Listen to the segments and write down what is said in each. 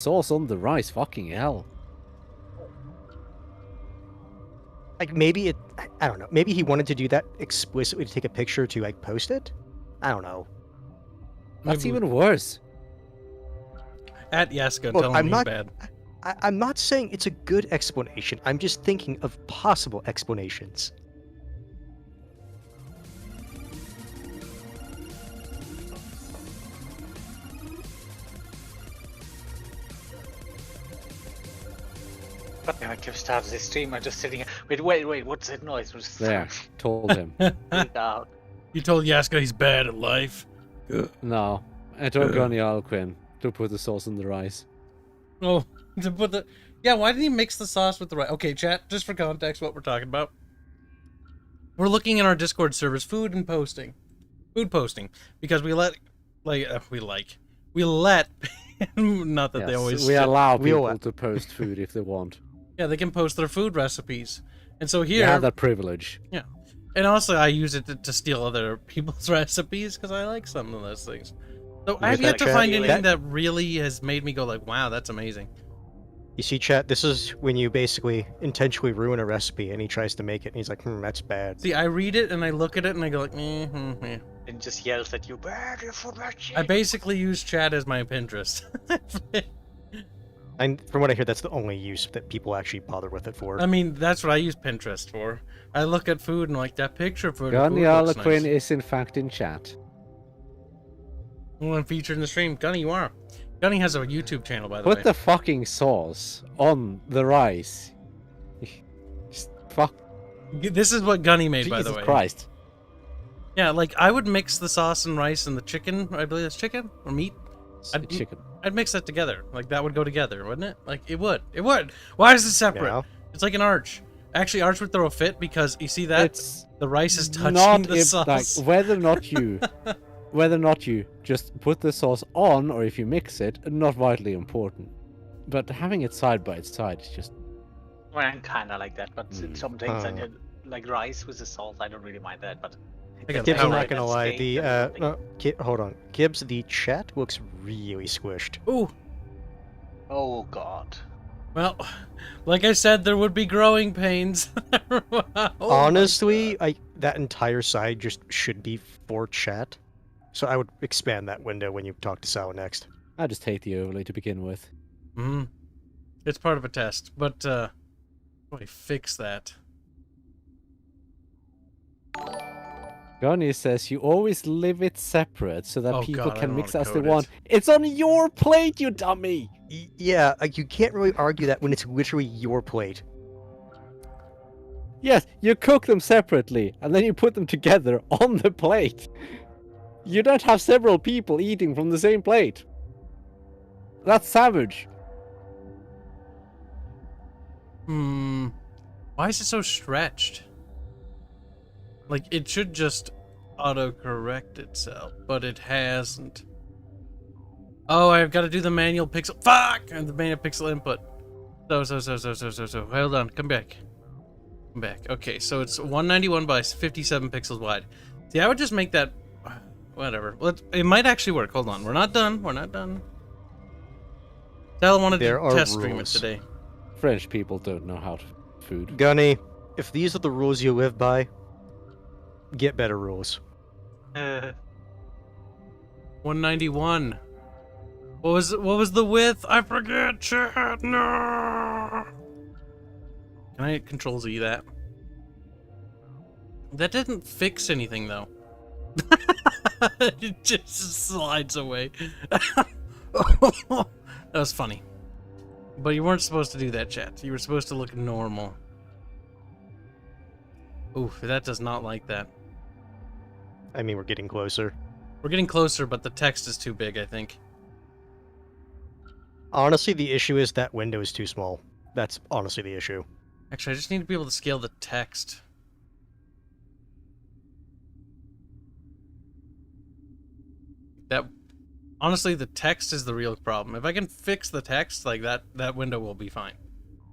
sauce on the rice. Fucking hell. Like, maybe I don't know. Maybe he wanted to do that explicitly to take a picture to, like, post it? I don't know. That's even worse. At Yaska, Look, tell him he's bad. I'm not saying it's a good explanation. I'm just thinking of possible explanations. I kept starting the stream. I'm just sitting. Wait. What's that noise? There, told him. Out. You told Yaska he's bad at life. No, I told Gunny Alquin to put the sauce on the rice. Oh, to put the... Yeah, why didn't he mix the sauce with the rice? Okay, chat, just for context, what we're talking about. We're looking at our Discord servers, food posting. Because we let... We let... Not that they always... We allow people to post food if they want. Yeah, they can post their food recipes. And so here... You have that privilege. Yeah. And also, I use it to steal other people's recipes, because I like some of those things. So I have yet to find anything that really has made me go like, wow, that's amazing. You see, chat, this is when you basically intentionally ruin a recipe and he tries to make it and he's like, that's bad. See, I read it and I look at it and I go like, eh. And just yells at you, bad information. I basically use chat as my Pinterest. And from what I hear, that's the only use that people actually bother with it for. I mean, that's what I use Pinterest for. I look at food and like, that picture for Gunny looks Alquin nice. is in fact in chat. Well, I'm featured in the stream. Gunny, you are. Gunny has a YouTube channel, by the way. Put the fucking sauce on the rice. Just fuck. This is what Gunny made, by the way. Jesus Christ. Yeah, like, I would mix the sauce and rice and the chicken. I believe it's chicken or meat. Chicken. I'd mix that together. Like, that would go together, wouldn't it? Like, it would. It would. Why is it separate? Yeah. It's like an arch. Actually, arch would throw a fit because, you see that? It's the rice is touching not the sauce. Like, whether or not you just put the sauce on, or if you mix it, not vitally important. But having it side by side is just... Well, I'm kind of like that, but some things I did, like rice with the salt, I don't really mind that, but... Kibs, I'm not gonna lie, hold on. Kibs, the chat looks really squished. Ooh. Oh, God. Well, like I said, there would be growing pains. Honestly, that entire side just should be for chat. So I would expand that window when you talk to Sal next. I just hate the overlay to begin with. It's part of a test, but how do I fix that? Gunny says you always leave it separate so that people can mix as they want. want. It's on your plate, you dummy! Yeah, you can't really argue that when it's literally your plate. Yes, you cook them separately, and then you put them together on the plate. You don't have several people eating from the same plate. That's savage. Why is it so stretched? Like, it should just auto-correct itself, but it hasn't. Oh, I've got to do the manual pixel. Fuck! And the manual pixel input. So. Hold on. Come back. Okay, so it's 191 by 57 pixels wide. See, I would just make that... Whatever. It might actually work. Hold on. We're not done. Dell wanted to test stream it today. French people don't know how to food. Gunny, if these are the rules you live by, get better rules. 191. What was the width? I forget, chat. No. Can I Control Z that? That didn't fix anything though. It just slides away. That was funny. But you weren't supposed to do that, chat. You were supposed to look normal. Oof, that does not like that. I mean, we're getting closer. We're getting closer, but the text is too big, I think. Honestly, the issue is that window is too small. That's honestly the issue. Actually, I just need to be able to scale the text. Honestly, the text is the real problem. If I can fix the text, like that window will be fine.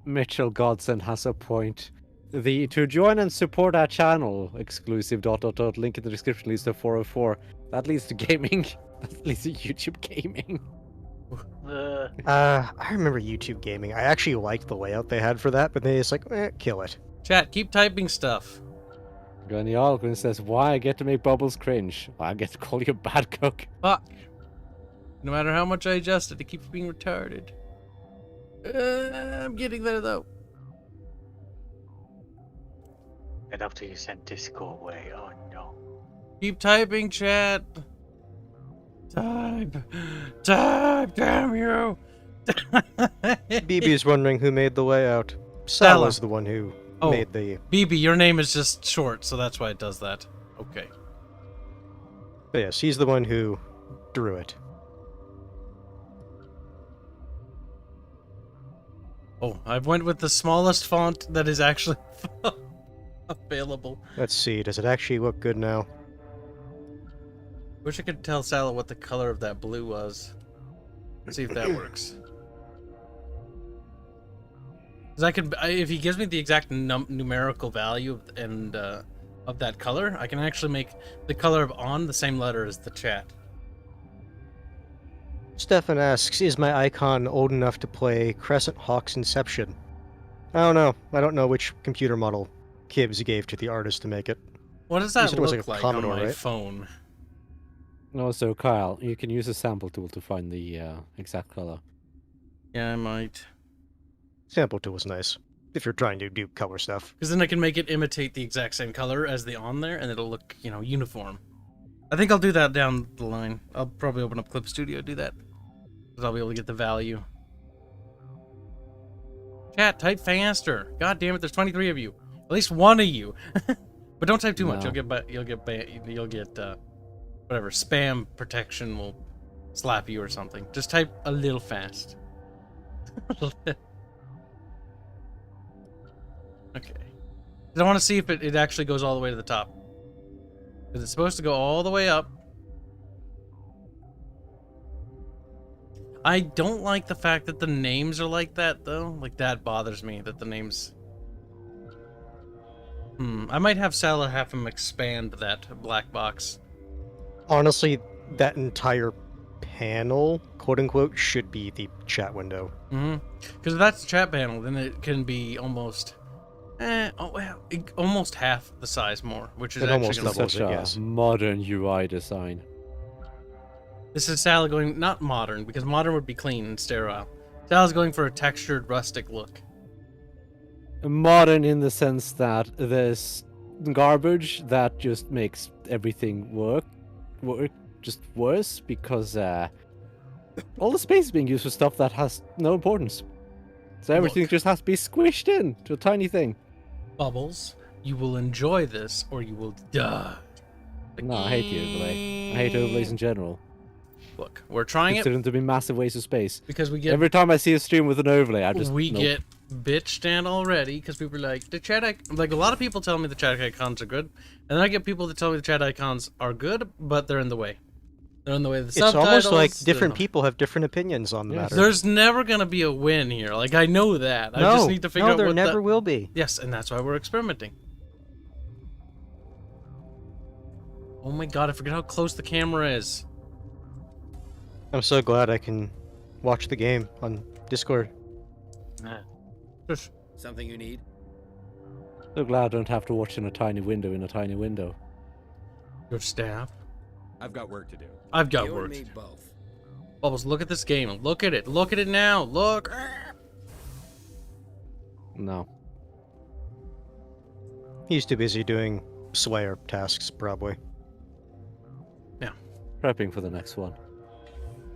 Mitchell Godson has a point. To join and support our channel, exclusive ... link in the description leads to 404. That leads to gaming. That leads to YouTube gaming. I remember YouTube gaming. I actually liked the layout they had for that, but they just like, kill it. Chat, keep typing stuff. Gunny Algren says, why I get to make Bubbles cringe? I get to call you a bad cook. Fuck. No matter how much I adjust it, it keeps being retarded. I'm getting there though. And after you sent Disco away, oh no. Keep typing, chat. Type. Type, damn you. BB's wondering who made the layout. Sala. Sala's the one who made the... BB, your name is just short, so that's why it does that. Okay. But yes, he's the one who drew it. Oh, I went with the smallest font that is actually available. Let's see, does it actually look good now? Wish I could tell Sala what the color of that blue was. Let's see if that works. Because if he gives me the exact numerical value of that color, I can actually make the color of on the same letter as the chat. Stefan asks, is my icon old enough to play Crescent Hawk's Inception? I don't know. I don't know which computer model Kibs gave to the artist to make it. What does that said it was look like a like Commodore, on my right? phone? Also, Kyle, you can use a sample tool to find the exact color. Yeah, I might. Sample tool was nice, if you're trying to do color stuff. Because then I can make it imitate the exact same color as the on there, and it'll look, you know, uniform. I think I'll do that down the line. I'll probably open up Clip Studio, do that. Because I'll be able to get the value. Chat, type faster. God damn it, there's 23 of you. At least one of you. But don't type too much. No. You'll get whatever, spam protection will slap you or something. Just type a little fast. Okay. I want to see if it actually goes all the way to the top. Because it's supposed to go all the way up. I don't like the fact that the names are like that, though. Like, that bothers me, that the names... I might have Sala have him expand that black box. Honestly, that entire panel, quote-unquote, should be the chat window. Because if that's the chat panel, then it can be almost... almost half the size more, which is It actually almost gonna doubles Such it, a yes. modern UI design. This is Sala going, not modern, because modern would be clean and sterile. Sala's going for a textured, rustic look. Modern in the sense that there's garbage that just makes everything work just worse, because all the space is being used for stuff that has no importance. So everything Look. just has to be squished in to a tiny thing. Bubbles, you will enjoy this, or you will die. No, I hate the overlay. I hate overlays in general. Look, we're trying Consider it them to be massive waste of space. because we get Every time I see a stream with an overlay, I just nope. get bitched at already because people are like, the chat like a lot of people tell me the chat icons are good, and then I get people that tell me the chat icons are good, but they're in the way. They're in the way of the It's subtitles. almost like they're different in the- people have different opinions on the Yes. matter. There's never gonna be a win here. Like, I know that. I no, just need to figure out there what never will be. Yes, and that's why we're experimenting. Oh my god, I forget how close the camera is. I'm so glad I can watch the game on Discord. Just Something you need? So glad I don't have to watch in a tiny window. your staff. I've got work to do. I've got You work. and me both. Bubbles, look at this game. Look at it. Look at it now. Look. No. He's too busy doing Slayer tasks, probably. Prepping for the next one.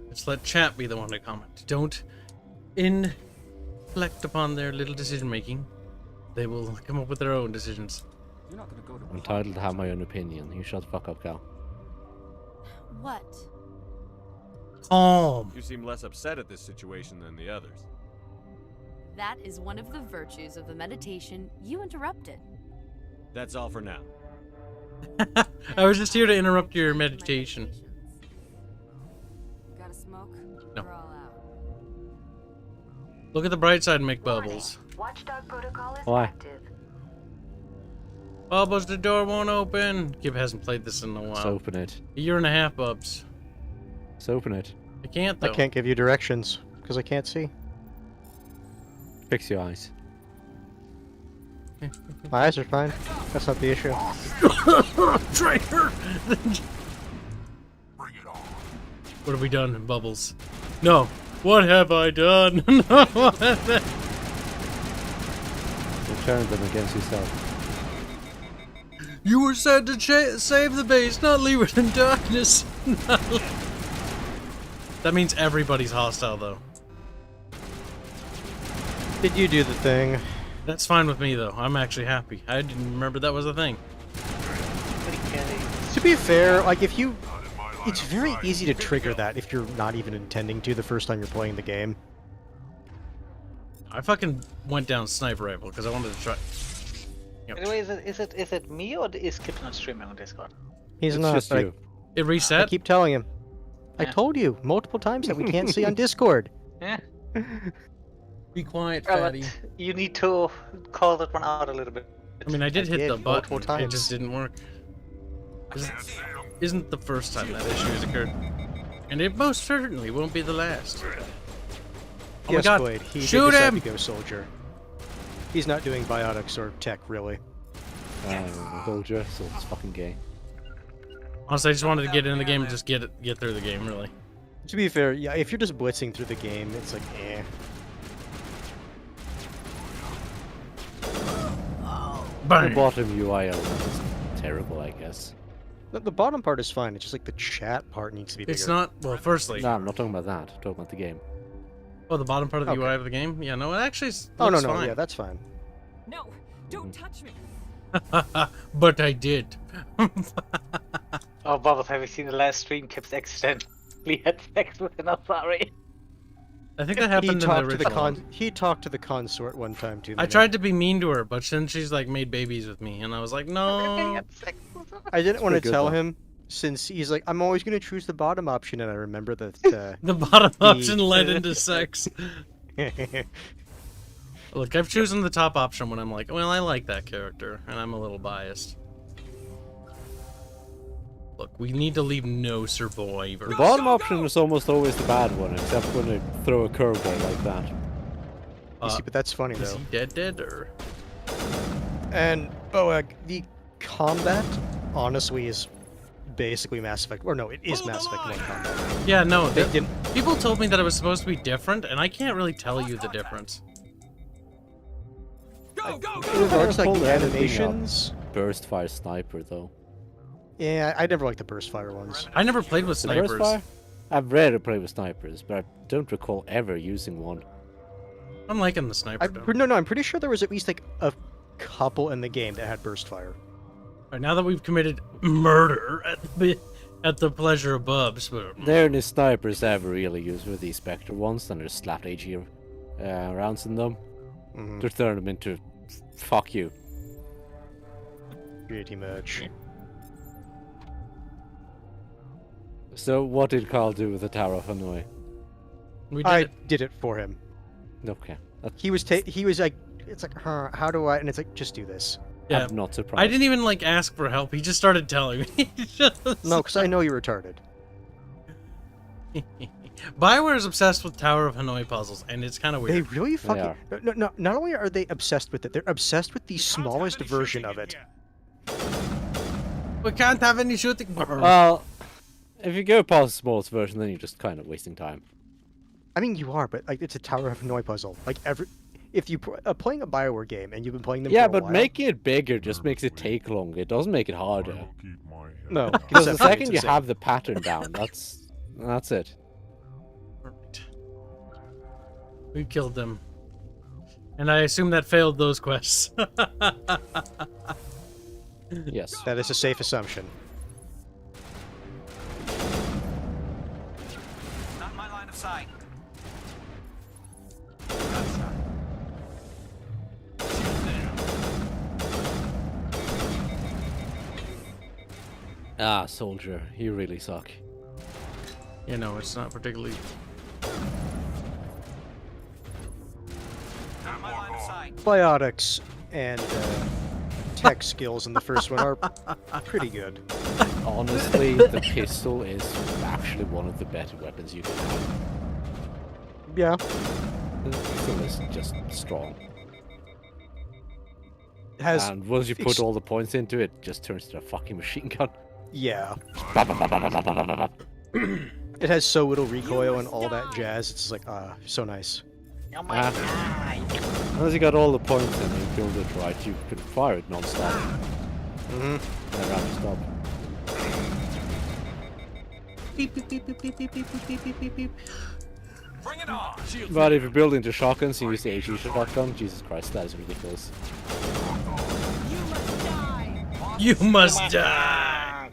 Let's let chat be the one to comment. Don't inflect upon their little decision making. They will come up with their own decisions. You're not gonna go to I'm entitled to have my own opinion. You shut the fuck up, Cal. What? Calm. You seem less upset at this situation than the others. That is one of the virtues of the meditation you interrupted. That's all for now. I was just here to interrupt your meditation. Got a smoke? No. We're all out. Look at the bright side, Mick Bubbles. Watchdog protocol is Why? active. Bubbles, the door won't open. Gib hasn't played this in a Let's while. open it. A year and a half, Bubs. Let's open it. I can't though. I can't give you directions. because I can't see. Fix your eyes. My eyes are fine. That's not the issue. Traitor! What have we done, Bubbles? No. What have I done? No. You turned them against yourself. You were sent to save the base, not leave it in darkness. That means everybody's hostile, though. Did you do the thing? That's fine with me, though. I'm actually happy. I didn't remember that was a thing. To be fair, like if you... It's very easy to trigger that if you're not even intending to the first time you're playing the game. I fucking went down sniper rifle because I wanted to try. Yep. Anyway, is it me or is Kibs not streaming on Discord? He's It's not. just you. It I reset? keep telling him. I Yeah. told you multiple times that we can't see on Discord. Yeah. Be quiet, But fatty. you need to call that one out a little bit. I mean, I did hit did the button. multiple It times. just didn't work. Isn't the first time that issue has occurred. And it most certainly won't be the last. Oh Yes, my god, Blade. He shoot did decide him! to go soldier. He's not doing biotics or tech, really. Soldier, so it's fucking gay. Honestly, I just wanted to get in the game and just get through the game, really. To be fair, yeah, if you're just blitzing through the game, it's like, eh. The Bang! bottom UI is terrible, I guess. The bottom part is fine. It's just like the chat part needs to be bigger. It's not, well, firstly, No, I'm not talking about that. I'm talking about the game. oh, the bottom part of the Okay. UI of the game? Yeah, no, it actually Oh, no, looks no, fine. yeah, that's fine. No, don't touch me. But I did. Oh, Bubbles, have you seen the last stream? Kibs accidentally had sex with an Asari. I think that happened in the original one. He talked to the consort one time too. I tried to be mean to her, but then she's like made babies with me, and I was like, He no. had sex with her. I didn't want to pretty good, tell though. him since he's like, I'm always going to choose the bottom option, and I remember that. The bottom option led into sex. Uh... Look, I've chosen the top option when I'm like, well, I like that character, and I'm a little biased. Look, we need to leave no survivor. The bottom option is almost always the bad one, except when they throw a curveball like that. You see, but that's funny Is though. he dead, or? And the combat, honestly, is basically Mass Effect. Or no, it is Mass Effect 1 combat. Yeah, no, They didn't. people told me that it was supposed to be different, and I can't really tell you the difference. In regards to like pulled the anything up. animations, Burst fire sniper, though. yeah, I never liked the burst fire ones. I never played with The burst snipers. fire? I've rarely played with snipers, but I don't recall ever using one. I'm liking the sniper. though. No, I'm pretty sure there was at least like a couple in the game that had burst fire. Right, now that we've committed murder at the pleasure of Bubs, but The only snipers I ever really used were these Spectre ones, and I just slapped AG rounds in them Mm-hmm. to turn them into fuck you. Pretty much. So what did Carl do with the Tower of Hanoi? we did I it. did it for him. Okay, He was like, it's like, huh, how do I? And it's like, just do this. Yeah. I'm not surprised. I didn't even like ask for help. He just started telling me. No, because I know you're retarded. Bioware is obsessed with Tower of Hanoi puzzles, and it's kind of They weird. really fucking. are. No, not only are they obsessed with it, they're obsessed with the smallest version of it. We can't have any shooting. Well, if you go past the smallest version, then you're just kind of wasting time. I mean, you are, but like, it's a Tower of Hanoi puzzle. Like if you playing a Bioware game and you've been playing them Yeah, for a but while, making it bigger just makes it take longer. It doesn't make it harder. no, Because the conceptually, second it's you the same. have the pattern down, that's it. Perfect. We killed them. And I assume that failed those quests. Yes. That is a safe assumption. Not my line of sight. Ah, soldier, you really suck. You know, it's not particularly... Not my line of sight. Biotics and tech skills in the first one are pretty good. Honestly, the pistol is actually one of the better weapons you can have. Yeah. It still is just strong. It has. And once you put all the points into it, just turns to a fucking machine gun. Yeah. It has so little recoil and all that jazz. It's like, so nice. Oh my god. Once you got all the points and you build it right, you can fire it non-stop. Mm-hmm. Never stop. Beep, beep, beep, beep, beep, beep, beep, beep, beep, beep, beep. Bring it on! But if you build into shotguns and use the HE shotgun, Jesus Christ, that is ridiculous. You must die!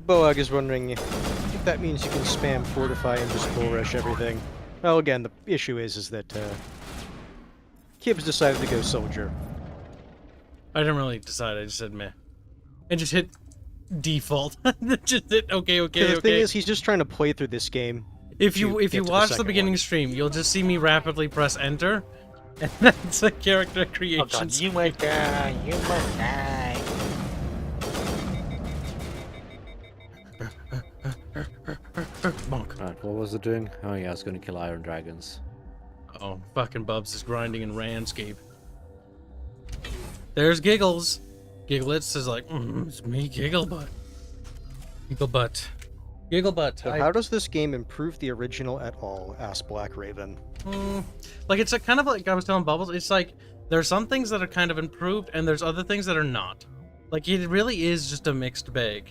Boag is wondering if that means you can spam fortify and just bull rush everything. Well, again, the issue is that Kibs decided to go soldier. I didn't really decide, I just said meh. And just hit default. Just hit okay. The thing is, he's just trying to play through this game. If you watch the beginning stream, you'll just see me rapidly press enter, and that's a character creation. Oh god, you must die. You must die. Bonk. Right, what was it doing? Oh yeah, I was gonna kill iron dragons. Oh, fucking Bubs is grinding in Randscape. There's Giggles. Gigglets is like, it's me, Gigglebutt. Gigglebutt. Gigglebutt. So how does this game improve the original at all? Asked Black Raven. Like, it's a kind of like I was telling Bubbles, it's like, there's some things that are kind of improved, and there's other things that are not. Like, it really is just a mixed bag.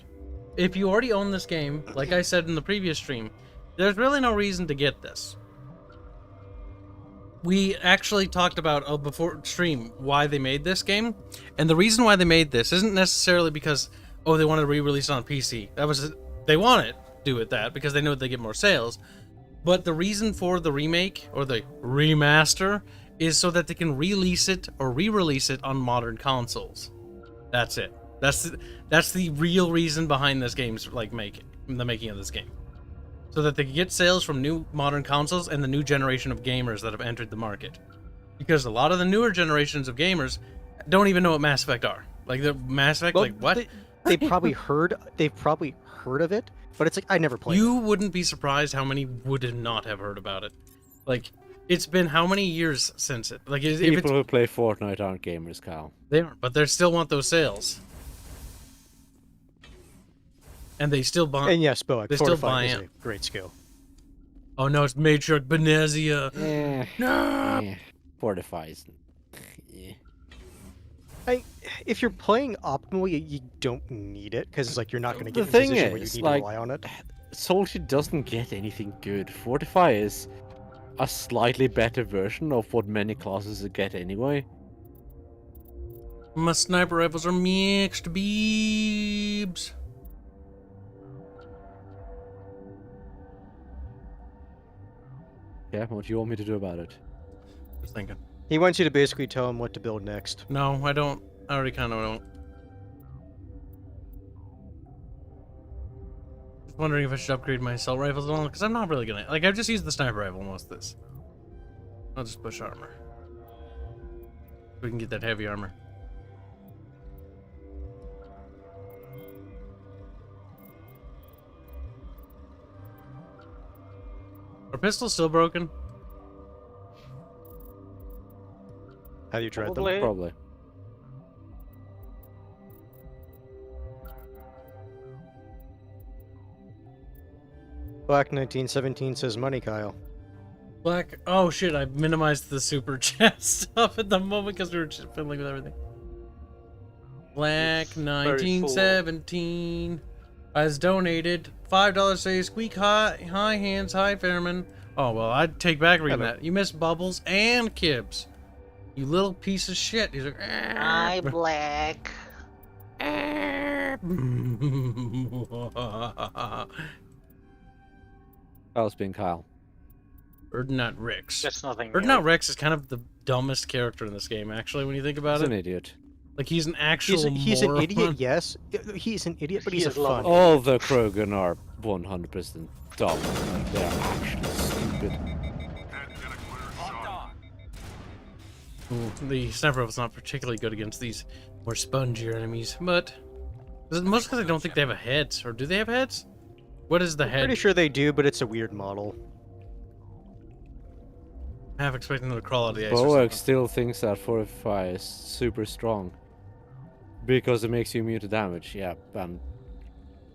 If you already own this game, like I said in the previous stream, there's really no reason to get this. We actually talked about before stream why they made this game, and the reason why they made this isn't necessarily because they wanted to re-release it on PC. They wanted to do it that because they knew they get more sales. But the reason for the remake or the remaster is so that they can release it or re-release it on modern consoles. That's it. That's the real reason behind this game's the making of this game. So that they can get sales from new modern consoles and the new generation of gamers that have entered the market. Because a lot of the newer generations of gamers don't even know what Mass Effect are. Like the Mass Effect, Well, like what? They've probably heard of it, but it's like I never played. You wouldn't be surprised how many would not have heard about it. Like, it's been how many years since it? Like, if People it's, who play Fortnite aren't gamers, Kyle. they aren't, but they still want those sales. And they still buy. And yes, Boak, They still fortify buy is in. a great skill. Oh no, it's Matriarch Benezia. No. Fortifies. If you're playing optimally, you don't need it because it's like you're not going to get The in a thing position where you is, need like, to rely on it. Soldier doesn't get anything good. Fortify is a slightly better version of what many classes get anyway. My sniper rifles are mixed beebs. Yeah, what do you want me to do about it? Just thinking. He wants you to basically tell him what to build next. No, I don't. I already kind of don't. Just wondering if I should upgrade my assault rifles at all, because I'm not really gonna. Like, I've just used the sniper rifle most of this. I'll just push armor. We can get that heavy armor. Are pistols still broken? How do you tread them? Probably. Probably. Black 1917 says money, Kyle. Black. Oh shit! I minimized the super chat stuff at the moment because we were just fiddling with everything. Black It's very full. 1917 has donated $5. Say Sqek high hands, high Fairman. Oh well, I'd take back reading Hello. that. You missed Bubbles and Kibs. You little piece of shit. He's like, Hi, Black. Kyle's being Kyle. Erdnut Rex. That's nothing. Erdnut Rex is kind of the dumbest character in this game, actually, when you think about He's it. an idiot. Like, he's an actual He's an moron. idiot, yes. He's an idiot, but He he's a is fun. lovable. All the Krogan are 100% dumb. Like, they're actually stupid. Ooh, the sniper rifle's not particularly good against these more spongier enemies, but most because I don't think they have a heads, or do they have heads? What is the head? Pretty sure they do, but it's a weird model. Half expecting them to crawl out of the ice. or Boak something. still thinks that Fortify is super strong. Because it makes you immune to damage, yeah, and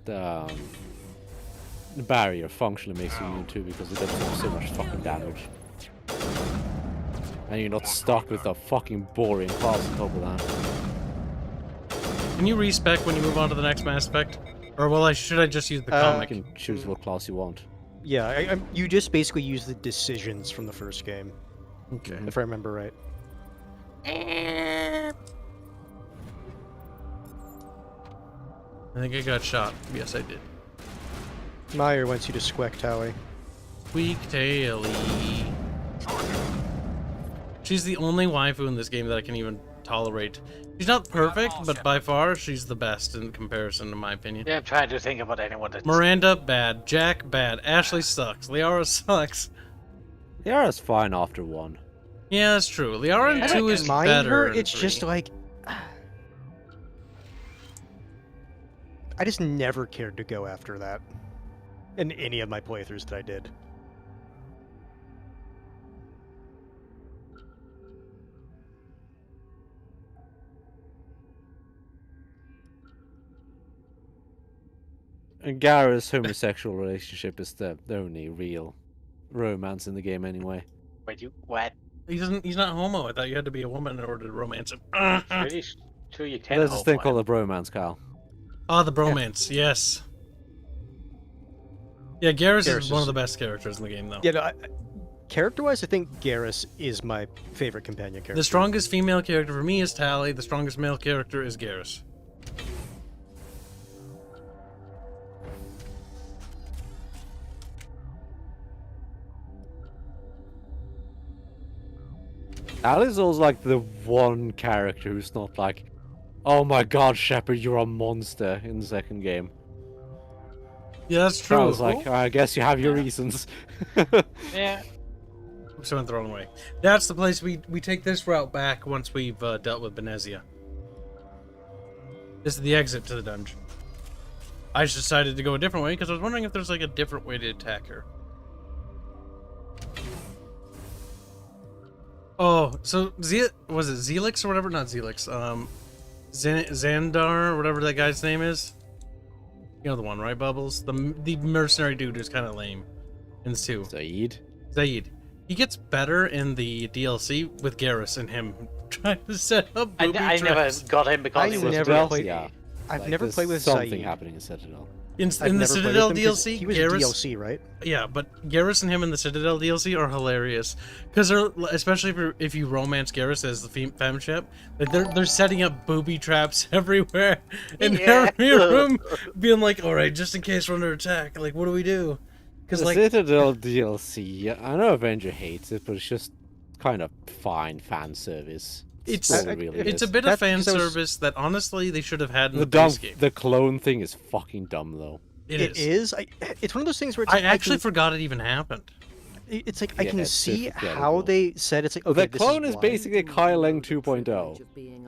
the barrier functionally makes you immune too because it does so much fucking damage. And you're not stuck with a fucking boring class on top of that. Can you respec when you move on to the next Mass Effect? Or should I just use the You comic? can choose what class you want. Yeah, you just basically use the decisions from the first game, Okay. if I remember right. I think I got shot. Yes, I did. Meyer wants you to Sqek Towie. Weak taily. She's the only waifu in this game that I can even tolerate. She's not perfect, but by far she's the best in comparison, in my opinion. Yeah, I'm trying to think about anyone that's... Miranda, bad. Jack, bad. Ashley sucks. Liara sucks. Liara's fine after 1. Yeah, that's true. Liara in I 2 don't is Mind better. her, in it's 3. just like... I just never cared to go after that. In any of my playthroughs that I did. And Gara's homosexual relationship is the only real romance in the game anyway. Wait, you... What? He's not homo. I thought you had to be a woman in order to romance him. Pretty sure you can There's this hope thing one. called a bromance, Kyle. Oh, the bromance. Yes. Yeah, Garrus Garrus is one is- of the best characters in the game, though. Yeah, no, character-wise, I think Garrus is my favorite companion character. The strongest female character for me is Tally. The strongest male character is Garrus. Ali's also like the one character who's not like, oh my god, Shepard, you're a monster in the second game. Yeah, that's I true. was like, I guess you have your reasons. Yeah. Oops, I went the wrong way. That's the place we take this route back once we've dealt with Benezia. This is the exit to the dungeon. I just decided to go a different way because I was wondering if there's like a different way to attack her. Oh, so was it Zelix or whatever? Not Zelix. Xandar, whatever that guy's name is. You know the one, right, Bubbles? The mercenary dude who's kind of lame in 2. Zaid? Zaid. He gets better in the DLC with Garrus and him trying to set up booby I never traps. got him because I he was... never Citadel? played- Yeah. I've Like, never there's played with something Zaid. happening in Citadel. In I've the never played Citadel with him 'cause DLC, he was Garrus, a DLC, right? yeah, but Garrus and him in the Citadel DLC are hilarious because especially if you romance Garrus as the femship, like they're setting up booby traps everywhere in Yeah. every room, being like, all right, just in case we're under attack, like what do we do? Because The like Citadel DLC, I know Avenger hates it, but it's just kind of fine fan service. it's all it really it's a is. bit of That's fan because I was- service that honestly they should have had in The the dumb, base game. the clone thing is fucking dumb though. It is. It's one of those things where it's I like, actually can, forgot it even happened. it's like I Yeah, can it's so see forgettable. how they said it's like okay, The this clone is why. basically Kyle Leng 2.0.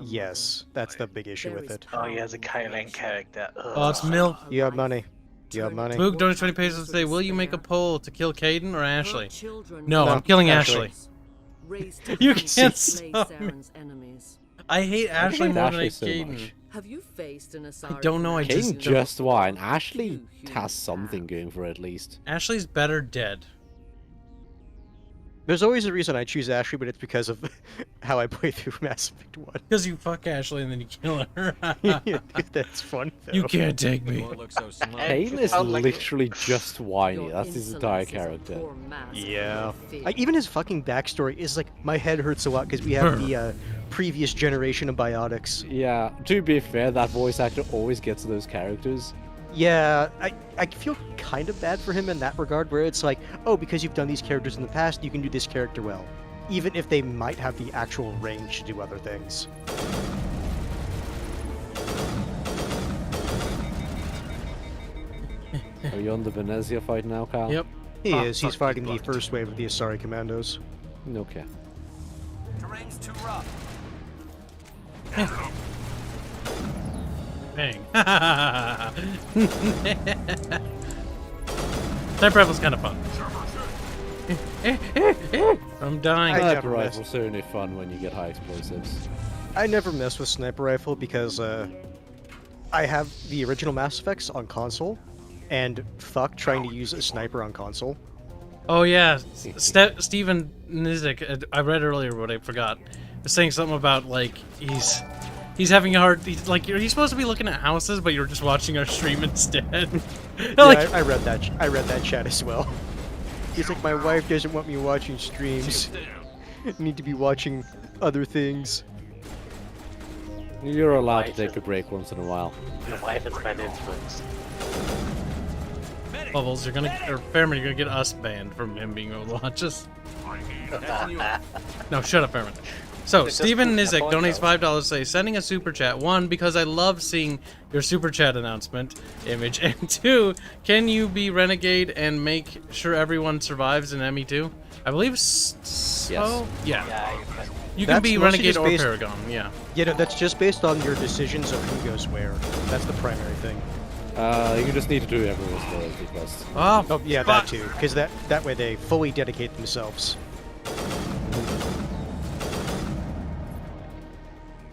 Yes, that's the big issue with it. Oh, he has a Kylan character. Ugh. Oh, it's Mill. You have money. You have money. Boog donates 20 pesos to say, will you make a poll to kill Caden or Ashley? No, No, I'm killing Ashley. Ashley. You can't stop me. I hate Ashley hate more than I Ashley hate so Caden. much. Have you faced an I don't know, I Kane's just just wine. Ashley has something going for her at least. Ashley's better dead. There's always a reason I choose Ashley, but it's because of how I play through Mass Effect 1. Because you fuck Ashley and then you kill her. That's fun, though. You can't take me. Won't look so smug. Kane is sound like- literally just whiny. That's his entire character. Yeah. Even his fucking backstory is like, my head hurts a lot because we have the previous generation of biotics. Yeah, to be fair, that voice actor always gets those characters. Yeah, I feel kind of bad for him in that regard, where it's like, oh, because you've done these characters in the past, you can do this character well. Even if they might have the actual range to do other things. Are you on the Venezia fight now, Kyle? Yep. He Ah, is. He's fuck, fighting he the fucked. first wave of the Asari commandos. Okay. Terrain's too rough. Bang. Sniper rifle's kind of fun. I'm dying. I Sniper never messed- rifle's certainly fun when you get high explosives. I never mess with sniper rifle because I have the original Mass Effects on console, and fuck trying to use a sniper on console. Oh yeah, Steven Nizik, I read earlier but I forgot, was saying something about like he's having a hard. Like, are you supposed to be looking at houses, but you're just watching our stream instead? Yeah, Like, I read that. I read that chat as well. He's like, my wife doesn't want me watching streams. I need to be watching other things. You're allowed to Wife take is- a break once in a while. Your wife is bad influence. Bubbles, you're gonna, or Fairman, you're gonna get us banned from him being able to watch us. No, shut up, Fairman. So, It's just Steven proving a Nizik point, donates though. $5, say, sending a super chat. 1, because I love seeing your super chat announcement image. And 2, can you be Renegade and make sure everyone survives in ME2? I believe so. Yes. Yeah. Yeah, You can That's be mostly Renegade just or based- Paragon, yeah. Yeah, no, that's just based on your decisions of who goes where. That's the primary thing. You just need to do everyone's loyalty quest. Oh, Oh, yeah, fuck. that too. Because that way they fully dedicate themselves.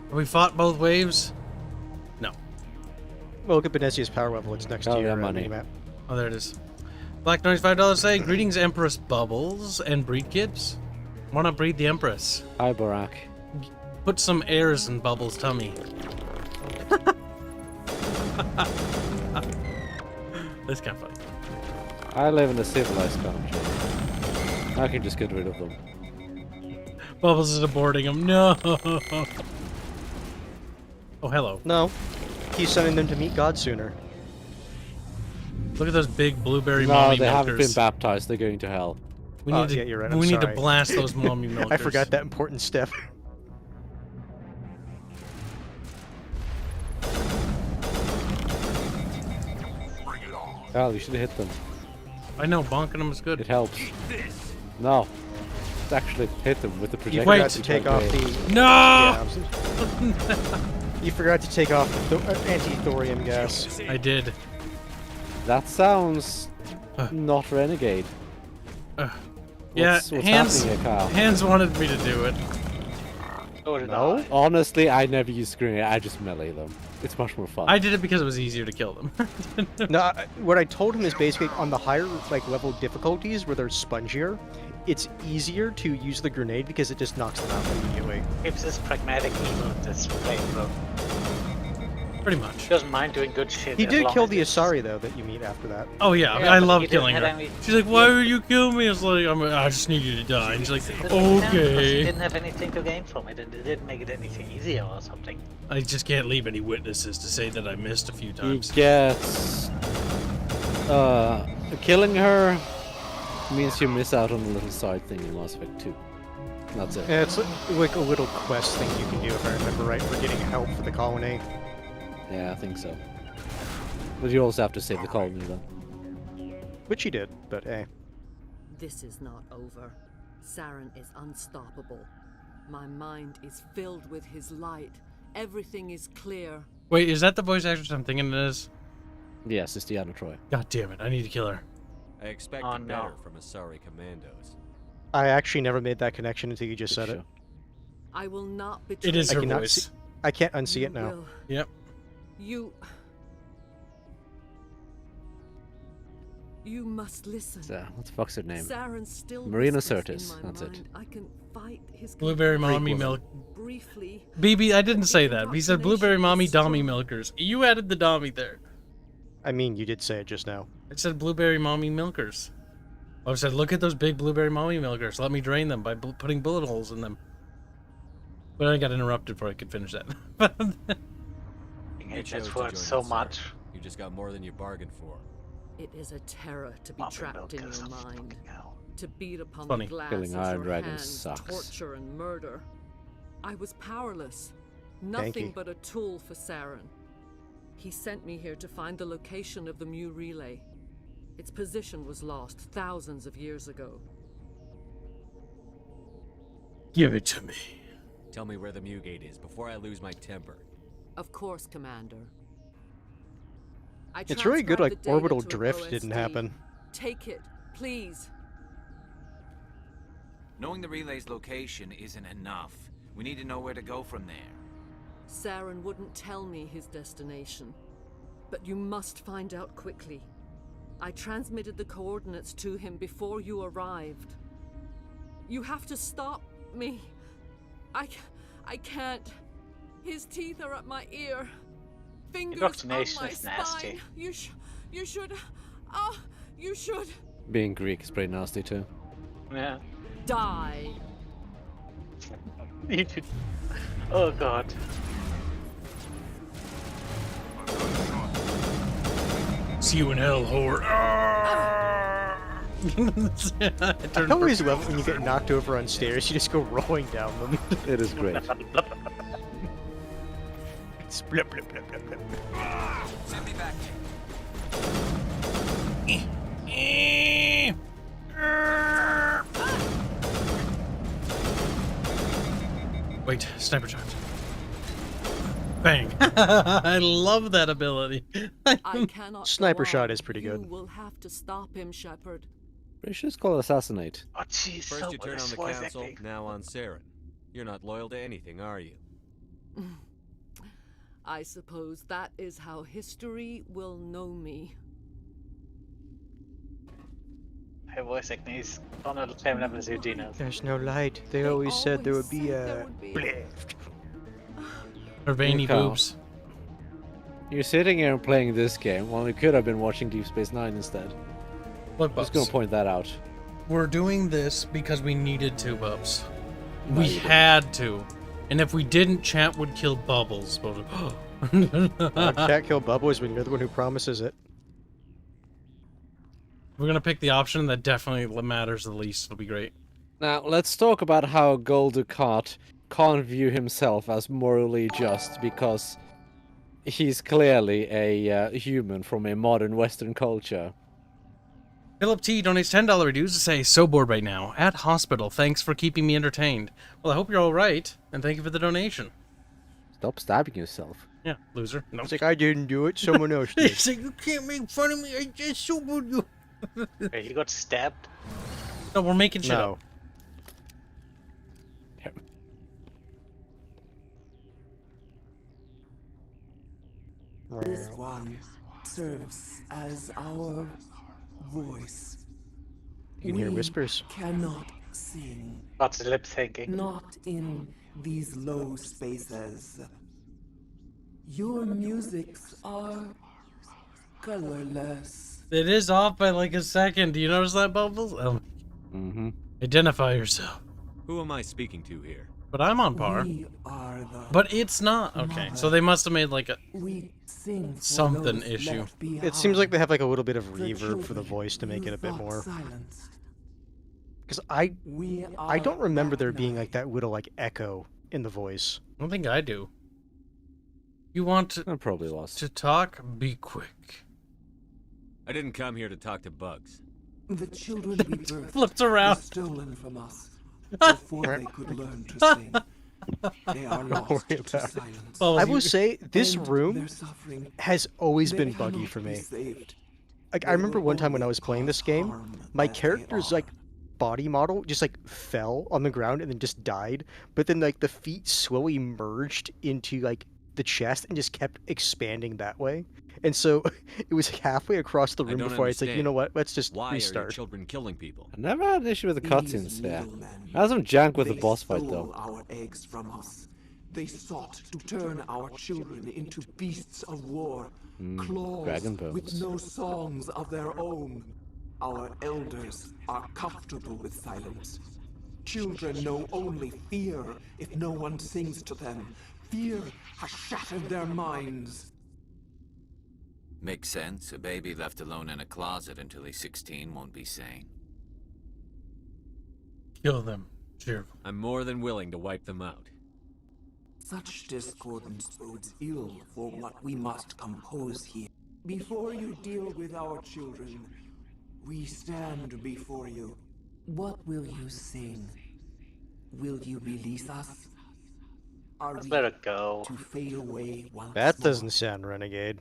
Have we fought both waves? No. Well, look at Benezia's power level. It's next Oh, to your yeah, money. minimap. Oh, there it is. Black Noise $5 say, greetings Empress Bubbles and breed Kibs. Why not breed the Empress? Hi, Barack. Put some airs in Bubbles' tummy. That's kind of funny. I live in a civilized country. I can just get rid of them. Bubbles is aborting him. No. Oh, hello. No, he's sending them to meet God sooner. Look at those big blueberry No, mommy they haven't been milkers. baptized. They're going to hell. We Oh, need to, yeah, you're right, I'm we need to sorry. blast those mommy milkers. I forgot that important step. Hell, you should have hit them. I know, bonking them is good. It helps. No. It's actually hit them with the You projectile. forgot to take off the. No! Yeah, you forgot to take off the anti-thorium gas. I did. That sounds not renegade. Yeah, What's Hans. happening here, Kyle? Hans wanted me to do it. So did No? I. Honestly, I never use grenade. I just melee them. It's much more fun. I did it because it was easier to kill them. No, what I told him is basically on the higher level difficulties where they're spongier, it's easier to use the grenade because it just knocks them out immediately. Kibs is pragmatic evil in this playthrough. Pretty much. He doesn't mind doing good shit. He as did long kill as the it's- Asari though that you meet after that. Oh yeah, Yeah, I but love he didn't killing have her. any- She's like, "Why would you kill me?" I was like, "I just need you to die." And she's like, Because he "Okay." didn't have anything to gain from it, and it didn't make it anything easier or something. I just can't leave any witnesses to say that I missed a few He times. gets... killing her means you miss out on the little side thing in Mass Effect 2. That's it. Yeah, it's like a little quest thing you can do if I remember right for getting help for the colony. Yeah, I think so. But you also have to save the colony then. Which he did, but hey. This is not over. Saren is unstoppable. My mind is filled with his light. Everything is clear. Wait, is that the voice actress I'm thinking it is? Yes, it's Deanna Troy. God damn it! I need to kill her. I expected Oh, no. better from Asari commandos. I actually never made that connection until you just said it. Sure. I will not betray It is I her cannot voice. see- I can't unsee you it now. will. Yep. You must listen. So, what the fuck's her name? Saren still Marina whispers Sirtis, in my that's it. mind. I can fight his Blueberry control. mommy woman. milk. Briefly. BB, I didn't say that. He said blueberry mommy dommy milkers. You added the dommy there. I mean, you did say it just now. I said blueberry mommy milkers. I said, look at those big blueberry mommy milkers. Let me drain them by putting bullet holes in them. But I got interrupted before I could finish that. I hate chose that to word join so Asari. much. You just got more than you bargained for. It is a terror to be Muffin trapped in milkers, your oh, mind. fucking hell. To beat upon Funny. the glass Killing as Iron your Dragon hands, sucks. torture and murder. I was powerless. you. Nothing but a tool for Saren. He sent me here to find the location of the Mu relay. Its position was lost thousands of years ago. Give it to me. Tell me where the Mu Gate is before I lose my temper. Of course, Commander. I It's really good, transcribed like, the data orbital to a drift didn't OSD. happen. Take it, please. Knowing the relay's location isn't enough. We need to know where to go from there. Saren wouldn't tell me his destination. But you must find out quickly. I transmitted the coordinates to him before you arrived. You have to stop me. I can't. His teeth are at my ear. Fingers on my Indoctrination is spine. nasty. You should. You should Being Greek is pretty nasty too. Yeah. die. You should. Oh god. See you in hell, whore. I always love it when you get knocked over on stairs, you just go rolling down them. It is great. It's blip, blip, blip, blip, blip. Send me back. Wait, sniper shot. Bang. I love that ability. I cannot. Sniper go shot on. is pretty good. You will have to stop him, Shepard. We should just call it assassinate. Oh jeez. First you turn on the voice council, acting. now on Saren. You're not loyal to anything, are you? I suppose that is how history will know me. Her voice acting is on the same level as Eugenia's. There's no light. They always said there would be a blift. Her veiny Cow. boobs. You're sitting here and playing this game when we could have been watching Deep Space Nine instead. Look, Just gonna Bubs. point that out. We're doing this because we needed to, Bubs. No, We you didn't. had to. And if we didn't, chat would kill Bubbles. Can't kill Bubbles when you're the one who promises it. We're gonna pick the option that definitely matters the least. It'll be great. Now, let's talk about how Gul Dukat can't view himself as morally just because he's clearly a human from a modern Western culture. Philip T donates $10 dues to say, so bored right now. At hospital. Thanks for keeping me entertained. Well, I hope you're all right, and thank you for the donation. Stop stabbing yourself. Yeah, loser. No. It's like, I didn't do it, someone else did. He's like, you can't make fun of me. I just sobered you. Wait, he got stabbed? No, we're making shit No. up. This one serves as our voice. You can hear whispers. Cannot sing, Lots of lip syncing. not in these low spaces. Your musics are colorless. It is off by like a second. Do you notice that, Bubbles? Mm-hmm. Identify yourself. Who am I speaking to here? But I'm on par. We are the But it's not. Okay, so they must have made like a... we sing for something those issue. left behind. It seems like they have like a little bit of The reverb for the children voice to make you it a bit thought more. silenced. Because We I don't are remember there that being night. like that little like echo in the voice. I don't think I do. You want to That probably was. talk? Be quick. I didn't come here to talk to bugs. The children we birthed Flips were around. stolen from us before they could learn to sing. They are lost worry to about it. silence. Bubbles, I you- will say this And room their suffering, has always they been buggy cannot for be me. saved. Like I They remember will one time when I only was playing this cause game, harm my as they character's are. like body model just like fell on the ground and then just died, but then like the feet slowly merged into like the chest and just kept expanding that way. And so it was halfway across the I room don't before I was like, you understand. know what, let's just Why are your restart. children killing people? I never had an issue with the These cutscenes here. middlemen, I had some jank with the they boss fight stole though. our eggs from us. They sought to turn our children into beasts of war, claws dragon with bones. no songs of their own. Our elders are comfortable with silence. Children know only fear if no one sings to them. Fear has shattered their minds. Makes sense. A baby left alone in a closet until he's 16 won't be sane. Kill them. Cheerful. I'm more than willing to wipe them out. Such discordance bodes ill for what we must compose here. Before you deal with our children, we stand before you. What will you sing? Will you release us? Are Let's we let it go. to fade away once That more? doesn't sound renegade.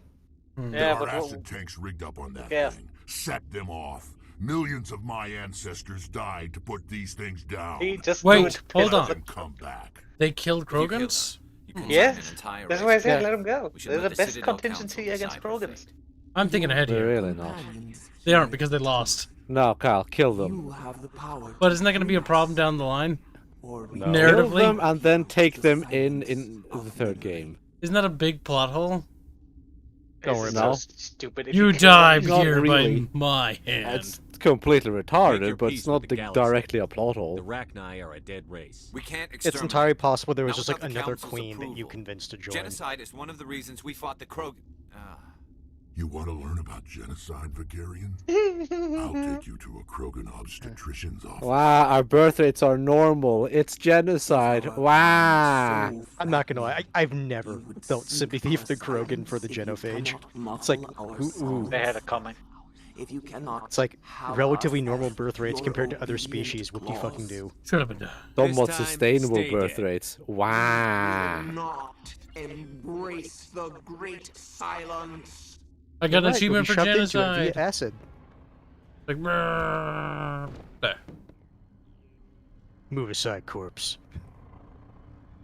Yeah, There are but acid tanks rigged up on that Yeah. thing. Set them off. Millions of my ancestors died to put these things down. He just Wait, do it to hold piss off on. Them come back. They killed If you kill Krogans? them, you can send Yes, an entire that's race why I said back. let him go. We should They're let the the best Citadel contingency Council against decide their Krogans. fate. I'm thinking ahead They're here. really not. They aren't because they lost. No, Kyle, kill them. You have the power. But isn't that going to be a problem down the line? Or we Kill Narratively? them and then take them in the third game. Isn't that a big plot hole? Don't It's worry, so no. stupid. If You kill die them- Not here really. by my hand. It's completely your retarded, but piece it's with not the the galaxy. directly a plot The hole. Rachni are a dead race. We can't It's exterminate. entirely possible there was Not just like without the another Council's queen that you approval. convinced to join. Genocide is one of the reasons we fought the Krog. You want to learn about genocide, Vicarian? I'll take you to a Krogan obstetrician's office. Wow, our birth rates are normal. It's genocide. Wow. I'm not gonna lie, I've never felt sympathy for the Krogan for the genophage. It's like, ooh. They had it coming. If you cannot, It's like have relatively us normal as birth rates your compared to other obedient species. What do you fucking claws. do? Should have been done. Somewhat This time, sustainable stay birth dead. rates. Wow. Not embrace the great silence. I got an Right, achievement we'll for be shoved into it genocide. via acid. Like, brrr. There. Move aside, corpse.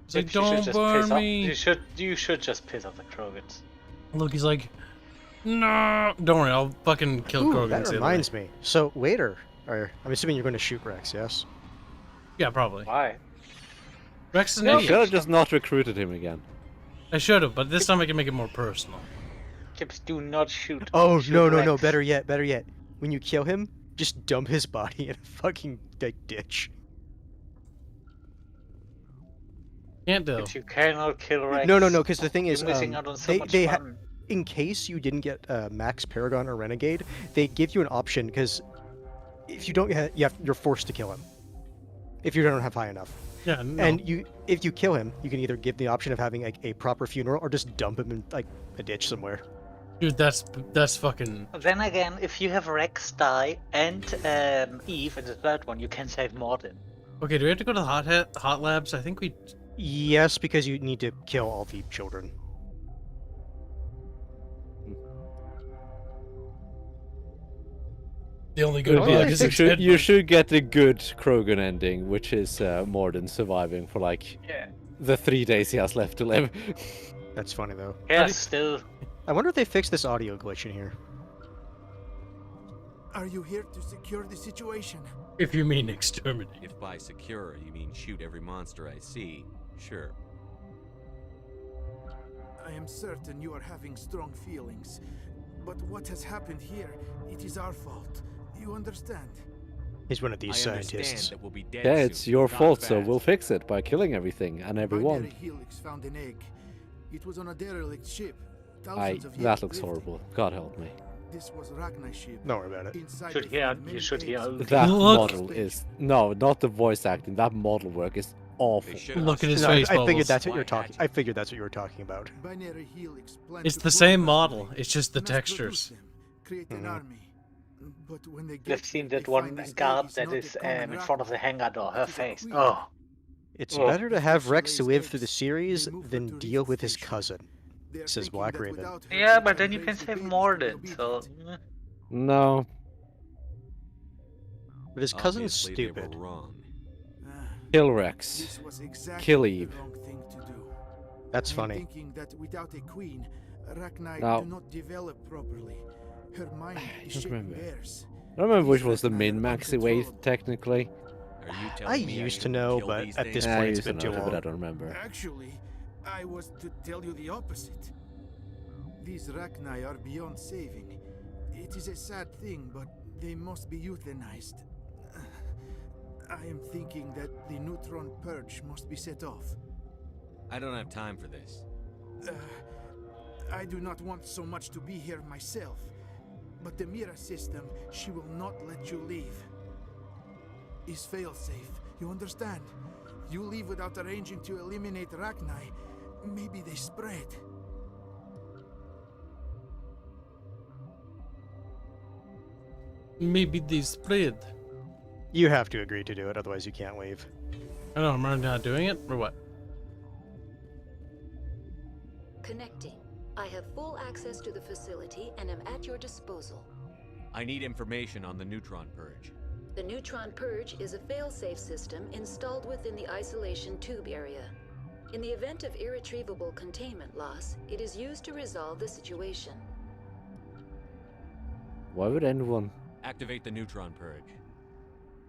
It's like, You should don't just burn piss off. me. You should just piss off the Krogans. Look, he's like, no. Don't worry, I'll fucking kill Ooh, Krogans. that the other reminds way. me. So later, or I'm assuming you're going to shoot Rex, yes? Yeah, probably. Why? Rex is an I idiot. should have just not recruited him again. I should have, but this time I can make it more personal. Kibs, do not shoot. Oh, shoot no. Rex. Better yet. When you kill him, just dump his body in a fucking like ditch. Can't do. Kibs, you cannot kill Rex. No, because the thing is, You're missing out on so they, much they fun. in case you didn't get Max Paragon or Renegade, they give you an option because if you don't get, you're forced to kill him if you don't have high enough. Yeah, no. And if you kill him, you can either give the option of having like a proper funeral or just dump him in like a ditch somewhere. Dude, that's fucking. Then again, if you have Rex die and Eve in the third one, you can save Morden. Okay, do we have to go to the hot labs? I think we. Yes, because you need to kill all the children. The only good Oh, part yeah, is you it's should dead. you should get a good Krogan ending, which is more than surviving for like Yeah. the 3 days he has left to live. That's funny though. Yeah, still. I wonder if they fixed this audio glitch in here. Are you here to secure the situation? If you mean exterminate. If by secure you mean shoot every monster I see, sure. I am certain you are having strong feelings. But what has happened here, it is our fault. You understand? He's one of these I understand scientists. that we'll be dead Yeah, soon, it's your not fault, so fast. we'll fix it by killing everything and everyone. Binary Helix found an egg. It was on a derelict ship. That years looks drifting. horrible. God help me. This was Ragnar ship. Don't worry about it. Inside Should they hear- found you many should hear- eggs. That Look. model is not the voice acting. That model work is awful. They should've Look at his No, face I figured bubbles. that's what you were Why talking. hatchet? I figured that's what you were talking about. Binary Helix planned It's to the same program model. them, It's just the mass produce textures. them, create an army. But when they You've get seen there, that they one find this egg guard is that not is a common in front of the Ragnar. hangar door. Her It is a face. queen. Oh. It's Oh. better to have Rex Raised live through the eggs. series They move her than to deal Rift with his Station. cousin. They are Says thinking Black that Raven. without her, Yeah, they but then you raise can the save babies Morden, to be so. obedient. No. But his cousin's Obviously, they were stupid. wrong. Ah, Kill Rex. this was exactly Kill the Eve. wrong thing to do. That's I'm funny. thinking that without a queen, Ragnar Now- do not develop properly. Her mind is don't shaping remember. theirs. I don't remember which These was the Ragnar are min-maxy way, uncontrollable. technically. Are you telling I me used to can know, kill but these at this things? I point it's used to been know too it, but I long. don't remember. Actually, I was to tell you the opposite. These Ragnar are beyond saving. It is a sad thing, but they must be euthanized. I am thinking that the neutron purge must be set off. I don't have time for this. I do not want so much to be here myself, but the Mira system, she will not let you leave. Is fail-safe, you understand? You leave without arranging to eliminate Ragnar, maybe they spread. Maybe they spread. You have to agree to do it, otherwise you can't leave. I don't know, am I not doing it? Or what? Connecting. I have full access to the facility and am at your disposal. I need information on the neutron purge. The neutron purge is a fail-safe system installed within the isolation tube area. In the event of irretrievable containment loss, it is used to resolve the situation. Why would anyone? Activate the neutron purge.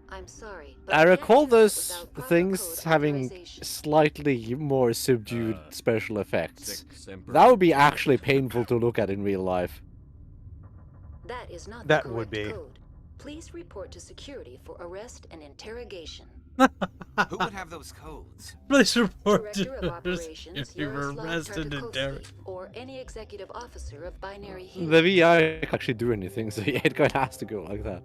I'm sorry, but I can't recall do that those without proper things code having authorization. slightly more subdued special effects. Semper. That would be actually painful to look at in real life. That is not That the would correct be. code. Please report to security for arrest and interrogation. Who would have those codes? Please report Director of to Operations, you were Yaroslav arrested and Tartakovsky, or any executive officer of Binary Heat. The VI can't actually do anything, so yeah, it kind of has to go like that.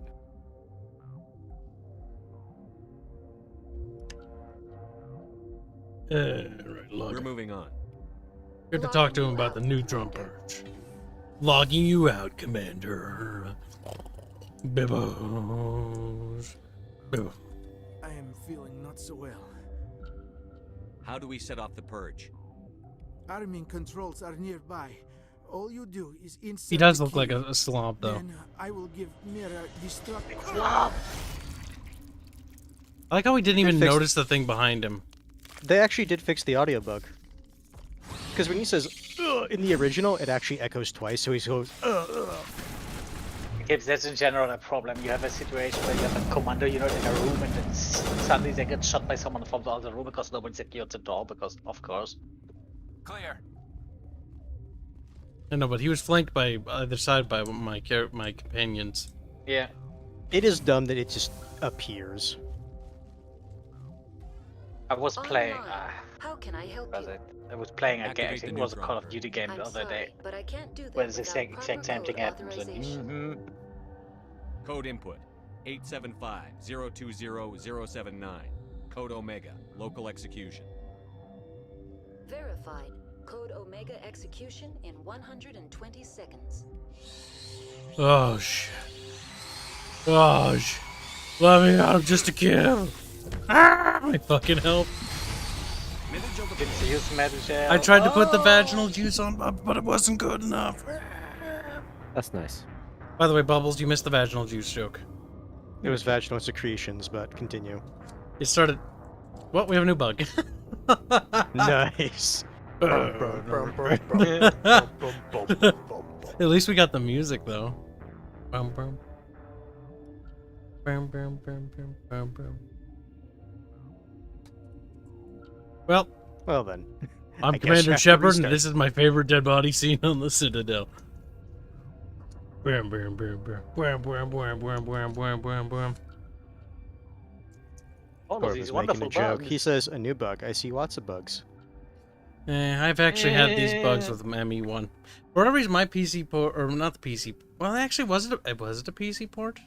Right, log We're in. moving on. Good to talk to him about the neutron purge. Logging you out, Commander. Bibbles. Bibbles. I am feeling not so well. How do we set off the purge? Arming controls are nearby. All you do is insert He does the look like key. a slob, though. Then I will give Mira destruct. I like how we didn't even fix- notice the thing behind him. They actually did fix the audio bug. Because when he says "Ugh," in the original, it actually echoes twice, so he goes "Ugh, ugh." Kibs, that's in general a problem. You have a situation where you have a commander, you know, in a room, and then suddenly they get shot by someone from the other room because nobody secured the door, because, of course. Clear. I know, but he was flanked by either side by my companions. Yeah. It is dumb that it just appears. I was playing. How can I help was you? it? I was playing a game. I Activate think the it was a neutron Call of purge. Duty game the I'm other day. sorry, but I can't do that Where the without exact proper same thing code happens. authorization. Code input 875-020-079. Code Omega. Local execution. Verified. Code Omega execution in 120 seconds. Oh, shit. Oh, shit. Let me out, I'm just a kid. Ah, my fucking help. Didn't use Medugel. I tried to put the vaginal juice on, but it wasn't good enough. That's nice. By the way, Bubbles, you missed the vaginal juice joke. It was vaginal secretions, but continue. It started... Well, we have a new bug. Nice. At least we got the music, though. Bum, bum. Bum, bum, bum, bum, bum, bum. Well, then. I'm I guess you Commander have to Shepard, and restart. this is my favorite dead body scene on the Citadel. Bam, bam, bam, bam. Bam, bam, bam, bam, bam, bam, bam, bam. All of Corv these is wonderful making a joke. bugs. He says, a new bug. I see lots of bugs. I've actually had these bugs with ME1. For whatever reason, my PC port, or not the PC. Well, actually, was it a PC port?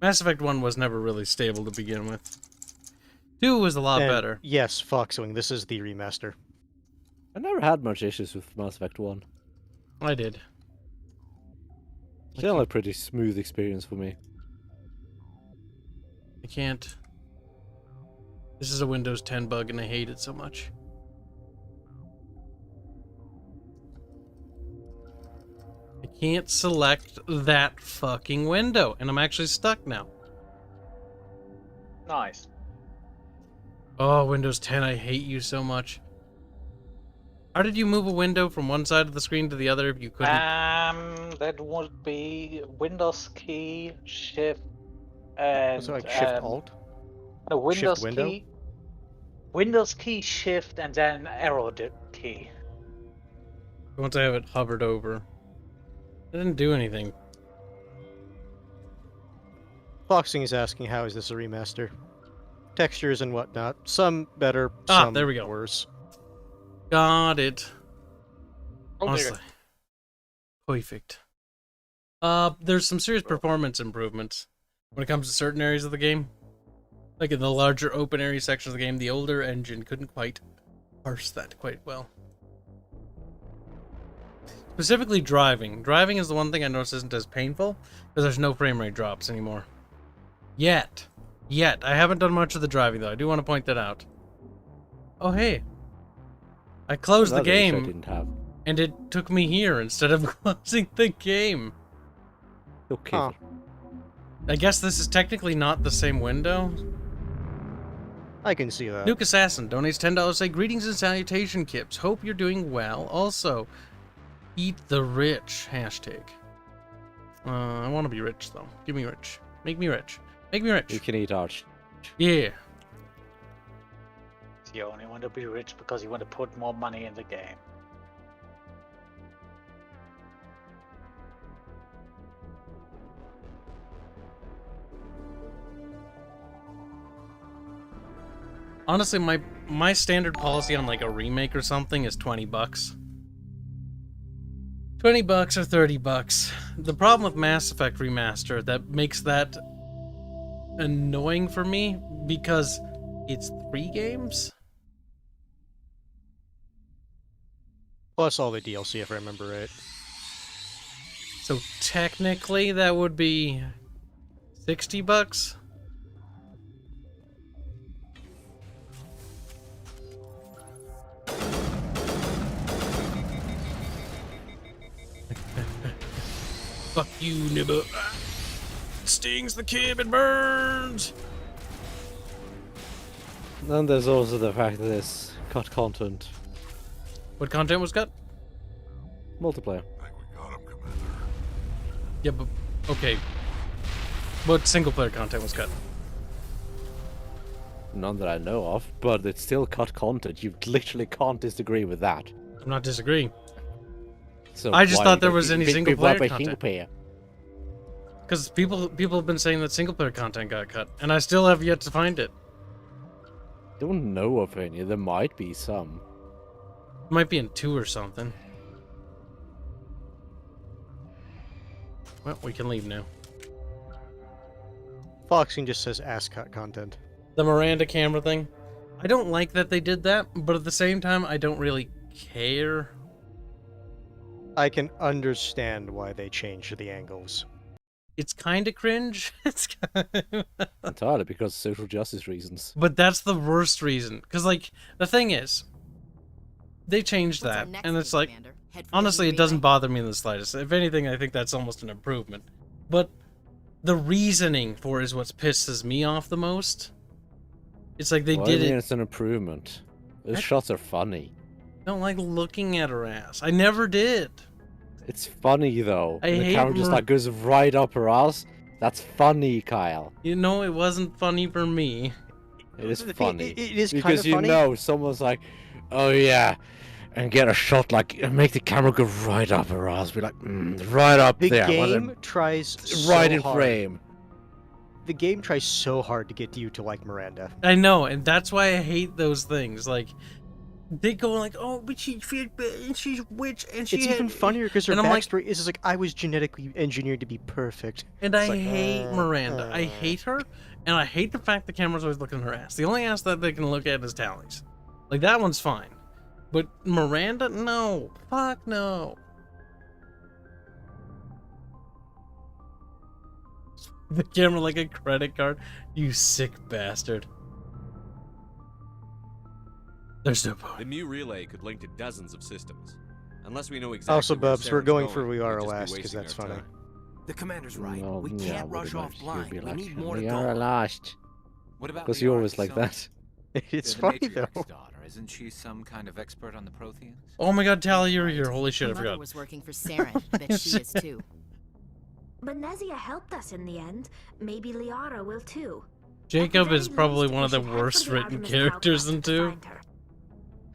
Mass Effect 1 was never really stable to begin with. 2 was a lot And better. Yes, Foxwing. This is the remaster. I never had much issues with Mass Effect 1. I did. Still a pretty smooth experience for me. I can't. This is a Windows 10 bug, and I hate it so much. I can't select that fucking window, and I'm actually stuck now. Nice. Oh, Windows 10, I hate you so much. How did you move a window from one side of the screen to the other if you couldn't? That would be Windows key, Shift, and So like Shift Alt? no, Windows Shift window? key, Windows key, Shift, and then arrow key. Once I have it hovered over. It didn't do anything. Foxing is asking, how is this a remaster? Textures and whatnot. Some better, Ah, some there we go. worse. Got it. Oh, there. Honestly. Perfect. There's some serious performance improvements when it comes to certain areas of the game. Like in the larger open area sections of the game, the older engine couldn't quite parse that quite well. Specifically driving. Driving is the one thing I noticed isn't as painful, because there's no frame rate drops anymore. Yet. I haven't done much of the driving, though. I do want to point that out. Oh, hey. I closed the That issue I game. didn't have. And it took me here instead of closing the game. Okay. Huh. I guess this is technically not the same window. I can see that. Nuke Assassin donates $10. Say, greetings and salutation, Kibs. Hope you're doing well. Also, eat the rich. Hashtag. I want to be rich, though. Give me rich. Make me rich. Make me rich. You can eat arch. Yeah. You only want to be rich because you want to put more money in the game. Honestly, my standard policy on like a remake or something is $20. $20 or $30. The problem with Mass Effect Remaster that makes that annoying for me because it's 3 games. Plus all the DLC, if I remember right. So technically, that would be $60. Fuck you, nibble. It stings the kid, it burns. And there's also the fact that there's cut content. What content was cut? Multiplayer. Yeah, but okay. What single player content was cut? None that I know of, but it's still cut content. You literally can't disagree with that. I'm not disagreeing. So I just why thought there don't was you any pick single people up player by single content. player? Because people have been saying that single player content got cut, and I still have yet to find it. Don't know of any. There might be some. Might be in 2 or something. Well, we can leave now. Foxing just says ass cut content. The Miranda camera thing. I don't like that they did that, but at the same time, I don't really care. I can understand why they changed the angles. It's kind of cringe. It's kind Entirely because of social justice reasons. But that's the worst reason. Because, like, the thing is, they changed What's our that, next and move, it's like, Commander? Head for the honestly, new it doesn't relay? bother me in the slightest. If anything, I think that's almost an improvement. But the reasoning for it is what pisses me off the most. It's like they What do did you mean it. it's an improvement? Those shots are funny. I don't like looking at her ass. I never did. It's funny though. I The hate camera just Mar- like goes right up her ass. That's funny, Kyle. You know, it wasn't funny for me. It is It- funny. it is because kind of you funny. know someone's like, oh yeah, and get a shot like and make the camera go right up her ass. Be like, right up The there. game tries right so in hard. frame. The game tries so hard to get you to like Miranda. I know, and that's why I hate those things. Like, they go like, oh, but she feels bad, and she's witch, and she It's had... even funnier because her and I'm like, backstory is just like, I was genetically engineered to be perfect. and It's I like, hate Miranda. I hate her, and I hate the fact the camera's always looking at her ass. The only ass that they can look at is Tally's. Like, that one's fine. But Miranda, no. Fuck no. The camera like a credit card. You sick bastard. There's no point. The new relay could link to dozens of systems. Unless we know exactly Also, where Bubs, we're Saren's going for we'd Liara just be last because wasting that's our funny. time. The commander's right. No, We yeah, can't rush pretty off much. blind. You'll be We like, need more to we go are on. lost. What about Because you Liara always like herself? that. It's The funny matriarch's though. daughter. Isn't she some kind of expert on the Protheans? Oh my god, Tally, you're here. Holy shit, Her I mother forgot. was working for Saren. I bet she is too. But Nezia helped us in the end. Maybe Liara will too. Jacob is very probably least, one of we the should head for worst the written Artemis characters Power in Cluster to 2. find her.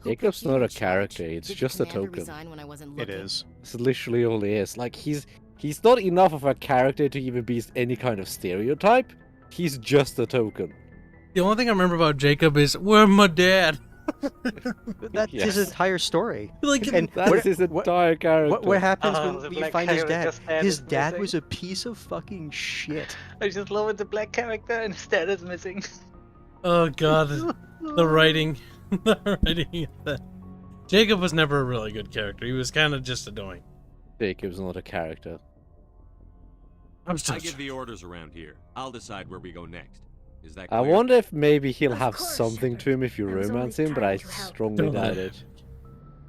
Jacob's not a character, it's Did just the a commander token. resign when I wasn't It looking? is. It's literally all he is. Like, he's not enough of a character to even be any kind of stereotype. He's just a token. The only thing I remember about Jacob is, where's my dad? That's Yes. his entire story. Like, And That's what, his what, entire character. what happens Oh, the when you black find his dad? character's dad His is dad missing. was a piece of fucking shit. I just love it, the black character and his dad is missing. Oh god, the writing. The writing of that. Jacob was never a really good character. He was kind of just annoying. Jacob's not a character. I'm still I give the orders around here. I'll decide where we go next. Is that I clear? wonder if maybe he'll Of have course, something to him if you I was romance always him, but I trying to help. strongly Don't doubt I? it.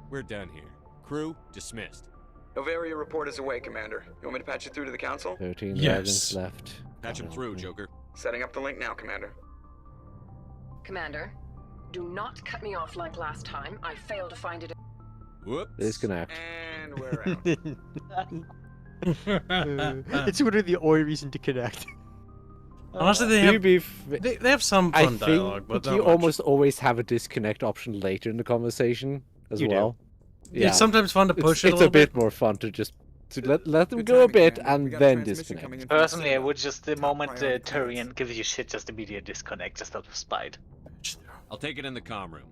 We're done here. Crew, dismissed. Novaria report is away, Commander. You want me to patch you through to the Council? 13 Yes. dragons left. Patch him through, Joker. Setting up the link now, Commander. Commander, do not cut me off like last time. I failed to find it. Whoops. Disconnect. And we're out. It's one of the only reason to connect. Honestly, they have some I fun think dialogue, but not you much. almost always have a disconnect option later in the conversation as You do. well. It's sometimes fun to push it a It's little a bit bit. more fun to just let them go a bit and then disconnect. Personally, I would just, the moment Turian gives you shit, just immediately disconnect, just out of spite. I'll take it in the comm room.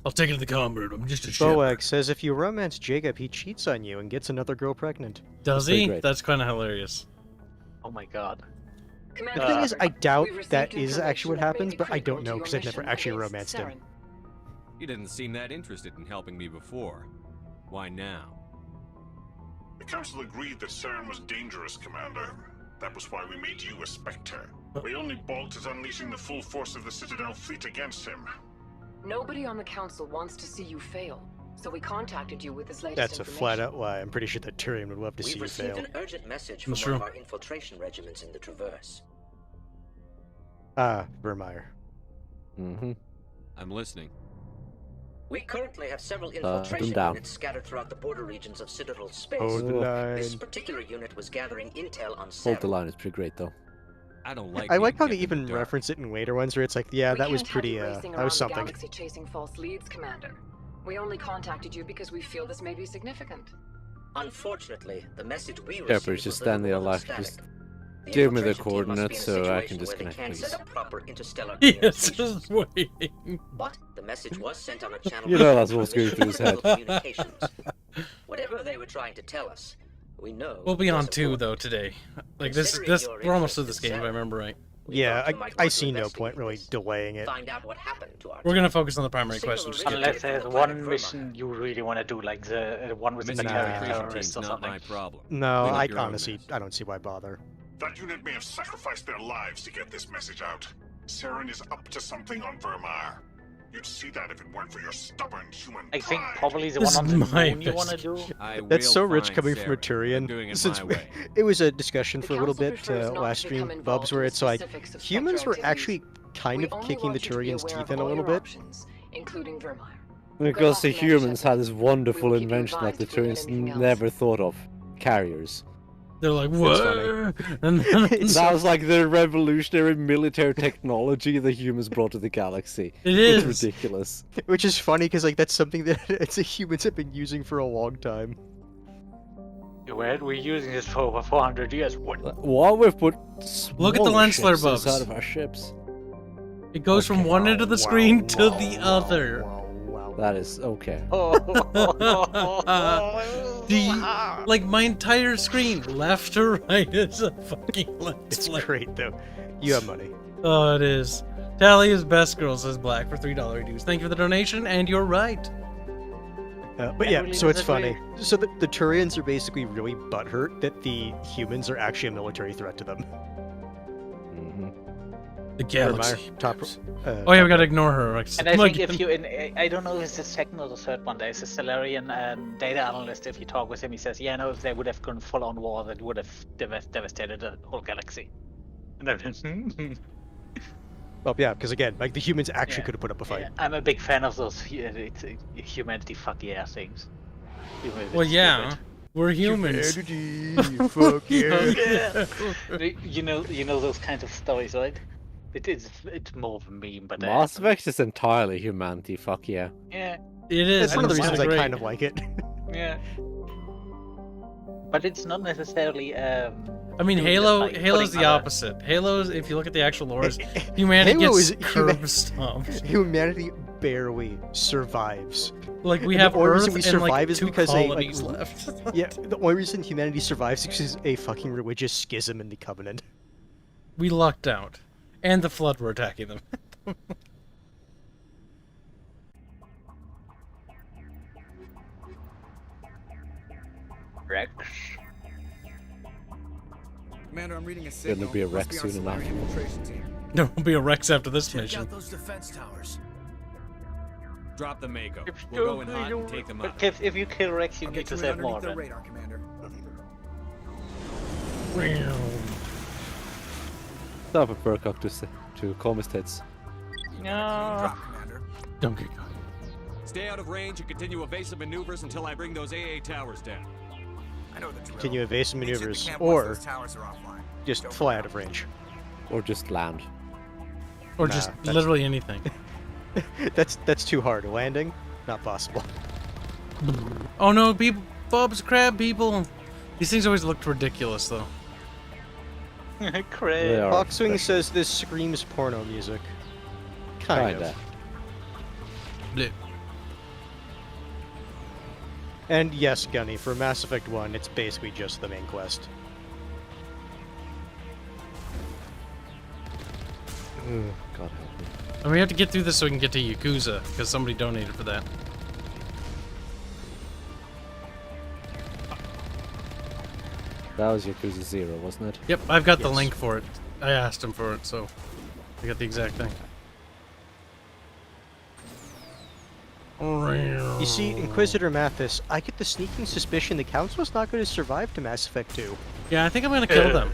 I'll take it to the comm room. I'm just a ship. Boag says if you romance Jacob, he cheats on you and gets another girl pregnant. Does he? That's kind of hilarious. Oh my god. The thing is, I doubt that is actually what happens, but I don't know because I've never actually romanced him. You didn't seem that interested in helping me before. Why now? The Council agreed that Saren was dangerous, Commander. That was why we made you a Spectre. We only balked at unleashing the full force of the Citadel fleet against him. Nobody on the council wants to see you fail, so we contacted you with this latest That's a information. flat-out lie. I'm pretty sure that Tyrion would love to see We've you received fail. an urgent message from That's one of true. our infiltration regiments in the Traverse. Ah, Vermeer. Mm-hmm. I'm listening. We currently have several them infiltration down. units scattered throughout the border regions of Citadel space. Hold the line. This particular unit was gathering intel on Hold the Saren. line is pretty great though. I don't like. I like how they even reference it in later ones where it's like, yeah, that was pretty, that was something. Galaxy chasing false leads, Commander. We only contacted you because we feel this may be significant. Unfortunately, the message we received Pepper's was just standing there like, static. just The give me the infiltration team must be coordinates in a so I can situation where they disconnect, can't please. set up proper interstellar Yes, communications. just waiting. But the message was sent on a channel. You know that's what's going through his head. Communications. Whatever they were trying to tell us, we know. We'll be it on doesn't 2 work. though today. Like this, Considering your we're almost to interest this in game if I remember right. Yeah, I see no point really delaying it. Find out what happened to our We're gonna focus on the primary quest. Just Unless there's one mission you really want to do, like the one with the Missing Macarian infiltration terrorists team's or not something. my problem. No, Clean up I your own honestly, mess. I don't see why bother. That unit may have sacrificed their lives to get this message out. Saren is up to something on Vermeer. You'd see that if it weren't for your stubborn human I think pride. probably the This one on is the my moon you want to do. That's so rich coming from a Tyrion. doing it Since my way. it was a discussion for a little Council bit prefers not to last become stream, involved Bubs, in where the it's like specifics of humans Spectre were actually activities. kind We of only kicking the want you to be Turian's aware teeth of in a all little your bit. options, including Vermeer. Because the luck, Commander humans had this wonderful We will keep you invention that advised the if we need Turians anything else. never thought of. Carriers. They're like, It's what? And then That was like the revolutionary military technology the humans brought to the galaxy. It It's is. ridiculous. Which is funny because like that's something that it's the humans have been using for a long time. We're using this for over 400 years. What? What we've put Look at the smaller lens flare, ships Bubs. inside of our ships. It goes from one end of the screen to the other. That is okay. Like my entire screen, left to right, is a fucking lens It's flare. great though. You have money. Oh, it is. Tally is best girl, says Black for $3 dues. Thank you for the donation, and you're right. But yeah, so it's funny. So the Turians are basically really butthurt that the humans are actually a military threat to them. The galaxy. Vermeer, top. Oh yeah, we gotta ignore her. And I think if you, I don't know if it's the second or the third one, there's a Salarian data analyst. If you talk with him, he says, yeah, no, if they would have gone full on war, that would have devastated the whole galaxy. And then, Well, yeah, because again, like the humans actually Yeah. could have put up a fight. I'm a big fan of those humanity fuck yeah things. Well, yeah, we're humans. Humanity, fuck yeah. You know those kinds of stories, right? It's more of a meme, but Mass Effect is entirely humanity, fuck yeah. yeah, It is. That's one of the and it's reasons I great. kind of like it. yeah. But it's not necessarily. I mean, doing Halo. like Halo's putting the other- opposite. Halo's, if you look at the actual lores, humanity Halo gets is curb stomped. Humanity barely survives. Like we And have the only Earth reason we and survive like is 2 because colonies they like, left. Yeah, the only reason humanity survives is because a fucking religious schism in the Covenant. We lucked out, and the Flood were attacking them. Rex. Commander, I'm reading a Gonna signal. be a Must Rex our soon enough. Solarian infiltration team. There will be a Rex after this Check mission. out those defense towers. Drop the Mako. We'll go in hot and take them But out. Kibs, if you kill Rex, you I'll need get to you in save underneath more. the Then. radar, Commander. Stop a Furcock to calm his tits. No. Drop, Commander. Don't get caught. Stay out of range and continue evasive maneuvers until I bring those AA towers down. I know the drill. Continue evasive Meet you at the maneuvers, camp once or those towers are offline. just Don't fly forget. out of range. Or just land. Or Nah, just that's- literally anything. That's too hard. Landing, not possible. Oh no, people, Bob's crab people. These things always looked ridiculous though. Crap. Hawkswing says this screams porno music. Kind Kinda. of. Bleh. And yes, Gunny, for Mass Effect 1, it's basically just the main quest. God help me. And we have to get through this so we can get to Yakuza, because somebody donated for that. That was Yakuza 0, wasn't it? Yep, I've got the Yes. link for it. I asked him for it, so I got the exact thing. You see, Inquisitor Mathis, I get the sneaking suspicion the Council's not going to survive to Mass Effect 2. Yeah, I think I'm gonna kill them.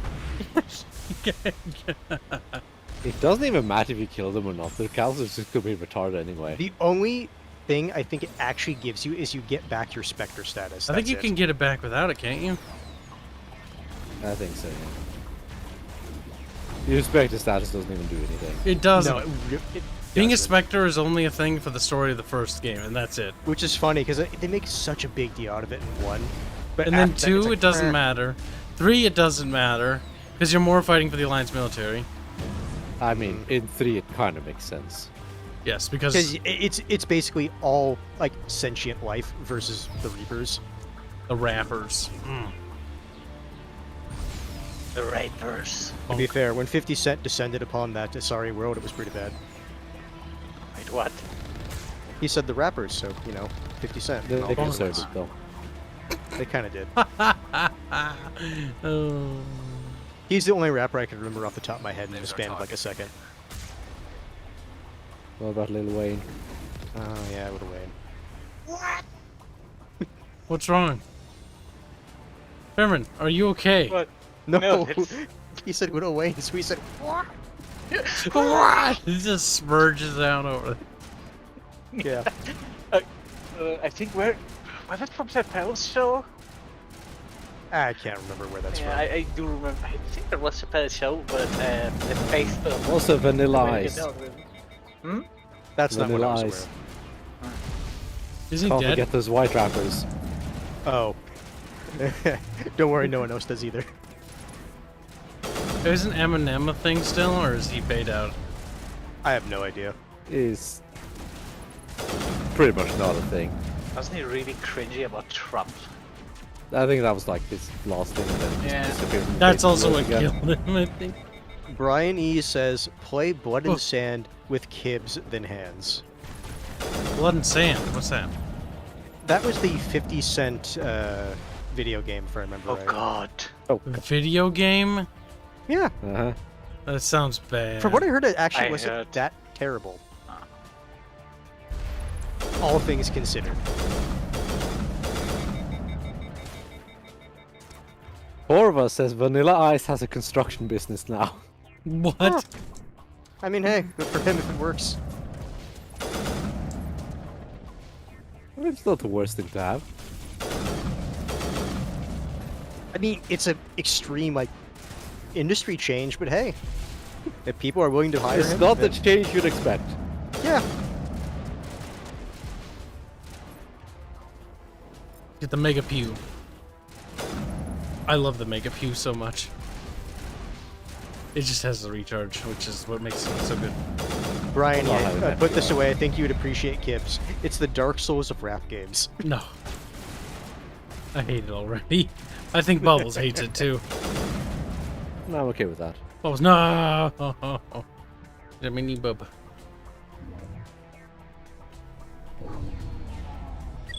It doesn't even matter if you kill them or not. The council's just gonna be retarded anyway. The only thing I think it actually gives you is you get back your Spectre status. I think That's you it. can get it back without it, can't you? I think so, yeah. Your Spectre status doesn't even do anything. It doesn't. No, it Being a doesn't. Spectre is only a thing for the story of the first game, and that's it. Which is funny, because they make such a big deal out of it in 1. But And then after that, 2, it's like, it doesn't eh. matter. 3, it doesn't matter, because you're more fighting for the Alliance military. I mean, in 3 it kind of makes sense. Yes, because Because it's basically all, like, sentient life versus the Reapers. the rappers. The Rapers. To be fair, when 50 Cent descended upon that sorry world, it was pretty bad. Wait, what? He said the rappers, so, 50 Cent. They all the deserve ones. it, though. They kind of did. Oh. He's the only rapper I can remember off the top of my head in the span of like a second. What about Lil Wayne? Oh, yeah, Lil Wayne. What's wrong? Herman, are you okay? What? No, he said Lil Wayne, so he said, what? What? He just spurges out over Yeah. I think was it from Chappelle's show? I can't remember where that's Yeah, from. I do remember. I think it was Chappelle's show, but it's based on. Also Vanilla Ice. Hmm? That's not what I Vanilla was Ice. aware Is he Can't dead? forget those white rappers. of. Oh. Don't worry, no one else does either. Isn't Eminem a thing still, or is he paid out? I have no idea. Is pretty much not a thing. Wasn't he really cringy about Trump? I think that was like his last thing and then just Yeah. disappeared from the That's face of also the what earth again. killed him, I think. Brian E says, play Blood Oh. and Sand with Kibs, then Hands. Blood and Sand, what's that? That was the 50 Cent video game, if I remember right. God. Oh, Video game? Yeah. uh-huh. That sounds bad. From what I heard, it actually I wasn't heard. that terrible. All things considered. Horva says Vanilla Ice has a construction business now. What? Huh. I mean, hey, good for him if it works. It's not the worst thing to have. I mean, it's an extreme, like, industry change, but hey, if people are willing to hire It's him, not the then- change you'd expect. Yeah. Get the Mega Pew. I love the Mega Pew so much. It just has the recharge, which is what makes it so good. Brian, Well, yeah, put this away. I think you would appreciate Kibs. It's the Dark Souls of rap games. No. I hate it already. I think Bubbles hates it too. No, I'm okay with that. Bubbles, no! The mini bub.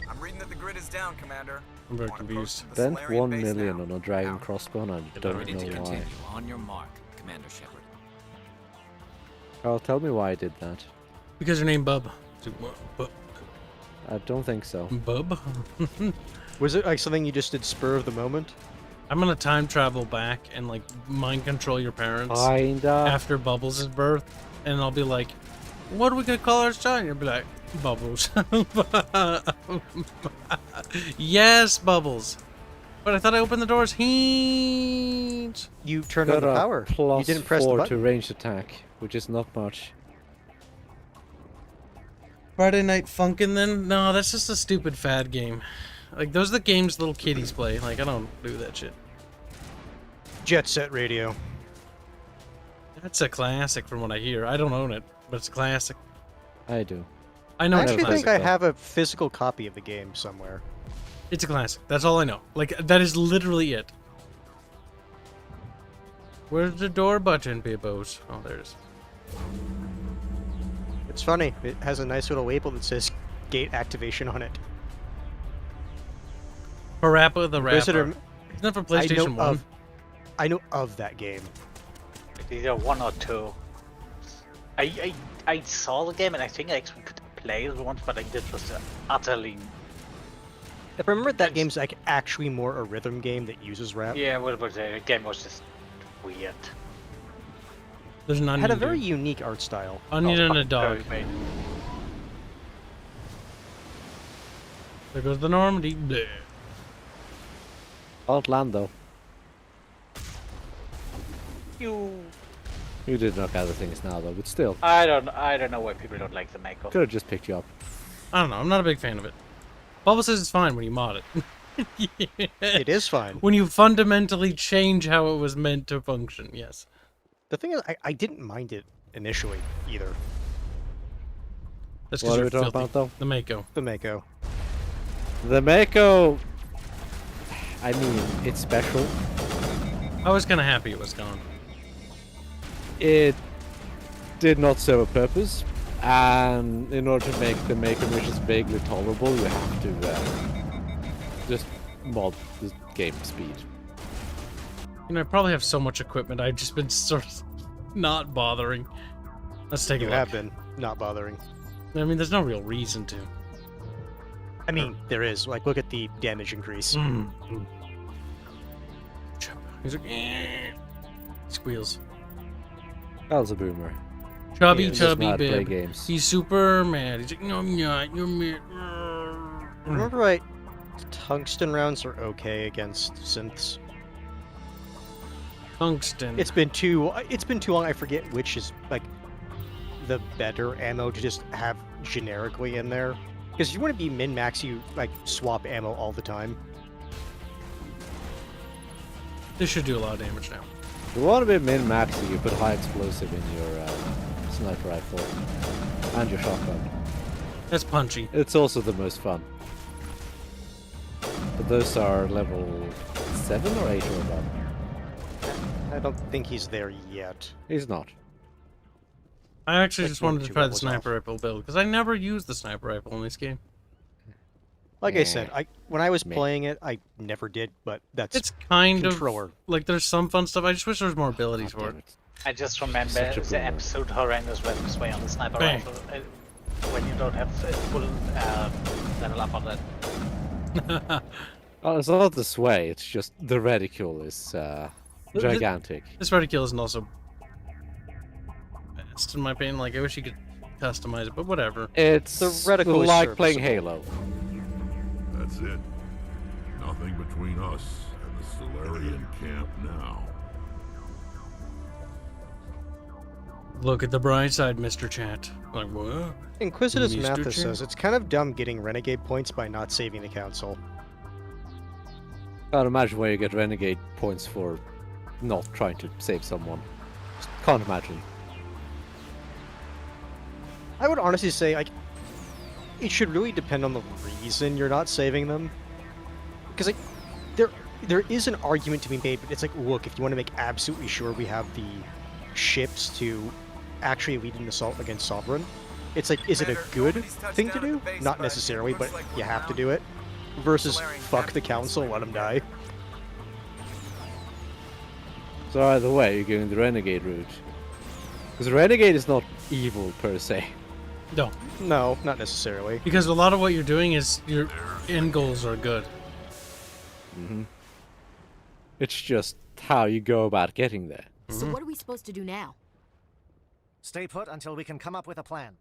I'm reading that the grid is down, Commander. I'm very confused. Spent 1 million on a dragon crossbow and I don't Ready know to why. continue. On your mark, Commander Shepard. Carl, tell me why I did that. Because your name Bub. I don't think so. Bub. Was it like something you just did spur of the moment? I'm gonna time travel back and like mind control your parents Kinda. after Bubbles' birth, and I'll be like, "What are we gonna call our son?" You'll be like, "Bubbles." Yes, Bubbles. But I thought I opened the doors. Heat. You turned on Got the a power. You plus didn't press the 4 to button. ranged attack, which is not much. Friday Night Funkin' then? No, that's just a stupid fad game. Like, those are the games little kiddies play. Like, I don't do that shit. Jet Set Radio. That's a classic from what I hear. I don't own it, but it's a classic. I do. I know I it's a actually classic. think I have a physical copy of the game somewhere. It's a classic. That's all I know. Like, that is literally it. Where's the door button, Bibbos? Oh, there's. It's funny. It has a nice little label that says gate activation on it. Parappa the Visitor- Rapper. Isn't that for PlayStation 1? I know of that game. Either 1 or 2. I saw the game and I think I actually could play it once, but I did was utterly. If I remember, that game's like actually more a rhythm game that uses rap. Yeah, but the game was just weird. There's an onion. Had a very dude. unique art style. Onion and a dog. Very great. There goes the Normandy. Bleh. Outlander. You. You did knock out the things now, though, but still. I don't know why people don't like the Mako. Could have just picked you up. I don't know. I'm not a big fan of it. Bubble says it's fine when you mod it. It is fine. When you fundamentally change how it was meant to function, yes. The thing is, I didn't mind it initially either. That's What because are you're we talking filthy. about, though? The Mako. The Mako. The Mako. I mean, it's special. I was kind of happy it was gone. It did not serve a purpose, and in order to make the Mako missions vaguely tolerable, you have to just mod the game speed. You know, I probably have so much equipment, I've just been sort of not bothering. Let's take a You look. have been not bothering. I mean, there's no real reason to. I mean, there is. Like, look at the damage increase. He's like, eh. Squeals. That was a boomer. Chubby, He was chubby mad play bib. games. He's super mad. He's like, no, I'm not. You're mad. Remember right, tungsten rounds are okay against synths. Tungsten. It's been too long. I forget which is like the better ammo to just have generically in there. Because if you want to be min-max, you like swap ammo all the time. This should do a lot of damage now. If you want to be min-maxing, you put high explosive in your sniper rifle and your shotgun. That's punchy. It's also the most fun. But those are level 7 or 8 or above. I don't think he's there yet. He's not. I actually Like just wanted to 2 try the levels sniper rifle build because I never used the sniper rifle in this game. Like I said, when I was Meh. playing it, I never did. But that's It's kind controller. of like there's some fun stuff. I just wish there was more abilities for it. I just remember Such a the boomer. absolute horrendous weapons way on the sniper Bang. rifle when you don't have a full level up on that. Oh, it's not the sway, it's just the reticule is gigantic. This reticule isn't also best in my opinion. Like I wish you could customize it, but whatever. It's The reticle is like playing serviceable. Halo. That's it. Nothing between us and the Solarian camp now. Look at the bright side, Mr. Chat. Like what? Inquisitus Mr. Mathis Chan? says it's kind of dumb getting renegade points by not saving the council. Can't imagine where you get renegade points for not trying to save someone. Just can't imagine. I would honestly say, like, it should really depend on the reason you're not saving them. Because, like, there is an argument to be made, but it's like, look, if you want to make absolutely sure we have the ships to actually lead an assault against Sovereign, it's like, is it a good thing to do? Not necessarily, but you have to do it. Versus, fuck the council, let them die. So either way, you're going the renegade route. Because renegade is not evil per se. No. No, not necessarily. Because a lot of what you're doing is your end goals are good. Mm-hmm. It's just how you go about getting there. So what are we supposed to do now? Stay put until we can come up with a plan.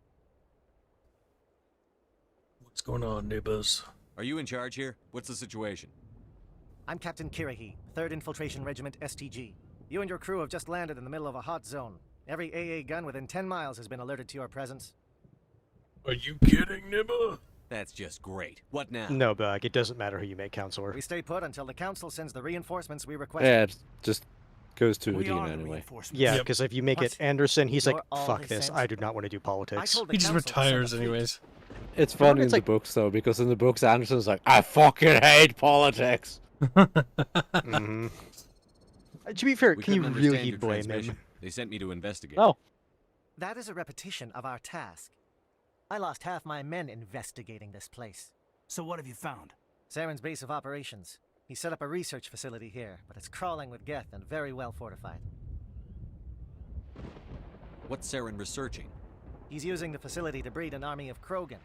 What's going on, neighbors? Are you in charge here? What's the situation? I'm Captain Kirahi, 3rd Infiltration Regiment STG. You and your crew have just landed in the middle of a hot zone. Every AA gun within 10 miles has been alerted to your presence. Are you kidding, Nibba? That's just great. What now? No, Bug. It doesn't matter who you make counselor. We stay put until the council sends the reinforcements we request. Yeah, it just goes to Udine anyway. Yeah, because if you make it Anderson, he's like, You're all fuck his this. sense. I do not want to do politics. told the He just council to send retires a fleet. anyways. It's funny in the books, though, because in the books, Anderson's like, I fucking hate politics. Mm-hmm. To be fair, We can you couldn't really understand your blame transmission. him? They sent me to investigate. Oh. That is a repetition of our task. I lost half my men investigating this place. So what have you found? Saren's base of operations. He set up a research facility here, but it's crawling with Geth and very well fortified. What's Saren researching? He's using the facility to breed an army of Krogan.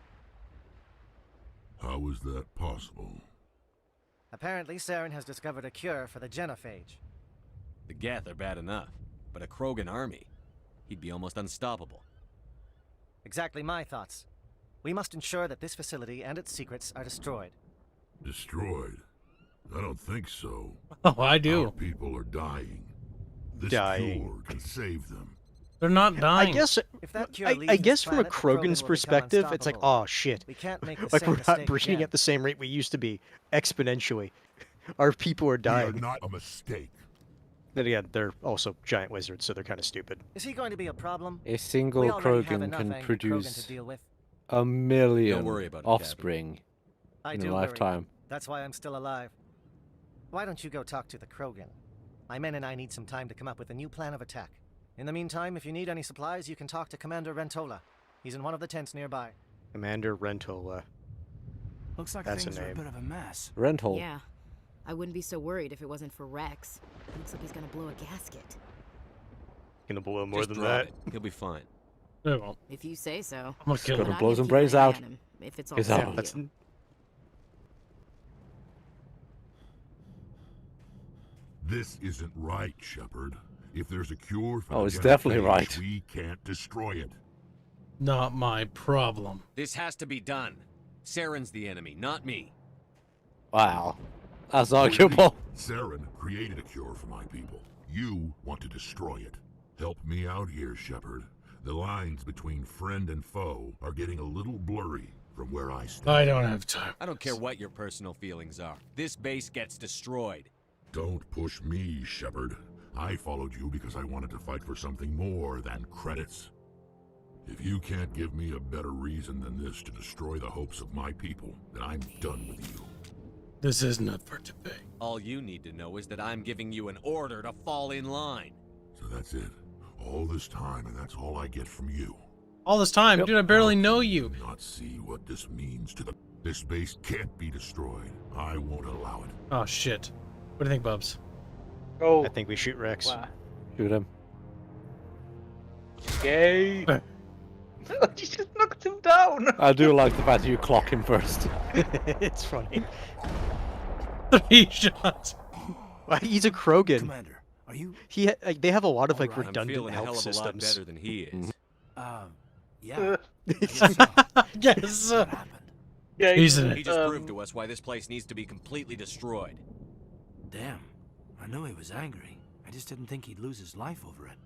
How is that possible? Apparently, Saren has discovered a cure for the genophage. The Geth are bad enough, but a Krogan army? He'd be almost unstoppable. Exactly my thoughts. We must ensure that this facility and its secrets are destroyed. Destroyed? I don't think so. Oh, I do. Our people are dying. This cure can save them. They're not dying. I guess, If that cure I leaves guess this from a planet, the Krogan Krogan's will become perspective, it's like, unstoppable. oh shit. We can't make the Like same we're not mistake breeding again. at the same rate we used to be, exponentially. Our people are We are dying. not a mistake. Then again, they're also giant wizards, so they're kind of stupid. Is he going to be a problem? A single We already have Krogan enough can angry Krogan to produce deal with. a million Don't worry about it, offspring I in do a worry. lifetime. That's why I'm still alive. Why don't you go talk to the Krogan? My men and I need some time to come up with a new plan of attack. In the meantime, if you need any supplies, you can talk to Commander Rentola. He's in one of the tents nearby. Commander Rentola. Looks like That's a things are a name. bit of a mess. Rental. Yeah. I wouldn't be so worried if it wasn't for Rex. Looks like he's gonna blow a gasket. Gonna blow more Just than drop that. it. He'll be fine. They won't. If you say so. I'm gonna kill But him. I'm Blow gonna some keep my brains eye out. on him, if it's all He's set out. with That's you. This isn't right, Shepard. If there's a cure for Oh, the it's definitely genophage, right. we can't destroy it. Not my problem. This has to be done. Saren's the enemy, not me. Wow. That's arguable. Saren created a cure for my people. You want to destroy it. Help me out here, Shepard. The lines between friend and foe are getting a little blurry from where I stand. I don't have time. I don't care what your personal feelings are. This base gets destroyed. Don't push me, Shepard. I followed you because I wanted to fight for something more than credits. If you can't give me a better reason than this to destroy the hopes of my people, then I'm done with you. This isn't up for debate. All you need to know is that I'm giving you an order to fall in line. So that's it. All this time, and that's all I get from you. All this time, dude, I barely know you. Not see what this means to the... This base can't be destroyed. I won't allow it. Oh shit. What do you think, Bubs? Oh. I think we shoot Rex. Wow. Shoot him. Yay! You just knocked him down! I do like the fact that you clock him first. It's funny. 3 shots. Well, he's a Krogan. Commander, are you? They have a lot of like Alright. I'm redundant feeling a hell health of a lot systems. better than he is. Yeah. Yes. What happened? Yeah, He's in it. He just proved to us why this place needs to be completely destroyed. Damn. I know he was angry. I just didn't think he'd lose his life over it.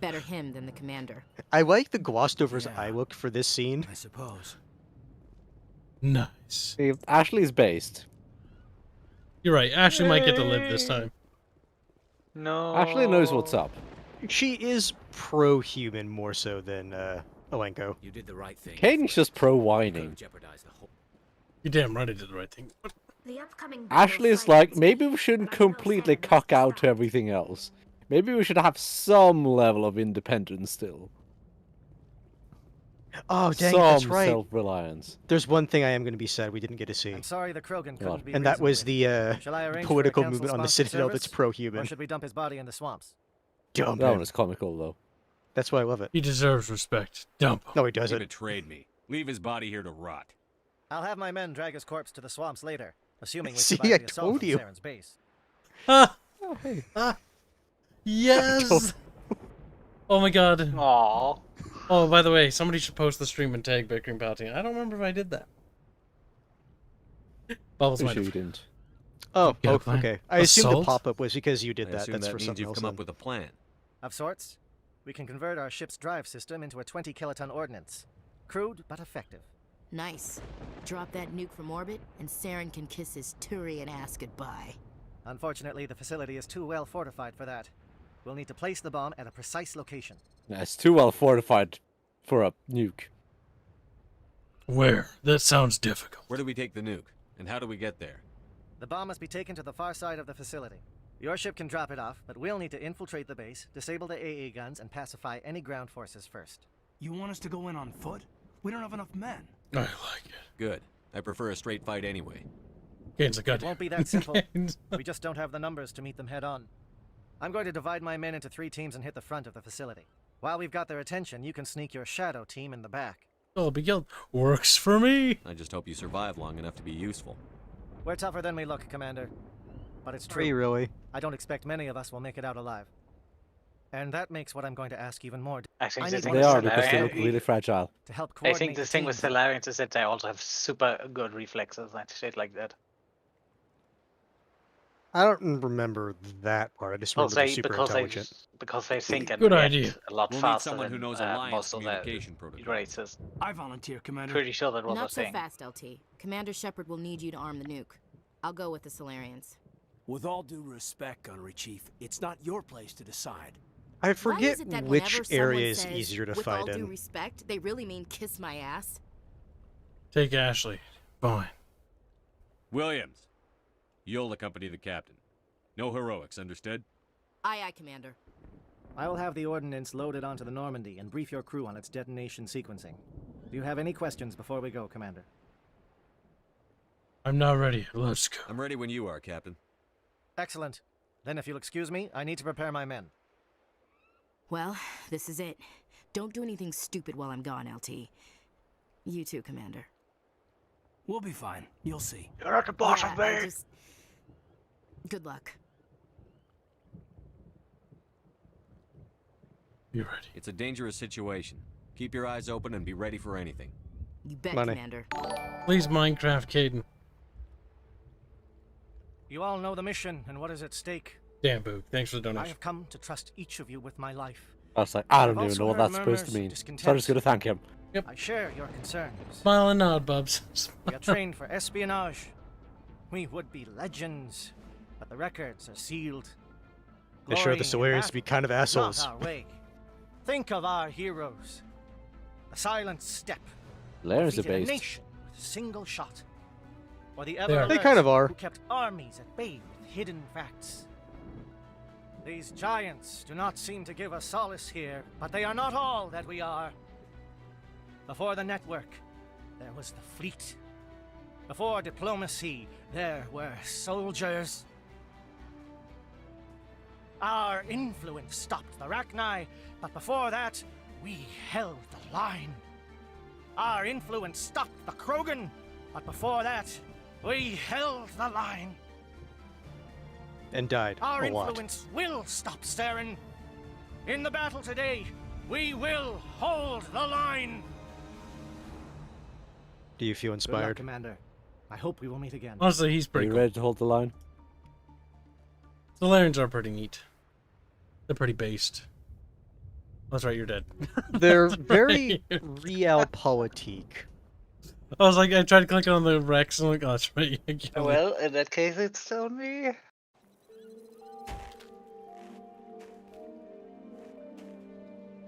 Better him than the commander. I like the glossed over Yeah. eye look for this scene. I suppose. Nice. See, Ashley's based. You're right. Ashley might get to live this time. No. Ashley knows what's up. She is pro-human more so than Olenko. You did the right thing. Kane's just pro-whining. Jeopardize the whole. You're damn right I did the right thing. The upcoming Ashley's like, maybe we shouldn't completely cock out to everything else. Maybe we should have some level of independence still. Oh, dang, some that's right. self-reliance. There's one thing I am going to be sad we didn't get to see. I'm sorry the Krogan couldn't be And that was reasoned with. the Shall I arrange for a political movement on the council-sponsored Citadel that's service? pro-human. Or should we dump his body in the swamps? Dump That him. one is comical, though. That's why I love it. He deserves respect. Dump him. No, he He doesn't. betrayed me. Leave his body here to rot. I'll have my men drag his corpse to the swamps later, assuming we See, survive I the assault told from you. Saren's base. Ah! Oh, hey. Ah! Yes! Oh my god. Aww. Oh, by the way, somebody should post the stream and tag Bickering Palpatine. I don't remember if I did that. Bubbles Pretty might sure you have. didn't. Oh, Yeah, okay. I assume the assault? pop-up was because you did I that. assume That's that for means something you've else. come up then. with a plan. Of sorts, we can convert our ship's drive system into a 20-kiloton ordnance. Crude, but effective. Nice. Drop that nuke from orbit, and Saren can kiss his Turian ass goodbye. Unfortunately, the facility is too well fortified for that. We'll need to place the bomb at a precise location. Yeah, it's too well fortified for a nuke. Where? That sounds difficult. Where do we take the nuke? And how do we get there? The bomb must be taken to the far side of the facility. Your ship can drop it off, but we'll need to infiltrate the base, disable the AA guns, and pacify any ground forces first. You want us to go in on foot? We don't have enough men. I like it. Good. I prefer a straight fight anyway. Gaines a It goddamn. won't be that simple. We just don't have the numbers to meet them head on. I'm going to divide my men into 3 teams and hit the front of the facility. While we've got their attention, you can sneak your shadow team in the back. Oh, big guild. Works for me. I just hope you survive long enough to be useful. We're tougher than we look, Commander. But it's true. Are you really? I don't expect many of us will make it out alive. And that makes what I'm going to ask even more. I think I the need thing They with are because they Salarian- look really fragile. to help I coordinate think the thing with teams. Salarians is that they also have super good reflexes and shit like that. I don't remember that part. I just remember they're super intelligent. Because they think and Good react idea. a lot We'll need faster someone than who knows Alliance most of the communication protocol. races. I volunteer, Commander. Pretty sure that was Not the so thing. fast, LT. Commander Shepard will need you to arm the nuke. I'll go with the Solarians. With all due respect, Gunnery Chief, it's not your place to decide. I Why forget is it that which whenever someone area is says, easier to with fight all due in. respect, they really mean kiss my ass? Take Ashley. Fine. Williams, you'll accompany the captain. No heroics, understood? Aye, aye, Commander. I will have the ordnance loaded onto the Normandy and brief your crew on its detonation sequencing. Do you have any questions before we go, Commander? I'm not ready. Let's go. I'm ready when you are, Captain. Excellent. Then if you'll excuse me, I need to prepare my men. Well, this is it. Don't do anything stupid while I'm gone, LT. You too, Commander. We'll be fine. You'll see. You're at the bottom, I babe. just... Good luck. Be ready. It's a dangerous situation. Keep your eyes open and be ready for anything. You bet, Money. Commander. Please, Minecraft Caden. You all know the mission and what is at stake. Damn, Boog. Thanks for the I donation. have come to trust each of you with my life. I was like, I don't I've even also know what heard that's supposed to murmurs, mean. discontent. So I'm just gonna thank him. I share your concerns. Smile and nod, Bubs. We are trained for espionage. We would be legends, but the records are sealed. They sure the Glorying in Solarians to be battle, kind of assholes. Not our way. Think of our heroes. The silent step. Lairs are defeated a based. nation with a single shot. Or the They ever are. They alert kind of are. who kept armies at bay with hidden facts. These giants do not seem to give us solace here, but they are not all that we are. Before the network, there was the fleet. Before diplomacy, there were soldiers. Our influence stopped the Rachni, but before that, we held the line. Our influence stopped the Krogan, but before that, we held the line. And died Our a lot. influence will stop Saren. In the battle today, we will hold the line. Do you feel Good luck, inspired? Commander. I hope we will meet again. Honestly, he's Are pretty you cool. ready to hold the line? Solarians are pretty neat. They're pretty based. That's right, you're dead. They're very realpolitik. I was like, I tried to click on the Rex and I'm like, oh, that's right. you killed me. Well, in that case, it's still me.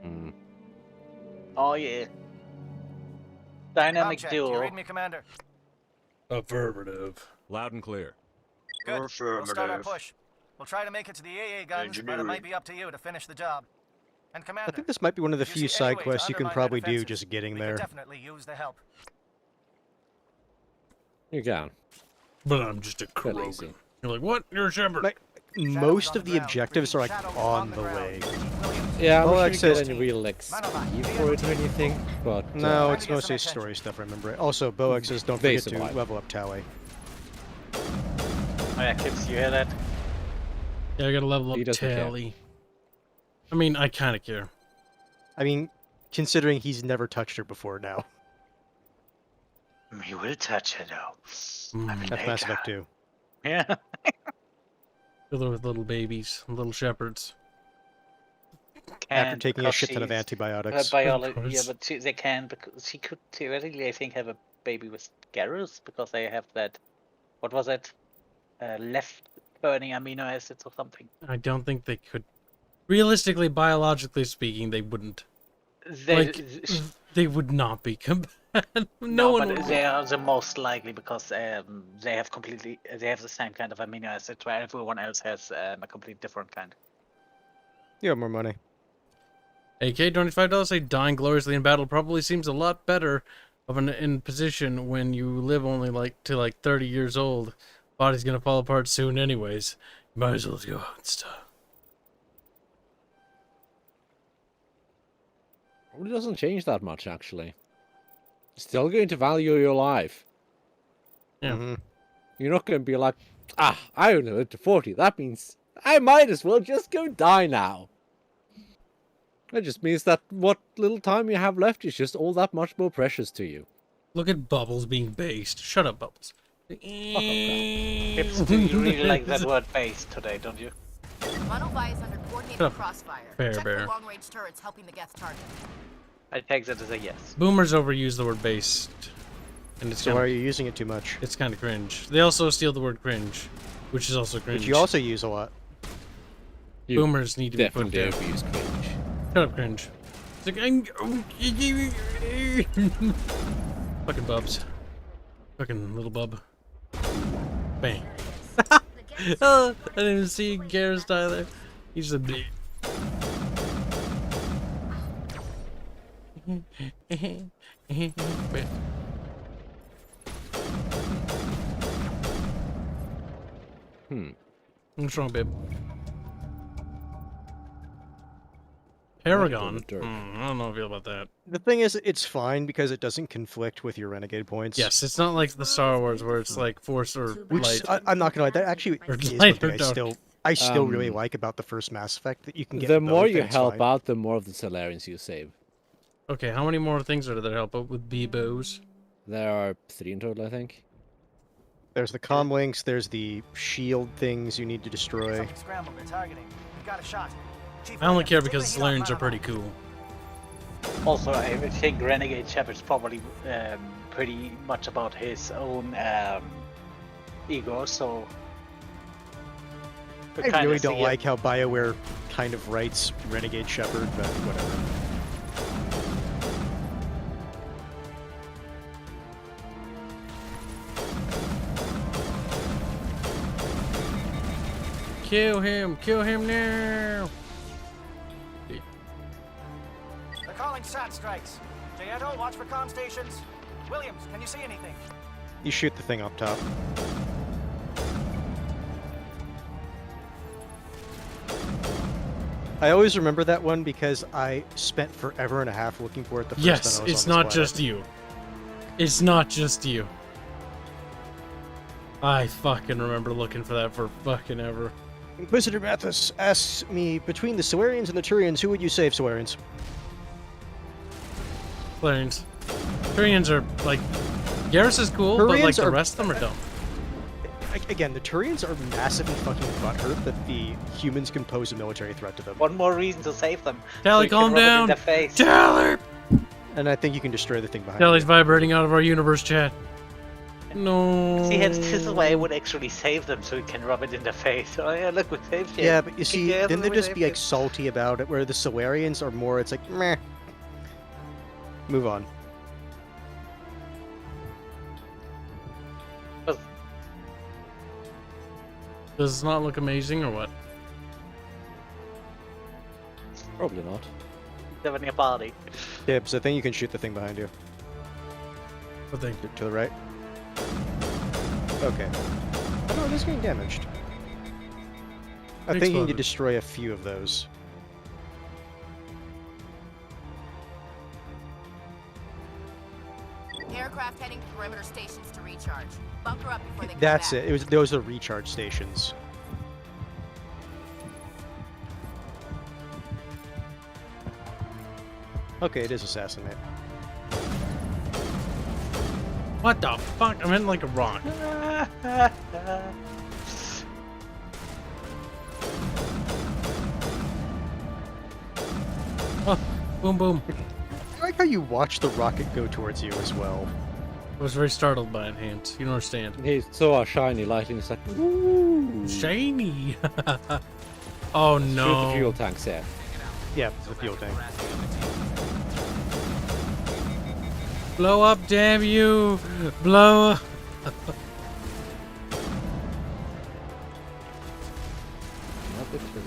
Hmm. Oh yeah. Dynamic Check. Do you duo. read me, Commander? Affirmative. Loud and clear. Good. We'll start our push. We'll try to make it to the AA guns, but it might be up to you to finish the job. And I Commander, think this might be one of the if you few see any side way to quests you can undermine probably their do defenses, just getting we could there. definitely use the help. You can. But I'm just a Quite Krogan. lazy. You're like, what? You're a shepherd. most of the objectives are like on the way. Yeah, I'm Boax not sure you says get any real like speed for it or anything, but no, it's mostly story stuff. Remember. Also, Boax says don't forget to survive. level up Taue. Oh yeah, Kibs, you hear that? Yeah, I gotta level He up doesn't care. Tally. I mean, I kind of care. I mean, considering he's never touched her before now. You will touch her though. That's Mass Effect 2. Yeah. Fill her with little babies, little shepherds. After taking a because shit ton of she's- antibiotics. Yeah, but they can because she could theoretically, I think, have a baby with Garrus because they have that. What was it? Left turning amino acids or something. I don't think they could. Realistically, biologically speaking, they wouldn't. They would not be compatible. No one but would. they are the most likely because they have the same kind of amino acids where everyone else has a completely different kind. You have more money. AK $25 say dying gloriously in battle probably seems a lot better in position when you live only to 30 years old. Body's gonna fall apart soon anyways. You might as well go out and stuff. It doesn't change that much, actually. Still going to value your life. Yeah. You're not going to be like, I only lived to 40. That means I might as well just go die now. That just means that what little time you have left is just all that much more precious to you. Look at Bubbles being based. Shut up, Bubbles. Kibs, do you really like that word base today, don't you? Monovi is under coordinated Shut up, crossfire. Bear Check Bear. for long-range turrets helping the Geth target. I take that as a yes. Boomers overuse the word based. And it's So why are you using it too much? It's kind of cringe. They also steal the word cringe, which is also cringe. Which you also use a lot. Boomers need to be put definitely down. overuse cringe. Shut up, cringe. It's like, fucking bubs. Fucking little bub. Bang. Oh, I didn't even see Garrus die there. He's a bleed. What's wrong, babe? Paragon? I don't know how I feel about that. The thing is, it's fine because it doesn't conflict with your renegade points. Yes, it's not like the Star Wars where it's like force or Which light. I'm not gonna lie, that actually Or is light one or thing dark. I still really like about the first Mass Effect that you can get. The more both, you and it's help fine. out, the more of the Solarians you save. Okay, how many more things are there to help out with Bebos? There are 3 in total, I think. There's the comm links. There's the shield things you need to destroy. Scrambled, they're targeting. We got a shot. I only care because Solarians are pretty cool. Also, I think Renegade Shepard's probably pretty much about his own ego, so... I really don't like how BioWare kind of writes Renegade Shepard, but whatever. Kill him now! They're calling SAT strikes. Jayeto, watch for comm stations. Williams, can you see anything? You shoot the thing up top. I always remember that one because I spent forever and a half looking for it the first Yes, time I was it's on this not planet. just you. It's not just you. I fucking remember looking for that for fucking ever. Inquisitor Mathis asks me, between the Solarians and the Turians, who would you save, Solarians? Solarians. Turians are like... Garrus is cool, but like Turians the are- rest of them are dumb. Again, the Turians are massively fucking butthurt that the humans can pose a military threat to them. One more reason to save them. Tally, you can calm rub it in down. their face. Tally! And I think you can destroy the thing behind Tally's vibrating out of our universe chat. No. See, this is why I would actually save them, so you can rub it in their face. Oh yeah, look, we saved you. Yeah, but you see, Yeah, then they'd we just saved be you. like salty about it, where the Solarians are more, it's like, meh. Move on. Does it not look amazing or what? Probably not. Having a party. Kibs, I think you can shoot the thing behind you. What thing? To the right. Okay. Oh no, it is getting damaged. I think you need to Exploded. destroy a few of those. Aircraft heading to perimeter stations to recharge. Bunker up before they come That's back. it. Those are recharge stations. Okay, it is assassinate. What the fuck? I meant like a rock. Oh, boom, boom. I like how you watch the rocket go towards you as well. I was very startled by it, Hans. You don't understand. He saw a shiny lightning. It's like, ooh, Shiny. Oh Shoot the no. fuel tank, Sam. Yeah, the fuel tank. Blow up, damn you! Blow up. Not the tree.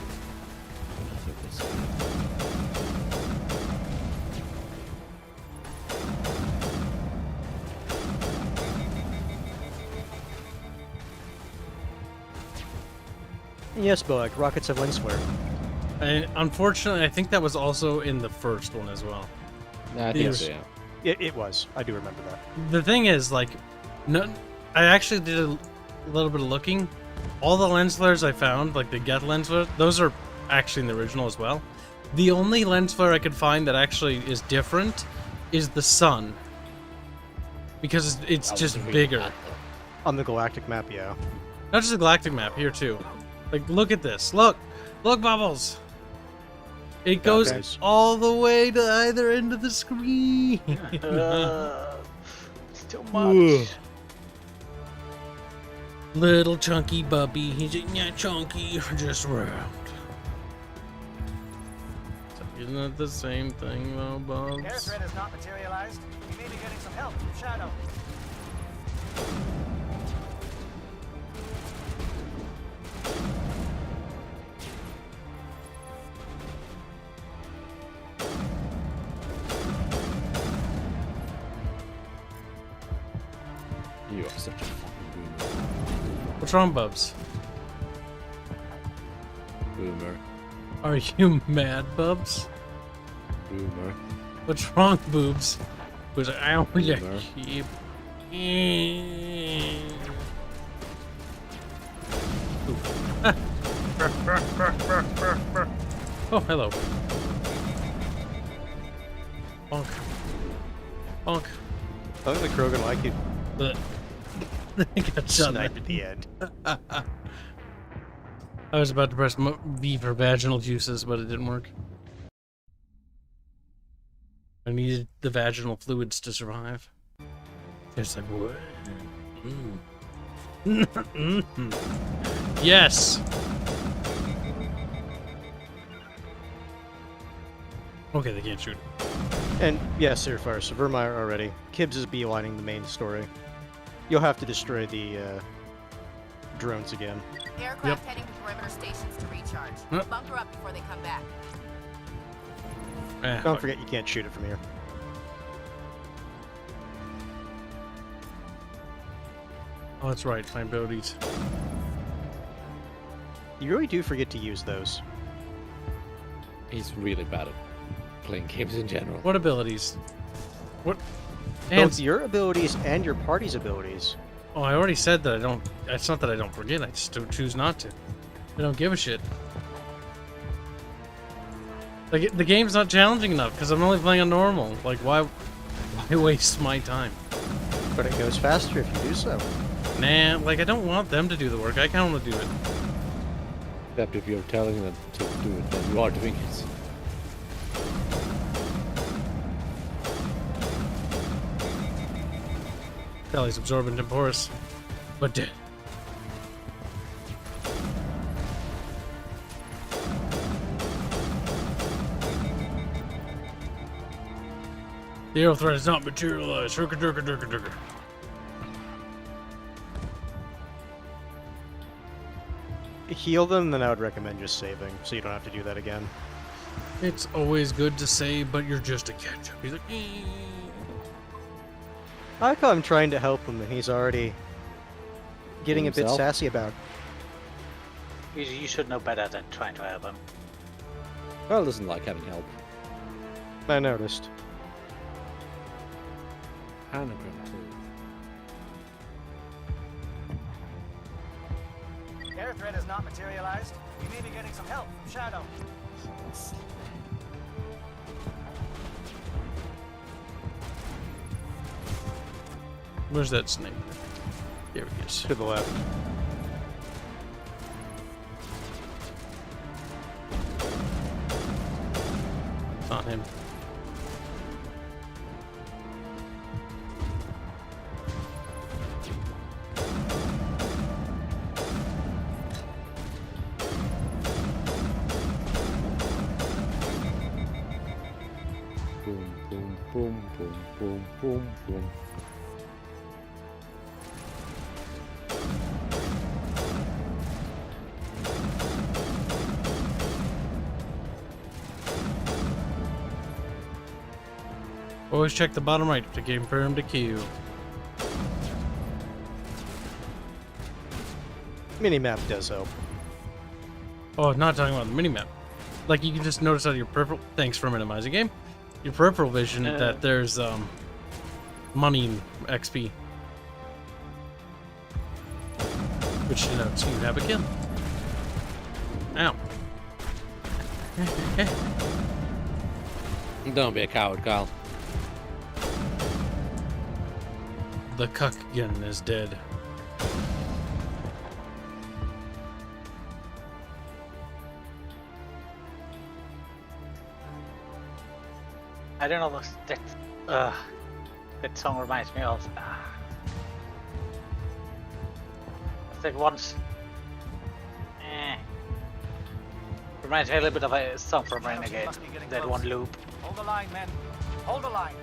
Yes, but like rockets have lens flare. And unfortunately, I think that was also in the first one as well. I think so, yeah. It was. I do remember that. The thing is, like, no, I actually did a little bit of looking. All the lens flares I found, like the get lens flare, those are actually in the original as well. The only lens flare I could find that actually is different is the sun. Because it's just bigger. On the galactic map, yeah. Not just the galactic map, here too. Like, look at this. Look! Look, Bubbles! It goes guys. all the way to either end of the screen. It's too much. Little chunky Bubby. He's not chunky, just round. Isn't that the same thing, though, Bubs? Air threat has not materialized. We may be getting some help from Shadow. You are such a fucking boomer. What's wrong, Bubs? Boomer. Are you mad, Bubs? Boomer. What's wrong, Boobs? Was I don't Boomer. keep. Oh, hello. Bonk. Bonk. I think the Krogan like you. They got shot Sniped at the end. I was about to press V for vaginal juices, but it didn't work. I needed the vaginal fluids to survive. It's like, what? Yes! Okay, they can't shoot. And yes, Sir Fire, so Vermeer already. Kibs is beelining the main story. You'll have to destroy the drones again. Aircraft heading to perimeter stations to recharge. Yep. Bunker up before they come back. Don't forget you can't shoot it from here. Oh, that's right, my abilities. You really do forget to use those. He's really bad at playing games in general. What abilities? What? Both your abilities and your party's abilities. Oh, I already said that I don't. It's not that I don't forget. I just choose not to. I don't give a shit. Like the game's not challenging enough because I'm only playing on normal. Like why waste my time? But it goes faster if you do so. Nah, like I don't want them to do the work. I kind of want to do it. Except if you're telling them to do it, then you are doing it. Kelly's absorbent and porous, but dead. The aero threat has not materialized. Herka durka durka durka. Heal them, then I would recommend just saving, so you don't have to do that again. It's always good to save, but you're just a ketchup. He's like, I like how I'm trying to help him, and he's already getting a bit Himself? sassy about it. You should know better than trying to help him. Carl doesn't like having help. I noticed. Anagram too. Air threat has not materialized. We may be getting some help from Shadow. Where's that snake? There he is. To the left. It's on him. Boom, boom, boom, boom, boom, boom, boom. Always check the bottom right to confirm the queue. Minimap does help. Oh, not talking about the minimap. Like, you can just notice out of your peripheral... Thanks for minimizing game. Your peripheral vision that there's, money and XP. Which denotes you have a kill. Ow. Don't be a coward, Kyle. The cuck is dead. I don't know, that song reminds me of... it's like once... reminds me a little bit of a song from Renegade, that one loop. Hold the line, men. Hold the line.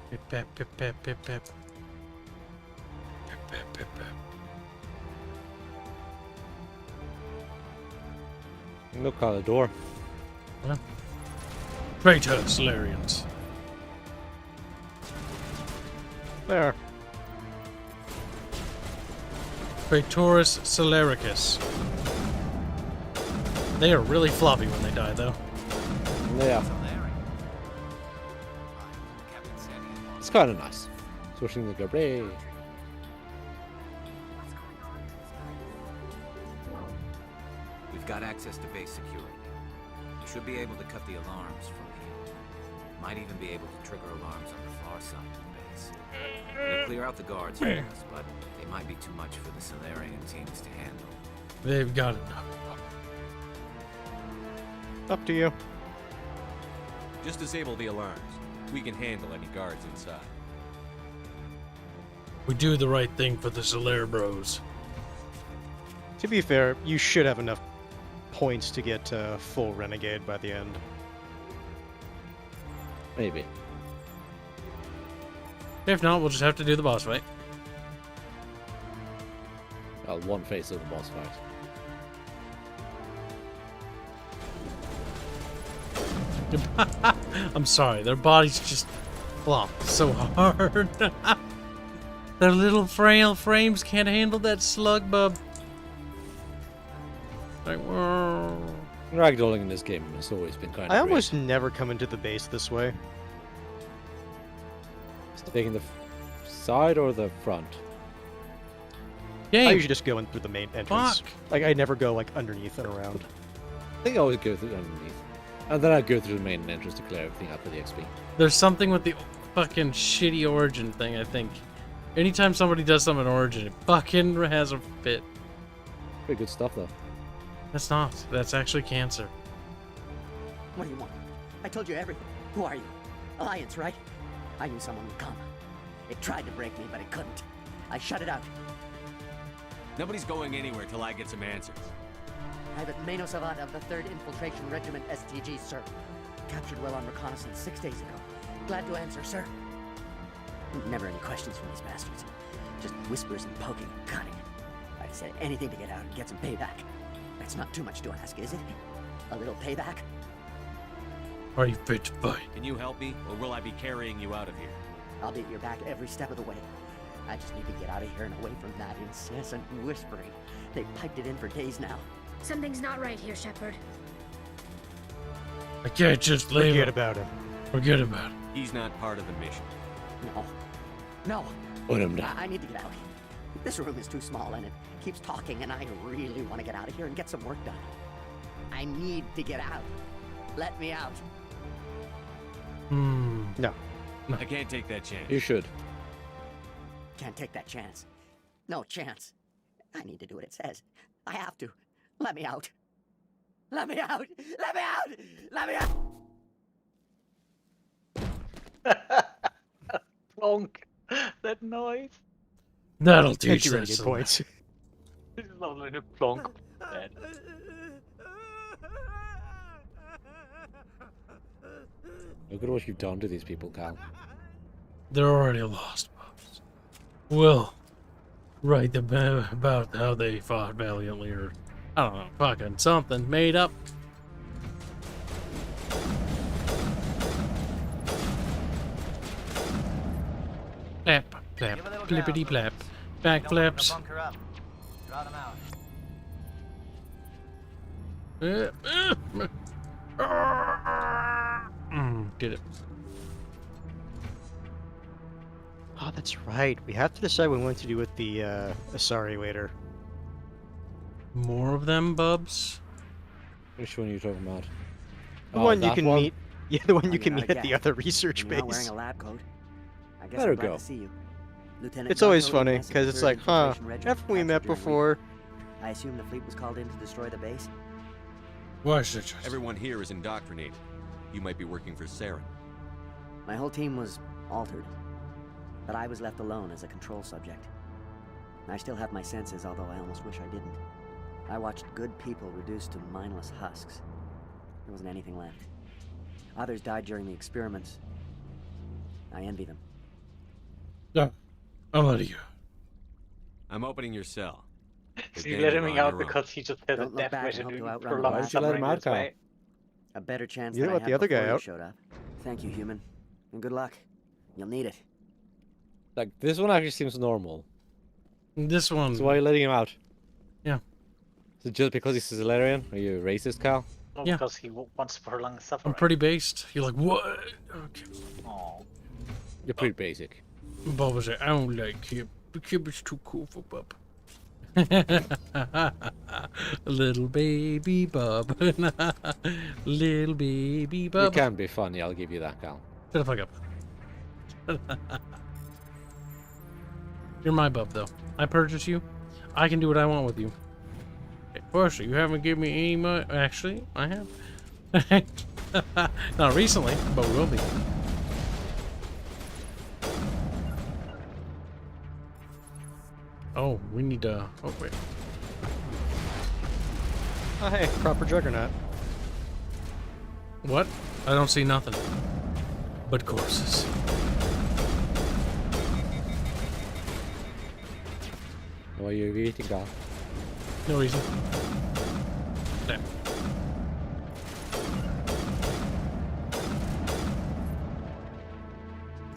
Pip, pip, pip, pip, pip, pip. Pip, pip, pip, pip. Look out the door. Well, traitor Solarians. There. Praetorus Solaricus. They are really floppy when they die, though. Yeah. It's kind of nice. Swishing the garbage. We've got access to base security. We should be able to cut the alarms from here. Might even be able to trigger alarms on the far side of the base. We'll clear out the guards for us, but they might be too much for the Solarian teams to handle. They've got it. Up to you. Just disable the alarms. We can handle any guards inside. We do the right thing for the Solar Bros. To be fair, you should have enough points to get full Renegade by the end. Maybe. If not, we'll just have to do the boss fight. Well, one phase of the boss fight. I'm sorry, their bodies just flop so hard. Their little frail frames can't handle that slug bub. Like, whoa. Ragdolling in this game has always been kind of I almost never come into the base this way. Taking the side or the front? I usually just go in through the main entrance. Fuck. Like, I never go, like, underneath and around. I think I always go through underneath. And then I go through the main entrance to clear everything up for the XP. There's something with the fucking shitty Origin thing, I think. Anytime somebody does something in Origin, it fucking has a fit. Pretty good stuff, though. That's not. That's actually cancer. What do you want? I told you everything. Who are you? Alliance, right? I knew someone would come. It tried to break me, but it couldn't. I shut it out. Nobody's going anywhere till I get some answers. Private Mano Savat of the 3rd Infiltration Regiment STG, sir. Captured well on reconnaissance 6 days ago. Glad to answer, sir. Never any questions from these bastards. Just whispers and poking and cutting. I'd say anything to get out and get some payback. That's not too much to ask, is it? A little payback? Are you fit to fight? Can you help me, or will I be carrying you out of here? I'll be at your back every step of the way. I just need to get out of here and away from that incessant whispering. They've piped it in for days now. Something's not right here, Shepard. I can't just leave Forget him. about him. Forget about it. He's not part of the mission. No. Put him down. I need to get out. This room is too small and it keeps talking and I really want to get out of here and get some work done. I need to get out. Let me out. No. I can't take that chance. You should. Can't take that chance. No chance. I need to do what it says. I have to. Let me out. Let me out. Let me out. Let me out. Plonk. That noise. That'll Can't teach you us. renegade points? This is not like a plonk. Dead. Look at what you've done to these people, Cal. They're already lost, pups. Well, write about how they fought valiantly, or I don't know, fucking something made up. Plap, plap, flippity plap, backflips. Did it. Oh, that's right. We have to decide what to do with the Asari waiter. More of them, Bubs? Which one are you talking about? The one you that can one? meet. Yeah, the one you You're can not meet at the again. other research You're not base. wearing a lab coat. I guess Let her I'm glad go. to see you. Lieutenant It's always Gonzo, funny Lieutenant because it's Third like, huh? Infiltration Regiment, Haven't we captured met during before? week. I assume the fleet was called in to destroy the base. Why should you? Everyone here is indoctrinated. You might be working for Saren. My whole team was altered, but I was left alone as a control subject. I still have my senses, although I almost wish I didn't. I watched good people reduced to mindless husks. There wasn't anything left. Others died during the experiments. I envy them. No, I'm letting you. I'm opening your cell. But You then let you're him on out your own. because he just has a Don't look death back wish and and hope to outrun prolong the Why don't you let him suffering out, this Kyle? way. A better chance You know than I what had the other before guy you out. showed up. Thank you, human. And good luck. You'll need it. Like, this one actually seems normal. This one. So why are you letting him out? Yeah. Is it just because he's a Solarian? Are you a racist, Cal? No, Yeah. because he wants to prolong suffering. I'm pretty based. You're like, what? Okay. Aw. You're pretty basic. Bub was like, I don't like Kib. Kib is too cool for Bub. Little baby Bub. Little baby You Bub. can be funny, I'll give you that, Cal. Shut the fuck up. You're my Bub, though. I purchase you. I can do what I want with you. Firstly, you haven't given me any money. Actually, I have. Not recently, but we will be. Oh, we need to. Oh, wait. Oh, hey, proper juggernaut. What? I don't see nothing but corpses. Why are you eating, Cal? No reason. There.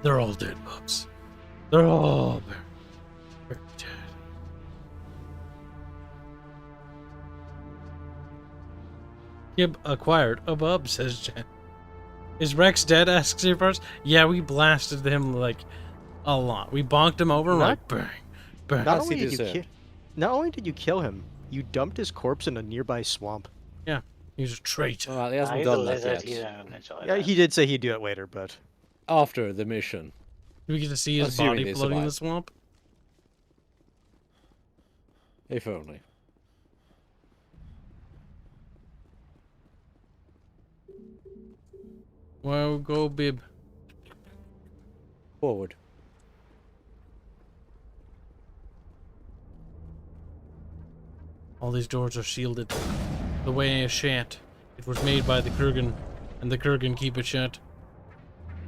They're all dead, Bubs. They're all very dead. Kib acquired a Bub, says Jen. Is Rex dead? Asks you first. Yeah, we blasted him like a lot. We bonked him over like bang, bang. Not only did you kill him, you dumped his corpse in a nearby swamp. Yeah, he's a traitor. Well, he hasn't He's a done that lizard, yet. he don't enjoy Yeah, that. he did say he'd do it later, but After the mission. Do we get to see his Assuming body they floating in the survive. swamp? If only. Well, go, Bib. Forward. All these doors are shielded. The way is shut. It was made by the Kurgan, and the Kurgan keep it shut.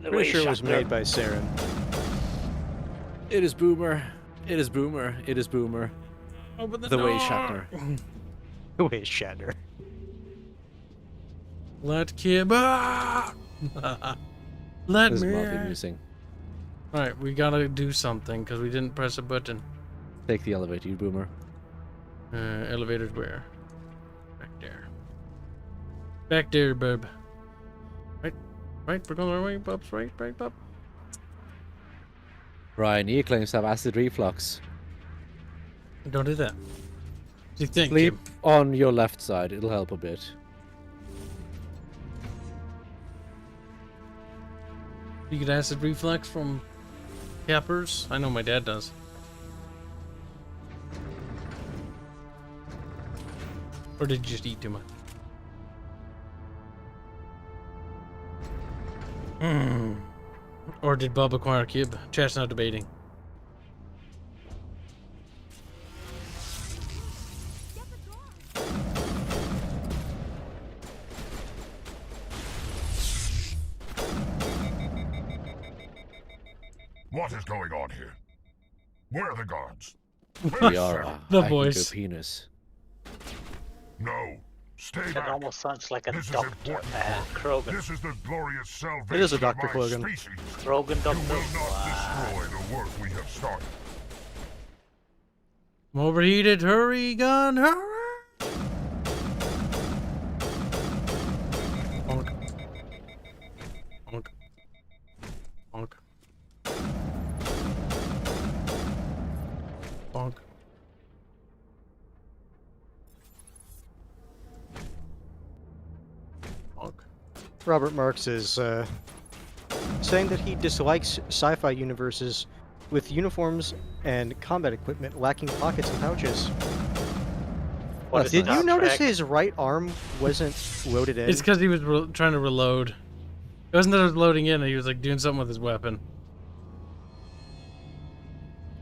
pretty sure it was made by Saren. It is Boomer. It is Boomer. It is Boomer. Open The way Shatner. The way Shatner. Let Kib out! Let This is me. mildly amusing. Alright, we gotta do something because we didn't press a button. Take the elevator, you boomer. Elevator's where? Back there. Back there, bub. Right, we're going the right way, bubs. Right, bub. Ryan, he claims to have acid reflux. Don't do that. Do you think? Sleep on your left side, it'll help a bit. You get acid reflux from cappers? I know my dad does. Or did you just eat too much? Or did Bob acquire Kib? Chat's not debating. What is going on here? Where are the guards? Liara, The I voice. can go penis. No. Stay It back. almost sounds like a This is Dr. important. Krogan. This is the glorious salvation It is a of Dr. my Krogan. species. Krogan You Doctor. will not destroy the work we have started. I'm overheated. Hurry, gun, hurry! Honk. Honk. Honk. Honk. Honk. Robert Marks is saying that he dislikes sci-fi universes with uniforms and combat equipment lacking pockets and pouches. What is Did Star you notice Trek? his right arm wasn't loaded in? It's because he was trying to reload. It wasn't that it was loading in, he was like doing something with his weapon.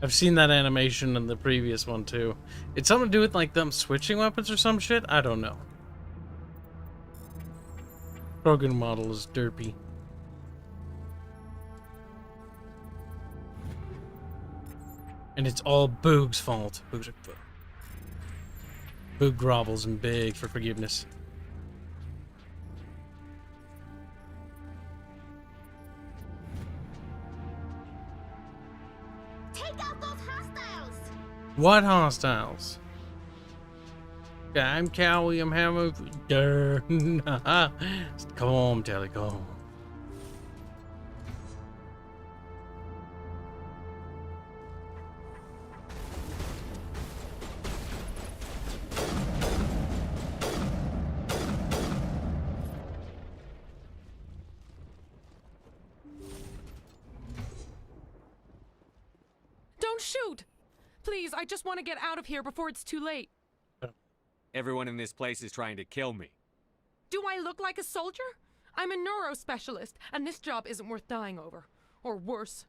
I've seen that animation in the previous one too. It's something to do with like them switching weapons or some shit? I don't know. Krogan model is derpy. And it's all Boog's fault. Boog grovels and begs for forgiveness. Take out those hostiles! What hostiles? I'm Cowie, I'm having... Calm, Telly, calm. Don't shoot! Please, I just want to get out of here before it's too late. Everyone in this place is trying to kill me. Do I look like a soldier? I'm a neurospecialist, and this job isn't worth dying over. Or worse.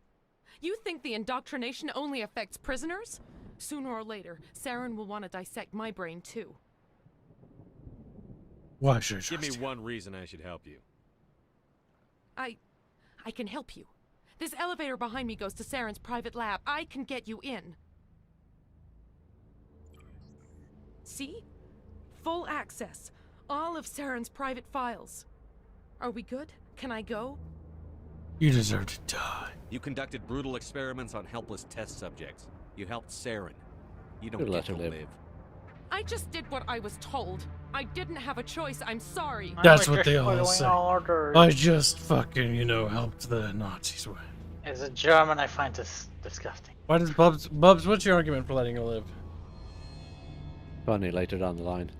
You think the indoctrination only affects prisoners? Sooner or later, Saren will want to dissect my brain too. Why should I Give me trust you? one reason I should help you. I can help you. This elevator behind me goes to Saren's private lab. I can get you in. See? Full access. All of Saren's private files. Are we good? Can I go? You deserve to die. You conducted brutal experiments on helpless test subjects. You helped Saren. You don't Good get to let her live. live. I just did what I was told. I didn't have a choice. I'm sorry. That's what they all say. I just fucking, helped the Nazis win. As a German, I find this disgusting. Why does Bubs, what's your argument for letting her live? Funny later down the line.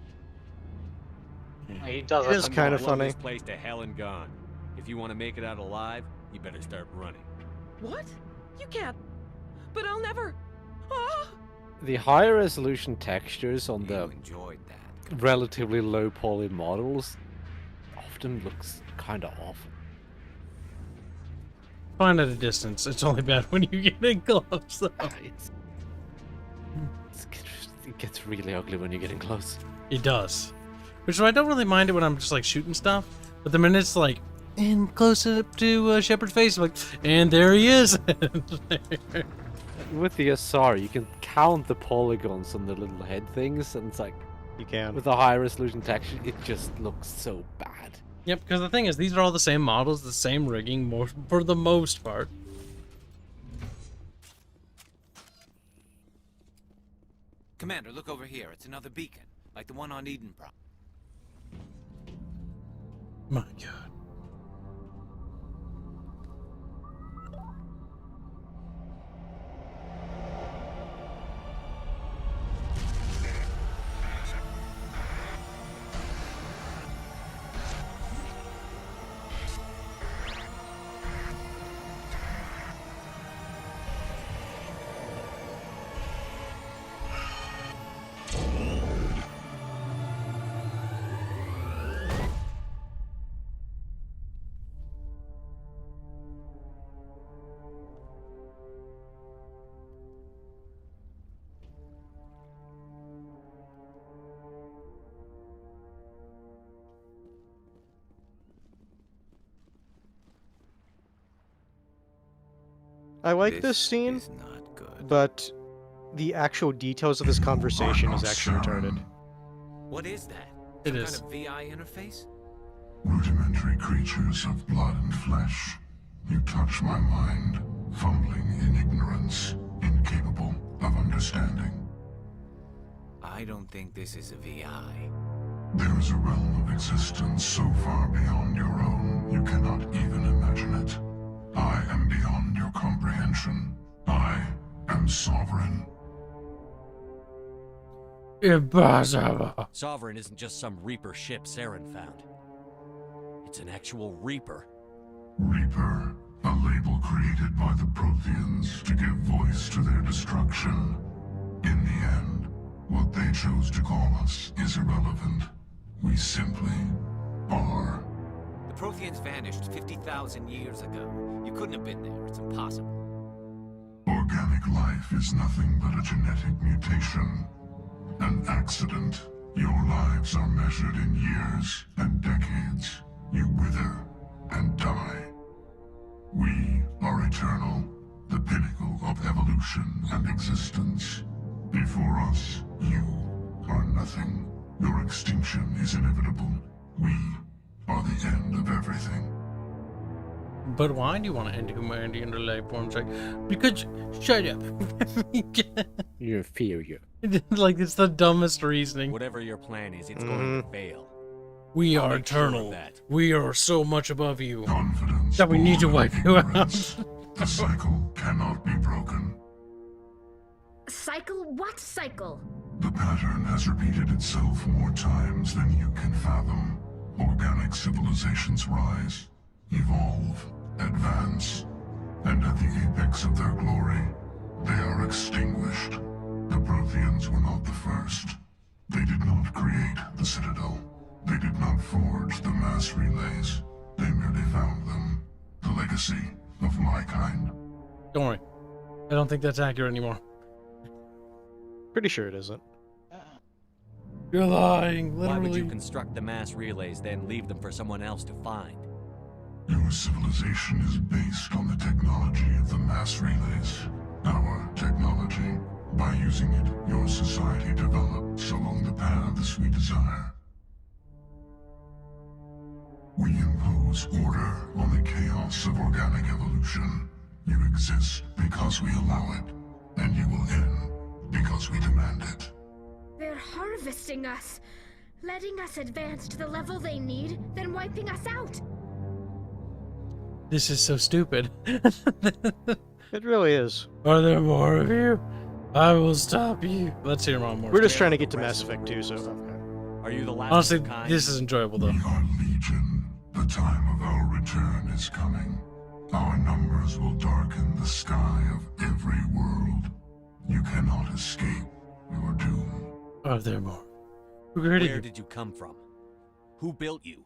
He does It is kind of Blow funny. This place to hell and gone. If you want to make it out alive, you better start running. What? You can't. But I'll never. Ah! The high resolution textures on the Enjoyed that. relatively low poly models often looks kind of off. Fine at a distance. It's only bad when you get in close. Though. It gets really ugly when you're getting close. It does. Which is why I don't really mind it when I'm just like shooting stuff. But the minute it's like in close up to Shepard's face, I'm like, and there he is. With the SR, you can count the polygons on the little head things, and it's like you can. With the high resolution texture, it just looks so bad. Yep, because the thing is, these are all the same models, the same rigging, for the most part. Commander, look over here. It's another beacon, like the one on Edenborough. My God. I like this scene, but the actual details of this conversation is actually retarded. What is that? It Some is. kind of VI interface? Rudimentary creatures of blood and flesh. You touch my mind, fumbling in ignorance, incapable of understanding. I don't think this is a VI. There is a realm of existence so far beyond your own, you cannot even imagine it. I am beyond your comprehension. I am sovereign. Impossible. Sovereign isn't just some Reaper ship Saren found. It's an actual Reaper. Reaper, a label created by the Protheans to give voice to their destruction. In the end, what they chose to call us is irrelevant. We simply are. The Protheans vanished 50,000 years ago. You couldn't have been there. It's impossible. Organic life is nothing but a genetic mutation. An accident. Your lives are measured in years and decades. You wither and die. We are eternal, the pinnacle of evolution and existence. Before us, you are nothing. Your extinction is inevitable. We are the end of everything. But why do you want to end humanity under life forms? Like, because shut up. You're inferior. Like, it's the dumbest reasoning. Whatever your plan is, it's going to fail. We I'll are make sure of eternal. that. We are so much above you Confidence that we need to born wipe of you out. ignorance. The cycle cannot be broken. Cycle? What cycle? The pattern has repeated itself more times than you can fathom. Organic civilizations rise, evolve, advance, and at the apex of their glory, they are extinguished. The Protheans were not the first. They did not create the Citadel. They did not forge the mass relays. They merely found them. The legacy of my kind. Don't worry. I don't think that's accurate anymore. Pretty sure it isn't. You're lying, Why would you literally. construct the mass relays, then leave them for someone else to find? Your civilization is based on the technology of the mass relays. Our technology. By using it, your society develops along the paths we desire. We impose order on the chaos of organic evolution. You exist because we allow it, and you will end because we demand it. They're harvesting us, letting us advance to the level they need, then wiping us out. This is so stupid. It really is. Are there more of you? I will stop you. Let's hear more. We're just trying to get to Mass Effect 2, so... Are you the last Honestly, of kind? this is enjoyable, though. We are Legion. The time of our return is coming. Our numbers will darken the sky of every world. You cannot escape your doom. Are there more? Who created Where you? did you come from? Who built you?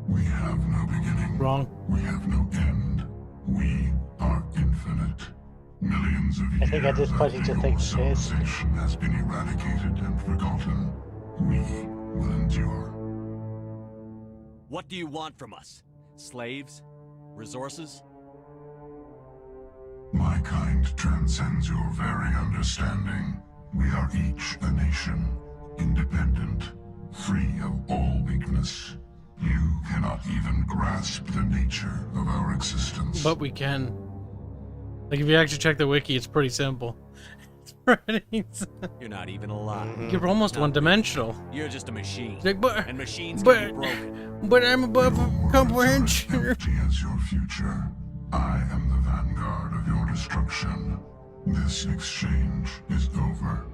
We have no beginning. Wrong. We have no end. We are infinite. Millions of years I think at this point he just thinks it is. civilization has been eradicated and forgotten. We will endure. What do you want from us? Slaves? Resources? My kind transcends your very understanding. We are each a nation, independent, free of all weakness, You cannot even grasp the nature of our existence. But we can. Like, if you actually check the wiki, it's pretty simple. It's pretty You're not even alive. You're almost one-dimensional. You're just a machine. Like, and machines can be broken. But I'm above comprehension. Empty as your future. I am the vanguard of your destruction. This exchange is over.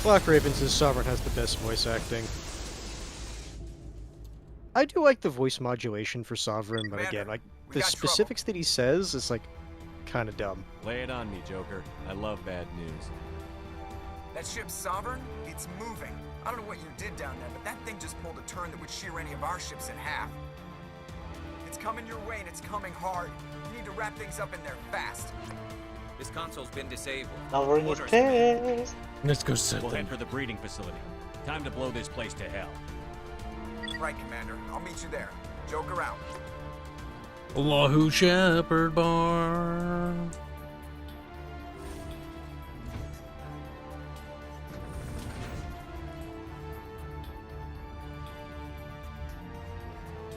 Black Raven says Sovereign has the best voice acting. I do like the voice modulation for Sovereign, but again, like the specifics that he says is like kind of dumb. Lay it on me, Joker. I love bad news. That ship Sovereign, it's moving. I don't know what you did down there, but that thing just pulled a turn that would shear any of our ships in half. It's coming your way and it's coming hard. You need to wrap things up in there fast. This console's been disabled. Sovereign is pissed. Let's go sit We'll them. head for the breeding facility. Time to blow this place to hell. Right, Commander. I'll meet you there. Joker out. Allahu Shepherd Bar.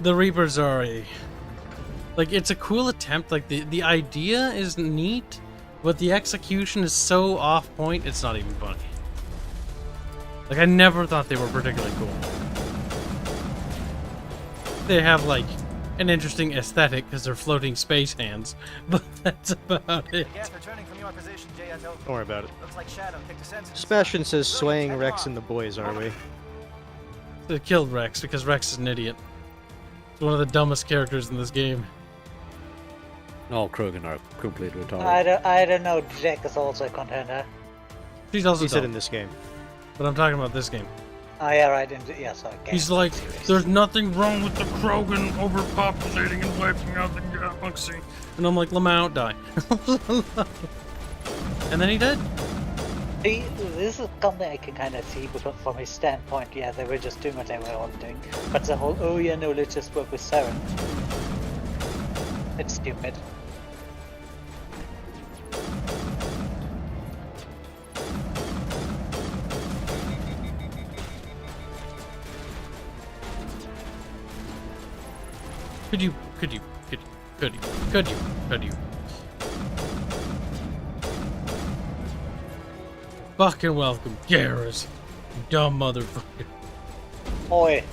The Reapers are like, it's a cool attempt. Like, the idea is neat, but the execution is so off point, it's not even funny. Like, I never thought they were particularly cool. They have, like, an interesting aesthetic because they're floating space hands, but that's about it. Don't worry about it. Looks like Shadow picked a sensitive Sebastian says swaying Rex and the boys, are we? They killed Rex because Rex is an idiot. He's one of the dumbest characters in this game. All Krogan are completely retarded. I don't know. Jack is also a contender. She's also He said dumb. in this game. But I'm talking about this game. Oh yeah, right. Yeah, sorry. He's like, there's nothing wrong with the Krogan overpopulating and wiping out the galaxy. And I'm like, Lamau, die. And then he did. See, this is something I can kind of see because from his standpoint, yeah, they were just doing what they were all doing. But the whole, oh yeah, no, let's just work with Saren. It's stupid. Could you? Fucking welcome, Garrus. You dumb motherfucker. Oi.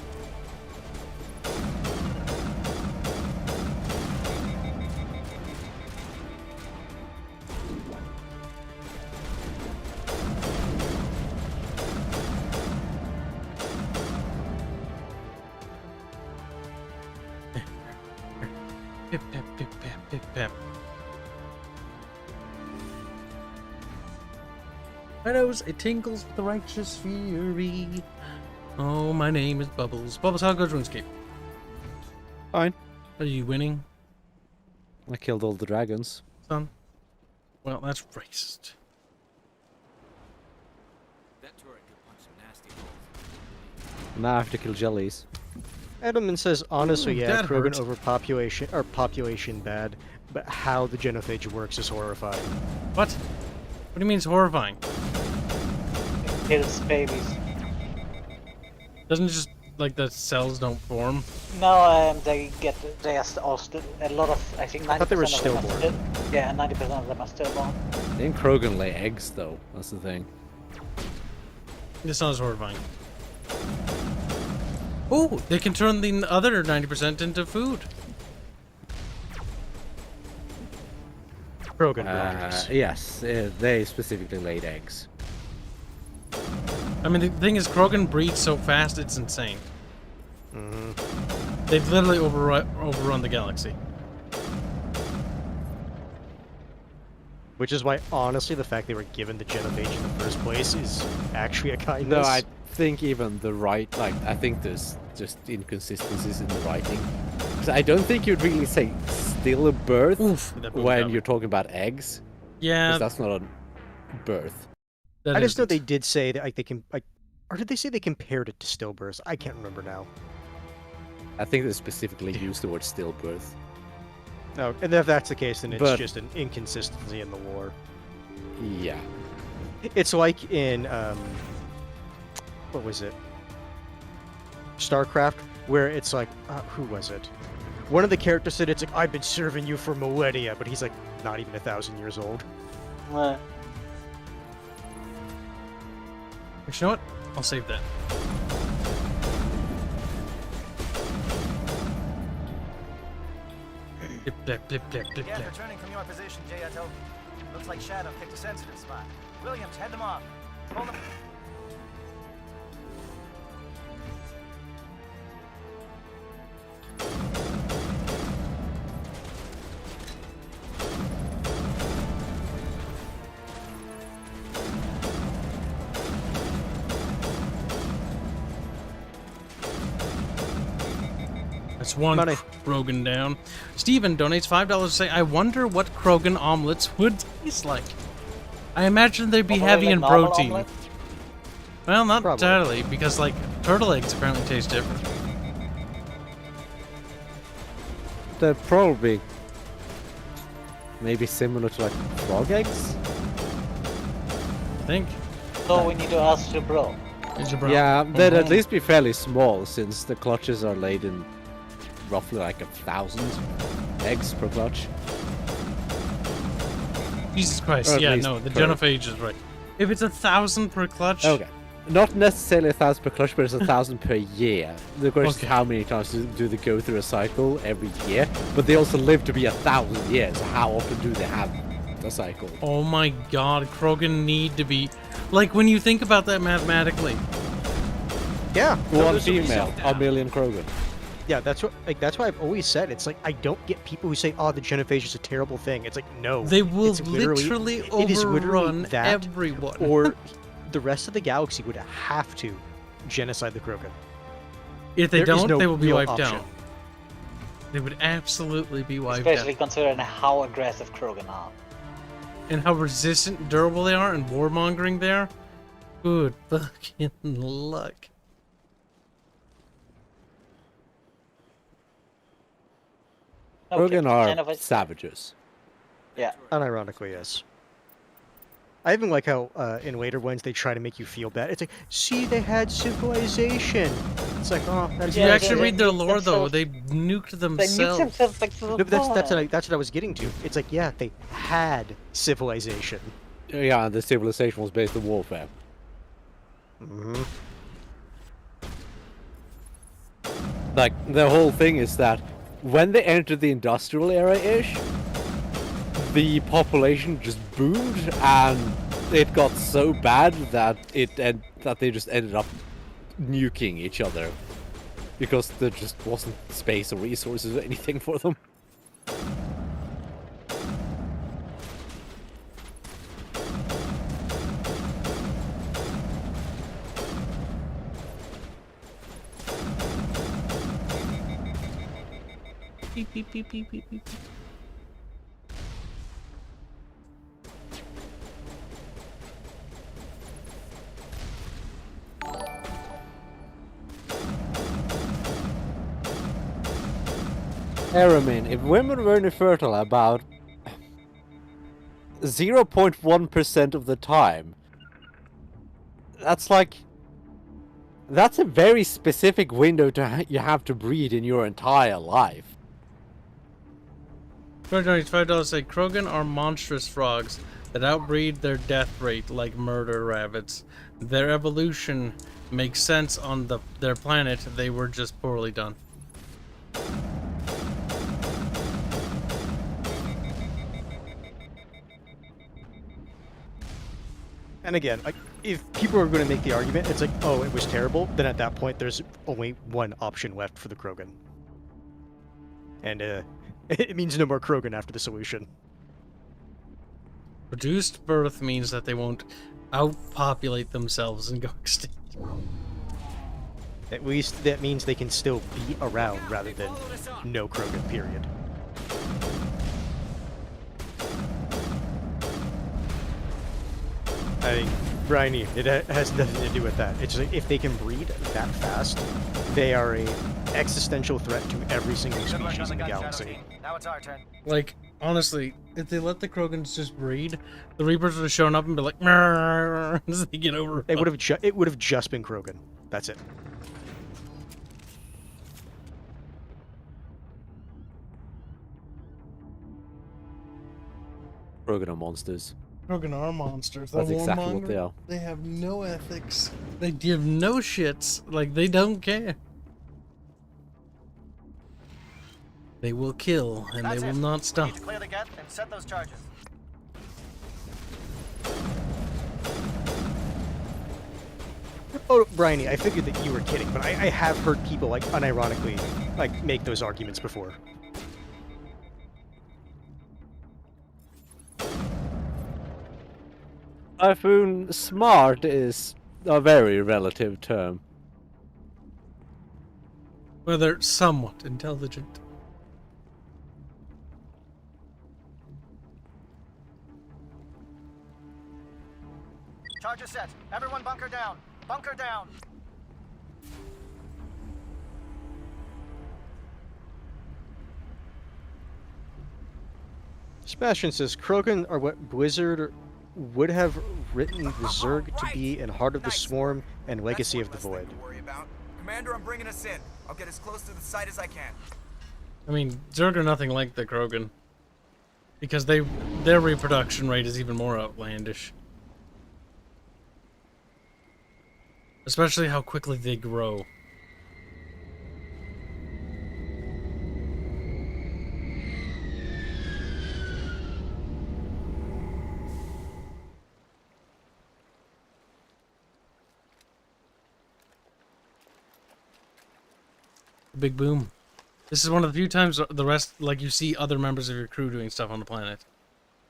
Pip, pip, pip, pip, pip, pip. My nose, it tingles with the righteous fury. Oh, my name is Bubbles. Bubbles, how goes RuneScape? Fine. Are you winning, I killed all the dragons. son? Well, that's racist. That turret could punch some nasty holes. Now I have to kill jellies. Edelman says, honestly, Ooh, yeah, that Krogan hurts. overpopulation, or population bad, but how the genophage works is horrifying. What? What do you mean it's horrifying? It kills babies. Doesn't it just, like, the cells don't form? No, they are all still, a lot of, I think 90% thought they were of them are stillborn. still, yeah, 90% of them are stillborn. Didn't Krogan lay eggs though? That's the thing. This sounds horrifying. Oh, they can turn the other 90% into food. Krogan warriors. Yes, they specifically laid eggs. I mean, the thing is, Krogan breeds so fast, it's insane. They've literally overrun the galaxy. Which is why, honestly, the fact they were given the genophage in the first place is actually a kindness. No, I think even the I think there's just inconsistencies in the writing. 'Cause I don't think you'd really say stillbirth when you're talking about eggs. Yeah. 'Cause that's not a birth. I just know they did say that like they can like, or did they say they compared it to stillbirths? I can't remember now. I think they specifically used the word stillbirth. No, and if that's the case, then it's But- just an inconsistency in the lore. Yeah. It's like in what was it? StarCraft, where it's like, who was it? One of the characters said it's like, I've been serving you for millennia, but he's like not even 1,000 years old. What? You know what? I'll save that. Blip, blip, blip, blip, blip, Yeah, blip. returning from your position, Jayato. Looks like Shadow picked a sensitive spot. Williams, head them off. Hold them. That's one Krogan down. Steven donates $5 to say, I wonder what Krogan omelets would taste like. I imagine they'd be Probably heavy like in normal protein. omelet? Well, not Probably. entirely, because like turtle eggs apparently taste different. They're probably maybe similar to like frog eggs. I think. So we need to ask the bro. Yeah, they'd at least be fairly small since the clutches are laid in roughly like 1,000 eggs per clutch. Jesus Christ, Or at yeah, least no, the per- genophage is right. If it's 1,000 per clutch... Okay. Not necessarily 1,000 per clutch, but it's 1,000 per year. The question is how many times do they go through a cycle every year? But they also live to be 1,000 years. So how often do they have a cycle? Oh my god, Krogan need to be... Like, when you think about that mathematically... Yeah. One female, a million Krogan. Yeah, that's what. Like, that's why I've always said it's like I don't get people who say, "Oh, the genophage is a terrible thing." It's like no, They will it's literally it is literally overrun that, everyone. or the rest of the galaxy would have to genocide the Krogan. If they There is don't, no they will be real wiped option. out. They would absolutely be wiped Especially out. considering how aggressive Krogan are. And how resistant and durable they are and warmongering they are. Good fucking luck. Krogan are kind of a- savages. Yeah. Unironically, yes. I even like how in later ones they try to make you feel bad. It's like, see, they had civilization. It's like, oh, that's If you actually read their lore, though, they nuked themselves. No, but that's what I was getting to. It's like, yeah, they had civilization. Yeah, the civilization was based on warfare. Mm-hmm. Like, the whole thing is that when they entered the industrial era-ish, the population just boomed, and it got so bad that that they just ended up nuking each other because there just wasn't space or resources or anything for them. Beep, beep, beep, beep, beep, beep. Aramin, if women were infertile about 0.1% of the time, that's like... That's a very specific window to you have to breed in your entire life. $5 say Krogan are monstrous frogs that outbreed their death rate like murder rabbits. Their evolution makes sense on their planet. They were just poorly done. And again, like, if people are going to make the argument, it's like, oh, it was terrible, then at that point there's only one option left for the Krogan. And it means no more Krogan after the solution. Reduced birth means that they won't outpopulate themselves and go extinct. At least that means they can still be around rather than no Krogan, period. I think, Bryony, it has nothing to do with that. It's like, if they can breed that fast, they are a existential threat to every single species in the galaxy. Now it's our turn. Like, honestly, if they let the Krogans just breed, the Reapers would have shown up and be like, "Mrrr," as they get over. It would have just been Krogan. That's it. Krogan are monsters. Krogan are monsters. That's They're exactly what warmonger. they are. They have no ethics. They give no shits. Like, they don't care. They will kill, and That's they will it. not We stop. need to clear the gate and set those charges. Oh, Bryony, I figured that you were kidding, but I have heard people, like, unironically, like, make those arguments before. Typhoon smart is a very relative term. Well, they're somewhat intelligent. Charges set. Everyone bunker down. Bunker down. Sebastian says, Krogan are what Blizzard would have written the Zerg to be in Heart of the Swarm and Legacy of the Void. Commander, I'm bringing us in. I'll get as close to the site as I can. I mean, Zerg are nothing like the Krogan. Because their reproduction rate is even more outlandish. Especially how quickly they grow. Big boom. This is one of the few times the rest, like, you see other members of your crew doing stuff on the planet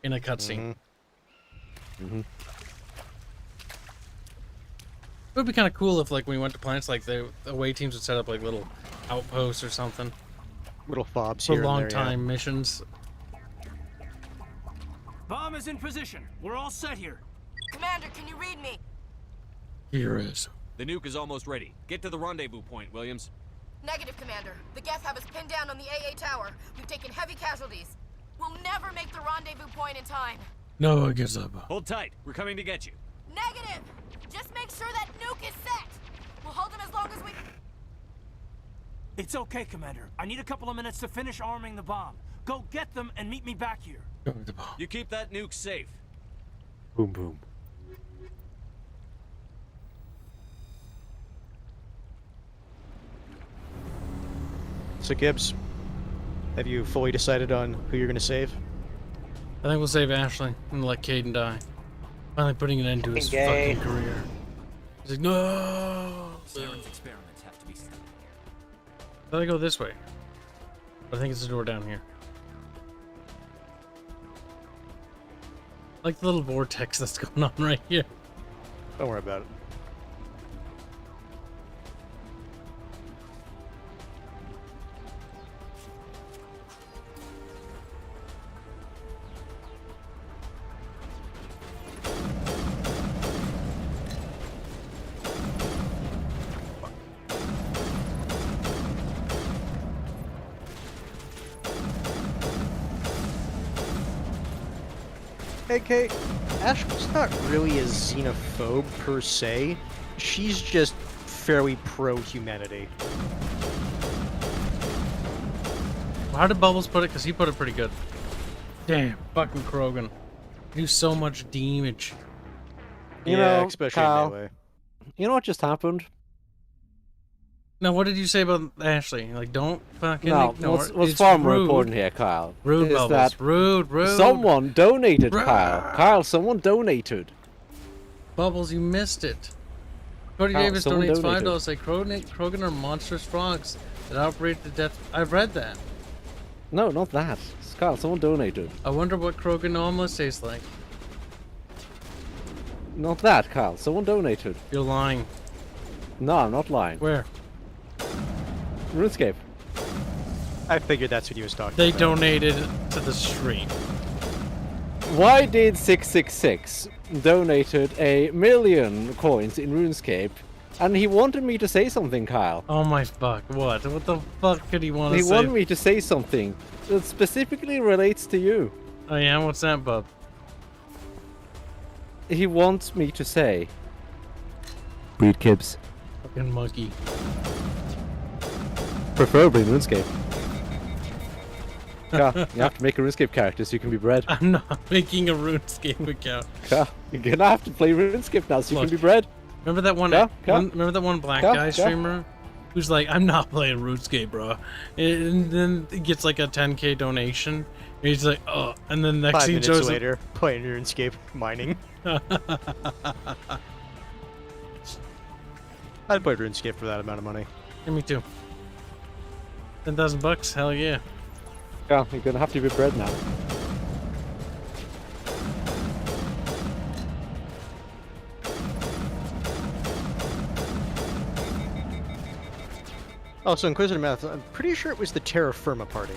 in a cutscene. Mm-hmm. It would be kind of cool if, like, when we went to planets, like, the away teams would set up, like, little outposts or something. Little fobs For here and long there, yeah. time missions. Bomb is in position. We're all set here. Commander, can you read me? Here is. The nuke is almost ready. Get to the rendezvous point, Williams. Negative, Commander. The Geth have us pinned down on the AA tower. We've taken heavy casualties. We'll never make the rendezvous point in time. No, I guess up. Hold tight. We're coming to get you. Negative! Just make sure that nuke is set! We'll hold them as long as we... It's okay, Commander. I need a couple of minutes to finish arming the bomb. Go get them and meet me back here. You keep that nuke safe. Boom, boom. So, Kibs, have you fully decided on who you're going to save? I think we'll save Ashley and let Caden die. Finally putting an end to his fucking career. He's like, no! Saren's experiments have to be stopped. I thought I go this way. But I think it's the door down here. I like the little vortex that's going on right here. Don't worry about it. AK, Ashley's not really a xenophobe per se. She's just fairly pro-humanity. How did Bubbles put it? Because he put it pretty good. Damn, fucking Krogan. Do so much damage. You know, especially Kyle, in that way. You know what just happened? Now, what did you say about Ashley? Like, don't fucking No, ignore what's it's far more rude. important here, Kyle, Rude, is Bubbles. that Rude. someone donated, Rude. Kyle, someone donated. Bubbles, you missed it. Cody Kyle, Davis someone donates donated. $5. Say Krogan are monstrous frogs that operate to death. I've read that. No, not that. Kyle, someone donated. I wonder what Krogan omelets taste like. Not that, Kyle. Someone donated. You're lying. No, I'm not lying. Where? RuneScape. I figured that's what he was talking They about. donated to the stream. Why did 666 donated 1 million coins in RuneScape, and he wanted me to say something, Kyle? Oh my fuck! What? What the fuck could he want to He say? wanted me to say something that specifically relates to you. Oh yeah, what's that, bub? He wants me to say, breed Kibs. Fucking monkey. Preferably RuneScape. Yeah, you have to make a RuneScape character so you can be bred. I'm not making a RuneScape account. Yeah, you're gonna have to play RuneScape now so you Look, can be bred. Remember that one? Remember that one black guy streamer who's like, "I'm not playing RuneScape, bro," and then he gets like a 10K donation. And he's like, "Oh," and then next 5 thing minutes shows later, playing RuneScape, mining. I'd play RuneScape for that amount of money. Yeah, me too. $10,000, hell yeah. Yeah, you're gonna have to be bred now. Also, Inquisitor Math, I'm pretty sure it was the Terra Firma party.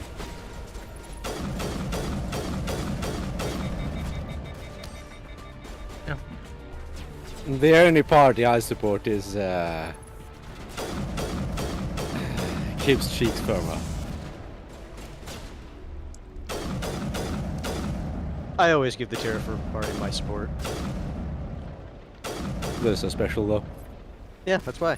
Yeah. The only party I support is Kibs Cheeks Firma. I always give the Terra Firma party my support. They're so special though. Yeah, that's why.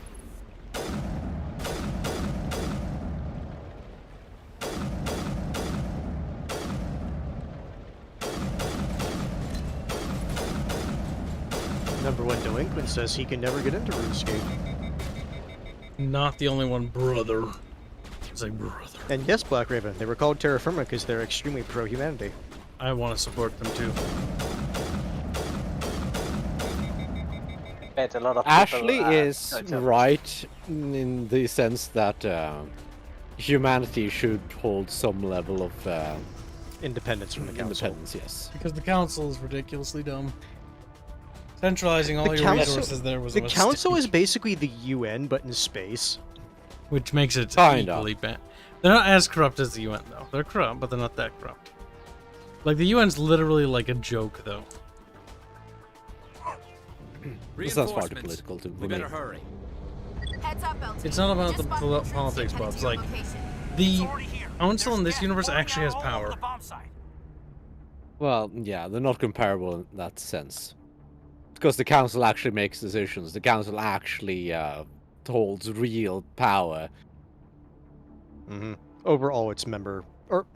#1 delinquent says he can never get into RuneScape. Not the only one, brother. It's like brother. And yes, Black Raven, they were called Terra Firma because they're extremely pro-humanity. I want to support them too. Bet a lot of Ashley people, is right in the sense that humanity should hold some level of independence from the council. Independence, yes. Because the council is ridiculously dumb. Centralizing all your resources there was a the council is basically the UN, but in space. Which makes it Kinda. equally bad. They're not as corrupt as the UN, though. They're corrupt, but they're not that corrupt. Like, the UN's literally like a joke, though. This sounds far too political to We me. better hurry. Heads up, LT. It's not about the Just spotted the politics, headed Bobs. to your Like, location. the council in this universe actually has power. Well, yeah, they're not comparable in that sense. Because the council actually makes decisions. The council actually holds real power. Mm-hmm. Over all its member, or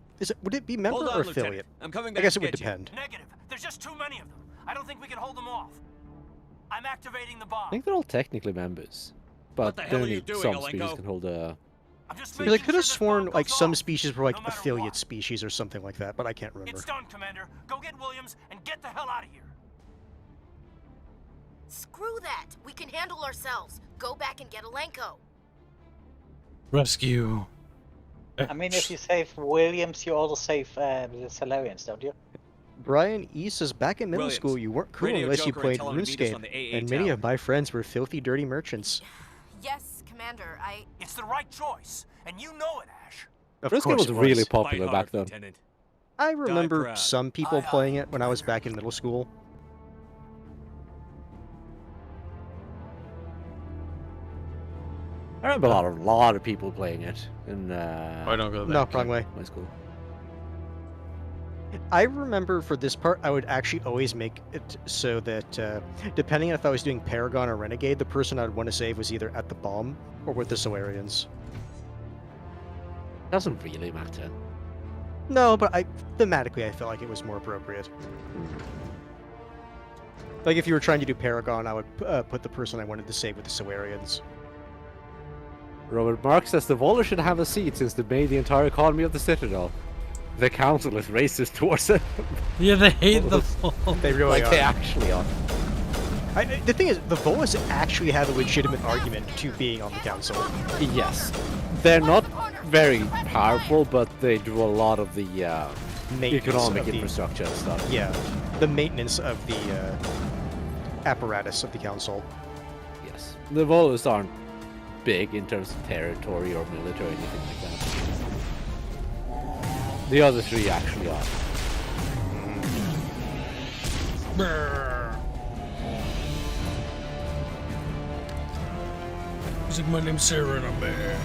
would it be member Hold on, or Lieutenant. affiliate? I'm coming I back guess to it would get you. depend. Negative. There's just too many of them. I don't think we can hold them off. I'm activating the bomb. I think they're all technically members. But the hell are only you doing, some Alenko? species can hold a... Because I could have sworn like some species were like affiliate species or something like that, but I can't remember. It's done, Commander. Go get Williams and get the hell out of here. Screw that. We can handle ourselves. Go back and get Alenko. Rescue. I mean, if you save Williams, you also save the Salarians, don't you? Brian E says, back in middle Williams, school, you weren't cool Radio unless you Joker and played tell him to meet us RuneScape, on the AA and many tower. of my friends were filthy, dirty merchants. Yes, Commander, It's the right choice, and you know it, Ash. Of RuneScape course was it really popular back then. I remember proud. some people playing it when I was back in middle school. I remember a lot of people playing it in I don't go No, wrong way. my school. I remember for this part, I would actually always make it so that, depending on if I was doing Paragon or Renegade, the person I'd want to save was either at the bomb or with the Solarians. Doesn't really matter. No, but thematically I felt like it was more appropriate. Like if you were trying to do Paragon, I would put the person I wanted to save with the Solarians. Robert Mark says the Volor should have a seat since they made the entire economy of the Citadel. The council is racist towards it. Yeah, they hate the Vol. They really like are. they actually are. The thing is, the Volas actually have a legitimate argument to being on the council. Yes. They're not very powerful, but they do a lot of the Maintenance economic of the- infrastructure and stuff. Yeah, the maintenance of the apparatus of the council. Yes. The Volus aren't big in terms of territory or military or anything like that. The other three actually are. He's like, my name's Sarah and I'm bad.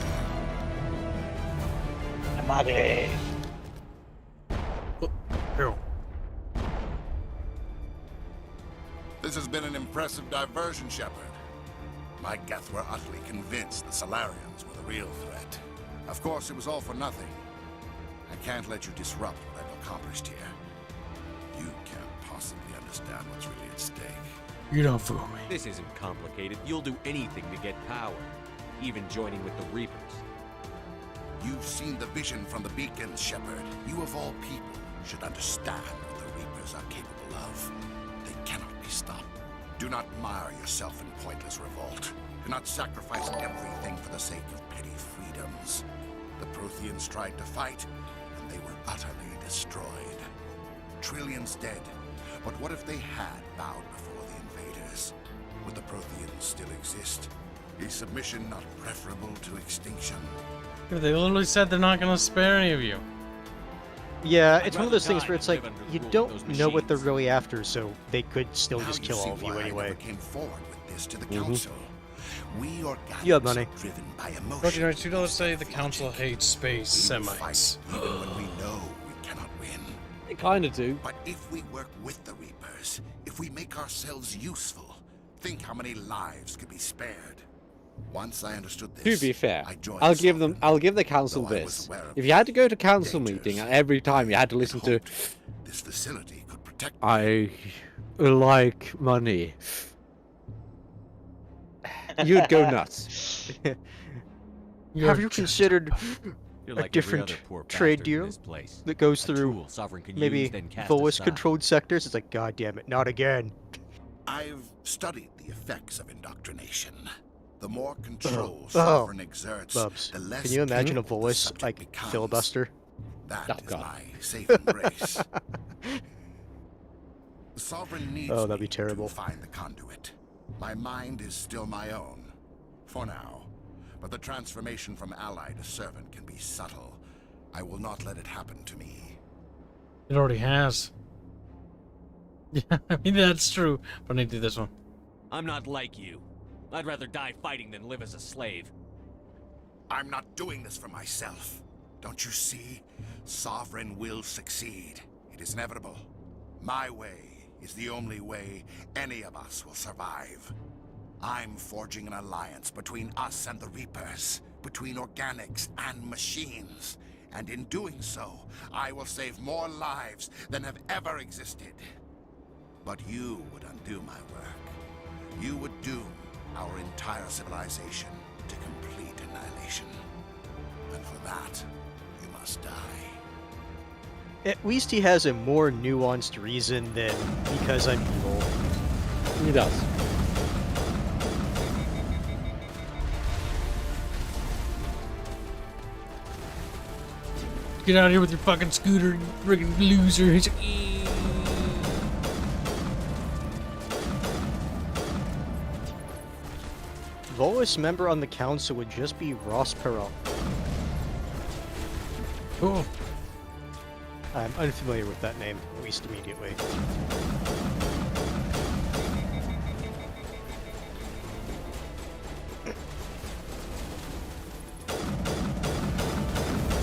I'm ugly. Hell. This has been an impressive diversion, Shepard. My Geth were utterly convinced the Solarians were the real threat. Of course, it was all for nothing. I can't let you disrupt what I've accomplished here. You can't possibly understand what's really at stake. You don't fool me. This isn't complicated. You'll do anything to get power, even joining with the Reapers. You've seen the vision from the beacons, Shepard. You of all people should understand what the Reapers are capable of. They cannot be stopped. Do not mire yourself in pointless revolt. Do not sacrifice everything for the sake of petty freedoms. The Protheans tried to fight, and they were utterly destroyed. Trillions dead. But what if they had bowed before the invaders? Would the Protheans still exist? Is submission not preferable to extinction? They literally said they're not going to spare any of you. Yeah, it's one of those things where it's like, you don't know what they're really after, so they could still just kill all of you anyway. Came forward with this to the council. We organics you have money. are driven by emotion. But you know, $2 say the council hates space Semites. Even when we know we cannot win. They kind of do. But if we work with the Reapers, if we make ourselves useful, think how many lives could be spared. Once I understood this, to be fair, I'll give the council this. If you had to go to council meeting and every time you had to listen to this facility could protect I like money, you'd go nuts. Have you considered You're a like different every other poor trade bastard in deal this place. that goes A through tool Sovereign can maybe use, then cast Volus aside. controlled sectors? It's like, god damn it, not again. I've studied the effects of indoctrination. The more control Sovereign exerts, Bubs, the less can you imagine a capable the Volus subject like becomes. filibuster? That is my saving grace. The Sovereign needs that'd be me terrible. to find the conduit. My mind is still my own, for now. But the transformation from ally to servant can be subtle. I will not let it happen to me. It already has. Yeah, I mean, that's true. But I need to do this one. I'm not like you. I'd rather die fighting than live as a slave. I'm not doing this for myself. Don't you see? Sovereign will succeed. It is inevitable. My way is the only way any of us will survive. I'm forging an alliance between us and the Reapers, between organics and machines. And in doing so, I will save more lives than have ever existed. But you would undo my work. You would doom our entire civilization to complete annihilation. And for that, you must die. At least he has a more nuanced reason than because I'm evil. He does. Get out of here with your fucking scooter, you friggin' loser. He's like, Volus member on the council would just be Ross Perot. Cool. I'm unfamiliar with that name, at least immediately.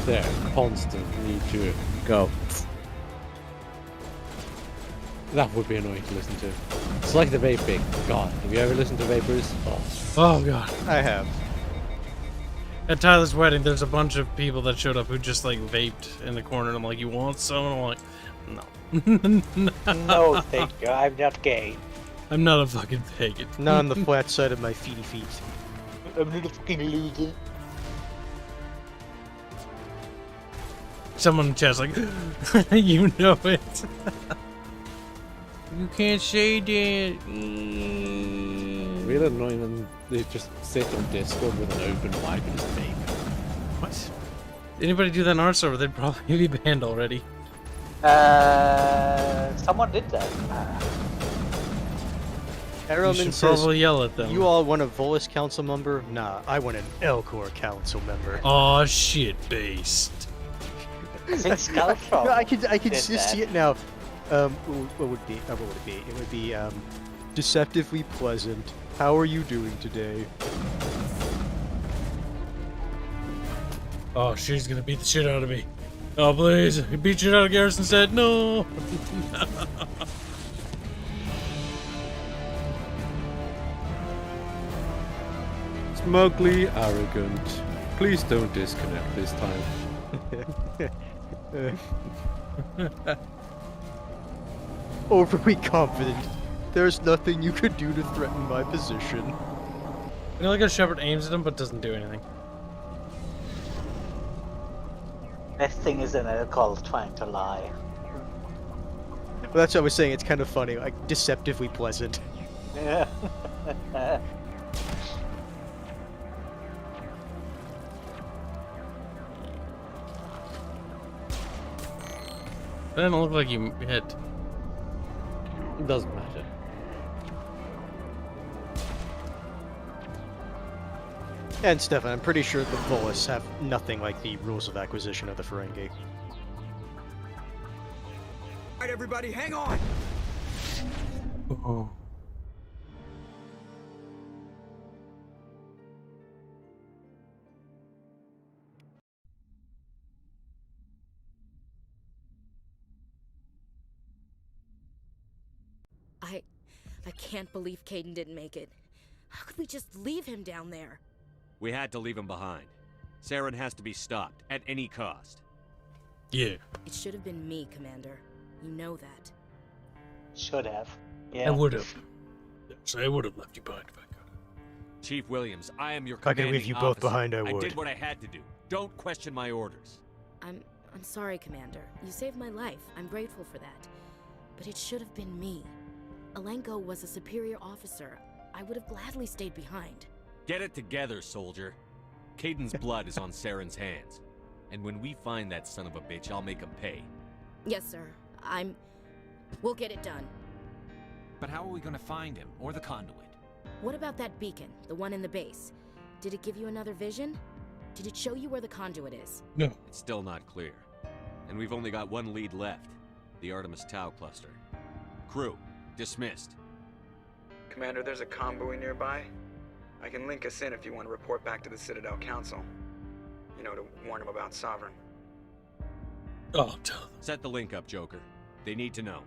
There, constant need to go. That would be annoying to listen to. It's like the vaping. God, have you ever listened to vapors? Oh god. I have. At Tyler's wedding, there's a bunch of people that showed up who just like vaped in the corner, and I'm like, you want some? And I'm like, no. No, thank you. I'm not gay. I'm not a fucking pagan. Not on the flat side of my feety feet. I'm not a fucking loser. Someone in the chat's like, you know it. You can't say that. Really annoying when they just sit on Discord with an open mic and just vape. What? Anybody do that in our server, they'd probably be banned already. Someone did that. Errolman says, probably yell at them. You all want a Volus council member? Nah, I want an Elcor council member. Aw, shit, based. I think Skullfrog No, I can did just that. see it now. What would it be? It would be deceptively pleasant. How are you doing today? Oh, she's gonna beat the shit out of me. Oh, please. Beat the shit out of Garrison said no. Smugly arrogant. Please don't disconnect this time. Overly confident. There's nothing you could do to threaten my position. You know, like a Shepard aims at him but doesn't do anything. Best thing is in it called trying to lie. Well, that's what I was saying. It's kind of funny, like deceptively pleasant. Yeah. That didn't look like you hit. It doesn't matter. And Stefan, I'm pretty sure the Volus have nothing like the rules of acquisition of the Ferengi. Alright, everybody, hang on! Oh. I can't believe Caden didn't make it. How could we just leave him down there? We had to leave him behind. Saren has to be stopped at any cost. Yeah. It should have been me, Commander. You know that. Should have. Yeah. I would have. Yes, I would have left you behind if I could. Chief Williams, I am your If I commanding could leave you both officer. behind, I would. I did what I had to do. Don't question my orders. I'm sorry, Commander. You saved my life. I'm grateful for that. But it should have been me. Alenko was a superior officer. I would have gladly stayed behind. Get it together, soldier. Caden's blood is on Saren's hands. And when we find that son of a bitch, I'll make him pay. Yes, sir. We'll get it done. But how are we gonna find him, or the conduit? What about that beacon, the one in the base? Did it give you another vision? Did it show you where the conduit is? No. It's still not clear. And we've only got one lead left. The Artemis Tau cluster. Crew, dismissed. Commander, there's a convoy nearby. I can link us in if you want to report back to the Citadel Council. You know, to warn them about Sovereign. Oh, tell them. Set the link up, Joker. They need to know.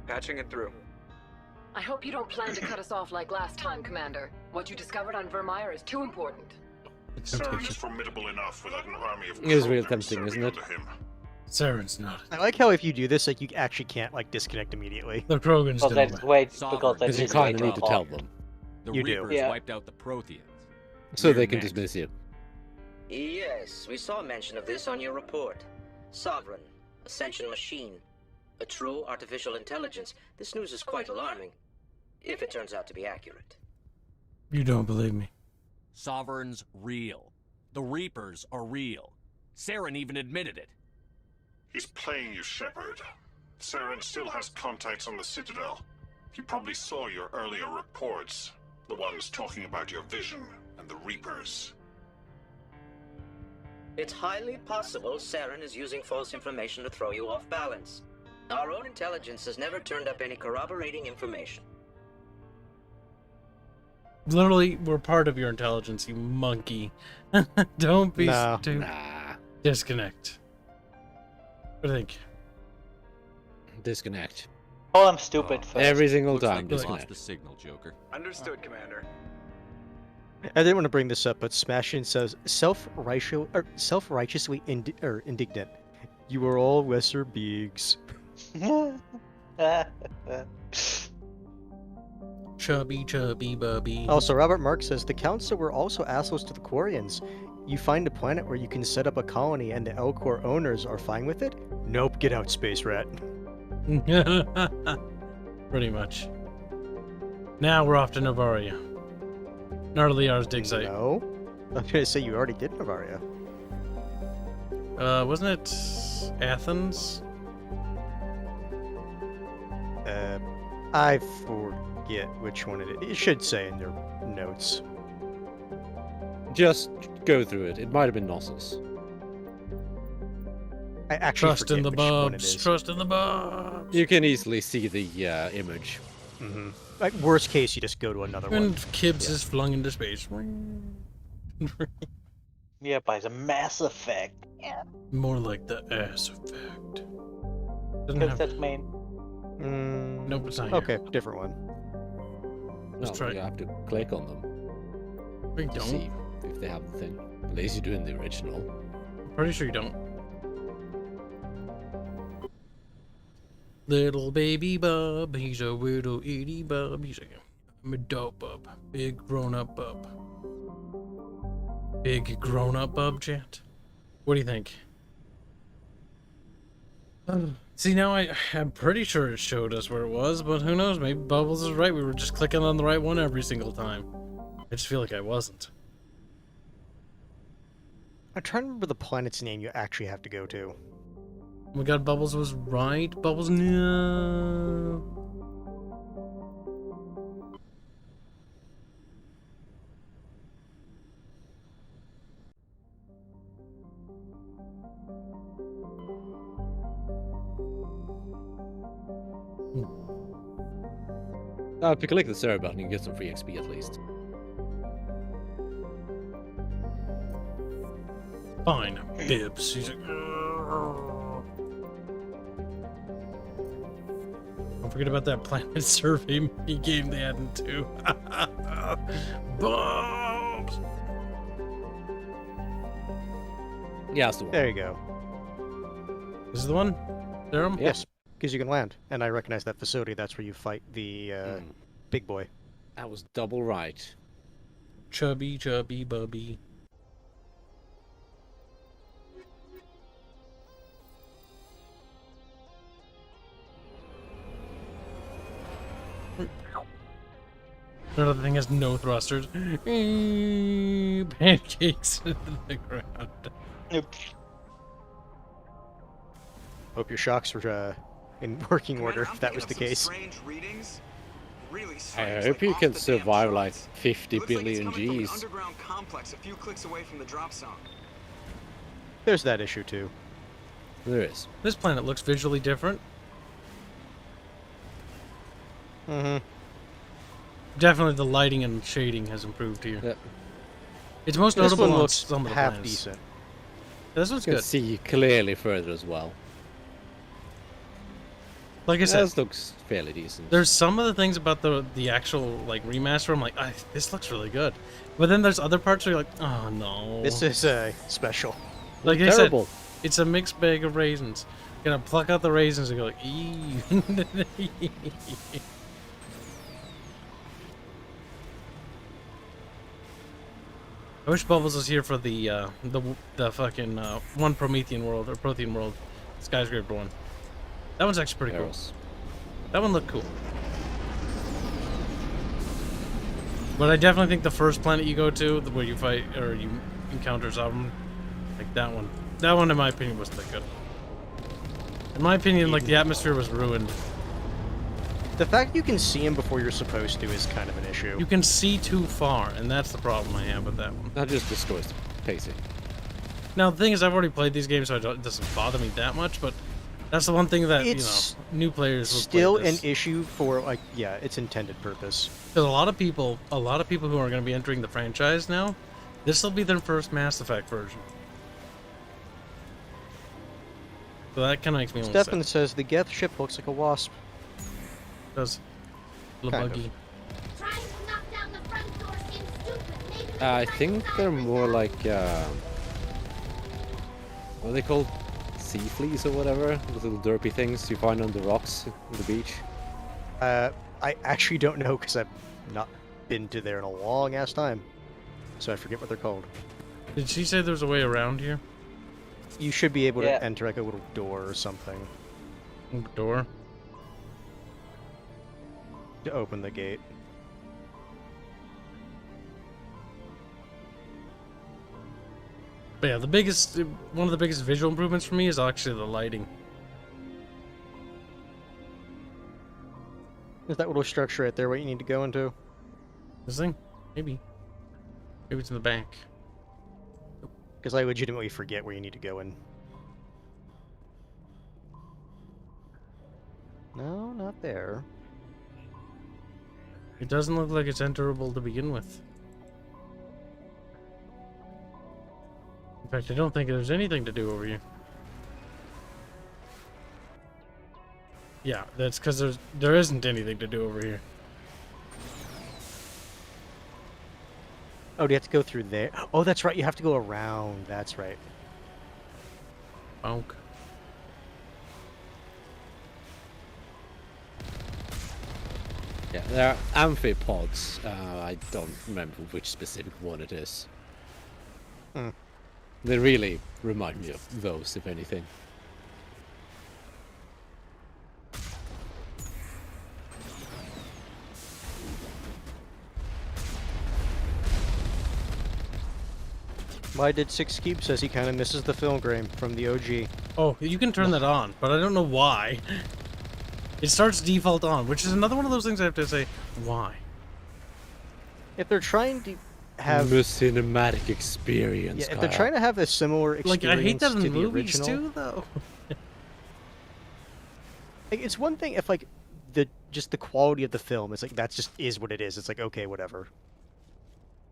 Patching it through. I hope you don't plan to cut us off like last time, Commander. What you discovered on Vermeer is too important. Saren is formidable enough without an army of It is real Krogans tempting, isn't it? serving under him. Saren's not. I like how if you do this, like you actually can't like disconnect immediately. The Krogans Because did that's it. way Sovereign. because Because you that's kind way of need too to tell hard. them, The You do. Reapers Yeah. wiped out the Protheans. so We're they can next. dismiss you. Yes, we saw mention of this on your report. Sovereign, Ascension machine, a true artificial intelligence. This news is quite alarming, if it turns out to be accurate. You don't believe me. Sovereign's real. The Reapers are real. Saren even admitted it. He's playing you, Shepard. Saren still has contacts on the Citadel. He probably saw your earlier reports. The ones talking about your vision and the Reapers. It's highly possible Saren is using false information to throw you off balance. Our own intelligence has never turned up any corroborating information. Literally, we're part of your intelligence, you monkey. Don't be No. stupid. Nah. Disconnect. What do you think? Disconnect. Oh, I'm stupid first. Every single Looks time, like we lost disconnect. the signal, Joker. Understood, Commander. I didn't want to bring this up, but Smashin says self-righteously indignant. You are all lesser beings. Chubby, chubby, bubby. Also, Robert Mark says the Council were also assholes to the Quarians. You find a planet where you can set up a colony and the Elcor owners are fine with it? Nope, get out, Space Rat. Pretty much. Now we're off to Novaria. Liara's dig site. No? I was gonna say you already did Novaria. Wasn't it Athens? I forget which one it is. It should say in their notes. Just go through it. It might have been Knossos. I actually Trust in forget the which one it bubs. is. Trust in the bubs. You can easily see the image. Mm-hmm. Like worst case, you just go to another And one. Kibs is flung into space. Yeah, by the Mass Effect. Yeah. More like the ass effect. Doesn't Because have. that's main. Nope, it's not here. Okay, different one. No, try it. you have to click on them We to don't. see if they have the thing. At least you do in the original. Pretty sure you don't. Little baby bub, he's a little itty bub. He's a adult bub. Big grown-up bub. Big grown-up bub, chat. What do you think? See, now I'm pretty sure it showed us where it was, but who knows? Maybe Bubbles is right. We were just clicking on the right one every single time. I just feel like I wasn't. I'm trying to remember the planet's name you actually have to go to. Oh my god, Bubbles was right. Bubbles, no. If you click the serve button, you get some free XP at least. Fine, Bibs. He's like, don't forget about that planet survey mini game they had in 2. Bubs! Yeah, that's the one. There you go. This is the one? Serum? Yes, because you can land. And I recognize that facility. That's where you fight the big boy. That was double right. Chubby, chubby, bubby. Another thing has no thrusters. Pancakes into the ground. Hope your shocks were in working order, if that was the case. Really I hope you can survive like 50 Looks like it's billion coming from the Gs. underground complex a few clicks away from the drop zone. There's that issue too. There is. This planet looks visually different. Mm-hmm. Definitely the lighting and shading has improved here. Yep. It's most This notable one on looks some of the half planets. decent. This one's You can good. see clearly further as well. Like I said, This looks fairly decent. there's some of the things about the actual like remaster. I'm like, this looks really good, but then there's other parts where you're like, oh no. This is special. Like I terrible. said, it's a mixed bag of raisins. You're gonna pluck out the raisins and go like, eee. I wish Bubbles was here for the fucking one Promethean world or Prothean world, skyscraper one. That one's actually pretty cool. That one looked cool. But I definitely think the first planet you go to, where you fight or you encounter something, like that one in my opinion wasn't that good. In my opinion, like the atmosphere was ruined. The fact you can see him before you're supposed to is kind of an issue. You can see too far, and that's the problem I have with that one. That just destroys the pacing. Now the thing is, I've already played these games, so it doesn't bother me that much. But that's the one thing that It's new players will still play this. an issue for its intended purpose. Because a lot of people who are going to be entering the franchise now, this will be their first Mass Effect version. So that kind of makes me a little Stefan sad. says the Geth ship looks like a wasp. Does Kind of. buggy. I think they're more like what are they called? Sea fleas or whatever? The little derpy things you find on the rocks on the beach. I actually don't know because I've not been to there in a long ass time, so I forget what they're called. Did she say there's a way around here? You should be able Yeah. to enter like a little door or something Door? to open the gate. But yeah, one of the biggest visual improvements for me is actually the lighting. Is that little structure right there what you need to go into? This thing? Maybe. Maybe it's in the back. Because I legitimately forget where you need to go in. No, not there. It doesn't look like it's enterable to begin with. In fact, I don't think there's anything to do over here. Yeah, that's because there isn't anything to do over here. Oh, do you have to go through there? Oh, that's right. You have to go around. That's right. Bonk. Yeah, there are amphipods. I don't remember which specific one it is. Hmm. They really remind me of those, if anything. Why did Sqek says he kind of misses the film game from the OG? Oh, you can turn that on, but I don't know why. It starts default on, which is another one of those things I have to say, why? If they're trying to have the cinematic experience. Yeah, if they're trying to have a similar experience Like, I hate that to in the movies original, too, though. like, it's one thing if like just the quality of the film, it's like that's just is what it is. It's like okay, whatever.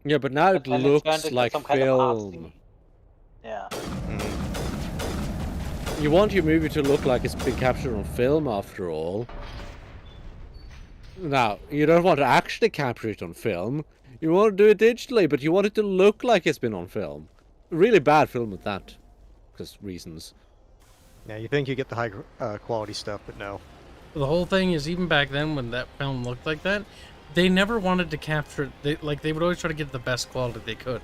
Yeah, but now it But then it's turned looks into like some kind of film. artsy- Yeah. You want your movie to look like it's been captured on film, after all. Now, you don't want to actually capture it on film. You want to do it digitally, but you want it to look like it's been on film. Really bad film with that, because reasons. Yeah, you think you get the high quality stuff, but no. The whole thing is, even back then when that film looked like that, they never wanted to capture it. They would always try to get the best quality they could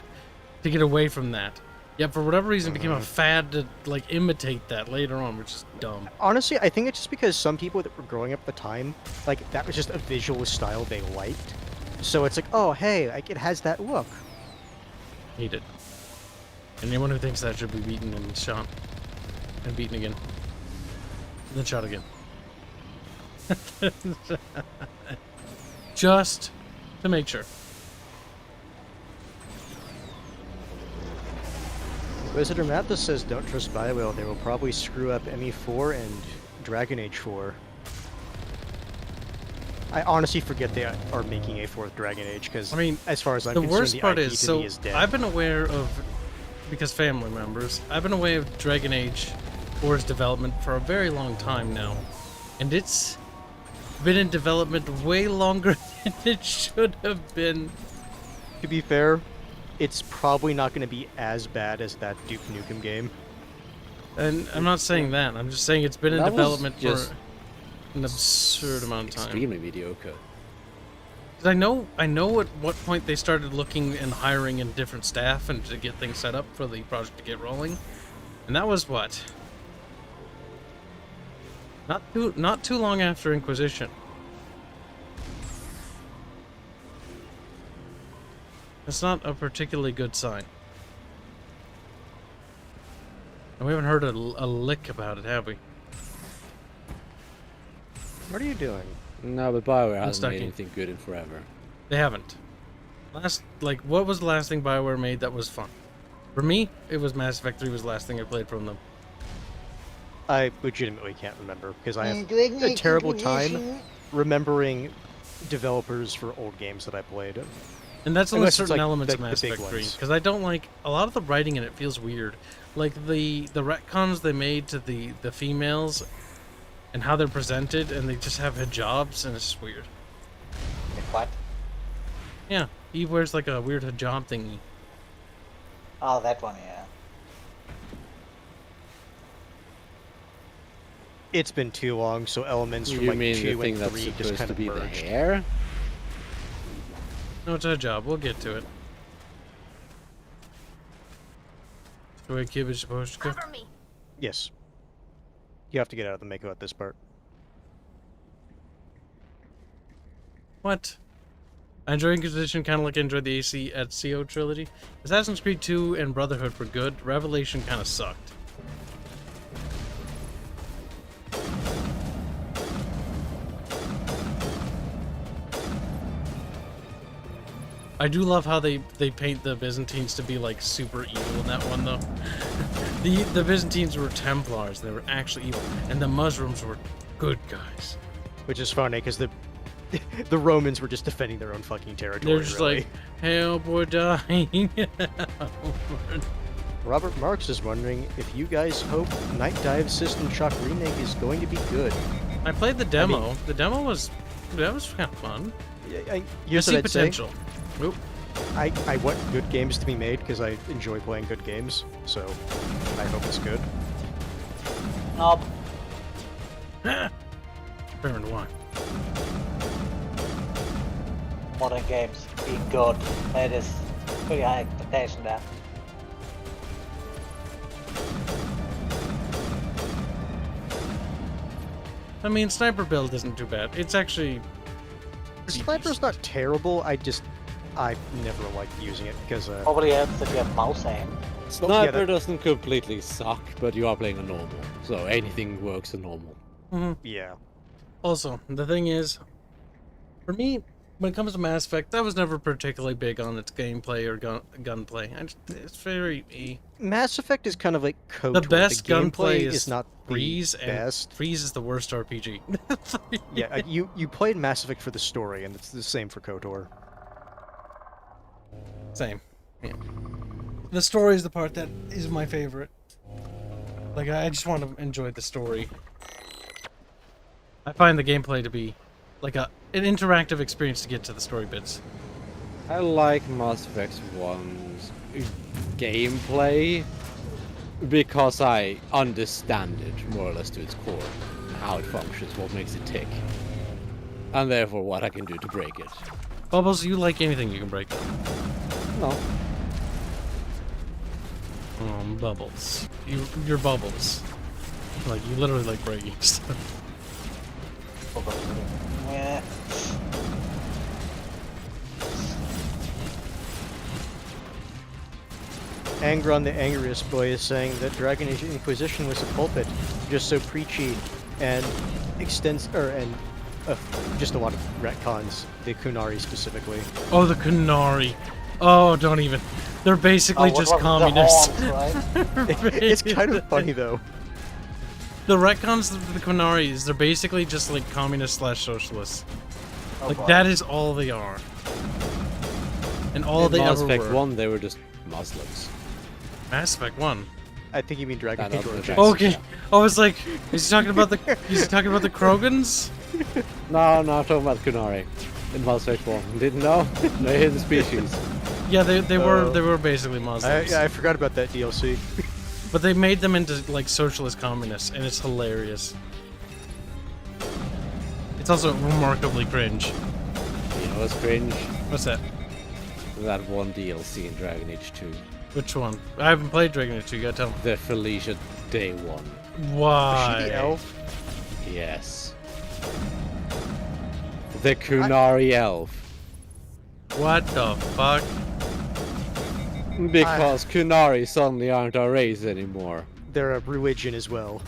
to get away from that. Yet for whatever reason, it became a fad to like imitate that later on, which is dumb. Honestly, I think it's just because some people that were growing up at the time, like that was just a visual style they liked. So it's like, oh hey, like it has that look. Hate it. Anyone who thinks that should be beaten and shot. And beaten again. And then shot again. Just to make sure. Visitor Mathis says, don't trust BioWare, they will probably screw up ME4 and Dragon Age 4. I honestly forget they are making a fourth Dragon Age, because I mean, as far as I'm the concerned, worst the part IP is, to so me is dead. I've been aware of, because family members, I've been aware of Dragon Age 4's development for a very long time now. And it's been in development way longer than it should have been. To be fair, it's probably not going to be as bad as that Duke Nukem game. And I'm not saying that, I'm just saying it's been in That was development for just an absurd amount of time. Extremely mediocre. 'Cause I know at what point they started looking and hiring in different staff and to get things set up for the project to get rolling. And that was what? Not too long after Inquisition. That's not a particularly good sign. And we haven't heard a lick about it, have we? What are you doing? No, but BioWare I'm hasn't stuck made in. anything good in forever. They haven't. What was the last thing BioWare made that was fun? For me, it was Mass Effect 3 was the last thing I played from them. I legitimately can't remember, because I have a terrible time remembering developers for old games that I played. And that's only Unless it's, certain like, elements of the Mass big Effect 3. ones. Because I don't like... A lot of the writing in it feels weird. Like, the retcons they made to the females and how they're presented, and they just have hijabs, and it's just weird. What? Yeah, Eve wears like a weird hijab thingy. Oh, that one, yeah. It's been too long, so elements from You like mean the 2 thing and that's 3 just supposed kind to of be the merged. hair? No, it's a hijab. We'll get to it. The way Kibs is supposed to go. Cover me. Yes. You have to get out of the Mako at this part. What? I enjoy Inquisition kind of like I enjoyed the AC at CO trilogy. Assassin's Creed 2 and Brotherhood were good. Revelation kind of sucked. I do love how they paint the Byzantines to be like super evil in that one though. The Byzantines were Templars, they were actually evil, and the Muslims were good guys. Which is funny, because the Romans were just defending their own fucking territory. They're just really. like, help, we're dying. Robert Marks is wondering if you guys hope Night Dive System Shock Remake is going to be good. I played the demo. I mean, the demo was kind of fun. I You see potential. Oop. I want good games to be made because I enjoy playing good games, so I hope it's good. Nope. Fair and wine. modern games being good. It is pretty high expectation there. I mean, sniper build isn't too bad. It's actually... Sniper's not terrible, I've never liked using it because probably helps if you have mouse aim. Sniper doesn't completely suck, but you are playing a normal, so anything works in normal. Yeah. Also, the thing is, for me, when it comes to Mass Effect, I was never particularly big on its gameplay or gunplay. It's very... Mass Effect is kind of like KOTOR. The best gunplay is not Freeze, the best. and Freeze is the worst RPG. Yeah, you played Mass Effect for the story, and it's the same for KOTOR. Same. Yeah. The story is the part that is my favorite. Like, I just want to enjoy the story. I find the gameplay to be like an interactive experience to get to the story bits. I like Mass Effect 1's gameplay because I understand it more or less to its core, how it functions, what makes it tick, and therefore what I can do to break it. Bubbles, you like anything you can break down? No. Bubbles. You're Bubbles. Like, you literally like breaking stuff. Yeah. Angron the Angriest Boy is saying that Dragon Age Inquisition was a pulpit, just so preachy and just a lot of retcons, the Kunari specifically. Oh, the Kunari. Oh, don't even. They're basically just communists. It's kind of funny though. The retcons of the Kunaris, they're basically just like communist/socialists. Like, that is all they are. And all they Mass ever Effect were. 1, they were just Muslims. Mass Effect 1? I think you mean Dragon Age Origins. Okay. I was like, is he talking about the Krogans? No, I'm talking about Kunari in Mass Effect 1. Didn't know? They're hidden species. Yeah, they were basically Muslims. I forgot about that DLC. But they made them into like socialist communists, and it's hilarious. It's also remarkably cringe. You know what's cringe? What's that? That one DLC in Dragon Age 2. Which one? I haven't played Dragon Age 2, you gotta tell me. The Felicia Day 1. Why? Was she the elf? Yes. The Kunari elf. What the fuck? Because Kunari suddenly aren't our race anymore. They're a religion as well.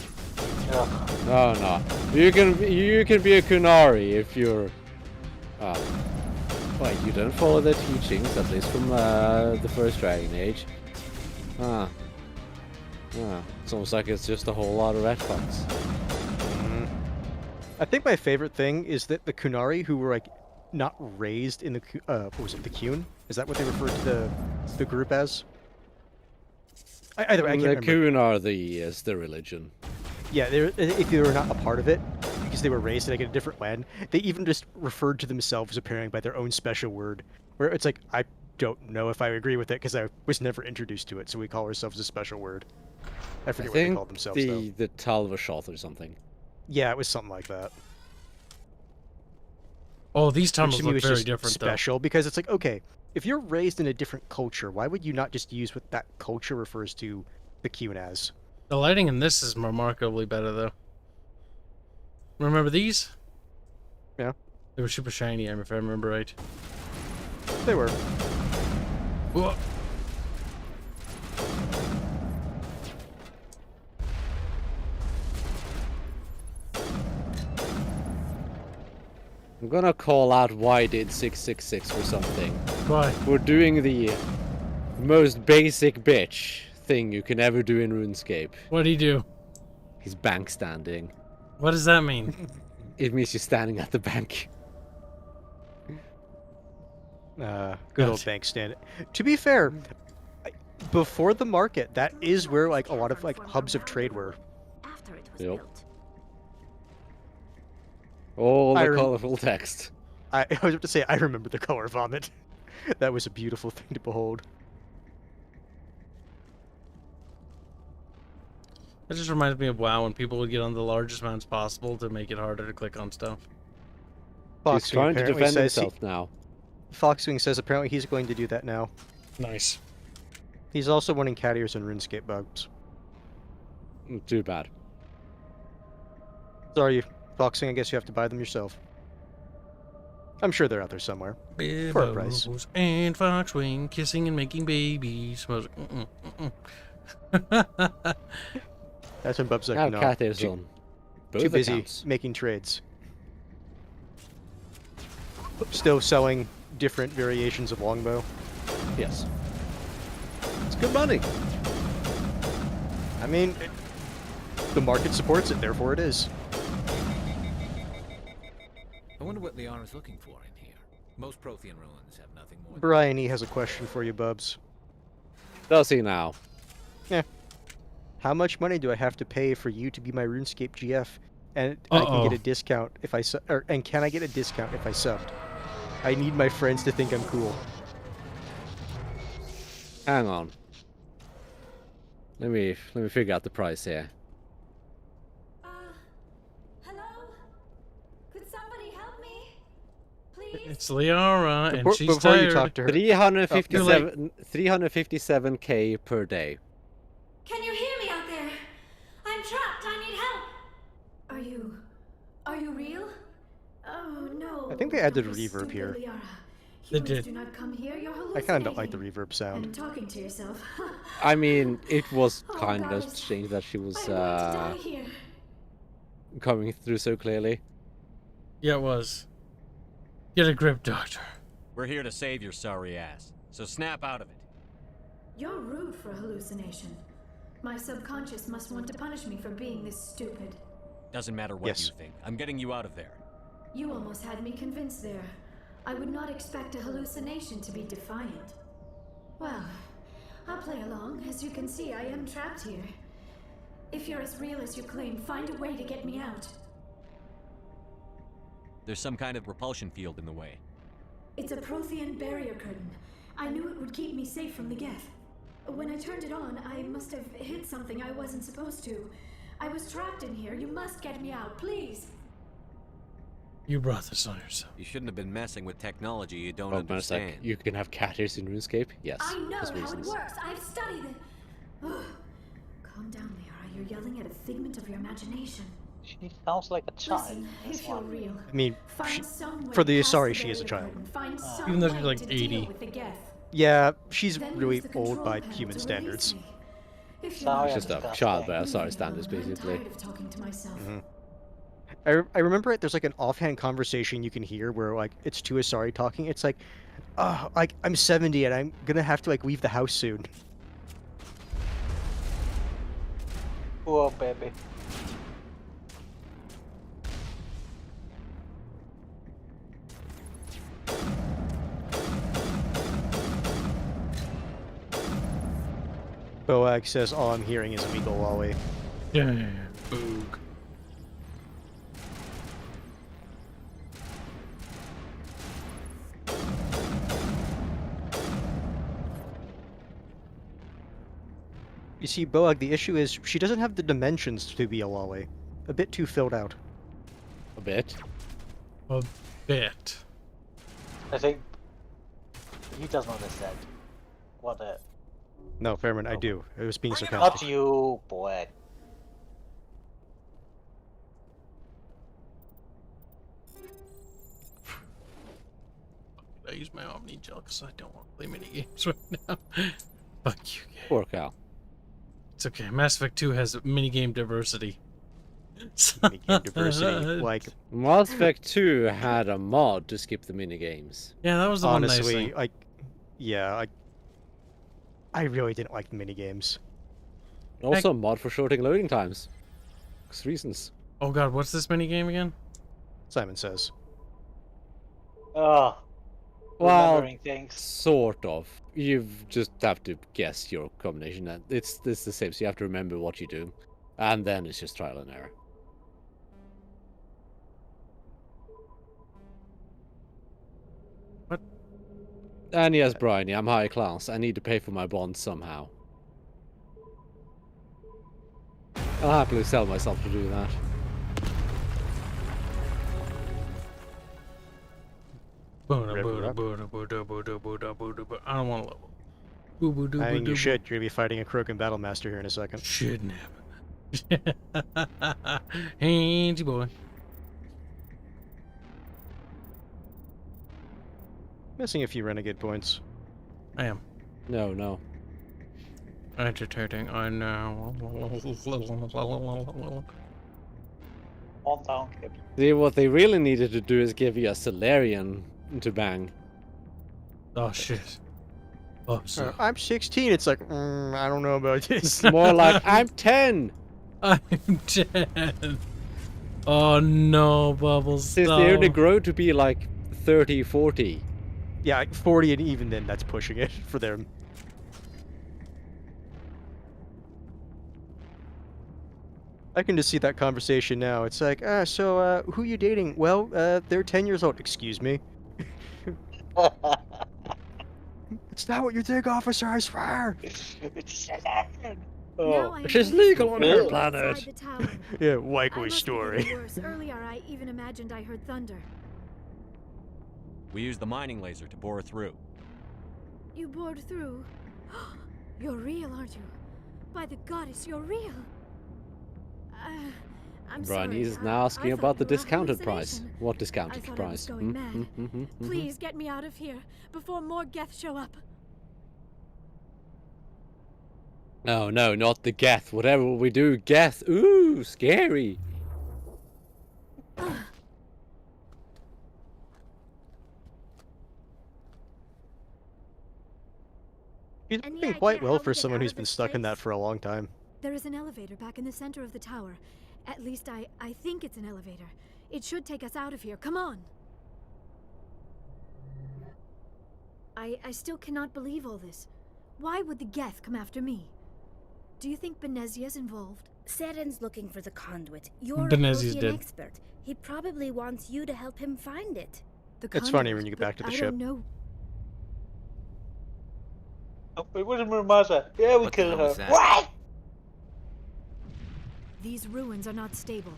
Oh no. You can be a Kunari if you're wait, you don't follow their teachings, at least from the first Dragon Age. It's almost like it's just a whole lot of retcons. I think my favorite thing is that the Kunari who were like not raised in the what was it, the Qun? Is that what they referred to the group as? Either way, I can't remember. The Qun are the religion. Yeah, if they were not a part of it, because they were raised in like a different land, they even just referred to themselves appearing by their own special word. Where it's like, I don't know if I agree with it because I was never introduced to it, so we call ourselves a special word. I forget what they called themselves though. The Talvashoth or something. Yeah, it was something like that. Oh, these Which to tunnels me look was very just different special because it's like, okay, if you're raised in a different culture, why would you not just use what that culture refers to the Qun as? The lighting in this is remarkably better, though. Remember these? Yeah. They were super shiny, if I remember right. They were. Whoa. I'm gonna call out why did 666 for something. Why? We're doing the most basic bitch thing you can ever do in RuneScape. What'd he do? He's bank standing. What does that mean? It means you're standing at the bank. Good old bank stand. To be fair, before the market, that is where like a lot of like hubs of trade were. Yep. All the colorful text. I was about to say, I remember the color vomit. That was a beautiful thing to behold. That just reminds me of WoW when people would get on the largest mounts possible to make it harder to click on stuff. He's trying to defend himself now. Foxwing says apparently he's going to do that now. Nice. He's also wanting cat ears and RuneScape bugs. Too bad. Sorry, Foxwing, I guess you have to buy them yourself. I'm sure they're out there somewhere. For a price. Bibbos and Foxwing kissing and making babies. That's when Bub's like, Now no, cat ears on too both busy accounts. making trades. Still selling different variations of longbow. Yes. It's good money. I mean, the market supports it, therefore it is. I wonder what Liara's looking for in here. Most Prothean ruins have nothing more. Brian E has a question for you, Bubs. Does he now? Yeah. How much money do I have to pay for you to be my RuneScape GF? And I can get a discount if I and can I get a discount if I subbed? I need my friends to think I'm cool. Hang on. Let me figure out the price here. Hello? Could somebody help me? Please? It's Liara, and she's before tired. you talk to her, 357k per day. Can you hear me out there? I'm trapped. I need help. Are you real? Oh no. I think they added reverb here. They did. Do not come here. You're I kind of don't like the reverb and sound. talking to yourself. I mean, it was Oh, kind of guys. strange that she was I'm going to die here. coming through so clearly. Yeah, it was. Get a grip, Doctor. We're here to save your sorry ass, so snap out of it. You're rude for a hallucination. My subconscious must want to punish me for being this stupid. Doesn't matter what Yes. you think. I'm getting you out of there. You almost had me convinced there. I would not expect a hallucination to be defiant. Well, I'll play along. As you can see, I am trapped here. If you're as real as you claim, find a way to get me out. There's some kind of repulsion field in the way. It's a Prothean barrier curtain. I knew it would keep me safe from the Geth. When I turned it on, I must have hit something I wasn't supposed to. I was trapped in here. You must get me out, please. You brought this on yourself. You shouldn't have been messing with technology you don't Oh, but it's understand. like, you can have cat ears in RuneScape? Yes. I know there's how it reasons. works. I've studied it. Ugh. Calm down, Liara. You're yelling at a figment of your imagination. She sounds like a child. Listen, if you're real, I mean, find some way for the past sorry, the she is a barrier child. curtain. Find some Even though she's way like to 80. deal with the Geth. Yeah, she's Then really use the old control by panel human to standards. release me. If you're Sorry, not Just a disgusting, child by our leave sorry me standards, alone. basically. I'm tired of talking to myself. I remember there's like an offhand conversation you can hear where like it's two Asari talking. It's like, like I'm 70 and I'm gonna have to like leave the house soon. Poor baby. Boag says all I'm hearing is Amigo Wally. Yeah. Boog. You see, Boag, the issue is she doesn't have the dimensions to be a Wally. A bit too filled out. A bit. A bit. I think he doesn't understand what a. No, Fairman, I do. It was being Not sarcastic. you, boy. I use my Omni Gel because I don't want to play mini games right now. Fuck you, game. Poor cow. It's okay. Mass Effect 2 has minigame diversity. Minigame diversity, like Mass Effect 2 had a mod to skip the minigames. Yeah, that was the one nice honestly, thing. like, yeah, I really didn't like the minigames. Also a mod for shorting loading times. 'Cause reasons. Oh god, what's this minigame again? Simon says. Oh. Well, Remembering things. sort of. You just have to guess your combination. And it's the same, so you have to remember what you do. And then it's just trial and error. What? And yes, Bryony, I'm high class. I need to pay for my bonds somehow. I'll happily sell myself to do that. I don't want to level. I mean, you should. You're gonna be fighting a Krogan Battlemaster here in a second. Shouldn't happen. Handsy boy. Missing a few renegade points. I am. No. Agitating, I know. On down, Kib. See, what they really needed to do is give you a Solarian to bang. Oh shit. Oh, so. I'm 16. It's like, I don't know about this. More like, I'm 10. I'm 10. Oh no, Bubbles. Since they only grow to be like 30, 40. Yeah, like 40, and even then, that's pushing it for them. I can just see that conversation now. It's like, so, who you dating? Well, they're 10 years old. Excuse me? It's not what you think, officer, I swear! Oh, she's legal on her planet. Yeah, likely story. Earlier, I even imagined I heard thunder. We used the mining laser to bore through. You bored through? You're real, aren't you? By the goddess, you're real! I'm Brian sorry. is now asking I about the thought you were a discounted price. hallucination. What discounted I thought I price? was going mad. Please get me out of here before more Geth show up. No, not the Geth. Whatever we do, Geth. Ooh, scary. He's doing quite well for someone who's been stuck in that for a long time. There is an elevator back in the center of the tower. At least I think it's an elevator. It should take us out of here. Come on! I still cannot believe all this. Why would the Geth come after me? Do you think Benezia's involved? Saren's looking for the conduit. You're Benezia's an dead. expert. He probably wants you to help him find it. It's funny when you get back to the I ship. don't know. Oh, it wasn't Murmaza. Yeah, we What the killed hell her. was that? What? These ruins are not stable.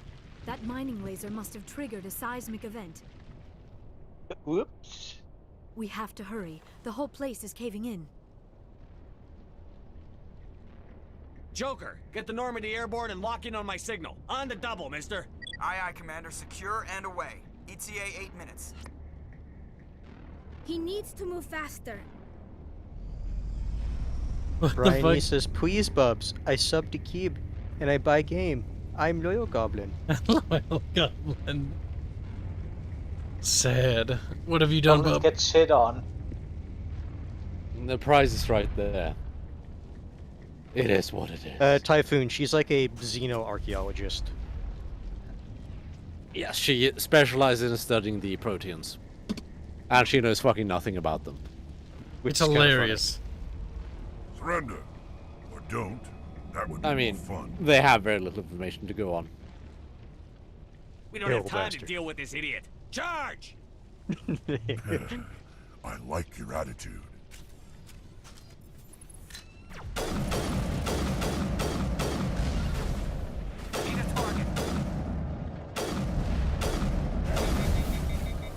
That mining laser must have triggered a seismic event. Whoops. We have to hurry. The whole place is caving in. Joker, get the Normandy airborne and lock in on my signal. On the double, mister. Aye, aye, Commander. Secure and away. ETA 8 minutes. He needs to move faster. Brian says, please, Bubs. I sub to Kib, and I buy game. I'm Loyal Goblin. Loyal Goblin. Sad. What have you done, Don't Bub? get shit on. The prize is right there. It is what it is. Typhoon, she's like a xenoarchaeologist. Yes, she specializes in studying the proteans. And she knows fucking nothing about them. It's hilarious. Surrender. Or don't. That would be I mean, more fun. they have very little information to go on. We don't have time to deal with this idiot. Charge! I like your attitude.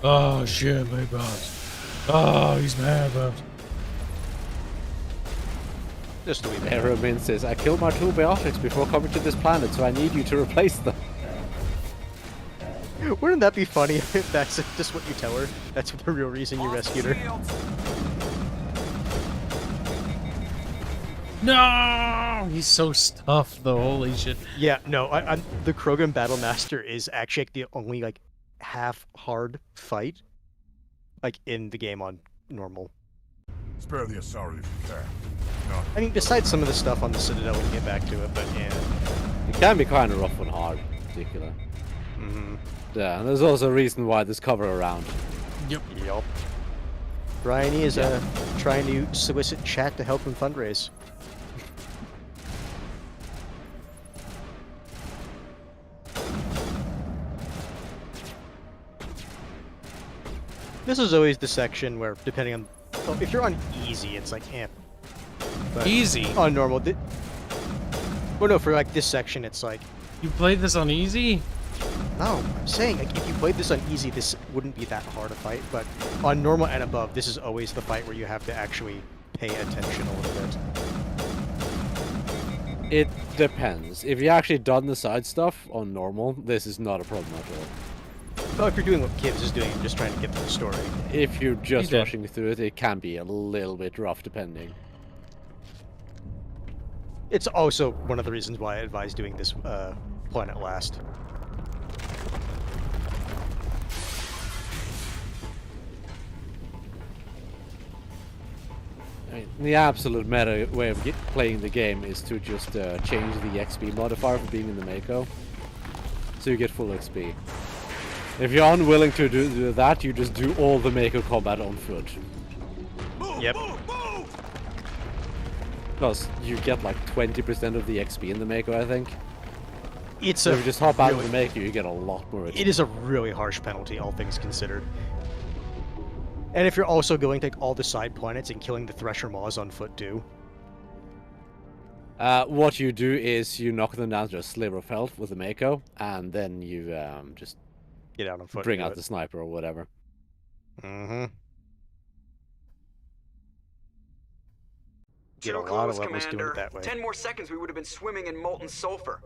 Oh shit, my Bubs. Oh, he's mad, Bubs. Just a wee bit. Aeromin says, I killed my two biotics before coming to this planet, so I need you to replace them. Wouldn't that be funny if that's just what you tell her? That's the real reason you rescued her. No! He's so stuffed, though. Holy shit. Yeah, no, the Krogan Battlemaster is actually like, the only like half hard fight like in the game on normal. Spare the Asari if you can. Not I mean, besides some of the stuff on the Citadel, we can get back to it, but yeah. It can be kind of rough and hard, in particular. Mm-hmm. Yeah, and there's also a reason why there's cover around. Yep. Yup. Bryony is trying to solicit chat to help him fundraise. This is always the section where, depending on... Well, if you're on easy, it's like, eh. But Easy? on normal... Well, no, for like this section, it's like... You played this on easy? No, I'm saying, like, if you played this on easy, this wouldn't be that hard a fight, but on normal and above, this is always the fight where you have to actually pay attention a little bit. It depends. If you actually done the side stuff on normal, this is not a problem at all. Well, if you're doing what Kibs is doing, just trying to get through the story. If you're just rushing through it, it can be a little bit rough, depending. It's also one of the reasons why I advise doing this planet last. I mean, the absolute meta way of playing the game is to just change the XP modifier for being in the Mako, so you get full XP. If you're unwilling to do that, you just do all the Mako combat on foot. Yep. Plus, you get like 20% of the XP in the Mako, I think. It's so a if you just hop out of really- the Mako, you get a lot more XP. It is a really harsh penalty, all things considered. And if you're also going to take all the side planets and killing the Thresher Maws on foot too. What you do is you knock them down to a sliver of health with the Mako, and then you just get out on foot. bring out the sniper or whatever. Mm-hmm. Get Too a lot close, of levels doing Commander. it that way. 10 more seconds, we would have been swimming in molten sulfur.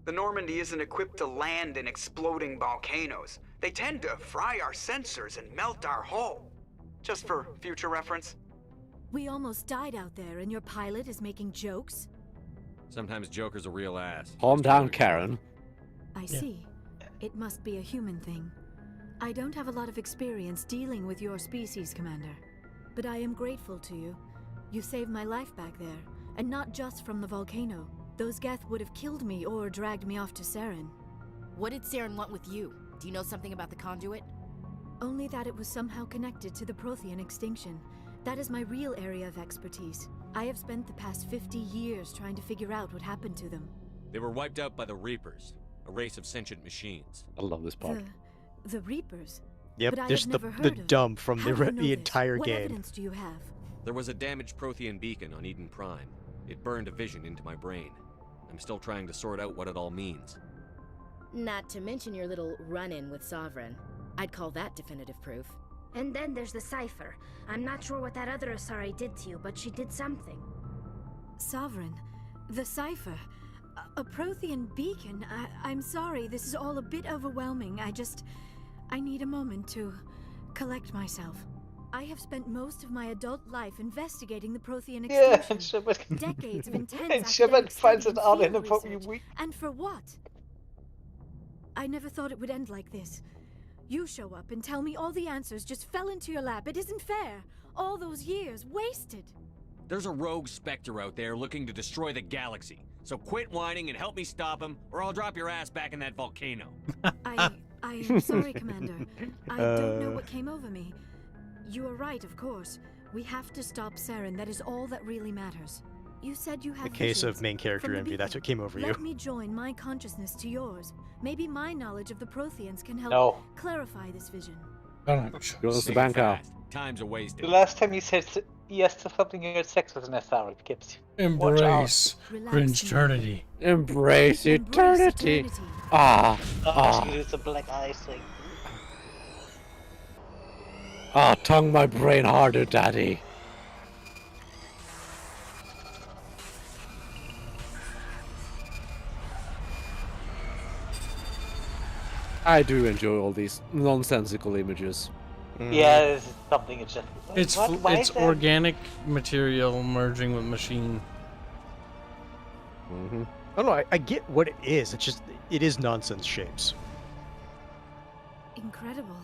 The Normandy isn't equipped to land in exploding volcanoes. They tend to fry our sensors and melt our hull. Just for future reference. We almost died out there, and your pilot is making jokes? Sometimes Joker's a real ass. Calm down, Karen. I see. It must be a human thing. I don't have a lot of experience dealing with your species, Commander. But I am grateful to you. You saved my life back there, and not just from the volcano. Those Geth would have killed me or dragged me off to Saren. What did Saren want with you? Do you know something about the conduit? Only that it was somehow connected to the Prothean extinction. That is my real area of expertise. I have spent the past 50 years trying to figure out what happened to them. They were wiped out by the Reapers, a race of sentient machines. I love this part. The Reapers? Yep, But I there's have the never heard of dumb from How do you know the this? entire What game. evidence do you have? There was a damaged Prothean beacon on Eden Prime. It burned a vision into my brain. I'm still trying to sort out what it all means. Not to mention your little run-in with Sovereign. I'd call that definitive proof. And then there's the cipher. I'm not sure what that other Asari did to you, but she did something. Sovereign. The cipher. A Prothean beacon. I'm sorry, this is all a bit overwhelming. I need a moment to collect myself. I have spent most of my adult life investigating the Prothean extinction. Decades of intense academic finds study it and out field in a probably research. week. And for what? I never thought it would end like this. You show up and tell me all the answers just fell into your lap. It isn't fair. All those years wasted. There's a rogue Spectre out there looking to destroy the galaxy. So quit whining and help me stop him, or I'll drop your ass back in that volcano. I am sorry, Commander. I don't know what came over me. You are right, of course. We have to stop Saren. That is all that really matters. You said you have The case of visions main character from the envy, that's beacon. what came over you. Let me join my consciousness to yours. Maybe my knowledge of the Protheans can help No. clarify this vision. Goes to Bangkok. Time's a wasted. The last time you said yes to something, you had sex with an Asari, Kibs. Embrace eternity. Embrace eternity. Ah, ah, It's a black eye thing. ah, tongue my brain harder, Daddy. I do enjoy all these nonsensical images. Yeah, this is something it's just. It's Why is that? organic material merging with machine. Mm-hmm. Oh no, I get what it is. It's just it is nonsense shapes. Incredible.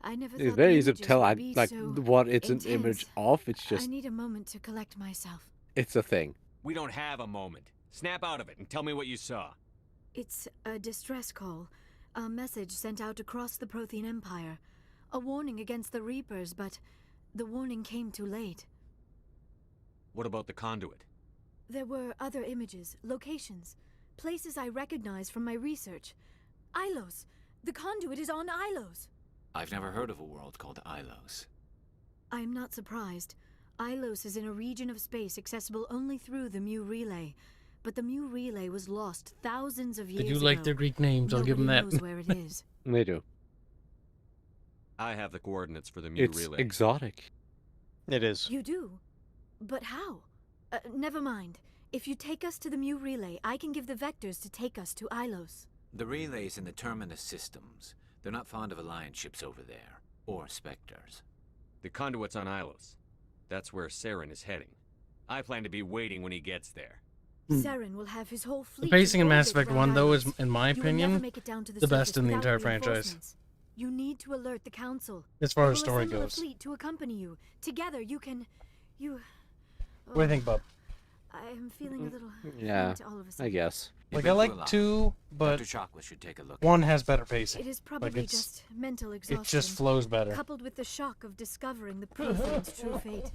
I never It's thought very the easy to images tell would be like so what it's intense. an image of. It's I just need a moment to collect myself. it's a thing. We don't have a moment. Snap out of it and tell me what you saw. It's a distress call. A message sent out across the Prothean Empire. A warning against the Reapers, but the warning came too late. What about the conduit? There were other images, locations, places I recognized from my research. Ilos! The conduit is on Ilos! I've never heard of a world called Ilos. I'm not surprised. Ilos is in a region of space accessible only through the Mu relay. but the Mu relay was lost thousands of years They ago. do like their Greek names, I'll give them Nobody that. knows where it is. They do. I have the coordinates for the Mu It's relay. exotic. It is. You do? But how? Never mind. If you take us to the Mu relay, I can give the vectors to take us to Ilos. The relay's in the terminus systems. They're not fond of Alliance ships over there, or Spectres. The conduit's on Ilos. That's where Saren is heading. I plan to be waiting when he gets there. Saren will have his whole The fleet. pacing in orbit Mass Effect around 1, though, is, Ilos. in my You will never opinion, make it down to the best surface in the without entire franchise. reinforcements. You need to alert the council. As far I as will story assemble goes. a fleet to accompany you. Together, you can. You. What do you think, Bub? I am feeling a little. Yeah, faint all of a I sudden. guess. Like, I like 2, but Dr. Chocolate should take a look. 1 has better pacing. It is Like, probably it's, just mental exhaustion. it just flows better. Coupled with the shock of discovering the proof of its true fate.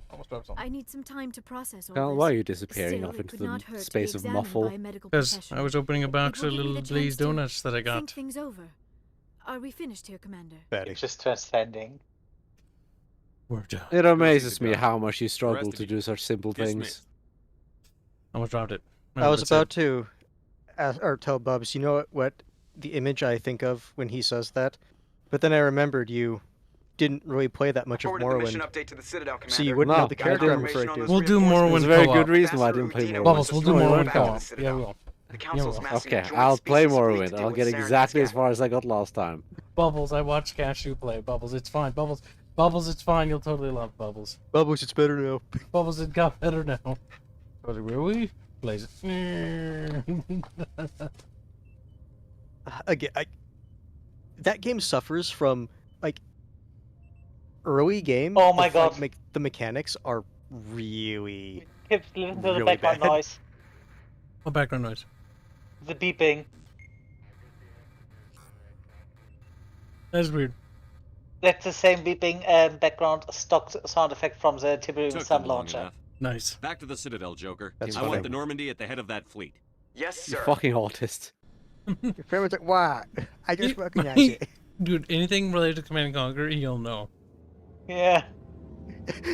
I need some time to process all Well, this. why are you disappearing Still, off it into could not the hurt to space be of examined muffle? by a medical Because professional. I was opening a box It will of give me little the glazed chance to donuts that I Think got. things over. Are we finished here, Commander? Betty. Just transcending. We're done. It amazes me how much you struggle of to you, do such simple things. dismissed. Almost dropped it. I was about to tell Bubs, you know what the image I think of when he says that? But then I remembered you didn't really play that much of Forwarded the mission Morrowind. update to the Citadel, Commander. So you wouldn't know No, the I character I'm didn't. referring to. We'll do Morrowind There's a very co-op. good reason why I didn't play Ambassador Morrowind. Bubbles, we'll do No, you Morrowind won't co-op. have to. Yeah, we will. The Yeah, Council's we will. massing a Okay, joint I'll play species fleet Morrowind. to I'll deal with get Saren and exactly as Sqek. far as I got last time. Bubbles, I watched Cashew play. Bubbles, it's fine. Bubbles, Bubbles, it's fine. You'll totally love Bubbles. Bubbles, it's better now. Bubbles, it got better now. But really? Blaze it. Again, that game suffers from like early game. Oh my God. The mechanics are really. Kibs, listen to the really background bad. noise. What background noise? The beeping. That's weird. That's the same beeping background stock sound effect from the Tiberium Took Sun them long launcher. enough. Nice. Back to the Citadel, Joker. That's I funny. want the Normandy at the head of that fleet. Yes, You sir. fucking autist. Your friend was like, "What? I just recognize it." Dude, anything related to Command and Conquer, he'll know. Yeah.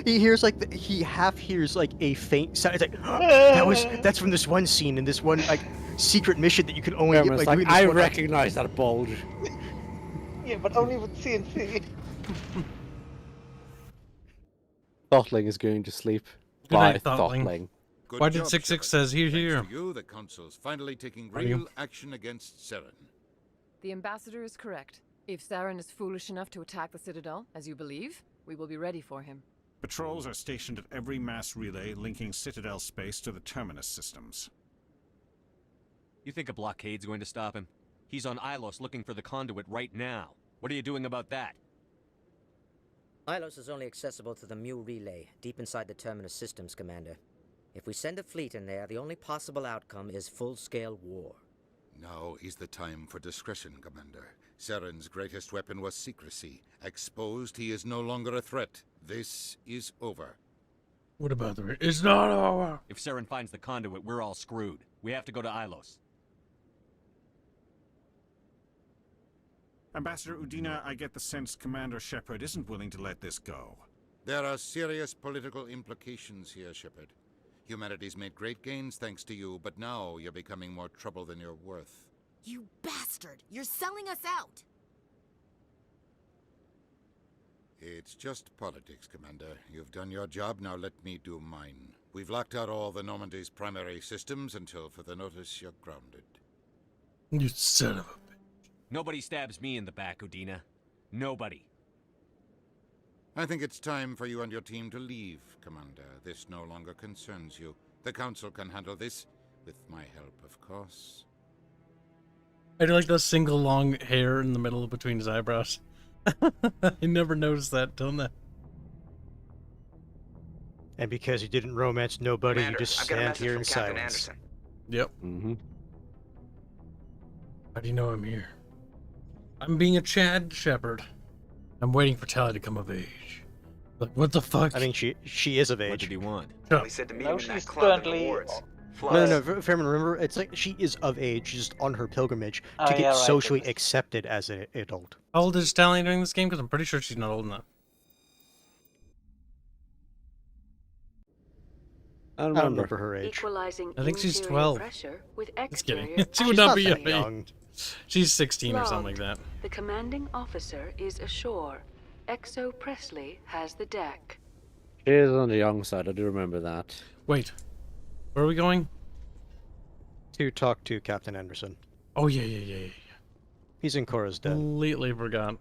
He hears like he half hears like a faint sound. It's like that's from this one scene in this one like secret mission that you can only get Cameron's by like, doing this I one. recognize that bulge. Yeah, but only with CNC. Thotling is going to sleep. Good By night, Thotling. Thotling. Good Why did job, 6-6 Shepard. says here, Thanks here? to you, the Council's finally taking Are you? real action against Saren. The ambassador is correct. If Saren is foolish enough to attack the Citadel, as you believe, we will be ready for him. Patrols are stationed at every mass relay linking Citadel space to the terminus systems. You think a blockade's going to stop him? He's on Ilos looking for the conduit right now. What are you doing about that? Ilos is only accessible to the Mu relay, deep inside the terminus systems, Commander. If we send a fleet in there, the only possible outcome is full-scale war. Now is the time for discretion, Commander. Saren's greatest weapon was secrecy. Exposed, he is no longer a threat. This is over. What about the... It's not over! If Saren finds the conduit, we're all screwed. We have to go to Ilos. Ambassador Udina, I get the sense Commander Shepard isn't willing to let this go. There are serious political implications here, Shepard. Humanity's made great gains thanks to you, but now you're becoming more trouble than you're worth. You bastard! You're selling us out! It's just politics, Commander. You've done your job, now let me do mine. We've locked out all the Normandy's primary systems until further notice you're grounded. You son of a... Nobody stabs me in the back, Udina. Nobody. I think it's time for you and your team to leave, Commander. This no longer concerns you. The Council can handle this, with my help, of course. I do like the single long hair in the middle between his eyebrows. I never noticed that till now. And because you didn't romance nobody, Commander, you just I've got a stand message here from in Captain silence. Anderson. Yep. Mm-hmm. How do you know I'm here? I'm being a Chad Shepherd. I'm waiting for Tally to come of age. Like, what the fuck? I mean, she is of age. What did he want? Shut up. He said to meet No, him in that she's club in the currently- wards. No, Fairman, remember, it's like she is of age, she's just on her pilgrimage to Oh, get yeah, right, socially goodness. accepted as an adult. How old is Tally during this game? Because I'm pretty sure she's not old enough. I I remember. don't remember her age. Equalizing I think she's interior 12. pressure with Just kidding. exterior She would She's not not be that your young. age. She's 16 or something like that. The commanding officer is ashore. Exo Presley has the deck. She is on the young side, I do remember that. Wait. Where are we going? To talk to Captain Anderson. Oh, yeah. He's in Cora's den. Completely forgot.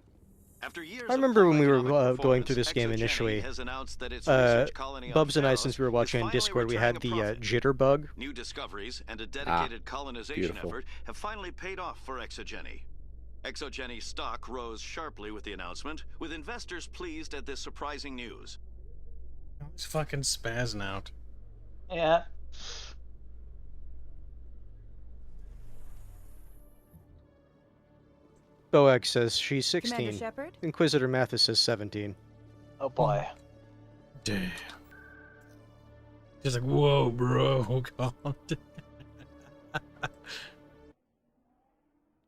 I remember when we were going through this game initially, Bubs and I, since we were watching on Discord, we had the jitter bug. New discoveries and a dedicated colonization beautiful. effort have finally paid off for Exogeny. Exogeny stock rose sharply with the announcement, with investors pleased at this surprising news. He's fucking spazzing out. Yeah. Boag says she's 16. Commander Shepard? Inquisitor Mathis says 17. Oh boy. Damn. Just like, whoa, bro. God.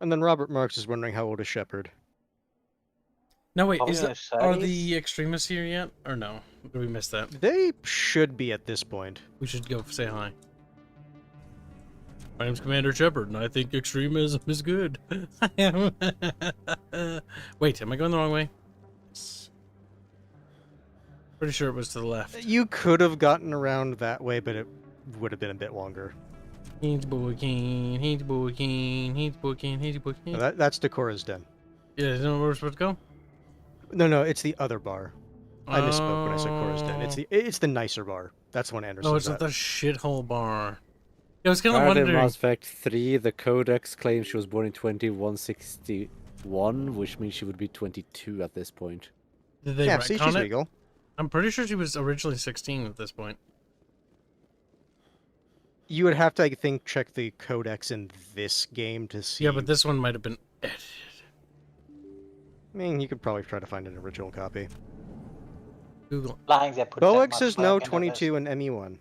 And then Robert Marks is wondering how old is Shepard. No, wait, Probably is in that, the are 30s? the extremists here yet? Or no? Did we miss that? They should be at this point. We should go say hi. My name's Commander Shepard, and I think extremism is good. Wait, am I going the wrong way? Pretty sure it was to the left. You could have gotten around that way, but it would have been a bit longer. He's booking, he's booking, he's booking, he's booking. No, that's Decora's den. Yeah, you know where we're supposed to go? No, it's the other bar. I misspoke when I said Cora's den. It's the nicer bar. That's the one Anderson's Oh, it's not at. the shithole bar. Yeah, I was kind of Guardian wondering. Mass Effect 3, the Codex claims she was born in 2161, which means she would be 22 at this point. Did they Yeah, see, retcon she's it? legal. I'm pretty sure she was originally 16 at this point. You would have to, I think, check the codex in this game to see. Yeah, but this one might have been edited. I mean, you could probably try to find an original copy. Google. Lying they put that Boeck much says no, work into 22 and ME1.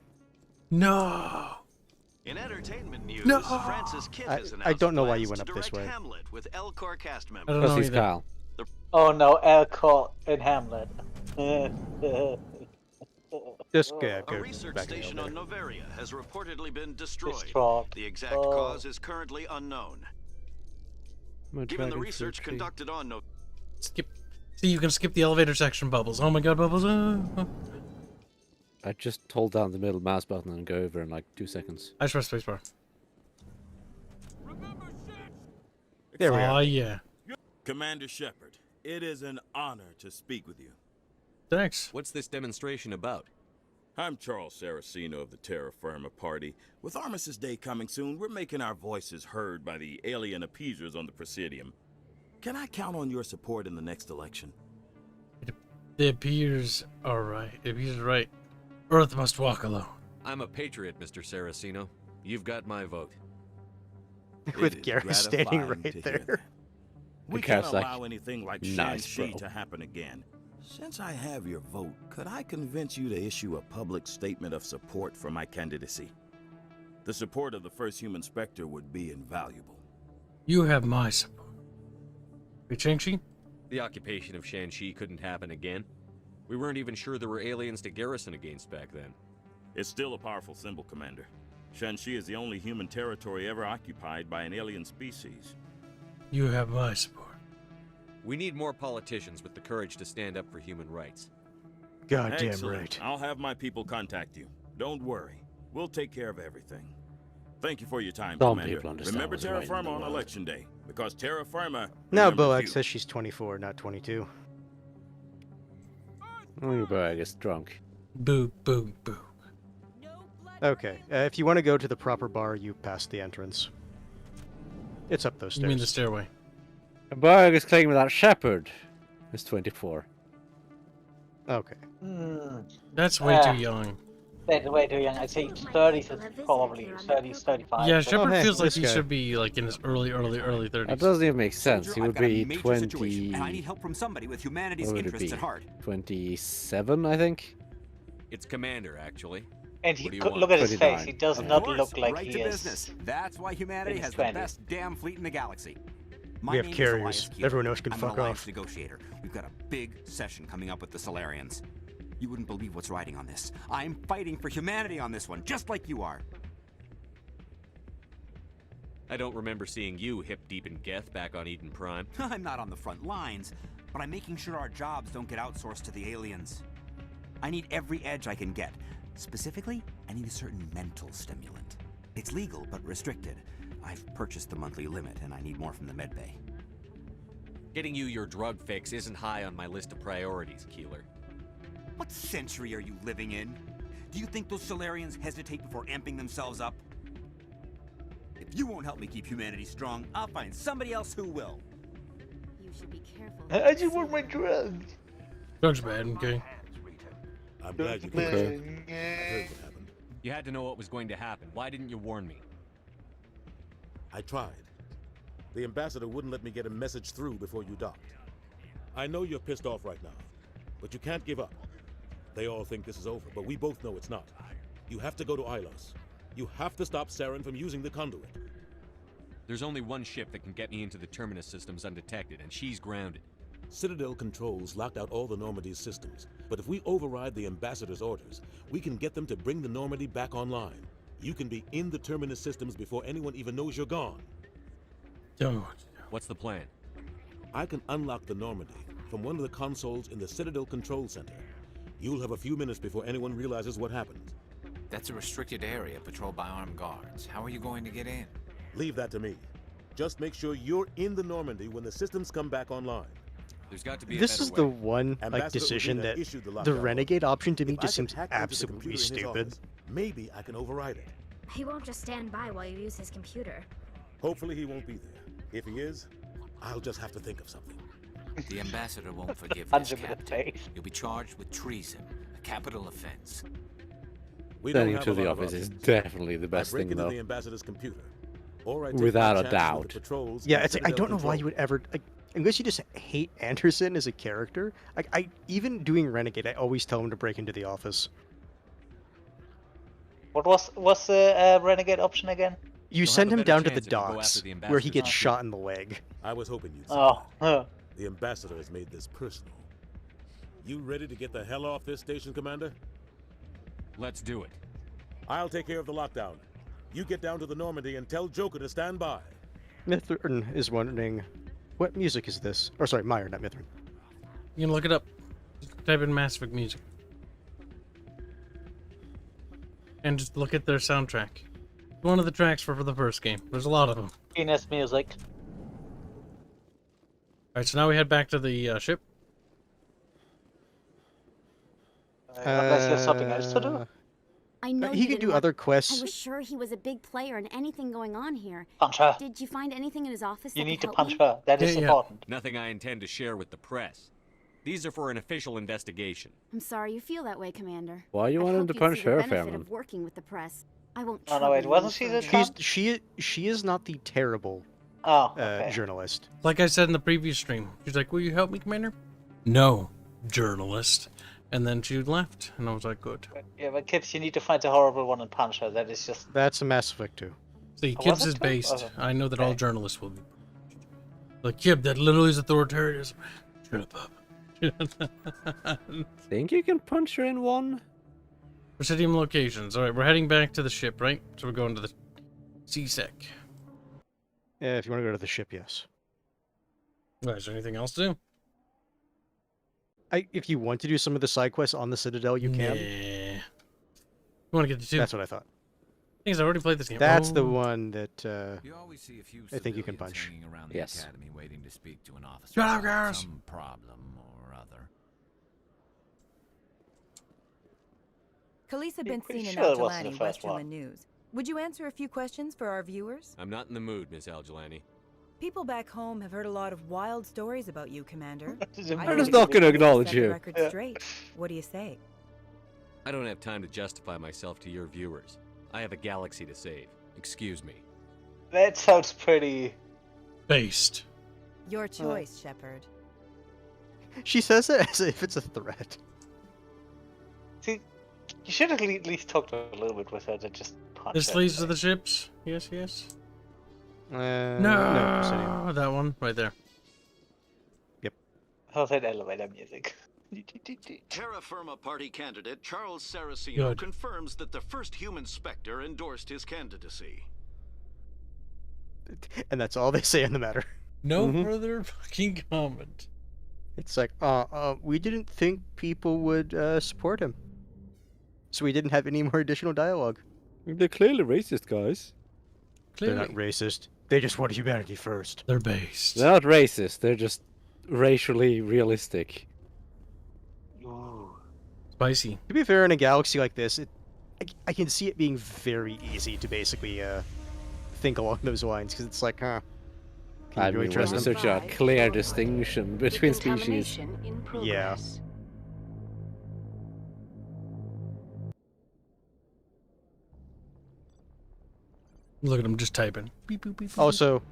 No. In entertainment news, No. Francis Kidd has announced I don't know why you plans went to up this direct way. Hamlet with Elcor cast I members. don't Because know he's either. Kyle. Oh no, Elcor in Hamlet. Just A go research back in the station on elevator. Noveria has reportedly been destroyed. Destroyed. The exact Oh. cause is currently unknown. My Given the dragon research fruit tree. conducted on Noveria, Skip. See, you can skip the elevator section, Bubbles. Oh my god, Bubbles. I just hold down the middle mouse button and go over in like 2 seconds. I just press spacebar. There we Oh, are. yeah. Commander Shepard, it is an honor to speak with you. Thanks. What's this demonstration about? I'm Charles Saraceno of the Terra Firma Party. With Armistice Day coming soon, we're making our voices heard by the alien appeasers on the Presidium. Can I count on your support in the next election? It appears alright. It appears right. Earth must walk alone. I'm a patriot, Mr. Saraceno. You've got my vote. With It is Garrett standing gratifying to right hear there. that. We Cat's can't like, allow anything like "Nice, Shang-Chi bro." to happen again. Since I have your vote, could I convince you to issue a public statement of support for my candidacy? The support of the first human Spectre would be invaluable. You have my support. Wait, Shang-Chi? The occupation of Shan-Chi couldn't happen again. We weren't even sure there were aliens to garrison against back then. It's still a powerful symbol, Commander. Shan-Chi is the only human territory ever occupied by an alien species. You have my support. We need more politicians with the courage to stand up for human rights. Goddamn Excellent. right. I'll have my people contact you. Don't worry. We'll take care of everything. Thank you for your time, Some Commander. people understand Remember what's Terra right in the Firma on world. Election Day, because Terra Firma Now remembers Boeck you. says she's 24, not 22. Oh, your bag is drunk. Boo, boo, boo. Okay, if you want to go to the proper bar, you pass the entrance. It's up those stairs. You mean the stairway? A bag is claiming that Shepard is 24. Okay. That's way too young. That's way too young. I'd say 30s is probably 30s, 35. Yeah, Shepard hey, feels like this he guy. should be like in his early 30s. That doesn't even make sense. He Soldier, would I've got a be major 20. situation, and I need help from somebody with humanity's What would it interests be? at heart. 27, I think. It's Commander, actually. And he What do you could want? look at his 29. face. He does Of not course, look like right he to is. business. That's why humanity in his has the 20s. best damn fleet in the galaxy. My We have name is carriers. Elias Keeler. Everyone else can I'm fuck an alliance off. negotiator. We've got a big session coming up with the Solarians. You wouldn't believe what's riding on this. I'm fighting for humanity on this one, just like you are. I don't remember seeing you hip-deep in Geth back on Eden Prime. I'm not on the front lines, but I'm making sure our jobs don't get outsourced to the aliens. I need every edge I can get. Specifically, I need a certain mental stimulant. It's legal, but restricted. I've purchased the monthly limit, and I need more from the medbay. Getting you your drug fix isn't high on my list of priorities, Keeler. What century are you living in? Do you think those Solarians hesitate before amping themselves up? If you won't help me keep humanity strong, I'll find somebody else who will. You should be careful. I just want my drugs. Drugs bad, okay? I'm glad you came. I heard what happened. You had to know what was going to happen. Why didn't you warn me? I tried. The ambassador wouldn't let me get a message through before you docked. I know you're pissed off right now, but you can't give up. They all think this is over, but we both know it's not. You have to go to Ilos. You have to stop Saren from using the conduit. There's only one ship that can get me into the Terminus systems undetected, and she's grounded. Citadel controls locked out all the Normandy's systems, but if we override the ambassador's orders, we can get them to bring the Normandy back online. You can be in the Terminus systems before anyone even knows you're gone. What's the plan? I can unlock the Normandy from one of the consoles in the Citadel Control Center. You'll have a few minutes before anyone realizes what happened. That's a restricted area patrolled by armed guards. How are you going to get in? Leave that to me. Just make sure you're in the Normandy when the systems come back online. There's got to be This is the one decision that the Renegade option to me just seems absolutely stupid. Maybe I can override it. He won't just stand by while you use his computer. Hopefully he won't be there. If he is, I'll just have to think of something. The ambassador won't forgive this, Captain. You'll be charged with treason, a capital offense. Sending to the office is definitely the best thing, though. The ambassador's computer. Or I take Without my a chances doubt. with the patrols Yeah, and it's like, I Citadel don't know why control. you would ever unless you just hate Anderson as a character. Like I even doing Renegade, I always tell him to break into the office. What's the Renegade option again? You send him down to the docks where he gets shot in the leg. I was hoping you'd say Oh. that. The ambassador has made this personal. You ready to get the hell off this station, Commander? Let's do it. I'll take care of the lockdown. You get down to the Normandy and tell Joker to stand by. Mithrin is wondering, what music is this? Or sorry, Meyer, not Mithrin. You can look it up. Just type in Mass Effect music. And just look at their soundtrack. One of the tracks for the first game. There's a lot of them. Penis music. Alright, so now we head back to the ship. Unless there's something else to do. I know he you can didn't do want- other quests. I was sure he was a big player in anything going on here. Punch her. Did you find anything in his office You that need could to help punch me? her. That is important. Nothing I intend to share with the press. These are for an official investigation. I'm sorry you feel that way, Commander. Why you I want him hope to you'd punch see the her, benefit Fairman? of working with the press. I won't. Oh, no, trouble wait, you wasn't any she further. She is not the terrible journalist. Like I said in the previous stream, she's like, "Will you help me, Commander?" No, journalist. And then she left, and I was like, "Good." Yeah, but Kibs, you need to find the horrible one and punch her. That is just. That's a Mass Effect 2. See, Oh, Kibs was it is too? based. Okay. I know that all journalists will be. Like Kib, that literally is authoritarianism. Shut up. Think you can punch her in one? Presidium locations. All right, we're heading back to the ship, right? So we're going to the Sqek. Yeah, if you want to go to the ship, yes. All right, is there anything else to do? If you want to do some of the side quests on the Citadel, you can. Yeah. You want to get to 2? That's what I thought. Things I already played this game. That's Oh. the one that You always see a few I think you can civilians punch. hanging around Yes. the academy waiting to speak to an officer Shut up, about guys. some problem or other. Khaleesa Pretty Benzine and sure it wasn't Al-Jilani, the first one. Westerland News. Would you answer a few questions for our viewers? I'm not in the mood, Miss Al-Jilani. People back home have heard a lot of wild stories about you, Commander. I'm just not going to acknowledge Set the you. record straight. What do you say? I don't have time to justify myself to your viewers. I have a galaxy to save. Excuse me. That sounds pretty. Based. Your choice, Shepard. She says it as if it's a threat. See, you should have at least talked a little bit with her to just punch This her. leads to the ships. Yes, yes. No, Presidium. That one right there. Yep. How's that elevator music? Terra Firma Party candidate Charles Saracino Good. confirms that the first human Spectre endorsed his candidacy. And that's all they say on the matter. No further fucking comment. It's like, we didn't think people would support him. So we didn't have any more additional dialogue. They're clearly racist, guys. They're not racist. They just want humanity first. They're based. They're not racist. They're just racially realistic. Spicy. To be fair, in a galaxy like this, I can see it being very easy to basically think along those lines, because it's like, huh? Can I you really mean, trust when them? such a clear distinction between species. Contamination in Yeah. progress. Look at him just typing. Beep, boop, beep, boop. Also,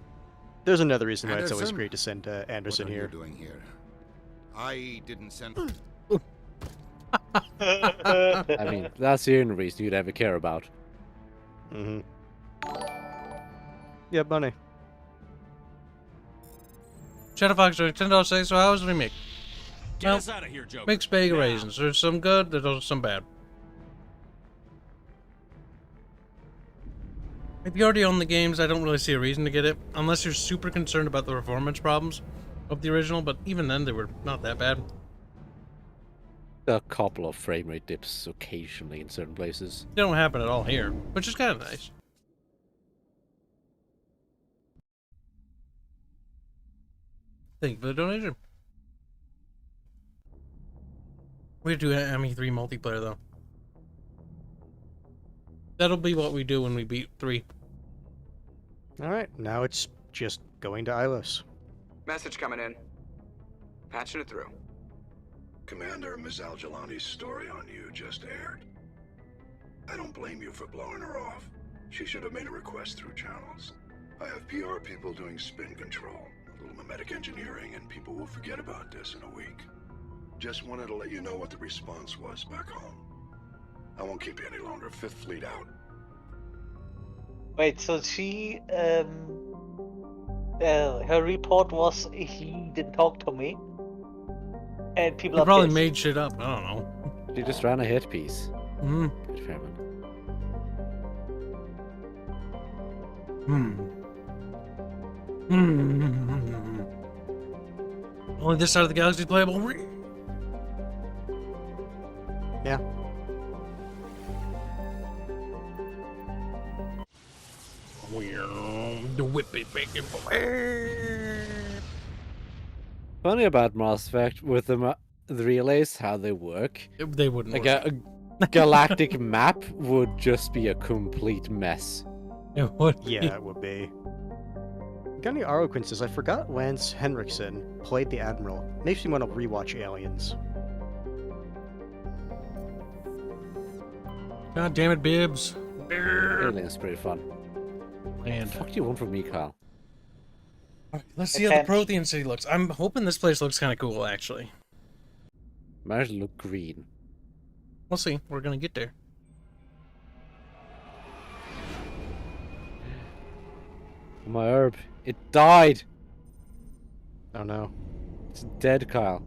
there's another reason why it's always Anderson? great to send Anderson What are here. you doing here? I didn't send. I mean, that's the only reason you'd ever care about. Mm-hmm. Yeah, Bunny. Shadow Fox, $10 say, so how was the remake? Get us out of here, Joker. Mixed bag of Now. raisins. There's some good, there's some bad. If you already own the games, I don't really see a reason to get it, unless you're super concerned about the performance problems of the original, but even then they were not that bad. A couple of frame rate dips occasionally in certain places. They don't happen at all here, which is kind of nice. Thank you for the donation. We have to do ME3 multiplayer though. That'll be what we do when we beat 3. Alright, now it's just going to Ilos. Message coming in. Patching it through. Commander, Ms. Al-Jalani's story on you just aired. I don't blame you for blowing her off. She should have made a request through channels. I have PR people doing spin control, a little mimetic engineering, and people will forget about this in a week. Just wanted to let you know what the response was back home. I won't keep you any longer. Fifth Fleet out. Wait, so she, her report was he didn't talk to me, and people You are probably pissed. made shit up. I don't know. She just ran a hit piece. Hmm. Good fair man. Only this side of the galaxy is playable. Yeah. The whip it, bacon. Funny about Mass Effect with the relays, how they work. They wouldn't like work. a galactic map would just be a complete mess. It would. Yeah, it would be. Got any Arlequins? I forgot Lance Henriksen played the Admiral. Makes me want to rewatch Aliens. God damn it, Bibbs. Alien's pretty fun. And What the fuck do you want from me, Kyle? let's see how the Prothean City looks. I'm hoping this place looks kind of cool, actually. Might look green. We'll see. We're gonna get there. My herb. It died! Oh no. It's dead, Kyle.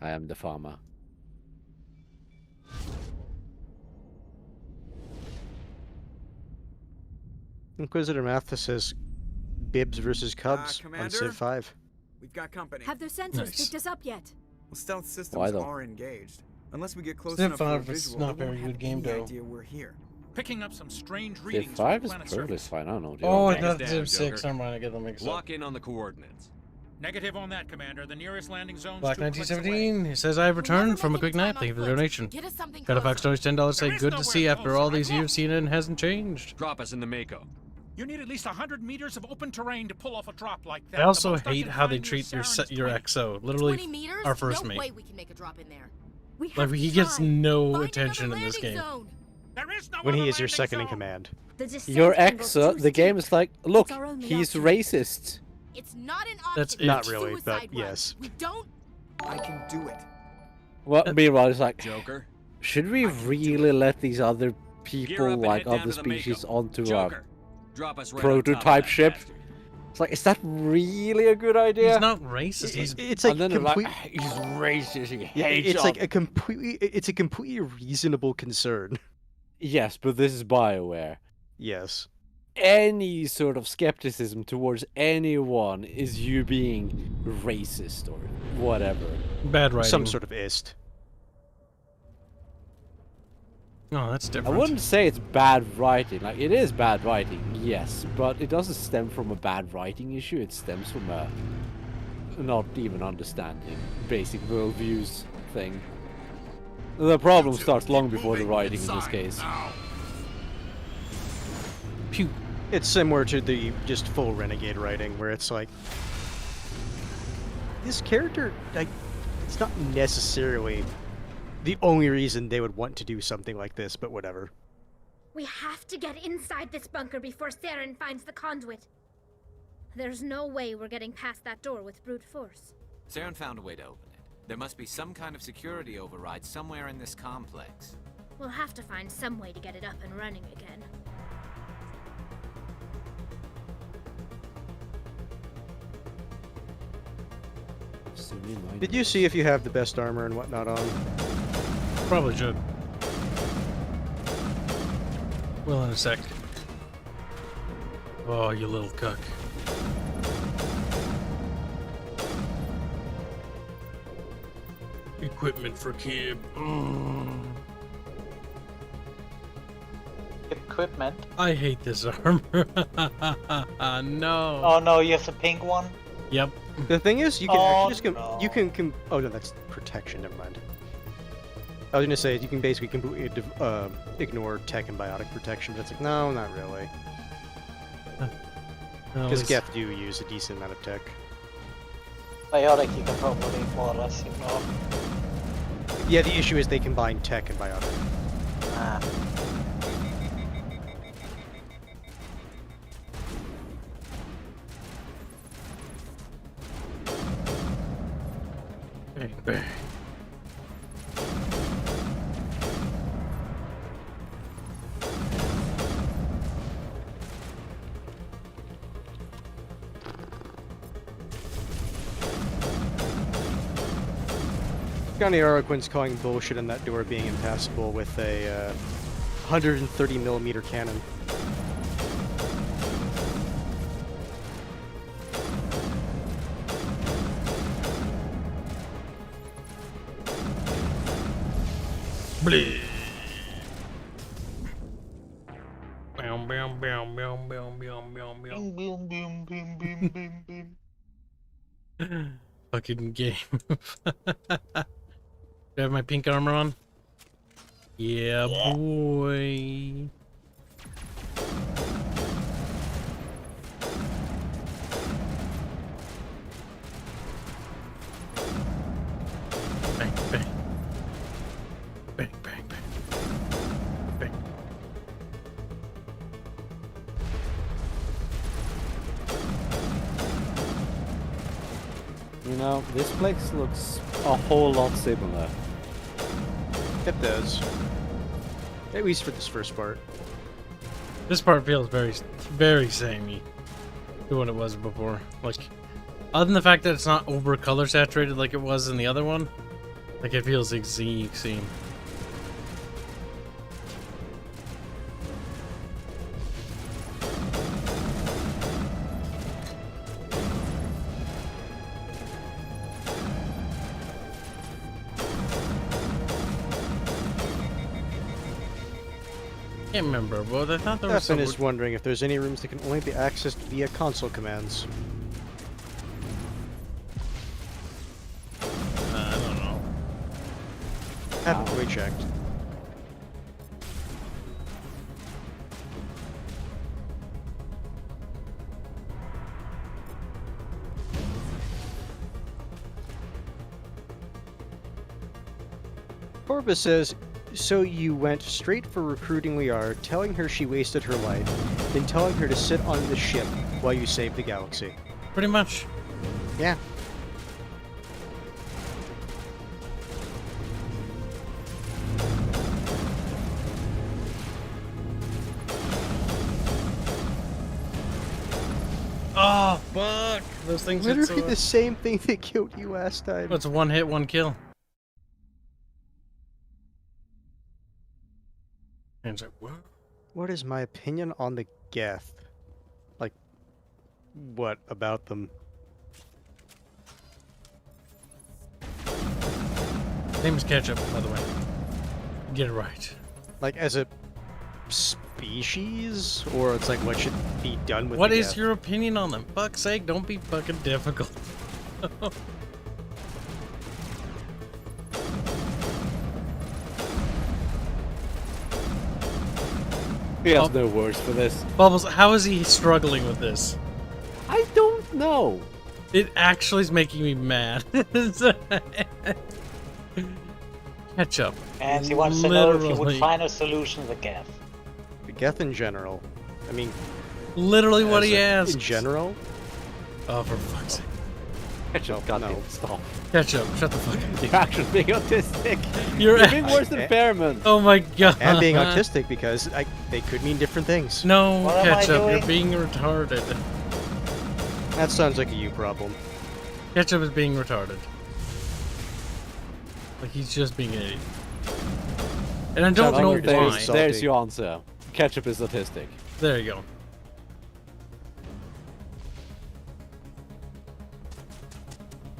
I am the farmer. Inquisitor Mathis says Bibbs versus Cubs on Commander? Civ 5. We've got company. Have their sensors Nice. picked us up yet? Well, stealth systems Why, though? are engaged. Unless we get close Civ enough for a 5 is visual, not they very won't good have game, any though. idea we're here. Picking up some strange Civ readings 5 from is the planet perfectly surface. fine, I don't know. dude. Oh, Take us that's down, Civ 6. Joker. I'm trying to get them mixed up. Lock in on the coordinates. Negative on that, Commander. The nearest landing zone's Black 2 clicks 1917, he says, I've returned from a quick nap. Thank you for the donation. Get us something Shadow Fox closer. donates $10. Say, There is good to nowhere see after closer. all these I years, seen it and hasn't changed. Drop us in the Mako. away. You need at least 100 meters of open terrain to pull off a drop like that. I also The most hate can how they find treat near Saren's your planet. XO. 20 Literally, meters? our first no mate. way we can make a drop in there. We have Like, to he gets try. no Find attention another in this landing game. zone. There is no When he other is your landing second in zone. command. The descent Your angle ex, too the game steep. is like, look, our only he's option. racist. It's not an option. That's it. Not really, Suicide but run. yes. We don't. I can do it. Well, meanwhile, it's like, Joker. should we really let these other people like down other to the species Mako. onto a Joker, drop us right on top of prototype that ship. bastard. It's like, is that really a good idea? He's not racist. He's It's like and then they're complete. like, he's racist. He Yeah, hates it's like us." it's a completely reasonable concern. Yes, but this is BioWare. Yes. Any sort of skepticism towards anyone is you being racist or whatever. bad writing. Some sort of ist. Oh, that's I different. wouldn't say it's bad writing. Like, it is bad writing, yes, but it doesn't stem from a bad writing issue. It stems from a not even understanding basic worldviews thing. The problem starts long before the writing in this case. Pew. It's similar to the just full Renegade writing, where it's like this character, like, it's not necessarily the only reason they would want to do something like this, but whatever. We have to get inside this bunker before Saren finds the conduit. There's no way we're getting past that door with brute force. Saren found a way to open it. There must be some kind of security override somewhere in this complex. We'll have to find some way to get it up and running again. Did you see if you have the best armor and whatnot on? Probably should. Well, in a sec. Oh, you little cuck. Equipment for Kib. Equipment. I hate this armor. No. Oh no, you have the pink one? Yep. The thing is, you can Oh, actually just you can oh no, that's protection. Never mind. I was gonna say you can basically completely ignore tech and biotic protection, but it's like no, not really. Because Geth do use a decent amount of tech. Biotic you can probably more or less ignore. Yeah, the issue is they combine tech and biotic. Ah. Bang, bang. Johnny Arlequin's calling bullshit on that door being impassable with a 130mm cannon. Bleh. Bam, bam, bam, bam, bam, bam, bam, bam. Boom, boom, boom, boom, boom, boom. Fucking game. Do I have my pink armor on? Yeah, boy. Bang, bang. Bang, bang, bang. Bang. You know, this place looks a whole lot similar. It does. At least for this first part. This part feels very, very samey to what it was before. Like, other than the fact that it's not over color saturated like it was in the other one, like it feels extreme. I can't remember, but I thought there was Stefan some. is wondering if there's any rooms that can only be accessed via console commands. I don't know. Haven't really checked. Corvus says, so you went straight for recruiting Liara, telling her she wasted her life, then telling her to sit on the ship while you saved the galaxy. Pretty much. Yeah. Oh, fuck! Those things hit Literally so... the same thing that killed you last time. Well, it's a one hit, one kill. And it's like, what? What is my opinion on the Geth? Like, what about them? Name is Ketchup, by the way. Get it right. Like, as a species? Or it's like, what should be done with What the is Geth? your opinion on them? Fuck's sake, don't be fucking difficult. He has no words for this. Bubbles, how is he struggling with this? I don't know. It actually is making me mad. Ketchup. And he wants to know if you would Literally. find a solution to the Geth. The Geth in general. I mean... Literally what as he a- asked. In general? Oh, for fuck's sake. Ketchup, goddamn, stop. Ketchup, shut the fuck up. You're actually being autistic. You're being worse than Fairman. Oh my god. And being autistic because they could mean different things. No, What am I Ketchup, you're doing? being retarded. That sounds like a you problem. Ketchup is being retarded. Like, he's just being an idiot. And I don't Ketchup, know why. there's your answer. Ketchup is autistic. There you go.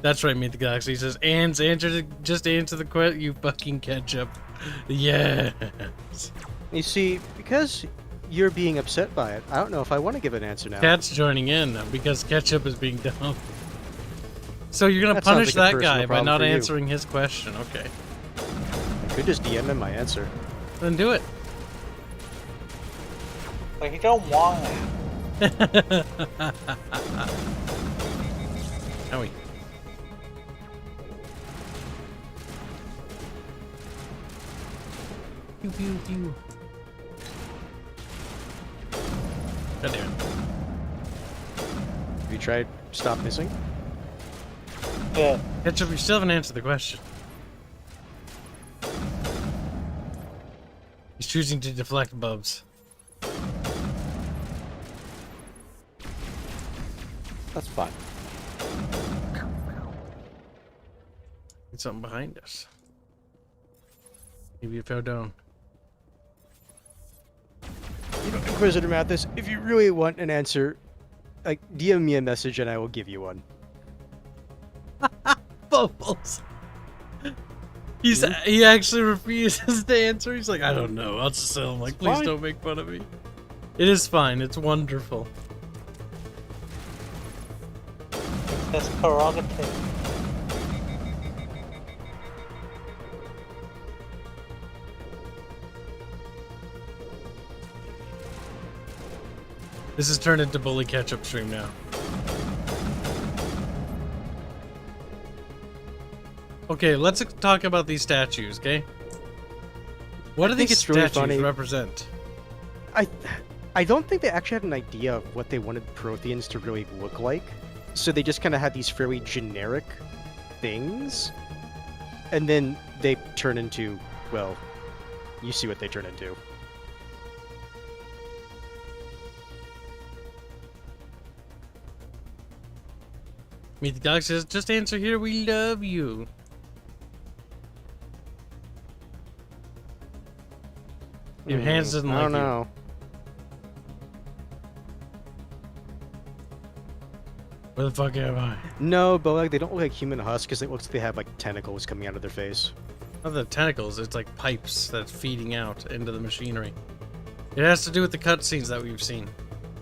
That's right, Meet the Galaxy. He says, just answer the question, you fucking Ketchup. Yes. You see, because you're being upset by it, I don't know if I want to give an answer now. Cat's joining in because Ketchup is being dumb. So you're gonna That sounds punish like a that guy personal by problem not for you. answering his question. Okay. I could just DM him my answer. Then do it. But you don't want that. Owie. Pew pew pew. God damn it. Have you tried stop missing? Yeah. Ketchup, you still haven't answered the question. He's choosing to deflect Bubs. That's fine. There's something behind us. Maybe it fell down. You know, Inquisitor Mathis, if you really want an answer, like DM me a message and I will give you one. Bubbles. He actually refuses to answer. He's like, I don't know. I'll just tell him, like, please fine. don't make fun of me. It is fine. It's wonderful. That's prerogative. This has turned into Bully Ketchup stream now. Okay, let's talk about these statues, okay? What do think these it's really statues funny. represent? I don't think they actually had an idea of what they wanted Protheans to really look like. So they just kind of had these fairly generic things. And then they turn into, well, you see what they turn into. Meet the Galaxy says, just answer here, we love you. Your hands doesn't I like don't you. know. Where the fuck am I? No, but like they don't look like human husks because it looks like they have like tentacles coming out of their face. Not the tentacles, it's like pipes that's feeding out into the machinery. It has to do with the cutscenes that we've seen.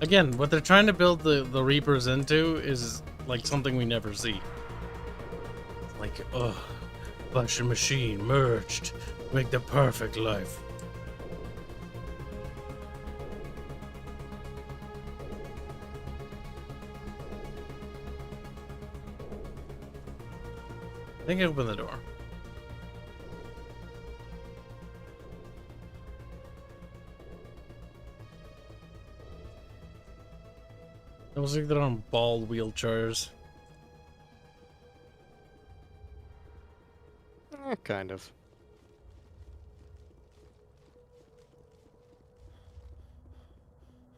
Again, what they're trying to build the Reapers into is like something we never see. Like, oh, bunch of machine merged, make the perfect life. I think I opened the door. It looks like they're on ball wheelchairs. Kind of.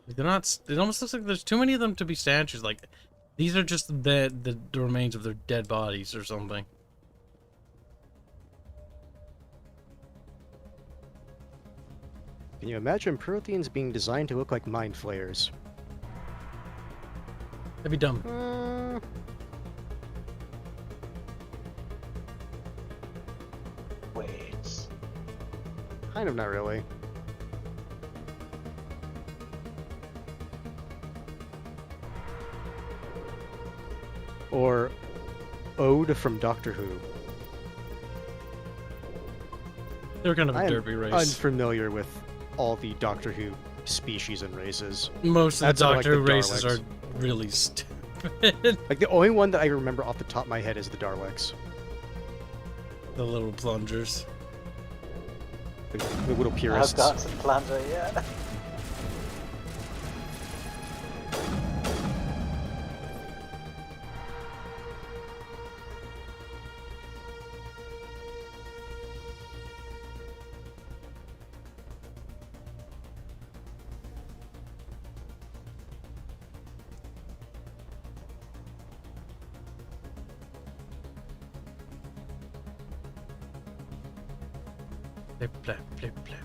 They're not. It almost looks like there's too many of them to be statues. Like, these are just the remains of their dead bodies or something. Can you imagine Protheans being designed to look like mind flayers? That'd be dumb. Wait. Kind of, not really. Or Ode from Doctor Who. They're kind of a I am derpy race. unfamiliar with all the Doctor Who species and races. Most of the Outside Doctor Who the races Daleks. are really stupid. Like, the only one that I remember off the top of my head is the Daleks. The little plungers. The little purists. I've got some plunger, yeah. Flip, flap, flip, flap.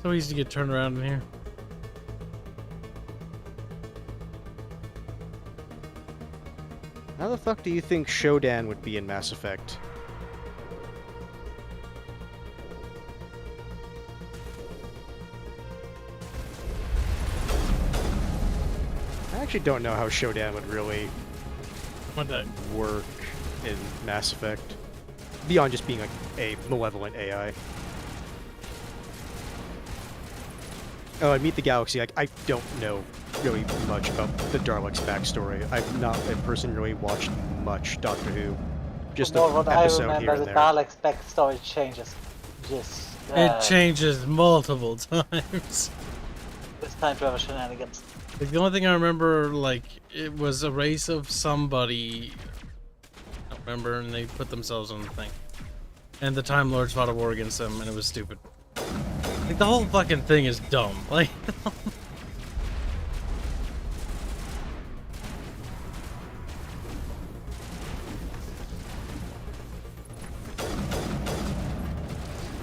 So easy to get turned around in here. How the fuck do you think Shodan would be in Mass Effect? I actually don't know how Shodan would really work in Mass Effect. Beyond just being like a malevolent AI. Oh, and Meet the Galaxy, I don't know really much about the Daleks' backstory. I've not in person really watched much Doctor Who. Just From an what I episode here remember, and the there. Daleks' backstory changes. Just It changes multiple times. this time travel shenanigans. Like, the only thing I remember, like, it was a race of somebody. I don't remember, and they put themselves on the thing. And the Time Lords fought a war against them, and it was stupid. Like, the whole fucking thing is dumb. Like,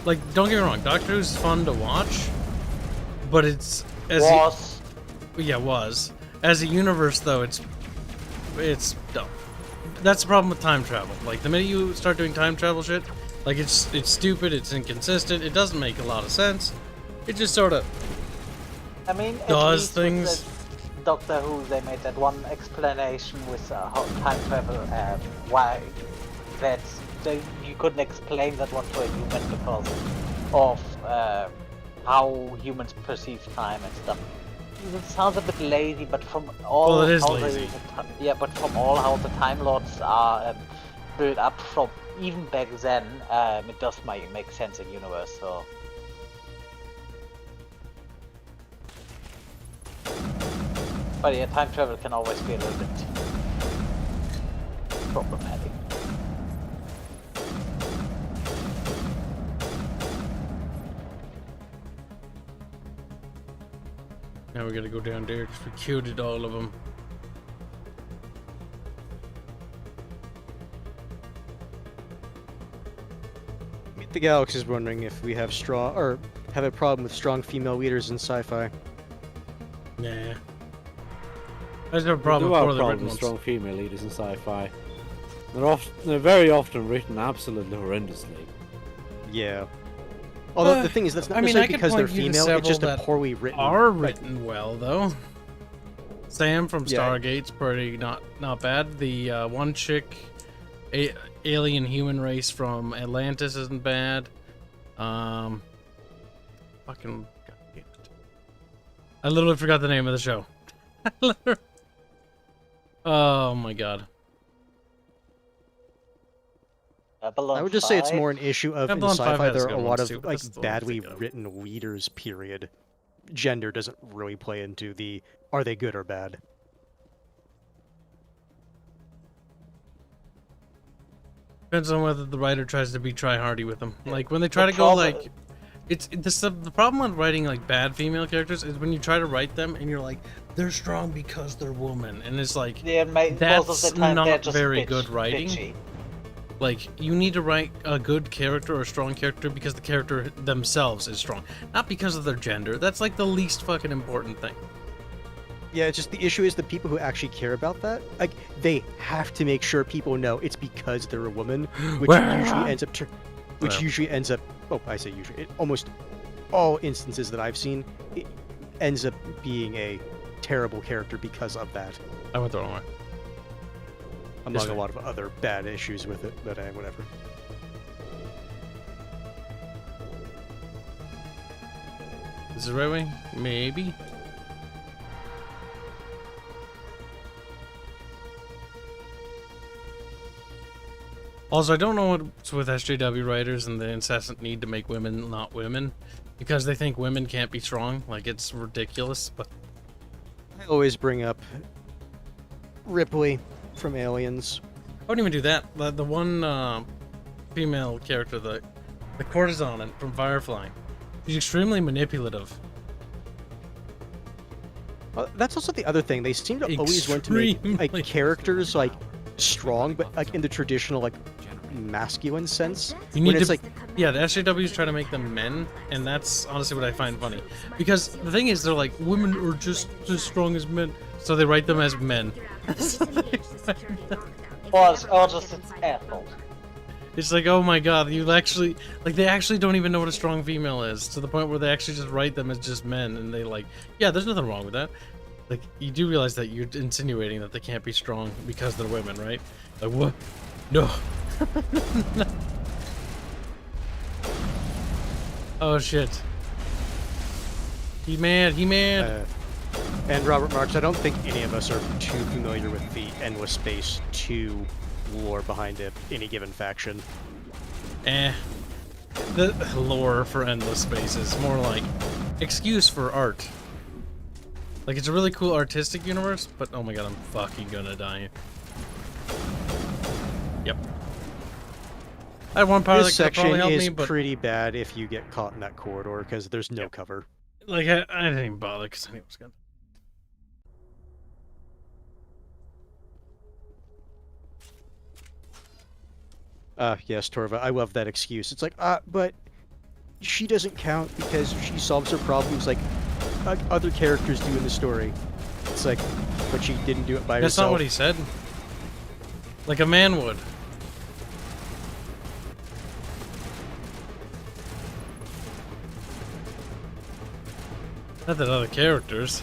like, don't get me wrong, Doctor Who's fun to watch, but it's was as a universe though. It's dumb. That's the problem with time travel. Like, the minute you start doing time travel shit, like, it's stupid, it's inconsistent, it doesn't make a lot of sense. It just sort of I mean, at does least things. with the Doctor Who, they made that one explanation with how time travel, why that you couldn't explain that one to a human because of how humans perceive time and stuff. It sounds a bit lazy, but from all Well, it is how lazy. but from all how the Time Lords are built up from even back then, it does make sense in universe. So. But yeah, time travel can always be a little bit problematic. Now we gotta go down there because we cuted all of them. Meet the Galaxy is wondering if we have have a problem with strong female leaders in sci-fi. Nah. I just have a problem We do with have one of the problem written with ones. strong female leaders in sci-fi. They're very often written absolutely horrendously. Yeah. Although the thing is, that's not I mean, necessarily I could because they're point you to female. It's just a several that poorly written. Are like, written well though. Sam from Yeah. Stargate's pretty not bad. The one chick, alien human race from Atlantis isn't bad. Fucking God damn it! I literally forgot the name of the show. Oh my god. I would just say it's more an issue of in Babylon 5 sci-fi has there are good a lot ones, of too. like That's the one I'm badly thinking of. written leaders. Period. Gender doesn't really play into the are they good or bad. Depends on whether the writer tries to be try-hardy with them. Like, when they try The to go, problem- like... The problem with writing, like, bad female characters is when you try to write them and you're like, they're strong because they're women. And it's like, Yeah, most that's of the time they're not just very good writing. bitchy. Like, you need to write a good character or a strong character because the character themselves is strong. Not because of their gender. That's, like, the least fucking important thing. Yeah, it's just the issue is the people who actually care about that, like, they have to make sure people know it's because they're a woman, which usually ends up oh, I say usually, almost all instances that I've seen, it ends up being a terrible character because of that. I went the wrong way. Among a lot of other bad issues with it, but whatever. Is this the right way? Maybe. Also, I don't know what's with SJW writers and the incessant need to make women not women, because they think women can't be strong. Like, it's ridiculous, but... I always bring up Ripley from Aliens. I wouldn't even do that. The one female character, the courtesan from Firefly, she's extremely manipulative. That's also the other thing. They seem to always want to make like characters like strong, but like in the traditional like masculine sense. You need when it's to, like, yeah, the SJWs try to make them men, and that's honestly what I find funny. Because the thing is, they're like, women are just as strong as men, so they write them as men. Or just it's assholes. It's like, oh my god, you actually, like, they actually don't even know what a strong female is, to the point where they actually just write them as just men, and they like, yeah, there's nothing wrong with that. Like, you do realize that you're insinuating that they can't be strong because they're women, right? Like, what? No. Oh shit. He mad, he mad. And Robert Marks, I don't think any of us are too familiar with the Endless Space 2 lore behind it, any given faction. The lore for Endless Space is more like excuse for art. Like, it's a really cool artistic universe, but oh my god, I'm fucking gonna die. Yep. I had one part This that could probably section help is me, but pretty bad if you get caught in that corridor, because there's no cover. like, I didn't even bother because I knew it was gonna. Yes, Torva, I love that excuse. It's like, but she doesn't count because she solves her problems like other characters do in the story. It's like, but she didn't do it by That's herself. not what he said. Like a man would. Not that other characters.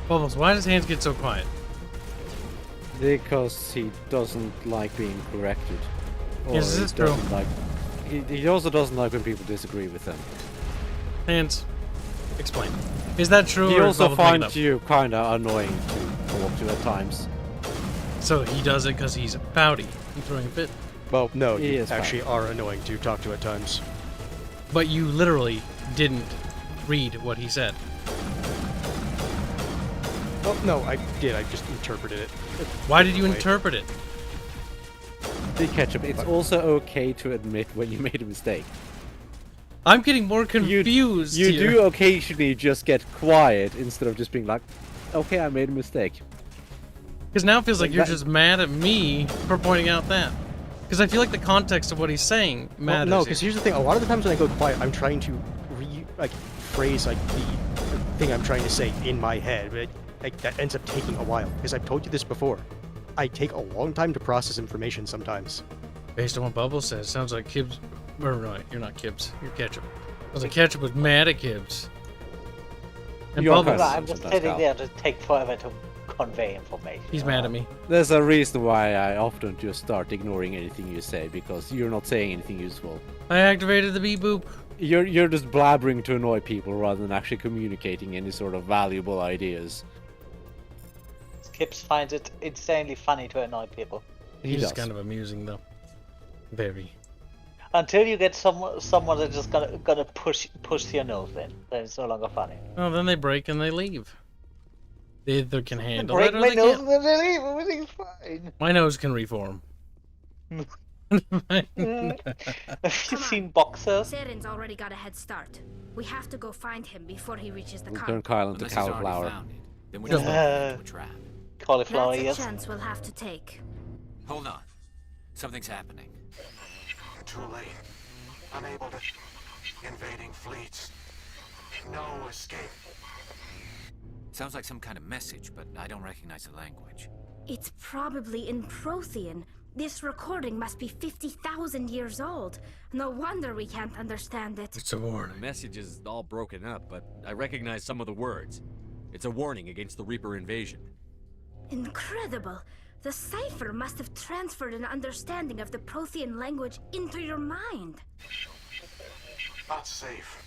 Bubbles, why does Hans get so quiet? Because he doesn't like being corrected. Or Yes, he this is true. doesn't like. He also doesn't like when people disagree with him. Hans, explain. Is that true? He or is also Bubbles making it finds you kinda annoying to talk to at times. up? So he does it because he's pouty and throwing a fit. Well, no, He you is actually are annoying to talk to at times. But you literally didn't read what he said. Well, no, I did. I just interpreted it. Why did you Wait. interpret it? Big Ketchup, it's also okay to admit when you made a mistake. I'm getting more confused You here. do occasionally just get quiet instead of just being like, okay, I made a mistake. Because now it feels like Like you're that- just mad at me for pointing out that. Because I feel like the context of what he's saying Well, matters. no, here. because here's the thing. A lot of the times when I go quiet, I'm trying to phrase like the thing I'm trying to say in my head, but that ends up taking a while. Because I've told you this before. I take a long time to process information sometimes. Based on what Bubble says, sounds like Kibs. Or no, you're not Kibs. You're Ketchup. Sounds like Ketchup was mad at Kibs. And Bubbles. I'm just sitting there to take forever to convey information. He's mad at me. There's a reason why I often just start ignoring anything you say, because you're not saying anything useful. I activated the beep boop. You're just blabbering to annoy people rather than actually communicating any sort of valuable ideas. Kibs finds it insanely funny to annoy people. He's does. kind of amusing though. Very. Until you get someone that's just gonna push your nose in, then it's no longer funny. Oh, then they break and they leave. They either can handle Break it or my they nose can't. with a relief. Everything's fine. My nose can reform. Have you seen boxers? Saren's already got a head start. We have to go find him before he reaches the We'll car. turn Kyle into Unless he's already cauliflower. found it, then we're just falling into a trap. Cauliflower That's ears. a chance we'll have to take. Hold on. Something's happening. Too late. Unable to... Invading fleets. No escape. Sounds like some kind of message, but I don't recognize the language. It's probably in Prothean. This recording must be 50,000 years old. No wonder we can't understand it. It's a warning. The message is all broken up, but I recognize some of the words. It's a warning against the Reaper invasion. Incredible. The cipher must have transferred an understanding of the Prothean language into your mind. Not safe.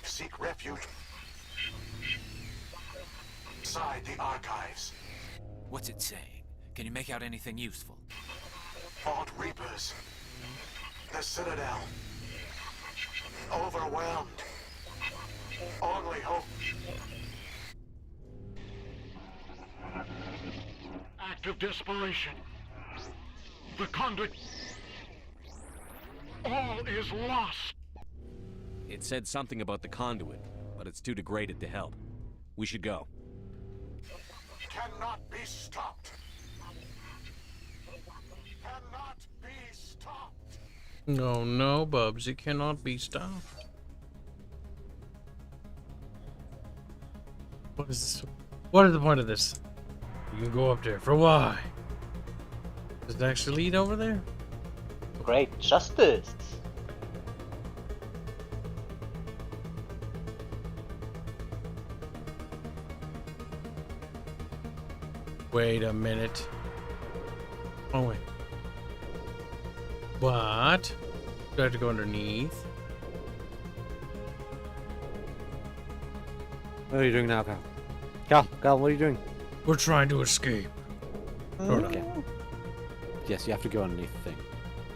Seek refuge. Inside the archives. What's it saying? Can you make out anything useful? Fought Reapers. The Citadel. Overwhelmed. Only hope. Act of desperation. The conduit. All is lost. It said something about the conduit, but it's too degraded to help. We should go. Cannot be stopped. Cannot be stopped. No, no, Bubs, it cannot be stopped. What is this? What is the point of this? You can go up there. For why? Does it actually lead over there? Great justice. Wait a minute. Oh, wait. What? Do I have to go underneath? What are you doing now, Cal? Cal, what are you doing? We're trying to escape. Okay. Yes, you have to go underneath the thing.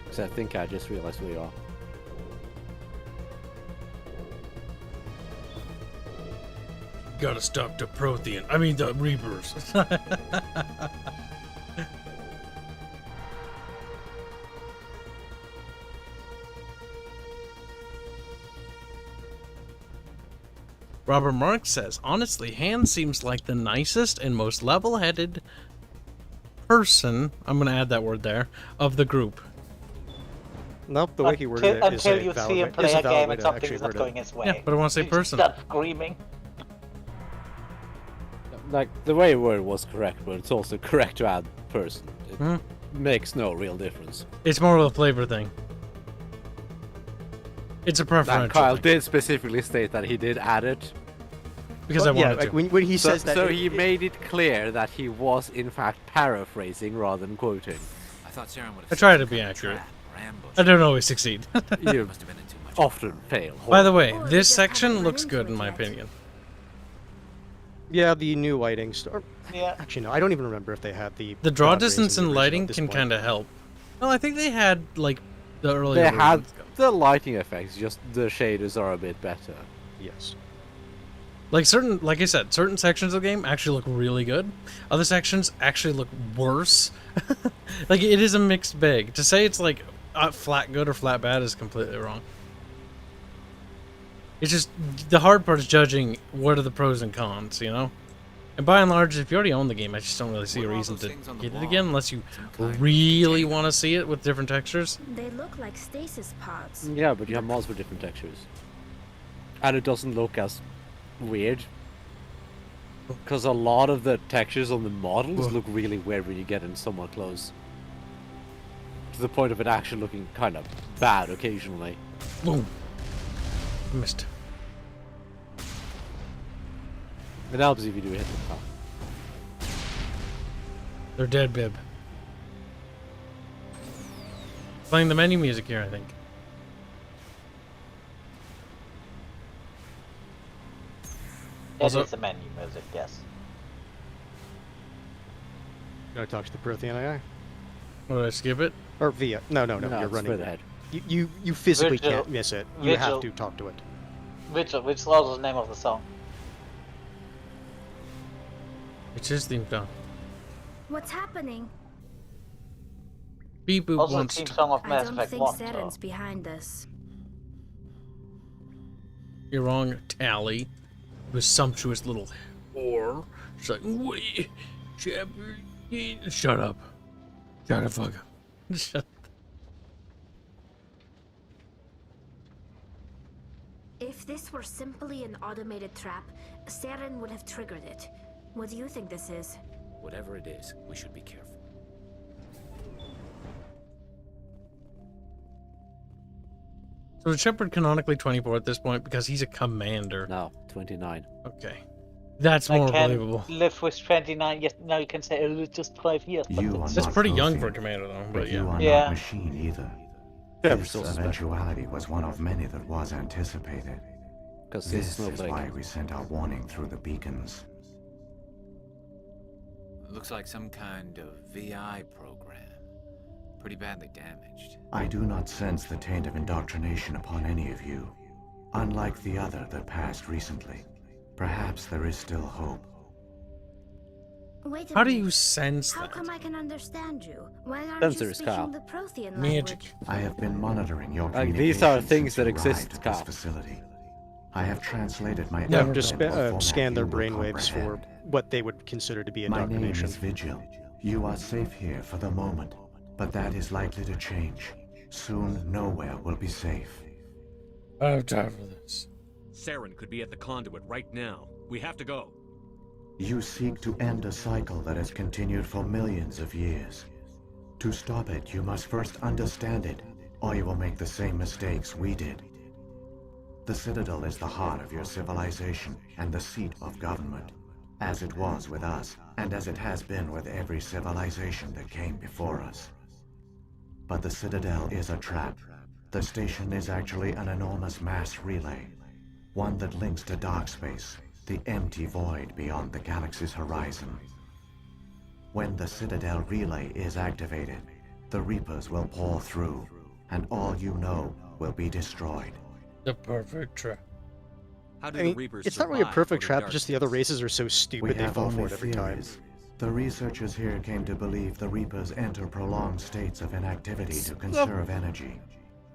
Because I think I just realized where you are. Gotta stop the Prothean. I mean, the Reapers. Robert Marks says, honestly, Han seems like the nicest and most level-headed person, I'm going to add that word there, of the group. Nope, the way he worded it is until you see him play a game and something is not going his way. Yeah, but I want to say person. Start screaming. Like, the way you worded was correct, but it's also correct to add person. It makes no real difference. It's more of a flavor thing. It's a preferential Like, Kyle thing. did specifically state that he did add it. Because I wanted to. When he says that... So he made it clear that he was, in fact, paraphrasing rather than quoting. I thought Saren would have I try to be accurate. I don't always succeed. You often fail. By the way, this section looks good in my opinion. Yeah, the new lighting... Yeah. Actually, no, I don't even remember if they had the... The draw quad distance rays in and the original lighting at this can point. kind of help. Well, I think they had, like, the earlier They had versions. the lighting effects, just the shaders are a bit better. Yes. Like like I said, certain sections of the game actually look really good. Other sections actually look worse. Like, it is a mixed bag. To say it's like flat good or flat bad is completely wrong. It's just, the hard part is judging what are the pros and cons, you know? And by and large, if you already own the game, I just don't really see a reason to get it again unless you really want to see it with different textures. They look like stasis pods. Yeah, but you have multiple different textures. And it doesn't look as weird. Because a lot of the textures on the models look really weird when you get in somewhat close. To the point of it actually looking kind of bad occasionally. Boom. Missed. It helps if you do hit the top. They're dead, Bib. Playing the menu music here, I think. It is the menu music, yes. Gotta talk to the Prothean AI. Did I skip it? Or via... No, No, you're it's running. further ahead. You physically Vigil. can't miss it. You have Vigil. to talk to it. Vigil, which is also the name of the song. It's his theme song. What's happening? Beep Boop Also, the wants theme to... song of I Mass don't Effect think 1. Saren's behind this. You're wrong, Tally. With sumptuous little whore. She's like, wait, shut up. Shut the fuck up. Shut. If this were simply an automated trap, Saren would have triggered it. What do you think this is? Whatever it is, we should be careful. So is Shepard canonically 24 at this point because he's a commander? No, 29. Okay. That's more believable. Live with 29, yet now you can say it's just 5 years. That's pretty young for a commander, though. But you are yeah. not machine either. Yeah, This eventuality was one of many that was anticipated. This is why we sent our warning through the beacons. Looks like some kind of VI program. Pretty badly damaged. I do not sense the taint of indoctrination upon any of you. Unlike the other that passed recently, perhaps there is still hope. Wait a How do minute. you sense How that? come I can understand you? Why aren't Sensors, you speaking Kyle. the Prothean Magic. language? I have been monitoring your Like, these are communications things that since you exist, arrived at this Kyle. facility. I have translated my Yeah, effort just into a format scan their you will brainwaves for comprehend. what they would consider to be My name indoctrination. is Vigil. You are safe here for the moment, but that is likely to change. Soon, nowhere will be safe. I have time for this. Saren could be at the conduit right now. We have to go. You seek to end a cycle that has continued for millions of years. To stop it, you must first understand it, or you will make the same mistakes we did. The Citadel is the heart of your civilization and the seat of government, as it was with us, and as it has been with every civilization that came before us. But the Citadel is a trap. The station is actually an enormous mass relay, one that links to dark space, the empty void beyond the galaxy's horizon. When the Citadel relay is activated, the Reapers will pour through, and all you know will be destroyed. The perfect trap. How do I mean, the Reapers it's not really a survive perfect out of trap, dark it's just the other races are so We stupid they have fall for only it every time. theories. The researchers here came to believe the Reapers enter prolonged states of inactivity to conserve energy.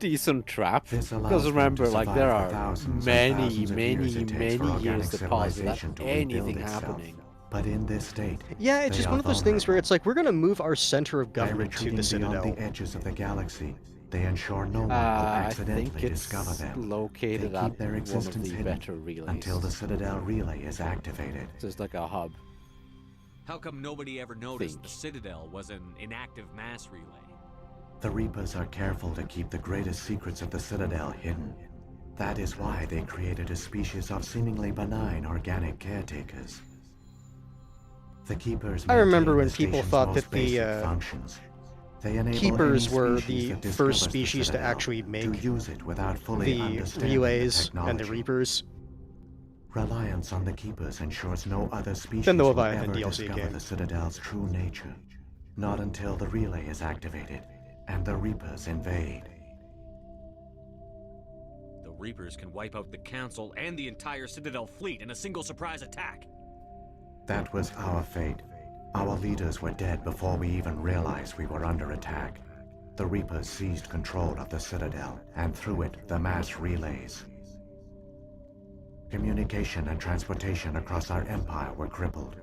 Decent trap. This allows Because them remember, to like, survive there the are thousands and many, thousands of years it takes for many organic years that pass without civilization to rebuild anything itself. happening. But in this state, Yeah, it's they just are one of those things where it's like, we're gonna move our center of By government to retreating the Citadel. beyond the edges of the galaxy, they ensure no one will I accidentally think it's discover them. located They at keep their one of existence the hidden better relays. until the Citadel relay is activated. So it's like a hub. How come nobody ever noticed Think. the Citadel was an inactive mass relay? The Reapers are careful to keep the greatest secrets of the Citadel hidden. That is why they created a species of seemingly benign organic caretakers. The Keepers I remember maintain when the people station's thought most that the basic functions. They enable Keepers any were species the that first discovers the species to Citadel actually make to use it without fully the understanding relays the and the technology. Reapers. Reliance on the Keepers ensures no other species Then the will Leviathan ever DLC discover game. the Citadel's true nature. Not until the relay is activated and the Reapers invade. The Reapers can wipe out the Council and the entire Citadel fleet in a single surprise attack. That was our fate. Our leaders were dead before we even realized we were under attack. The Reapers seized control of the Citadel, and through it, the mass relays. Communication and transportation across our empire were crippled.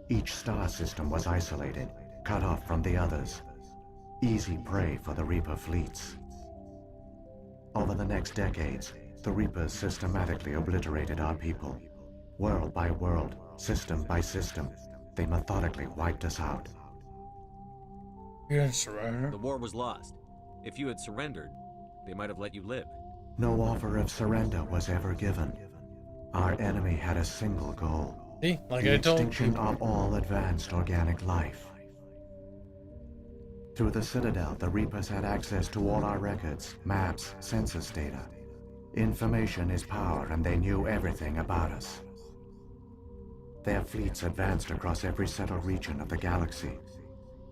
Each star system was isolated, cut off from the others. Easy prey for the Reaper fleets. Over the next decades, the Reapers systematically obliterated our people. World by world, system by system, they methodically wiped us out. You didn't surrender? The war was lost. If you had surrendered, they might have let you live. No offer of surrender was ever given. Our enemy had a single goal. See, like the I told extinction people. of all advanced organic life. Through the Citadel, the Reapers had access to all our records, maps, census data. Information is power, and they knew everything about us. Their fleets advanced across every settled region of the galaxy.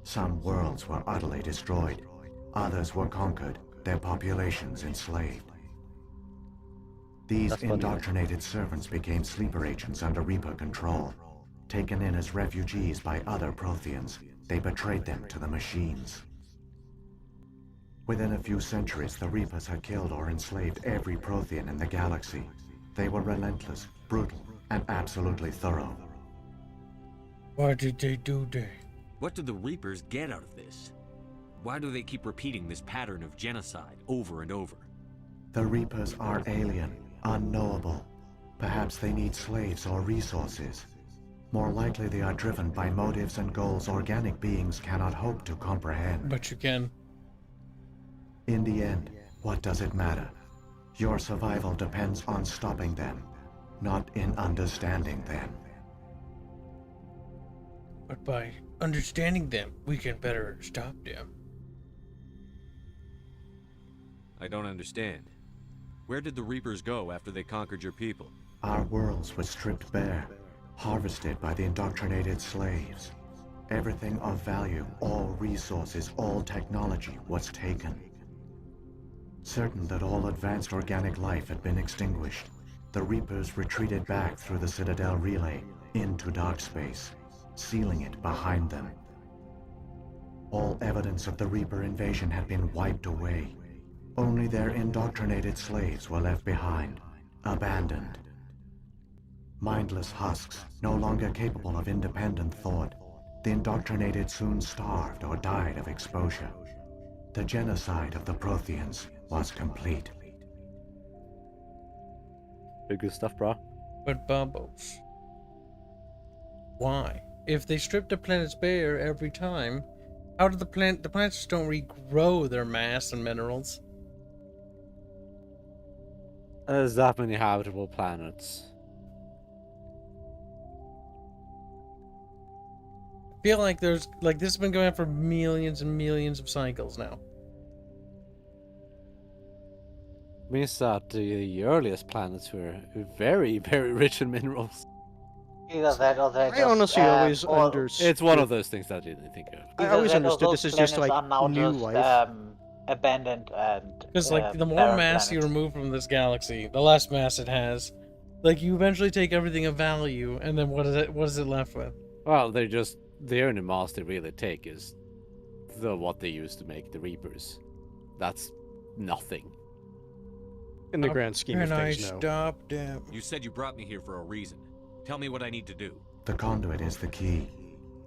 Some worlds were utterly destroyed. Others were conquered, their populations enslaved. These indoctrinated servants became sleeper agents under Reaper control. Taken in as refugees by other Protheans, they betrayed them to the machines. Within a few centuries, the Reapers had killed or enslaved every Prothean in the galaxy. They were relentless, brutal, and absolutely thorough. Why did they do that? What do the Reapers get out of this? Why do they keep repeating this pattern of genocide over and over? The Reapers are alien, unknowable. Perhaps they need slaves or resources. More likely they are driven by motives and goals organic beings cannot hope to comprehend. But you can. In the end, what does it matter? Your survival depends on stopping them, not in understanding them. But by understanding them, we can better stop them. I don't understand. Where did the Reapers go after they conquered your people? Our worlds were stripped bare, harvested by the indoctrinated slaves. Everything of value, all resources, all technology was taken. Certain that all advanced organic life had been extinguished, the Reapers retreated back through the Citadel relay into dark space, sealing it behind them. All evidence of the Reaper invasion had been wiped away. Only their indoctrinated slaves were left behind, abandoned. Mindless husks, no longer capable of independent thought, the indoctrinated soon starved or died of exposure. The genocide of the Protheans was complete. Very good stuff, bro. But Bubbles, why? If they strip the planets bare every time, how do the planets just don't regrow their mass and minerals? There's that many habitable planets. I feel like there's this has been going on for millions and millions of cycles now. Means that the earliest planets were very, very rich in minerals. Either that or they I honestly always understood. It's one of those things that I didn't think of. I always understood this is just like new life. Abandoned and Because the more mass you remove from this galaxy, the less mass it has. Like, you eventually take everything of value, and then what is it left with? Well, the only mass they really take is what they use to make the Reapers. That's nothing. In the grand scheme of things, no. Stop them? You said you brought me here for a reason. Tell me what I need to do. The conduit is the key.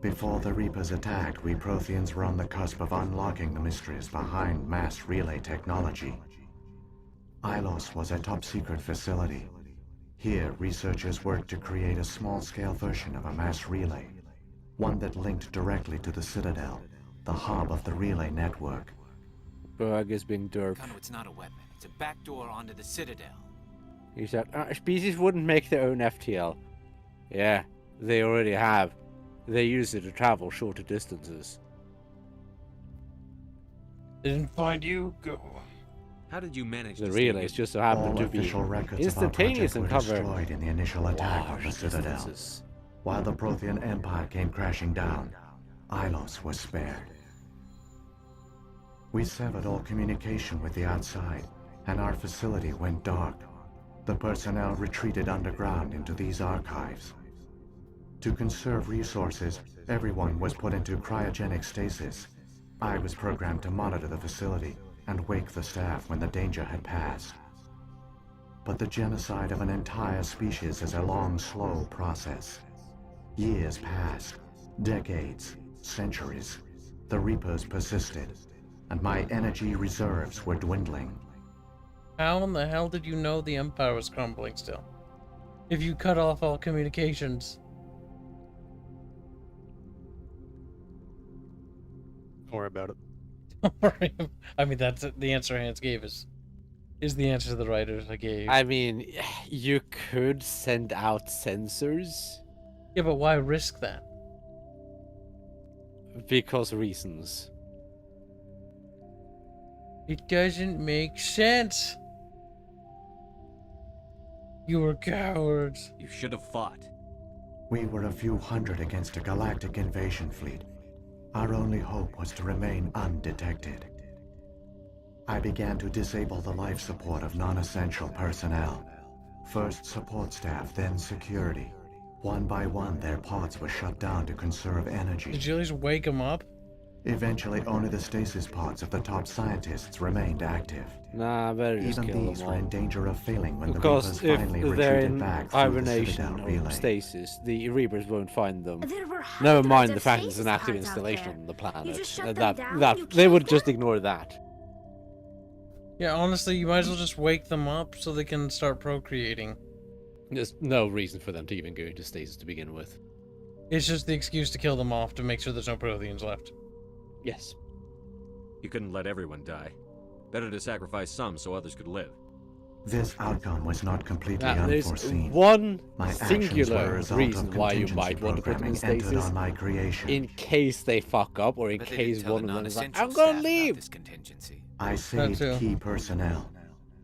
Before the Reapers attacked, we Protheans were on the cusp of unlocking the mysteries behind mass relay technology. Ilos was a top-secret facility. Here, researchers worked to create a small-scale version of a mass relay, one that linked directly to the Citadel, the hub of the relay network. Berg is being derped. Conduit's not a weapon. It's a backdoor onto the Citadel. He said, species wouldn't make their own FTL. Yeah, they already have. They use it to travel shorter distances. Didn't find you, go. How did you manage the to relays just so happen to be instantaneous and cover destroyed in the initial attack of the Citadel. Distances. While the Prothean Empire came crashing down, Ilos was spared. We severed all communication with the outside, and our facility went dark. The personnel retreated underground into these archives. To conserve resources, everyone was put into cryogenic stasis. I was programmed to monitor the facility and wake the staff when the danger had passed. But the genocide of an entire species is a long, slow process. Years passed, decades, centuries. The Reapers persisted, and my energy reserves were dwindling. How in the hell did you know the Empire was crumbling still? If you cut off all communications. Don't worry about it. Don't worry. I mean, that's the answer Hans gave is the answer the writers gave. I mean, you could send out sensors. Yeah, but why risk that? Because reasons. It doesn't make sense. You were cowards. You should have fought. We were a few hundred against a galactic invasion fleet. Our only hope was to remain undetected. I began to disable the life support of non-essential personnel. First support staff, then security. One by one, their pods were shut down to conserve energy. Did you at least wake them up? Eventually, only the stasis pods of the top scientists remained active. Nah, better just Even kill these them were all. in danger of failing when Because the Reapers finally if they're retreated in back through the Citadel hibernation or relay. stasis, the Reapers won't find them. There were Never hundreds mind of the fact that it's an stasis active pods out installation there. on the planet. You just shut them that down, that you they would killed just them? ignore that. Yeah, honestly, you might as well just wake them up so they can start procreating. There's no reason for them to even go into stasis to begin with. It's just the excuse to kill them off to make sure there's no Protheans left. Yes. You couldn't let everyone die. Better to sacrifice some so others could live. This outcome was not completely Now, there's unforeseen. one My actions were a singular result reason of why you contingency might want to put them in programming entered stasis. on my creation. In case they fuck up, or in But they case didn't tell one the of them is like, non-essential I'm gonna staff about leave! this contingency. I saved too. key personnel.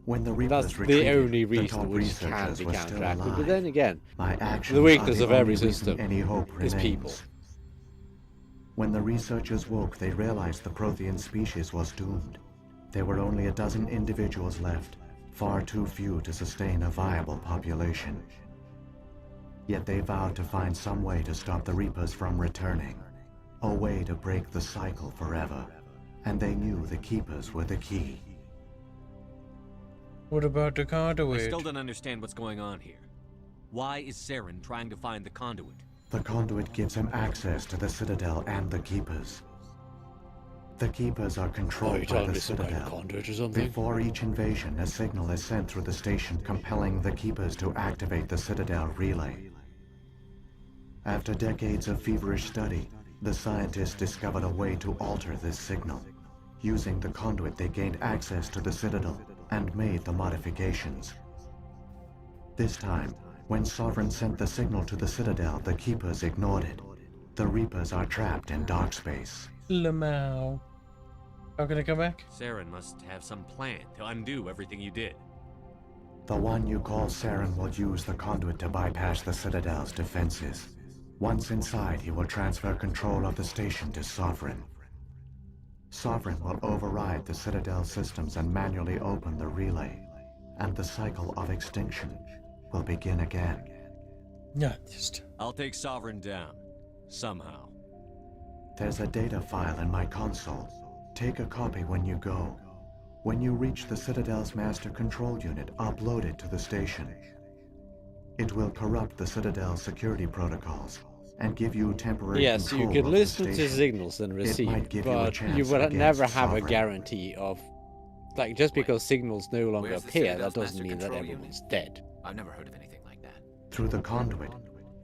When the That's Reapers the retreated, only the reason top which can researchers be were still counteracted. But alive. then again, My actions the weakness are of the every only reason system any hope is remains. people. When the researchers woke, they realized the Prothean species was doomed. There were only a dozen individuals left, far too few to sustain a viable population. Yet they vowed to find some way to stop the Reapers from returning, a way to break the cycle forever. And they knew the Keepers were the key. What about the I conduit? still don't understand what's going on here. Why is Saren trying to find the conduit? The conduit gives him access to the Citadel and the Keepers. The Keepers are controlled by telling the me some kind of Citadel. conduit or something? Before each invasion, a signal is sent through the station compelling the Keepers to activate the Citadel relay. After decades of feverish study, the scientists discovered a way to alter this signal. Using the conduit, they gained access to the Citadel and made the modifications. This time, when Sovereign sent the signal to the Citadel, the Keepers ignored it. The Reapers are trapped in dark space. Lamau. How can I come back? Saren must have some plan to undo everything you did. The one you call Saren will use the conduit to bypass the Citadel's defenses. Once inside, he will transfer control of the station to Sovereign. Sovereign will override the Citadel systems and manually open the relay, and the cycle of extinction will begin again. I'll take Sovereign down. Somehow. There's a data file in my console. Take a copy when you go. When you reach the Citadel's master control unit, upload it to the station. It will corrupt the Citadel's security protocols and give you temporary yes, control you can of the listen to station. signals and It receive, might give you a but chance you will against never have a Sovereign. guarantee of, like, just because signals no longer Where's the appear, Citadel's that doesn't master mean that control everyone's dead. I've never heard of anything like that. Through the conduit.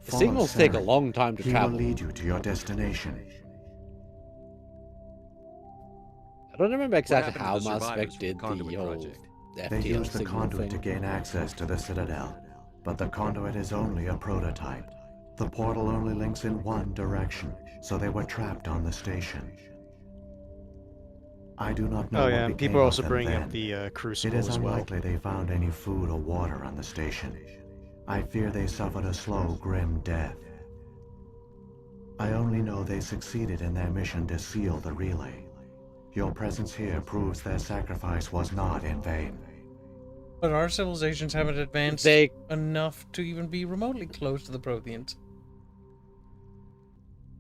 The follow signals take a Saren. long time to He travel. will lead you to your destination. I don't remember exactly happened how to the Mass survivors Spec from did the the conduit whole project? They FTL use the signal conduit to thing. gain access to the Citadel, but the conduit is only a prototype. The portal only links in one direction, so they were trapped on the station. I do not know Oh what yeah, became people are of also them bringing then. up the It Crucible is as well. unlikely they found any food or water on the station. I fear they suffered a slow, grim death. I only know they succeeded in their mission to seal the relay. Your presence here proves their sacrifice was not in vain. But our civilizations haven't advanced enough to even be remotely close to the Protheans.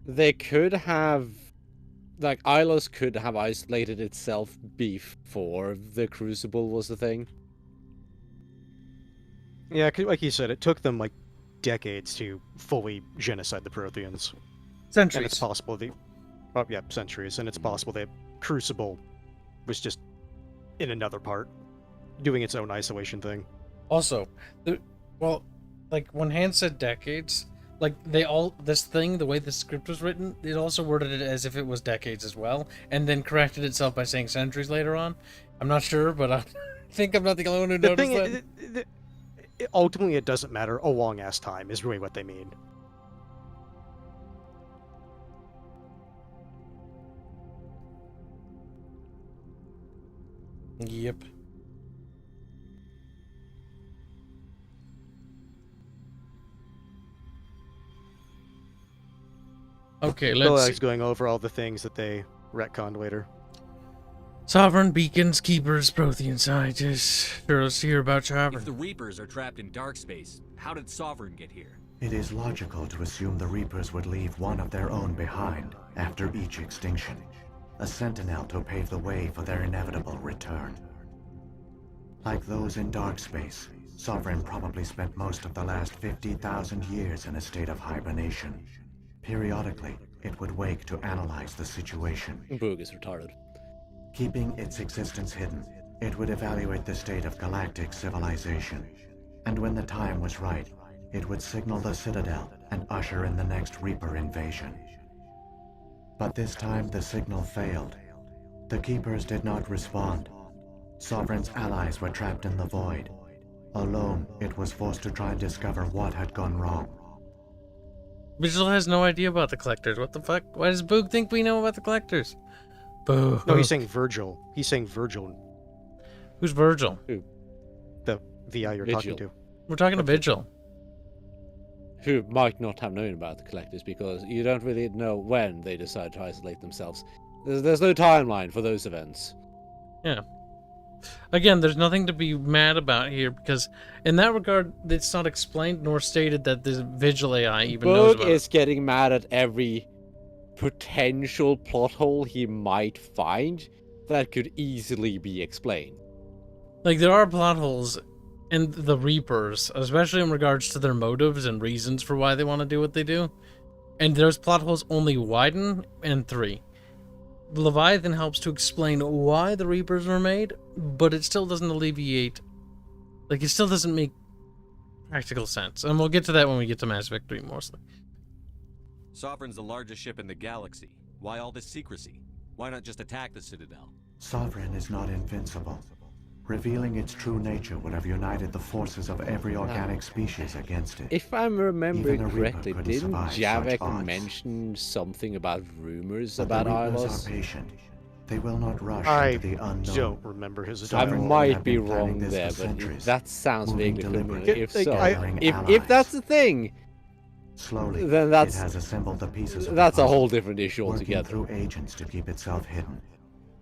They could have, like, Ilos could have isolated itself before the Crucible was a thing. Yeah, like you said, it took them like decades to fully genocide the Protheans. Centuries. And it's possible centuries, and it's possible that Crucible was just in another part, doing its own isolation thing. Also, like when Hans said decades, like the way the script was written, it also worded it as if it was decades as well, and then corrected itself by saying centuries later on. I'm not sure, but I think I'm not the only one who The noticed thing that. ultimately, it doesn't matter. A long ass time is really what they mean. Yep. Okay, let's Bilag's going over all the things that they retconned later. Sovereign beacons, keepers, Prothean scientists. Sure, let's hear about Sovereign. If the Reapers are trapped in dark space, how did Sovereign get here? It is logical to assume the Reapers would leave one of their own behind after each extinction, a sentinel to pave the way for their inevitable return. Like those in dark space, Sovereign probably spent most of the last 50,000 years in a state of hibernation. Periodically, it would wake to analyze the situation. Boog is retarded. Keeping its existence hidden, it would evaluate the state of galactic civilization. And when the time was right, it would signal the Citadel and usher in the next Reaper invasion. But this time the signal failed. The Keepers did not respond. Sovereign's allies were trapped in the void. Alone, it was forced to try and discover what had gone wrong. Vigil has no idea about the collectors. What the fuck? Why does Boog think we know about the collectors? Boo. No, he's saying Virgil. He's saying Virgil. Who's Virgil? Who? The VI you're talking to. We're talking to Vigil. Who might not have known about the collectors because you don't really know when they decide to isolate themselves. There's no timeline for those events. Yeah. Again, there's nothing to be mad about here because in that regard, it's not explained nor stated that the Vigil AI even knows about Boog is getting mad at every potential plot hole he might find that could easily be explained. Like, there are plot holes in the Reapers, especially in regards to their motives and reasons for why they want to do what they do. And those plot holes only widen in 3. Leviathan helps to explain why the Reapers were made, but it still doesn't alleviate... Like, it still doesn't make practical sense. And we'll get to that when we get to Mass Effect 3, mostly. Sovereign's the largest ship in the galaxy. Why all this secrecy? Why not just attack the Citadel? Sovereign is not invincible. Revealing its true nature would have united the forces of every organic species against it. If I'm remembering Even a Reaper correctly, couldn't didn't survive such Javek odds. mention something about rumors But about the Reapers Ilos? are patient. They will not rush I into the unknown. don't remember his I Sovereign might have be been planning wrong this there, for but centuries, that sounds moving vaguely familiar. deliberately, If so, gathering if allies. that's the thing, Slowly, then that's it has assembled the pieces of that's the a puzzle, whole different issue working altogether. through agents to keep itself hidden.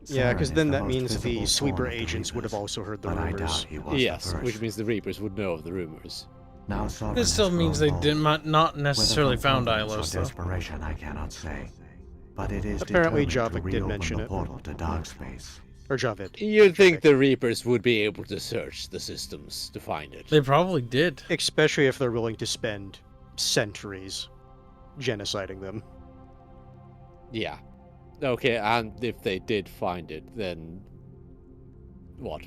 Yeah, because Saren then is the that most means the visible Sweeper form of the agents would have Reapers, also heard the but I rumors. doubt he was Yes, the first. which means the Reapers would know of the rumors. Now Sovereign This still has means they grown did bold. not necessarily Whether from found confidence Ilos, or though. desperation, I cannot say. But it is Apparently determined to Javik did reopen mention the it. portal to dark space. Or Javid. You'd think the Reapers would be able to search the systems to find it. They probably did. Especially if they're willing to spend centuries genociding them. Yeah. Okay, and if they did find it, then what?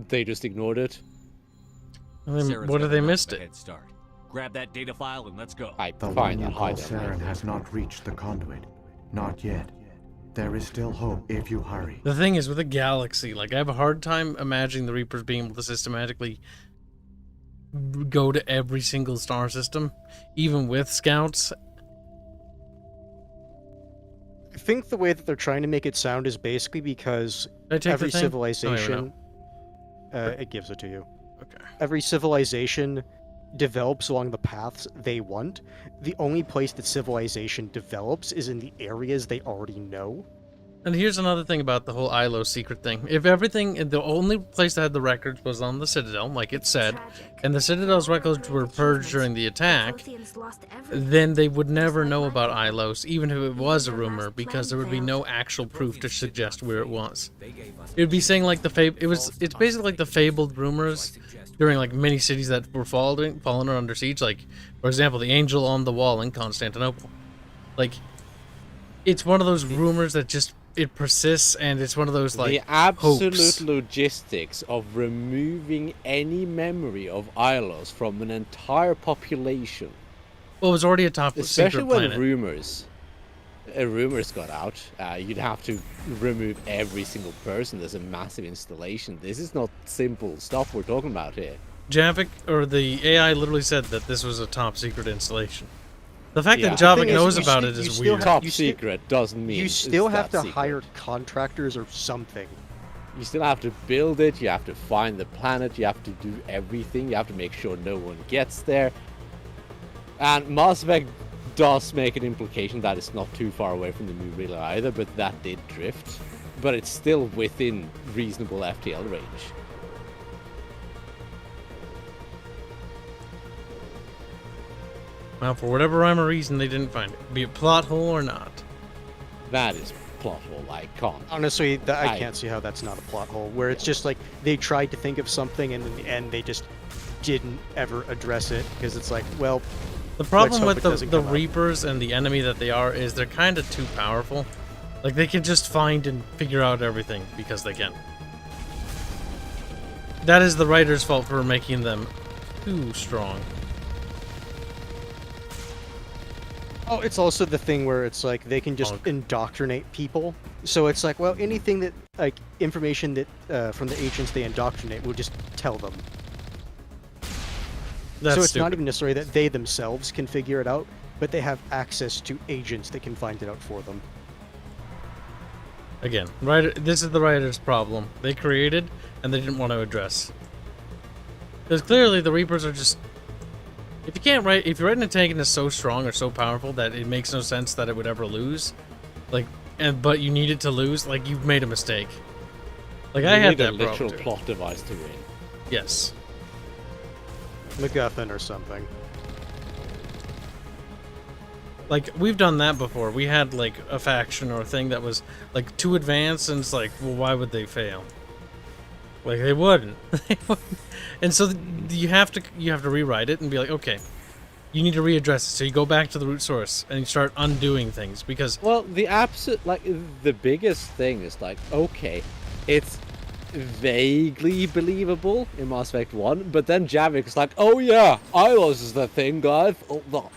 They just ignored it? And then Saren's what got if they enough missed of a it? head start. Grab that data file and let's go. I The find one that you call hide Saren has not reached the conduit. Not yet. There is still hope if you hurry. The thing is, with a galaxy, like, I have a hard time imagining the Reapers being able to systematically go to every single star system, even with scouts. I think the way that they're trying to make it sound is basically because Did I take every the thing? civilization... Oh, it gives it to you. Okay. Every civilization develops along the paths they want. The only place that civilization develops is in the areas they already know. And here's another thing about the whole ILO secret thing. If everything, the only place that had the records was on the Citadel, like it said, and the Citadel's records were purged during the attack, then they would never know about Ilos, even if it was a rumor, because there would be no actual proof to suggest where it was. It would be saying like it's basically like the fabled rumors during like many cities that were fallen or under siege, like, for example, the angel on the wall in Constantinople. Like, it's one of those rumors that just, it persists, and it's one of those, like, the absolute hopes. logistics of removing any memory of Ilos from an entire population. Well, it was already a top Especially secret when planet. rumors got out. You'd have to remove every single person. There's a massive installation. This is not simple stuff we're talking about here. Javik, or the AI, literally said that this was a top secret installation. The fact that The Javik thing is, knows you about still- it you is still weird. Top secret doesn't mean You it's still have that to secret. hire contractors or something. You still have to build it, you have to find the planet, you have to do everything, you have to make sure no one gets there. And Mass Effect does make an implication that it's not too far away from the New Relay either, but that did drift. But it's still within reasonable FTL range. Well, for whatever rhyme or reason, they didn't find it. Be it plot hole or not. That is plot hole. I can't. Honestly, I can't see how that's not a plot hole. Where it's just like they tried to think of something and in the end they just didn't ever address it because it's like, well, the problem with the Reapers and the enemy that they are is they're kind of too powerful. Like they can just find and figure out everything because they can. That is the writer's fault for making them too strong. Oh, it's also the thing where it's like they can just indoctrinate people. So it's like, well, anything that, like, information that from the agents they indoctrinate, we'll just tell them. That's so it's stupid. not even necessarily that they themselves can figure it out, but they have access to agents that can find it out for them. Again, this is the writer's problem. They created and they didn't want to address. Because clearly the Reapers are just... If you're writing a antagonist so strong or so powerful that it makes no sense that it would ever lose, but you need it to lose, like, you've made a mistake. Like, I had that a literal problem, plot device to win. Yes. MacGuffin or something. Like, we've done that before. We had, like, a faction or a thing that was, like, too advanced, and it's like, well, why would they fail? Like, they wouldn't. And so you have to rewrite it and be like, okay, you need to readdress it. So you go back to the root source and you start undoing things because... Well, the biggest thing is like, okay, it's vaguely believable in Mass Effect 1, but then Javik is like, oh yeah, I was the thing, guys. Oh, no.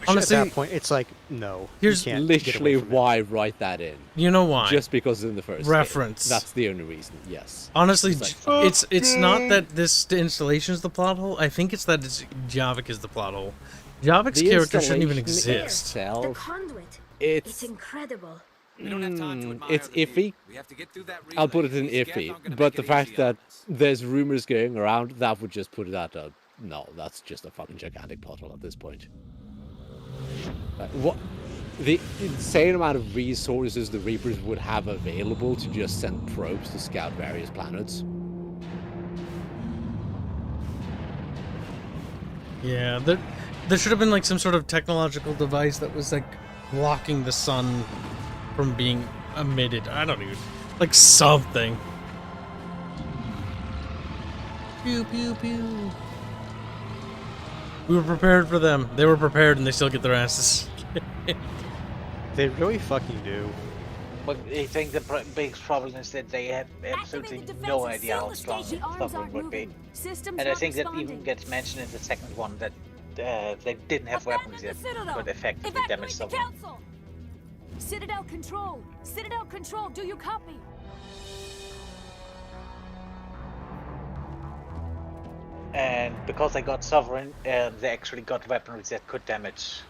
Honestly, at that point, it's like, no. Here's literally why write that in. You know why? Just because it's in the first reference. Game. That's the only reason. Yes. Honestly, it's not that this installation is the plot hole. I think it's that Javik is the plot hole. Javik's character shouldn't even exist. The conduit. It's incredible. It's iffy. I'll put it in iffy. But the fact that there's rumors going around, that would just put it at a... No, that's just a fucking gigantic plot hole at this point. What the insane amount of resources the Reapers would have available to just send probes to scout various planets. Yeah, there should have been like some sort of technological device that was like blocking the sun from being emitted. I don't even like something. Pew pew pew. We were prepared for them. They were prepared, and they still get their asses. They really fucking do. But I think the biggest problem is that they have absolutely no idea how strong Sovereign would be. And I think that even gets mentioned in the second one that they didn't have weapons yet, but effectively damaged Sovereign. Citadel Control! Citadel Control, do you copy? And because they got Sovereign, they actually got weaponry that could damage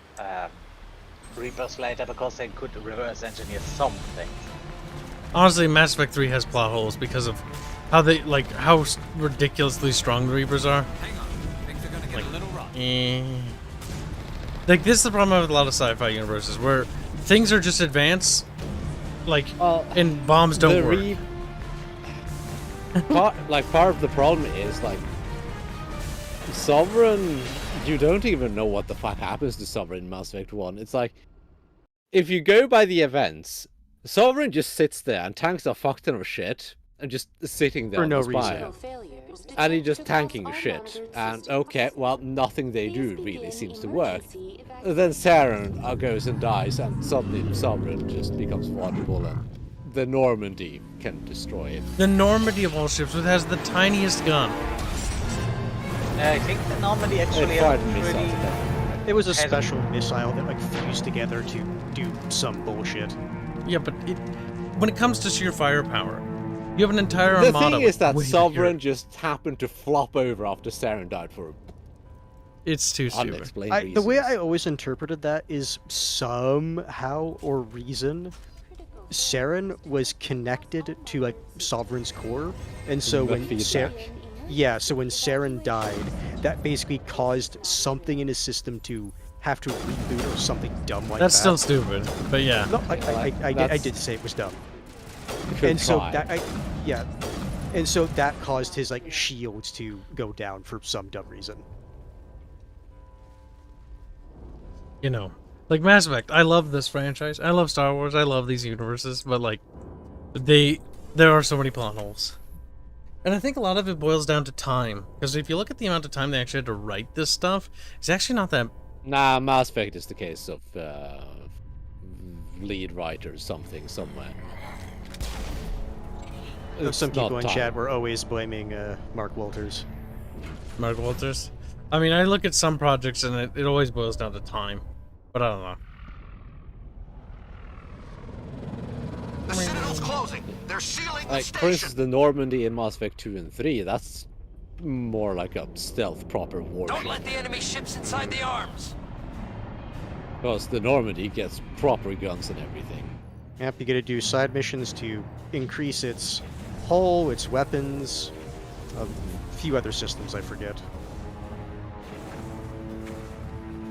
Reapers later because they could reverse engineer some things. Honestly, Mass Effect 3 has plot holes because of how they how ridiculously strong the Reapers are. Hang on, things are gonna get a little rough. Like, this is the problem with a lot of sci-fi universes where things are just advanced, and bombs don't work. Part of the problem is Sovereign, you don't even know what the fuck happens to Sovereign in Mass Effect 1. It's like, if you go by the events, Sovereign just sits there and tanks a fuck ton of shit and just sitting there for on no the spire. And he's just tanking shit. And okay, well, nothing they do really seems to work. Then Saren goes and dies, and suddenly Sovereign just becomes vulnerable, and the Normandy can destroy it. The Normandy of all ships, it has the tiniest gun. I think the Normandy actually It was a special missile that fused together to do some bullshit. Yeah, but when it comes to sheer firepower, you have an entire the armada. Thing is that Sovereign just happened to flop over after Saren died for it's too stupid. Unexplained reasons. The way I always interpreted that is somehow or reason, Saren was connected to Sovereign's core, and so when Saren died, that basically caused something in his system to have to reboot or something dumb like That's that. still stupid, but yeah. No, I did say it was dumb. And so and so that caused his shields to go down for some dumb reason. You know, like Mass Effect. I love this franchise. I love Star Wars. I love these universes, but like, there are so many plot holes. And I think a lot of it boils down to time. Because if you look at the amount of time they actually had to write this stuff, it's actually not that... Nah, Mass Effect is the case of lead writer something somewhere. Some people in chat were always blaming Mark Walters. Mark Walters? I mean, I look at some projects and it always boils down to time. But I don't know. The Citadel's closing. They're sealing the Like, station. for instance, the Normandy in Mass Effect 2 and 3, that's more like a stealth proper warship. Don't let the enemy ships inside the arms. Because the Normandy gets proper guns and everything. Yep, you gotta do side missions to increase its hull, its weapons, a few other systems I forget.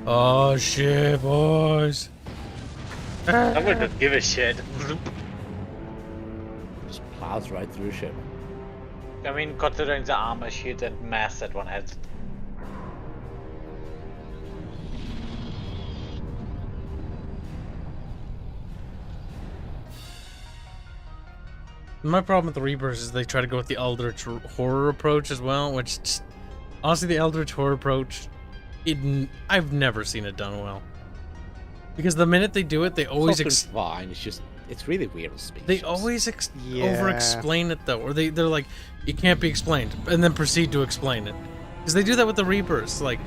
Oh shit, boys. I wouldn't give a shit. Just plows right through a ship. I mean, considering the armor shield and mass that one has. My problem with the Reapers is they try to go with the Eldritch horror approach as well, which just, honestly, the Eldritch horror approach, I've never seen it done well. Because the minute they do it, they always It's fine. It's just it's really weird space. They always over-explain it though, or they're like, it can't be explained, and then proceed to explain it. Because they do that with the Reapers, like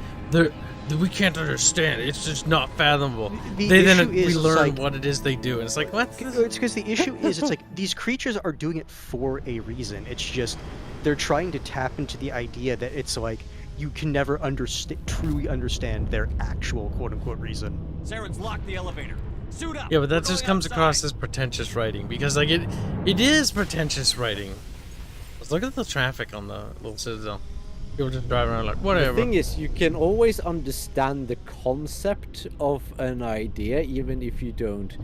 we can't understand. It's just not fathomable. We learn like, what it is they do, and it's like, what? It's because the issue is, it's like these creatures are doing it for a reason. It's just they're trying to tap into the idea that it's like you can never truly understand their actual quote-unquote reason. Saren's locked the elevator. Suit up. Yeah, but that just comes across as pretentious writing, because like it is pretentious writing. Let's look at the traffic on the little Citadel. People just driving around like, whatever. The thing is, you can always understand the concept of an idea, even if you don't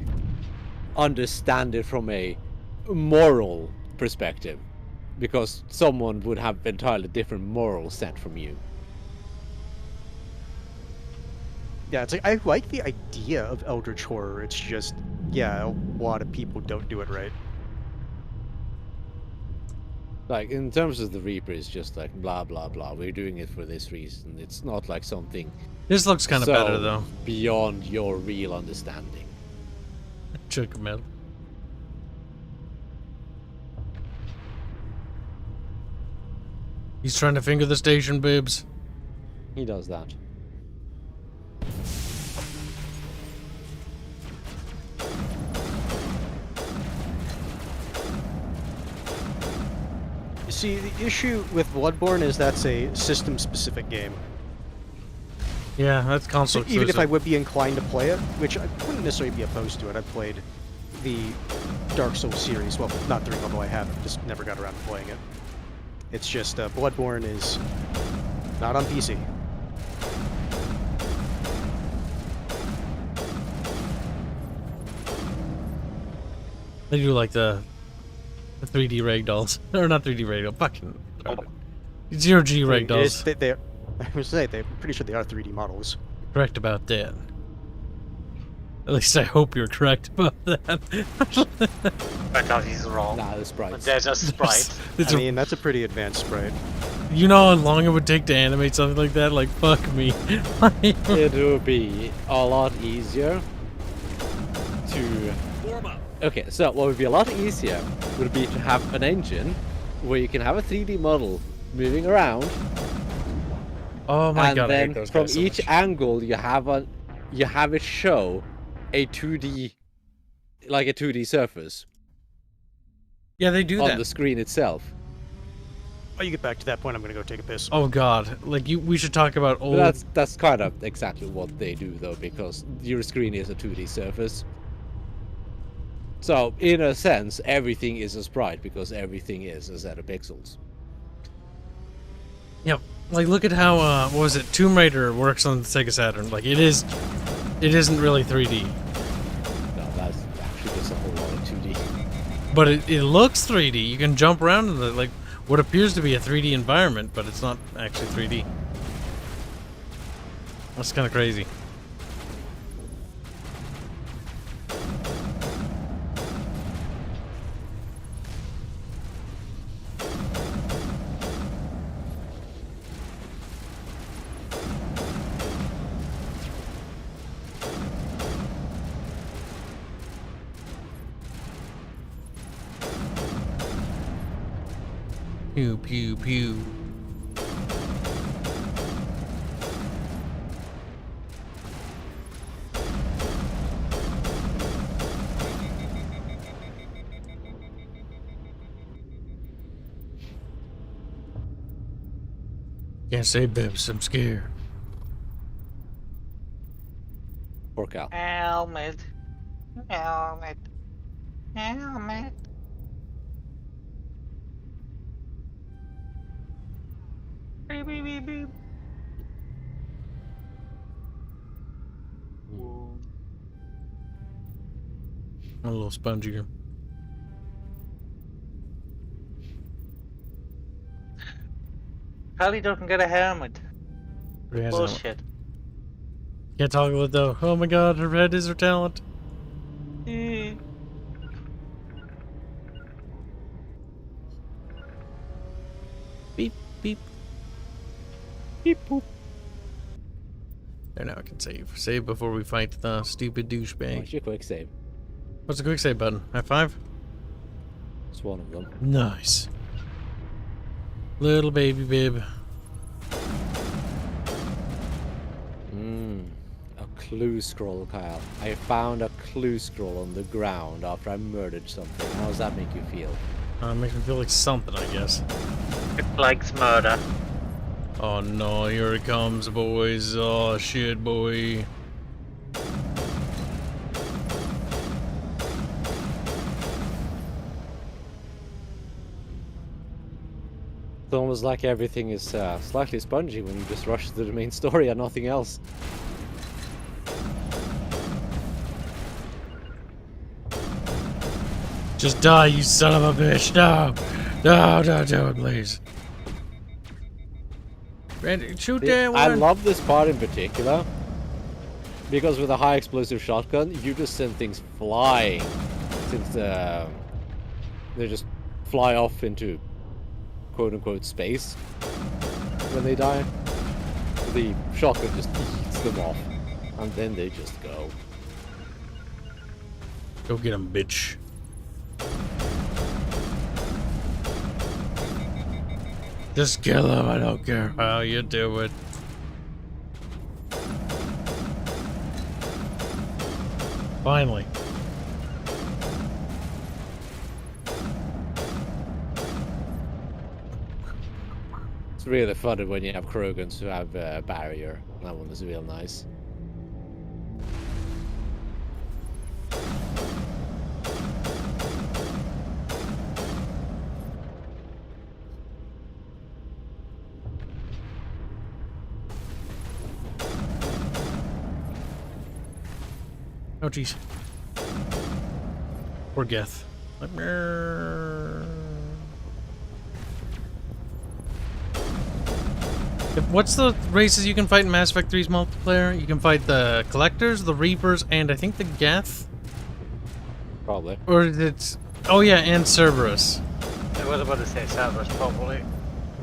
understand it from a moral perspective. Because someone would have entirely different moral set from you. Yeah, it's like, I like the idea of Eldritch Horror, it's just, yeah, a lot of people don't do it right. Like, in terms of the Reaper, it's just like, blah, blah, blah, we're doing it for this reason. It's not like something... This looks kind of so better, though. Beyond your real understanding. Chunk of metal. He's trying to finger the station, Bibbs. He does that. See, the issue with Bloodborne is that's a system-specific game. Yeah, that's console exclusive. Even if I would be inclined to play it, which I wouldn't necessarily be opposed to it, I've played the Dark Souls series. Well, not 3, although I haven't. Just never got around to playing it. It's just, Bloodborne is not on PC. They do like the 3D ragdolls. Or not 3D ragdoll, fucking... Zero G ragdolls. I was gonna say, they're pretty sure they are 3D models. Correct about that. At least I hope you're correct about that. I thought he's wrong. Nah, the sprites. They're just sprites. I mean, that's a pretty advanced sprite. You know how long it would take to animate something like that? Like, fuck me. It would be a lot easier to... Okay, so what would be a lot easier would be to have an engine where you can have a 3D model moving around. Oh my god, I hate and those then guys from so each much. angle you have it show a 2D, like a 2D surface. Yeah, they do that on the screen itself. Oh, you get back to that point, I'm gonna go take a piss. Oh god, like we should talk about old... But that's kind of exactly what they do though, because your screen is a 2D surface. So, in a sense, everything is a sprite because everything is a set of pixels. Yep. Like, look at how, what was it, Tomb Raider works on the Sega Saturn. Like, it isn't really 3D. No, that's actually just a whole lot of 2D. But it looks 3D. You can jump around in the, like, what appears to be a 3D environment, but it's not actually 3D. That's kind of crazy. Pew, pew, pew. Can't say Bibbs, I'm scared. Poor cow. Helmet. Helmet. Helmet. Beep, beep, beep, beep. A little spongier. Probably doesn't get a helmet. Yeah, Bullshit. Can't toggle it though. Oh my god, her head is her talent. Mm. Beep, beep. Beep, boop. There, now I can save. Save before we fight the stupid douchebag. What's your quick save? What's the quick save button? F5? It's one of them. Nice. Little baby bib. A clue scroll, Kyle. I found a clue scroll on the ground after I murdered something. How does that make you feel? Makes me feel like something, I guess. It likes murder. Oh no, here it comes, boys. Oh shit, boy. It's almost like everything is slightly spongy when you just rush to the main story and nothing else. Just die, you son of a bitch. No. No, don't do it, please. Randy, shoot that one. I love this part in particular. Because with a high explosive shotgun, you just send things flying. Since they just fly off into quote-unquote space when they die. The shotgun just eats them off. And then they just go. Go get him, bitch. Just kill him, I don't care how you do it. Finally. It's really fun when you have Krogans who have a barrier. That one is real nice. Oh jeez. Poor Geth. What's the races you can fight in Mass Effect 3's multiplayer? You can fight the Collectors, the Reapers, and I think the Geth? Probably. Or it's... Oh yeah, and Cerberus. I was about to say Cerberus, probably.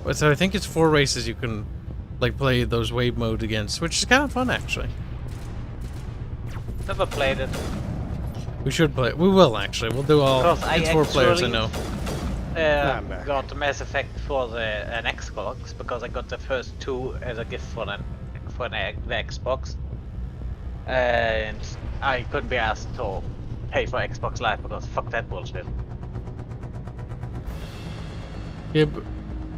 But so I think it's 4 races you can like play those wave mode against, which is kind of fun actually. Never played it. We should play it. We will actually. We'll do all. It's 4 players, I know. Got the Mass Effect for an Xbox because I got the first 2 as a gift for the Xbox, and I couldn't be asked to pay for Xbox Live because fuck that bullshit. Kib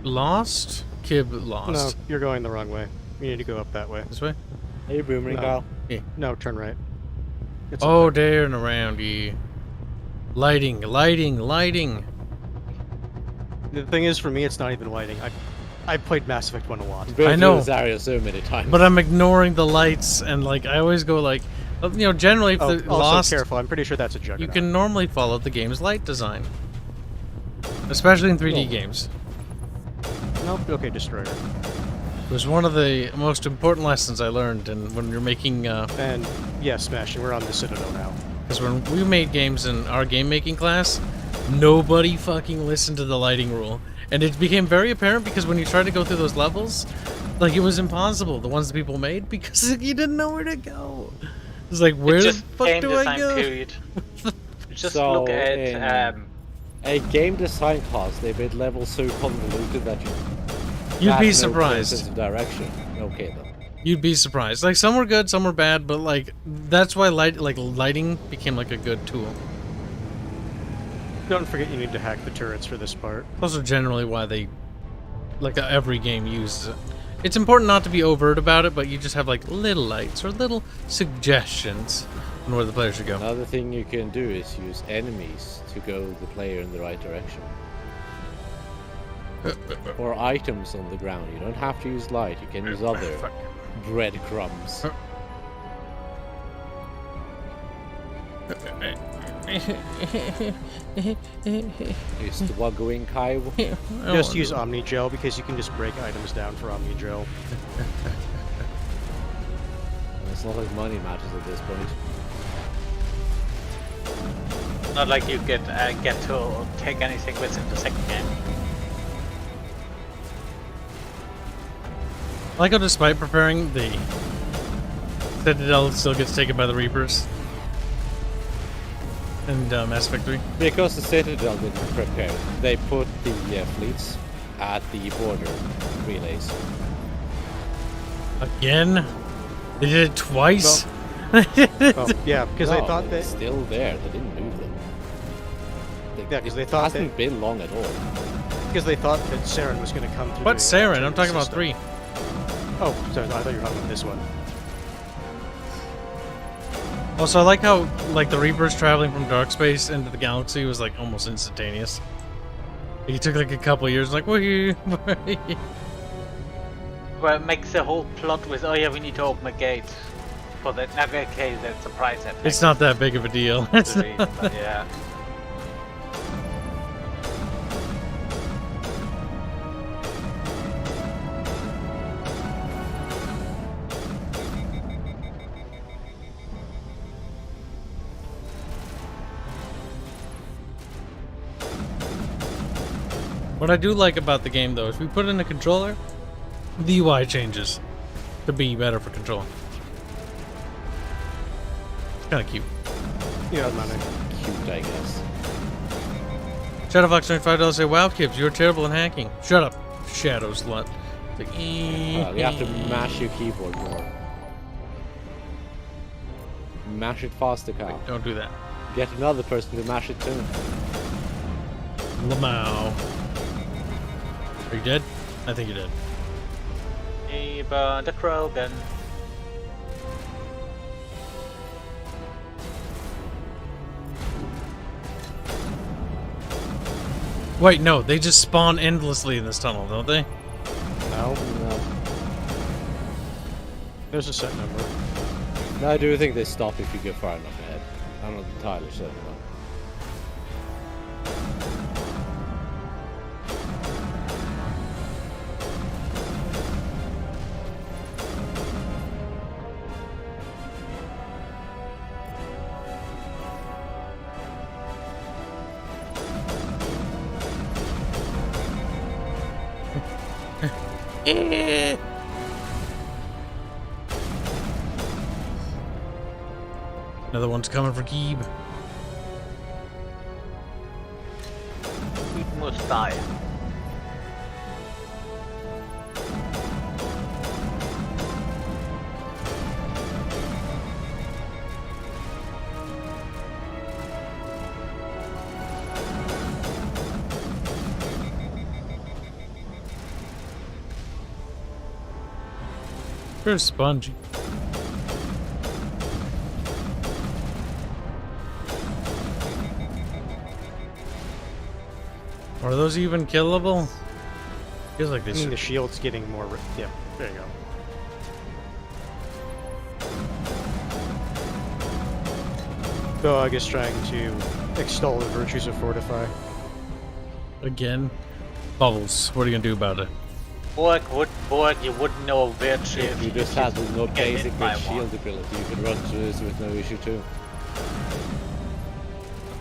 lost. Kib lost. No, you're going the wrong way. You need to go up that way. This way. Hey, boomerang, Kyle. Yeah. No, turn right. It's oh, there and around, yeah. Lighting, lighting, lighting. The thing is, for me, it's not even lighting. I played Mass Effect 1 a lot. I know this area so many times. But I'm ignoring the lights, and like I always go like, you know, generally if they're lost, careful. I'm pretty sure that's a Juggernaut. you can normally follow the game's light design, especially in 3D games. Nope. Okay, Destroyer. It was one of the most important lessons I learned, and when you're making. And yeah, smashing. We're on the Citadel now. Because when we made games in our game making class, nobody fucking listened to the lighting rule. And it became very apparent because when you tried to go through those levels, like it was impossible, the ones that people made, because you didn't know where to go. It's like, where the fuck do I go? Period. Just look at a game design class, they made levels so convoluted that You'd have be no surprised. sense of direction. Okay then. You'd be surprised. Like, some were good, some were bad, but like that's why lighting became like a good tool. Don't forget you need to hack the turrets for this part. Those are generally why they, like, every game uses it. It's important not to be overt about it, but you just have like little lights or little suggestions on where the player should go. Another thing you can do is use enemies to go the player in the right direction. Or items on the ground. You don't have to use light, you can use other breadcrumbs. Use the Wagoing Kai. Just use Omni Gel because you can just break items down for Omni Gel. It's not like money matters at this point. Not like you get to take anything within the second game. I like how despite preparing, the Citadel still gets taken by the Reapers. And Mass Effect 3. Because the Citadel didn't prepare, they put the fleets at the border relays. Again? They did it twice? Well, yeah, because they thought that... still there, they didn't move them. Yeah, because they thought it hasn't been long at all. Because they thought that Saren was going to come through. What the Saren? I'm talking about system. 3. Oh, sorry, I thought you were talking about this one. Also, I like how, like, the Reapers traveling from dark space into the galaxy was, like, almost instantaneous. It took, like, a couple years, like, whee. Well, it makes the whole plot with, oh yeah, we need to open a gate. For that, okay, that's a price effect. It's not that big of a deal. That's the reason, but yeah. What I do like about the game, though, is we put in a controller, the UI changes to be better for controlling. It's kind of cute. Yeah, man. Cute, I guess. Shadowfox $25 say, wow, Kibs, you're terrible in hacking. Shut up, Shadow Slut. It's like, Well, you have to mash your keyboard more. Mash it faster, Kyle. Don't do that. Get another person to mash it too. Lamau. Are you dead? I think you're dead. He burned the Krogan. Wait, no, they just spawn endlessly in this tunnel, don't they? No. There's a set number. No, I do think they stop if you get far enough ahead. I'm not entirely certain though. Another one's coming for Kib. It must die. They're spongy. Are those even killable? Feels like they I mean, should. the shield's getting more... Yeah, there you go. Though I guess trying to extol the virtues of Fortify. Again? Bubbles, what are you gonna do about it? Borg, you wouldn't know which If you just had no get basic hit by shield ability, you could run through this with no issue too.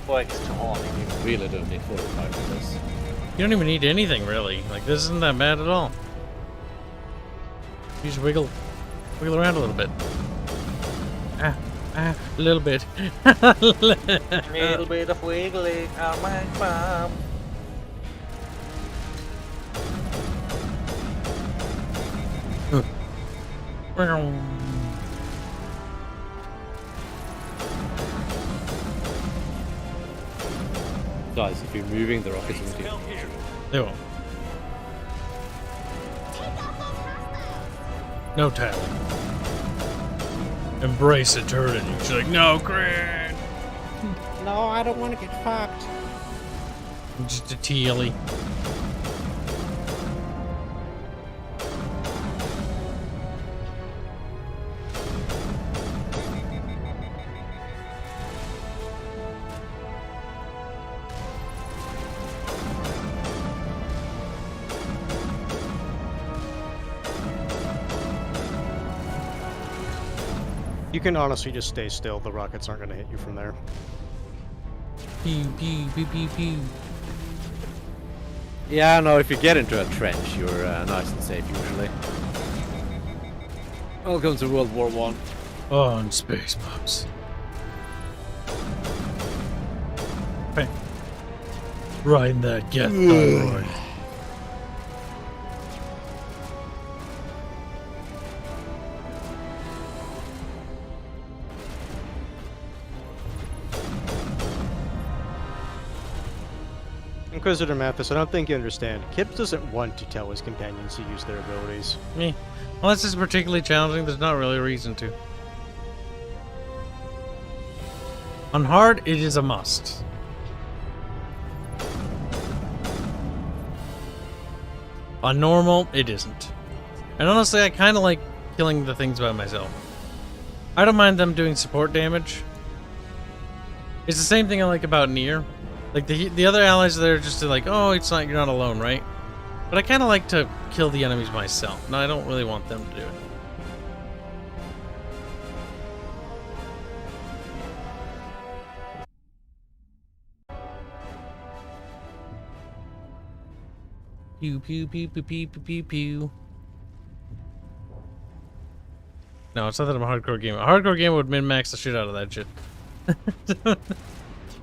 Borg's too horny. You really don't need 45 for this. You don't even need anything, really. Like, this isn't that bad at all. You just wiggle around a little bit. A little bit. A little bit of wiggling on my bum. Guys, if you're moving, the rockets won't do. They won't. No tailing. Embrace eternity. She's like, no, Cran. No, I don't want to get fucked. Just a tealy. You can honestly just stay still. The rockets aren't going to hit you from there. Pew, pew, pew, pew, pew. Yeah, no, if you get into a trench, you're nice and safe usually. Welcome to World War One. On space pops. Hey. Riding that get thyroid. Inquisitor Mathis, I don't think you understand. Kibs doesn't want to tell his companions to use their abilities. Me. Unless it's particularly challenging, there's not really a reason to. On hard, it is a must. On normal, it isn't. And honestly, I kind of like killing the things by myself. I don't mind them doing support damage. It's the same thing I like about Nier. Like, the other allies there are just like, oh, it's not, you're not alone, right? But I kind of like to kill the enemies myself. No, I don't really want them to do it. Pew, pew, pew, pew, pew, pew, pew, pew. No, it's not that I'm a hardcore gamer. A hardcore gamer would min-max the shit out of that shit.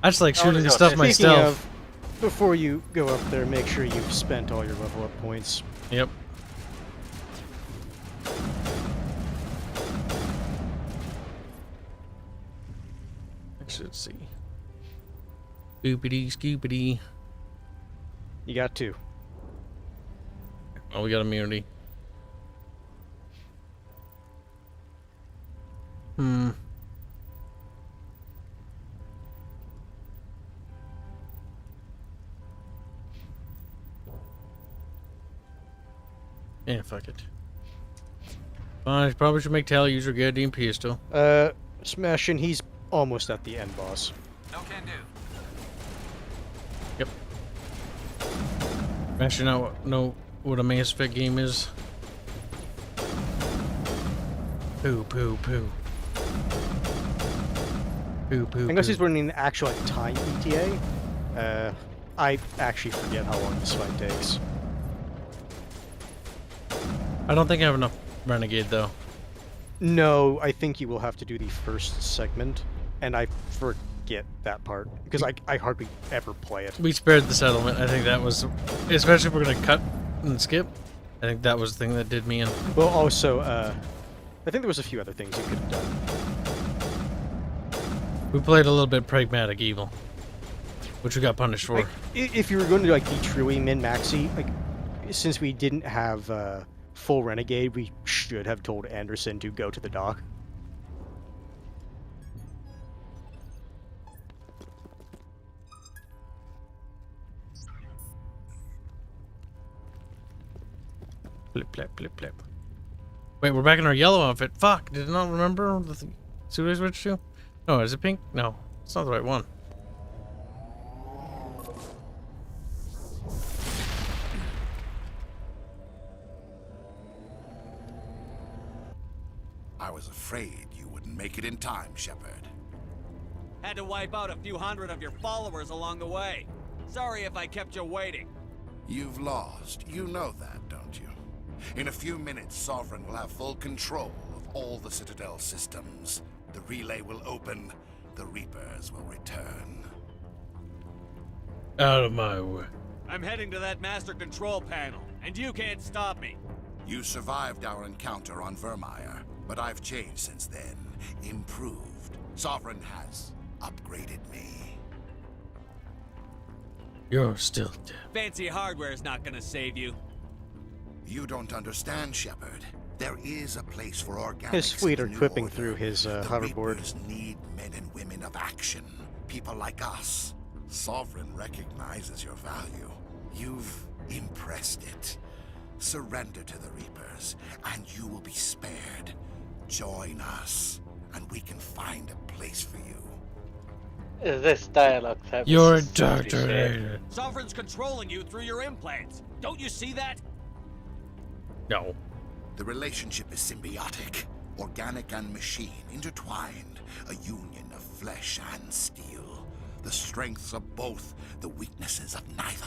I just like shooting the stuff myself. Before you go up there, make sure you've spent all your level up points. Yep. I should see. Scoopity, scoopity. You got 2. Oh, we got immunity. Yeah, fuck it. Fine, probably should make Tally use her goddamn pistol. Smashing, he's almost at the end boss. No can do. Yep. Actually, know what a Mass Effect game is. Poo, poo, poo. Poo, poo, Unless he's poo. running an actual time ETA, I actually forget how long this fight takes. I don't think I have enough Renegade, though. No, I think you will have to do the first segment, and I forget that part, because I hardly ever play it. We spared the settlement. I think that was... Especially if we're going to cut and skip. I think that was the thing that did me in. Well, also, I think there was a few other things you could have done. We played a little bit Pragmatic Evil, which we got punished for. Like, if you were going to like be truly min-maxi, like, since we didn't have full Renegade, we should have told Anderson to go to the dock. Blip, blip, blip, blip. Wait, we're back in our yellow outfit. Fuck, did I not remember the suit I switched to? No, is it pink? No, it's not the right one. I was afraid you wouldn't make it in time, Shepard. Had to wipe out a few hundred of your followers along the way. Sorry if I kept you waiting. You've lost. You know that, don't you? In a few minutes, Sovereign will have full control of all the Citadel systems. The relay will open. The Reapers will return. Out of my way. I'm heading to that master control panel, and you can't stop me. You survived our encounter on Vermeer, but I've changed since then. Improved. Sovereign has upgraded me. You're still dead. Fancy hardware is not gonna save you. You don't understand, Shepard. There is a place for organics. His fleet are in the new clipping order. through his The hoverboard. Reapers need men and women of action. People like us. Sovereign recognizes your value. You've impressed it. Surrender to the Reapers, and you will be spared. Join us, and we can find a place for you. This dialogue type You're is so cliche. indoctrinated. Sovereign's controlling you through your implants. Don't you see that? No. The relationship is symbiotic, organic and machine, intertwined, a union of flesh and steel. The strengths of both, the weaknesses of neither.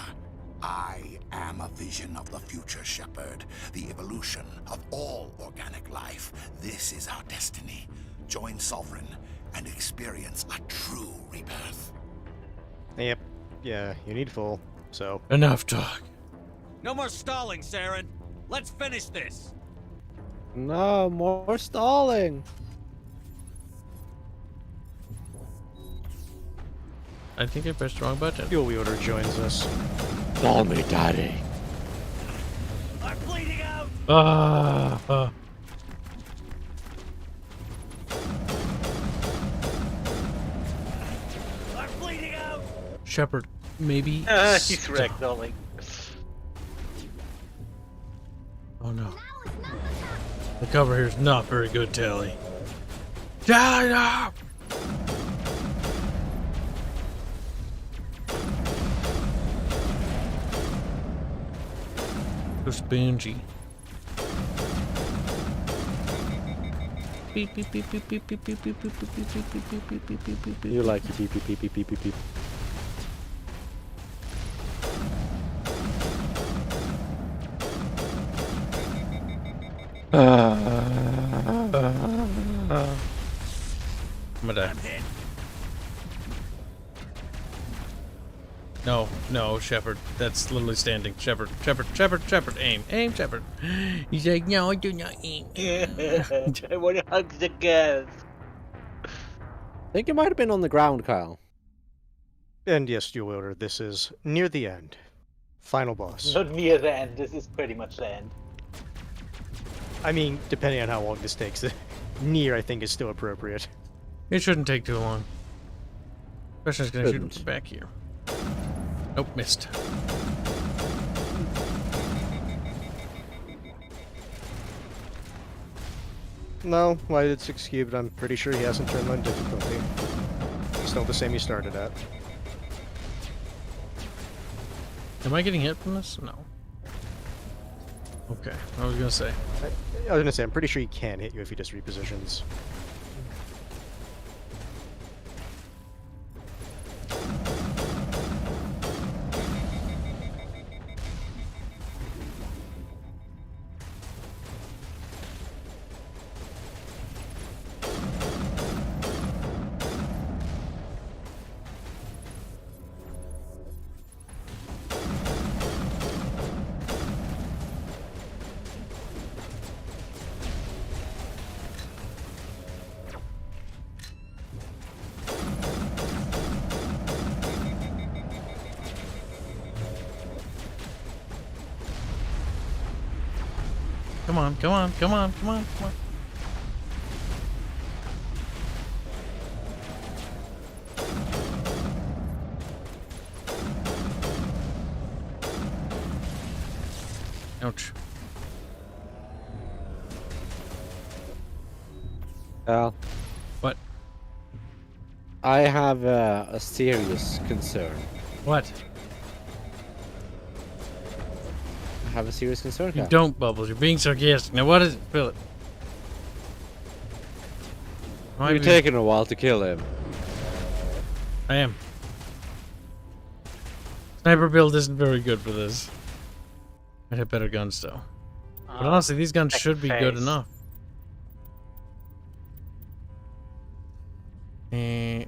I am a vision of the future, Shepard, the evolution of all organic life. This is our destiny. Join Sovereign and experience a true rebirth. Yep. Yeah, you need full. So. Enough talk. No more stalling, Saren. Let's finish this. No, more stalling. I think I pressed the wrong button. Fuel Wielder joins us. Call me daddy. I'm bleeding out. I'm bleeding out. Shepard, maybe. He's ragdolling. Oh no. The cover here is not very good, Tally. Tally, no! Just Bungie. Beep beep beep beep beep beep beep beep beep beep beep beep beep beep beep beep beep beep. You like beep beep beep beep beep beep beep. I'm gonna die. No, no, Shepard. That's literally standing. Shepard, Shepard, Shepard, Shepard, aim, aim, Shepard. He's like, no, do not aim. I want to hug the girls. I think it might have been on the ground, Kyle. And yes, Fuel Wielder, this is near the end. Final boss. Not near the end. This is pretty much the end. I mean, depending on how long this takes, near I think is still appropriate. It shouldn't take too long. Question's gonna shoot him from back here. Nope, missed. No, I did 6 cubed. I'm pretty sure he hasn't turned on difficulty. Still the same he started at. Am I getting hit from this? No. Okay, I was gonna say. I was gonna say, I'm pretty sure he can hit you if he just repositions. Come on, come on, come on, come on, come on. Ouch. Kyle. What? I have a serious concern. What? I have a serious concern, You Kyle. don't, Bubbles. You're being sarcastic. Now what is it? Fill it. You're taking a while to kill him. I am. Sniper build isn't very good for this. I'd have better guns though. But honestly, these guns should be good enough. It's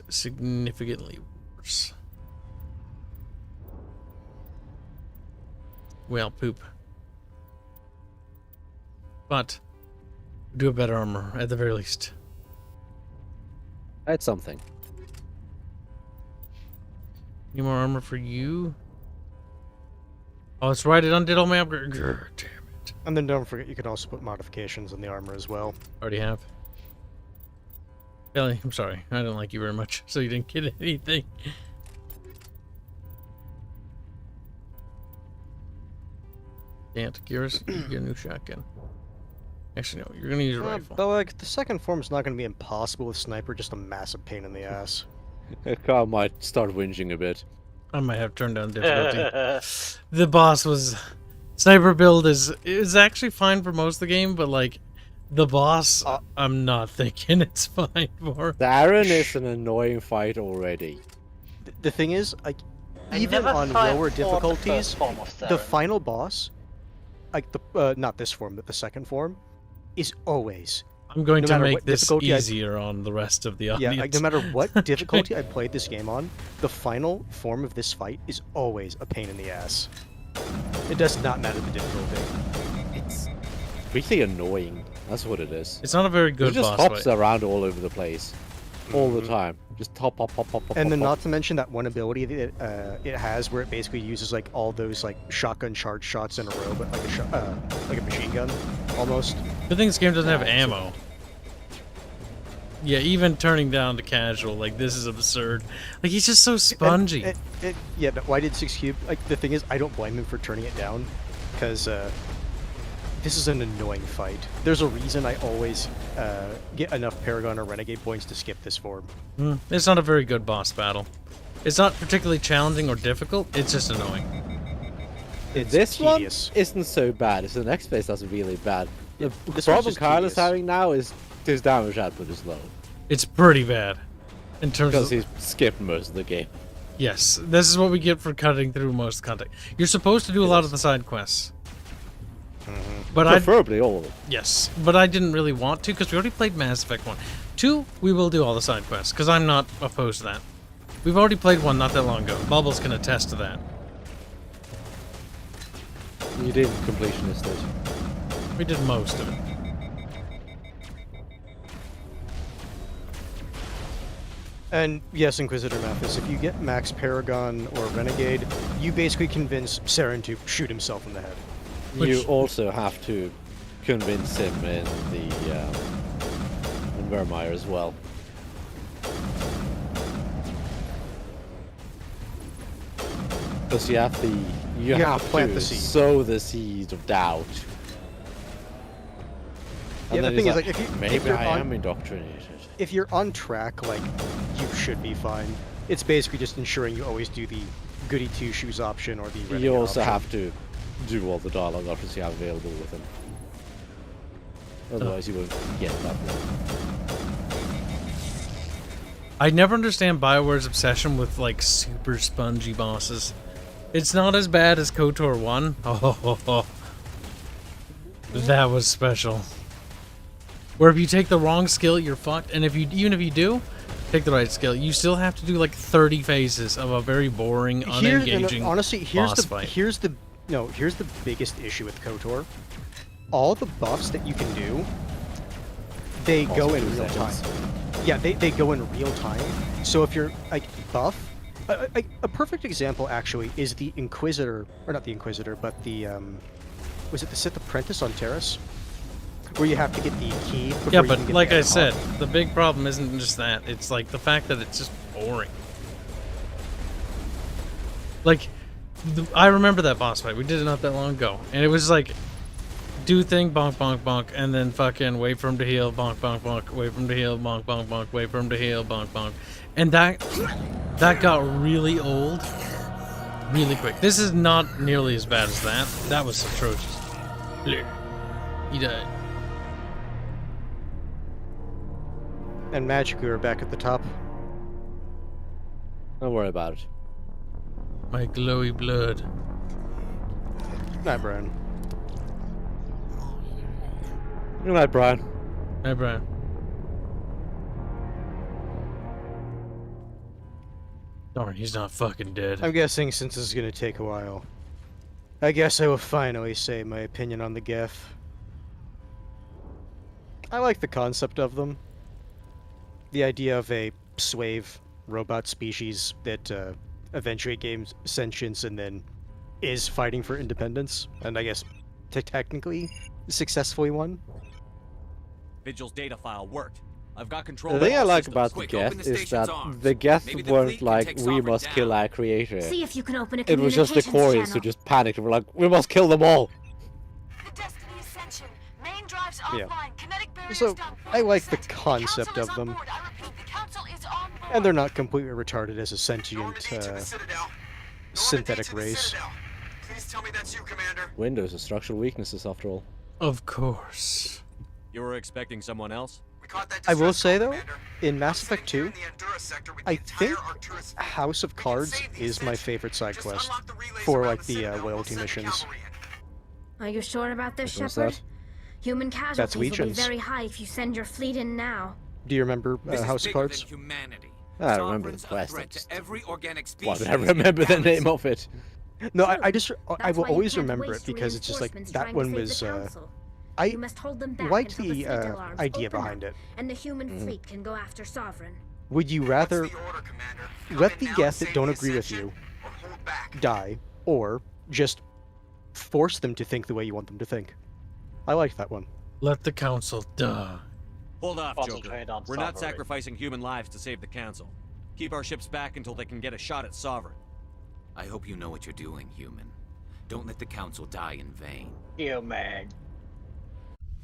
significantly worse. Well, poop. But do a better armor at the very least. That's something. Any more armor for you? Oh, that's right. It undid all my upgrades. Damn it. And then don't forget, you can also put modifications on the armor as well. Already have. Ellie, I'm sorry. I don't like you very much, so you didn't get anything. Can't. Gears, you get a new shotgun. Actually, no. You're going to use a rifle. But, like, the second form is not going to be impossible with Sniper, just a massive pain in the ass. Carl might start whinging a bit. I might have turned down difficulty. The boss was... Sniper build is actually fine for most of the game, but, like, the boss, I'm not thinking it's fine for. Darren is an annoying fight already. The thing is, like, even on lower difficulties, the final boss, like, not this form, but the second form, is always... I'm going to make this easier on the rest of the audience. Yeah, like, no matter what difficulty I played this game on, the final form of this fight is always a pain in the ass. It does not matter the difficulty. It's really annoying. That's what it is. It's not a very good boss fight. It just hops around all over the place. All the time. Just hop. And then not to mention that one ability that it has where it basically uses like all those like shotgun charge shots in a row, but like a machine gun, almost. Good thing this game doesn't have ammo. Yeah, even turning down to casual, like, this is absurd. Like, he's just so spongy. Yeah, but why did Sqek... Like, the thing is, I don't blame him for turning it down, because this is an annoying fight. There's a reason I always get enough Paragon or Renegade points to skip this form. It's not a very good boss battle. It's not particularly challenging or difficult, it's just annoying. This tedious. One isn't so bad. It's the next phase that's really bad. The problem Kyle is having now is his damage output is low. It's pretty bad. In terms because he's skipped most of the game. Yes, this is what we get for cutting through most of the content. You're supposed to do a lot of the side quests. But preferably all of them. Yes, but I didn't really want to because we already played Mass Effect 1. 2, we will do all the side quests because I'm not opposed to that. We've already played 1 not that long ago. Bubbles can attest to that. You did completionist it. We did most of it. And yes, Inquisitor Mathis, if you get Max Paragon or Renegade, you basically convince Saren to shoot himself in the head. You also have to convince him in the in Vermeer as well. Because you have to sow the seed of doubt. And yeah, the thing is, like, if you maybe I am indoctrinated. If you're on track, like, you should be fine. It's basically just ensuring you always do the goody two shoes option or the Renegade You also option. have to do all the dialogue options you have available with him. Otherwise, you won't get that one. I never understand BioWare's obsession with, like, super spongy bosses. It's not as bad as KOTOR 1. Oh, that was special. Where if you take the wrong skill, you're fucked. And even if you do take the right skill, you still have to do like 30 phases of a very boring, unengaging boss fight. Here's the biggest issue with KOTOR. All the buffs that you can do, they go in real time. Yeah, they go in real time. So if you're like buff, a perfect example actually is the Inquisitor, or not the Inquisitor, but the was it the Sith Apprentice on Terrace? Where you have to get the key before yeah, you but can get like the I said, the big problem isn't just that. It's like the fact that it's just boring. Like, I remember that boss fight. We did it not that long ago. And it was like, do thing, bonk, bonk, bonk, and then fucking wait for him to heal, bonk, bonk, bonk, wait for him to heal, bonk, bonk, bonk, wait for him to heal, bonk, bonk. And that got really old really quick. This is not nearly as bad as that. That was atrocious. He died. And magically we're back at the top. Don't worry about it. My glowy blood. Night, Brian. Good night, Brian. Night, Brian. Oh, he's not fucking dead. I'm guessing since this is gonna take a while, I guess I will finally say my opinion on the GIF. I like the concept of them. The idea of a slave robot species that eventually gains sentience and then is fighting for independence, and I guess technically successfully won. Vigil's data file worked. I've got control. The thing I like about the Geth is that the Geth weren't like, we must kill our creator. See if you can open a It was just the communications Quarians who just panicked and were like, we must kill them all. The Destiny Ascension. Main drives Yeah. offline. Kinetic barriers So, down. I like the concept of them. And they're not completely retarded as a sentient, synthetic race. Please tell me that's you, Commander. Windows are structural weaknesses after all. Of course. You were expecting someone else? I will say though, in Mass Effect 2, I think House of Cards is my favorite side quest for like the loyalty missions. Are you sure about this, Which one's Shepard? that? Human That's casualties will be Legions. very high if you send your fleet in now. Do you remember This is House of bigger Cards? than humanity. I don't remember the Sovereign's a quest. threat to every organic Why species. would I remember the name of it? No, I just I That's will why you always can't remember waste it because it's just like reinforcements that trying one to save was. the council. I You must hold them back liked until the Citadel arms idea open up, behind it. and the human fleet can go after Sovereign. Would you rather let the Geth that don't agree with you die, or just force them to think the way you want them to think? I like that one. Let the council die. Hold off, Joker. Concentrate on We're not Sovereign. sacrificing human lives to save the Council. Keep our ships back until they can get a shot at Sovereign. I hope you know what you're doing, human. Don't let the Council die in vain. Human.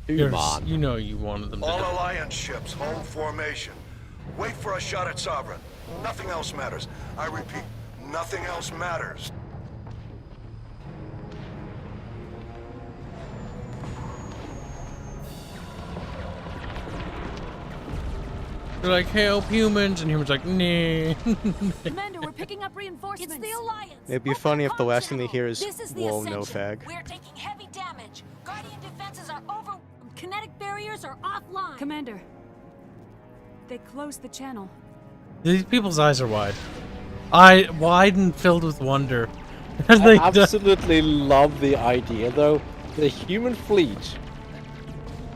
You know you wanted them to All die. Alliance ships, hold formation. Wait for a shot at Sovereign. Nothing else matters. I repeat, nothing else matters. They're like, help humans, and humans like, nah. Commander, we're picking up reinforcements. It's the Alliance. It'd be funny if the last thing they hear is, This is the "Whoa, no Ascension. fag." We're taking heavy damage. Guardian defenses are over. Kinetic barriers are offline. Commander, they closed the channel. These people's eyes are wide. Wide and filled with wonder. As I they absolutely love the idea, though. The human fleet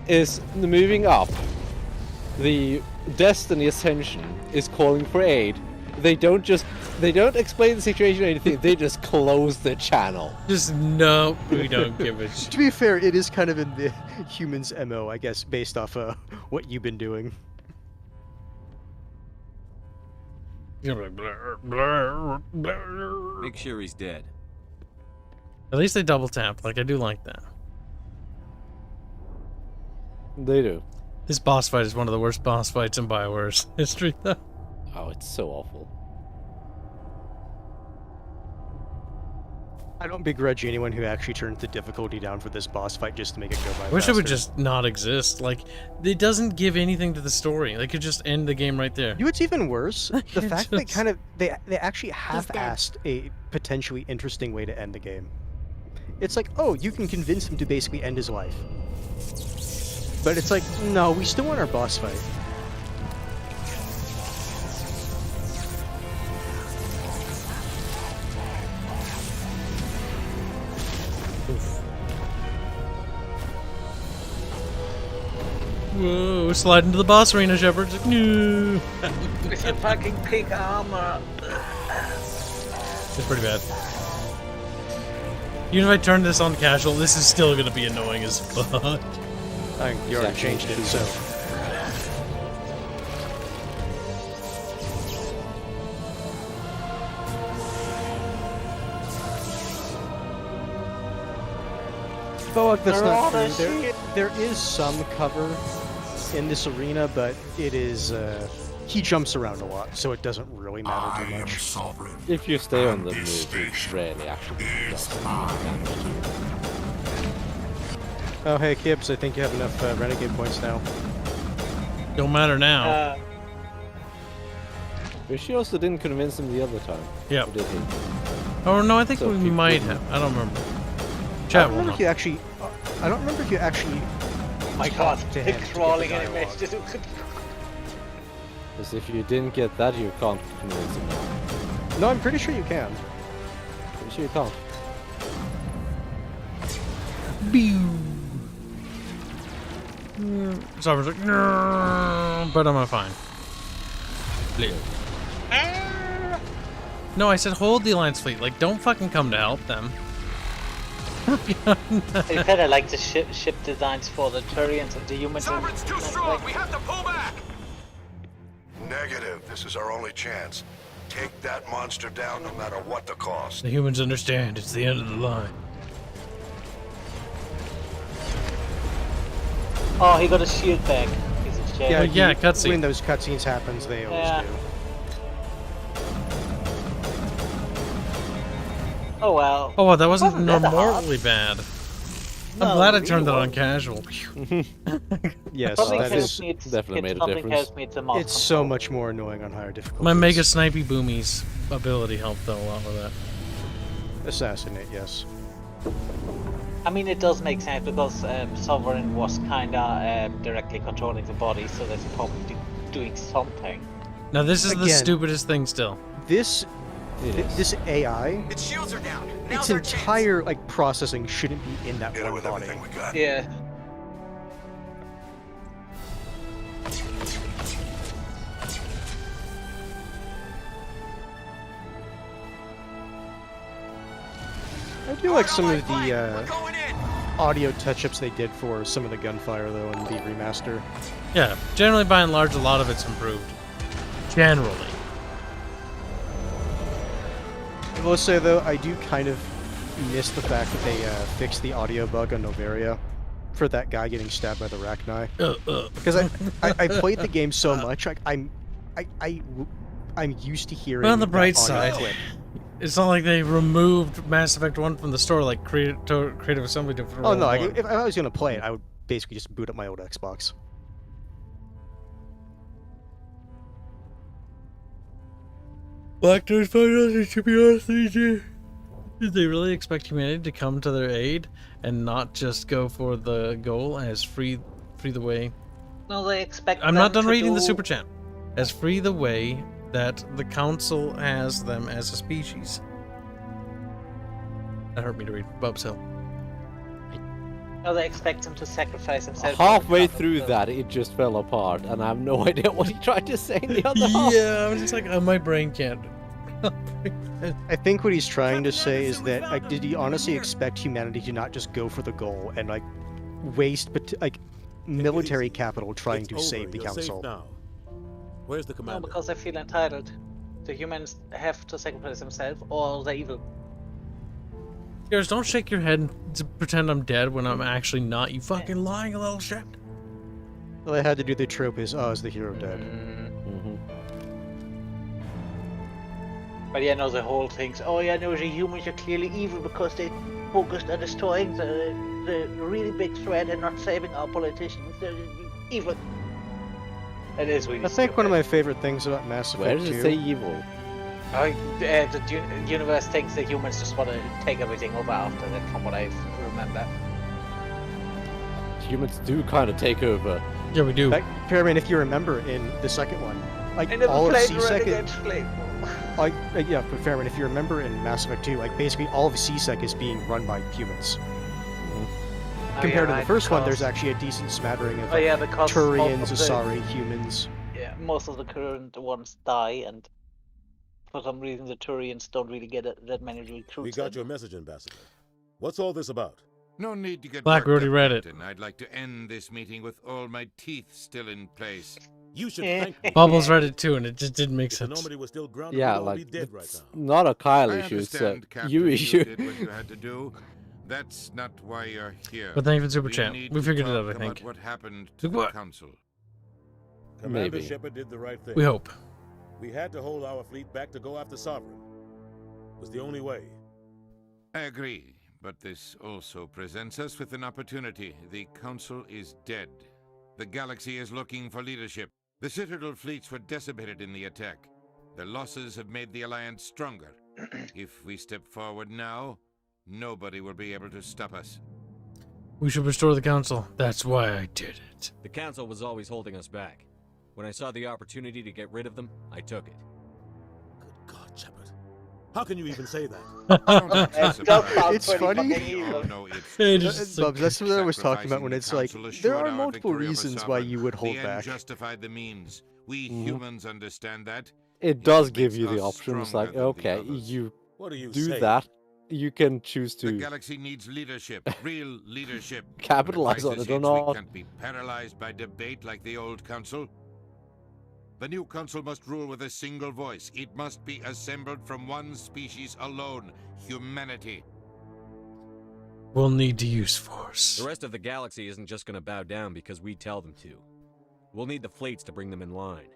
is moving up. The Destiny Ascension is calling for aid. They don't explain the situation or anything. They just close the channel. Just no, we don't give a shit. To be fair, it is kind of in the humans' MO, I guess, based off what you've been doing. Make sure he's dead. At least they double tap. Like, I do like that. They do. This boss fight is one of the worst boss fights in BioWare's history, though. Oh, it's so awful. I don't begrudge anyone who actually turns the difficulty down for this boss fight just to make it go by I wish it would faster. just not exist. Like, it doesn't give anything to the story. They could just end the game right there. You know what's even worse? The fact that just- they actually half-assed a potentially interesting way to end the game. It's like, oh, you can convince him to basically end his life. But it's like, no, we still want our boss fight. Whoa, slide into the boss arena, Shepard. No. With your fucking pink armor. It's pretty bad. Even if I turn this on casual, this is still gonna be annoying as fuck. I think you already changed it, so. But look, that's not true. There is some cover in this arena, but it is, he jumps around a lot, so it doesn't really matter too much. If you stay on the move, you rarely actually Oh, hey, Kibs, I think you have enough Renegade points now. Don't matter now. But she also didn't convince him the other time. Yep. Or did he? Oh no, I think So we he might couldn't. have. I don't remember. I Chat don't will remember know. if you actually. I don't remember if you actually. My god, to him it's to get the crawling dialogue. animation. Because if you didn't get that, you can't convince him now. No, I'm pretty sure you can. Pretty sure you can't. Sovereign's like, no, but I'm fine. No, I said hold the Alliance fleet. Like, don't fucking come to help them. I kind of like the ship designs for the Turians and the humans. Sovereign's too strong. We have to pull back. Negative. This is our only chance. Take that monster down no matter what the cost. The humans understand. It's the end of the line. Oh, he got a shield back. Piece of shit. Yeah, yeah, cutscene. When those cutscenes happens, they always do. Oh well. Oh, well, that wasn't that mortally bad. I'm No, glad I it turned that really on casual. Yes, Something that tells is me it's- definitely made a something difference. tells me it's a mouse It's so much more annoying on higher difficulties. My Mega Snipey Boomies ability helped though a lot with that. Assassinate, yes. I mean, it does make sense because Sovereign was kinda directly controlling the body, so that's probably doing something. Now this is the Again, stupidest thing still. This AI, Its shields are down. its Now's our chance. entire like processing shouldn't be in that one body. Yeah. I do like some of the audio touch-ups they did for some of the gunfire though in the remaster. Yeah, generally by and large, a lot of it's improved. Generally. I will say though, I do kind of miss the fact that they fixed the audio bug on Novaria for that guy getting stabbed by the Rachni. Because I played the game so much, like I'm used to hearing. But on the that bright audio side, clip. it's not like they removed Mass Effect 1 from the store like Creative Assembly did for Oh no! Rogue One. If I was gonna play it, I would basically just boot up my old Xbox. Black Door's fine, to be honest with you. Did they really expect humanity to come to their aid and not just go for the goal as free the way? No, they expect. I'm not them done to reading the do- super chat. As free the way that the council has them as a species. That hurt me to read. Bubs Hill. No, they expect them to sacrifice themselves. Halfway through that, it just fell apart, and I have no idea what he tried to say in the other half. Yeah, I was just like, my brain can't. I think what he's trying to say is that, like, did he honestly expect humanity to not just go for the goal and like waste, military capital trying to save the council? Where's the No, commander? because they feel entitled. The humans have to sacrifice themselves, or they're evil. Here's, don't shake your head and pretend I'm dead when I'm actually not. You fucking lying little shit. Well, they had to do the trope is, oh, is the hero dead? But yeah, no, the whole thing's, oh yeah, no, the humans are clearly evil because they focused on destroying the really big threat and not saving our politicians. They're evil. It is really I think one of my favorite things about Mass Effect Where does 2... it say evil? The universe thinks the humans just want to take everything over after that, from what I remember. Humans do kind of take over. Yeah, we do. Like, Pyramid, if you remember in the second one, like I never all of played Sqek, Renegade Flame. like yeah, but Fairman, if you remember in Mass Effect 2, like basically all of Sqek is being run by humans. Compared to the first one, there's actually a decent smattering of because Turians, most of the- Asari, humans. Yeah, most of the current ones die, and for some reason the Turians don't really get that many recruits. We got your message, Ambassador. What's all this about? No need to get Black worked already up, read it. Captain. I'd like to end this meeting with all my teeth still in place. You should thank me. Bubbles read it too, and it just didn't make If the sense. Normandy was still grounded, Yeah, we'd all be like, dead right it's now. not a Kyle I issue, it's a understand, Captain, you you issue. did what you had to do. That's not why you're here. But thank you for the super We chat. need We to figured it talk out, I about think. what happened to Like the what? council. Commander Maybe. Shepard did the right thing. We hope. We had to hold our fleet back to go after Sovereign. It was the only way. I agree, but this also presents us with an opportunity. The council is dead. The galaxy is looking for leadership. The Citadel fleets were decimated in the attack. The losses have made the Alliance stronger. If we step forward now, nobody will be able to stop us. We should restore the council. That's why I did it. The council was always holding us back. When I saw the opportunity to get rid of them, I took it. Good God, Shepard. How can you even say that? It's funny. Bubs, that's what I was talking about when it's like, there are multiple reasons why you would hold the back. end justified the means. We humans understand that. It does give you the options, like, okay, you What are you do saying? that, you can choose The to galaxy needs leadership, real leadership. capitalize on When a it or crisis hits, we not. can't be paralyzed by debate like the old council. The new council must rule with a single voice. It must be assembled from one species alone, humanity. We'll need to use force. The rest of the galaxy isn't just gonna bow down because we tell them to. We'll need the fleets to bring them in line.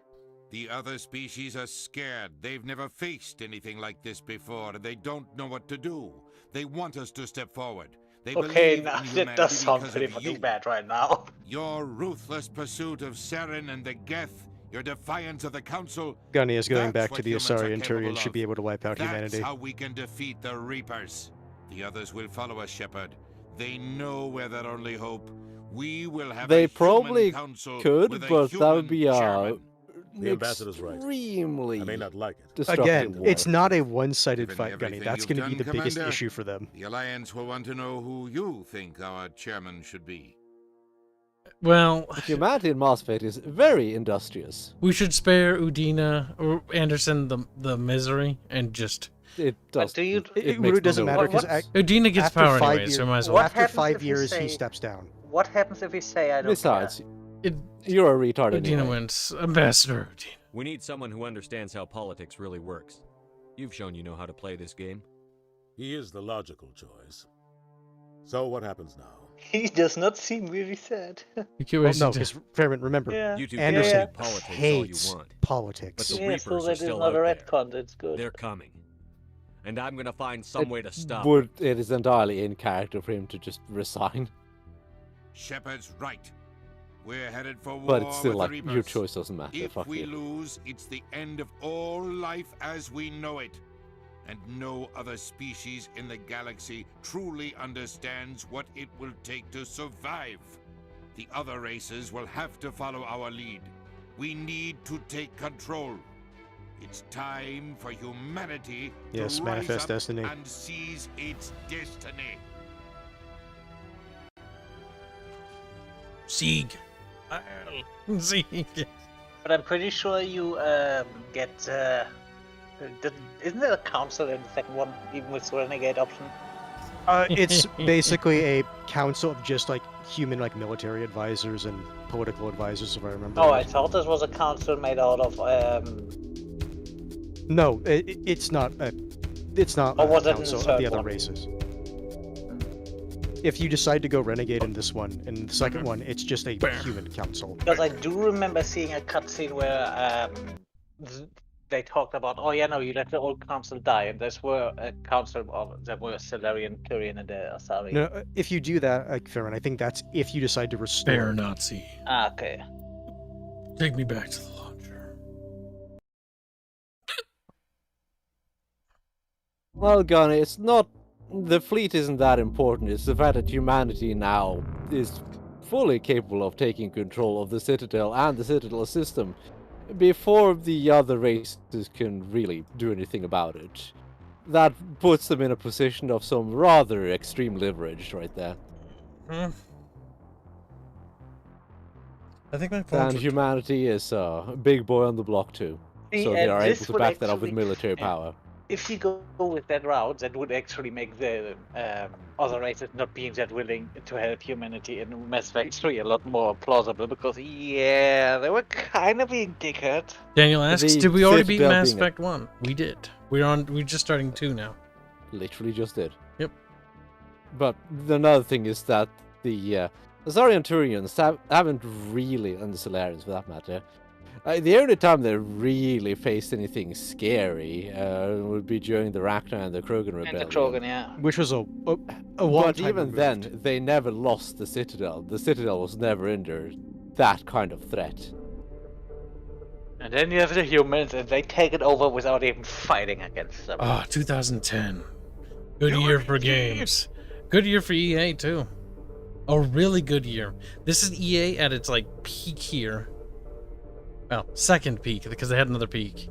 The other species are scared. They've never faced anything like this before, and they don't know what to do. They want us to step forward. They Okay, believe now in that humanity does sound because pretty of fucking you. bad right now. Your ruthless pursuit of Saren and the Geth, your defiance of the Council. Gunny is going that's back what to the humans are Astrian capable Turian should of. be able to wipe out That's humanity. how we can defeat the Reapers. The others will follow us, Shepard. They know we're their only hope. We will have They a probably human council could, with a but that would human be chairman. The ambassador's right. extremely I may not like it. destructive Again, war. it's not a one-sided Given fight, Gunny. everything That's you've going to be done, the biggest Commander, issue for them. The Alliance will want to know who you think our chairman should be. Well, Humanity in Mass Effect is very industrious. we should spare Udina or Anderson the misery and just. It does. do you? It really doesn't matter because Udina gets after power 5 anyway, years, so might as well. after 5 years, he steps down. What happens if we say I don't Besides, care? you're a retard Udina anyway. wins. Ambassador Udina. We need someone who understands how politics really works. You've shown you know how to play this game. He is the logical choice. So what happens now? He does not seem really sad. Well, no, because remember, Yeah. You two Anderson can play politics all hates you want. politics. But the Yeah, Reapers so are that is still not out a there. retcon. That's good. They're coming. And I'm gonna find some way to stop It is entirely in character for him to just resign. Shepard's right. We're headed for war But it's still with like, the your Reapers. choice doesn't matter, If fuck we you. lose, it's the end of all life as we know it. And no other species in the galaxy truly understands what it will take to survive. The other races will have to follow our lead. We need to take control. It's time for humanity Yes, to manifest rise up destiny. and seize its destiny. Sieg. Sieg. But I'm pretty sure you get. Isn't there a council in the second one, even with Renegade option? It's basically a council of just like human like military advisors and political advisors, if I remember. Oh, right. I thought this was a council made out of. No, it's not. It's not Or a was it in the council of third the other one? races. If you decide to go renegade in this one, in the second one, it's just a human council. Because I do remember seeing a cutscene where they talked about, oh yeah, no, you let the old council die, and this were a council of that were Salarian, Kyrian, and the Asari. No, if you do that, like Farron, I think that's if you decide to restore. Fair Nazi. Ah, okay. Take me back to the launcher. Well, Gunny, it's not. The fleet isn't that important. It's the fact that humanity now is fully capable of taking control of the Citadel and the Citadel system before the other races can really do anything about it. That puts them in a position of some rather extreme leverage right there. I think my phone. And humanity is a big boy on the block too. See, So they and are this able to would back that up with actually- military power. If you go with that route, that would actually make the other races not being that willing to help humanity in Mass Effect 3 a lot more plausible, because, yeah, they were kind of being dickhead. Daniel asks, The did we already beat Citadel Mass being a- Effect 1? We did. We're just starting 2 now. Literally just did. Yep. But another thing is that the Azarian Turians haven't really, and the Solarians for that matter, the only time they really faced anything scary would be during the Ragnar and the Krogan Rebellion. And the Krogan, yeah. Which was a long But time even removed. then, they never lost the Citadel. The Citadel was never under that kind of threat. And then you have the humans, and they take it over without even fighting against them. Ah, 2010. Good year for games. Good year for EA, too. A really good year. This is EA at its, like, peak here. Well, second peak, because they had another peak.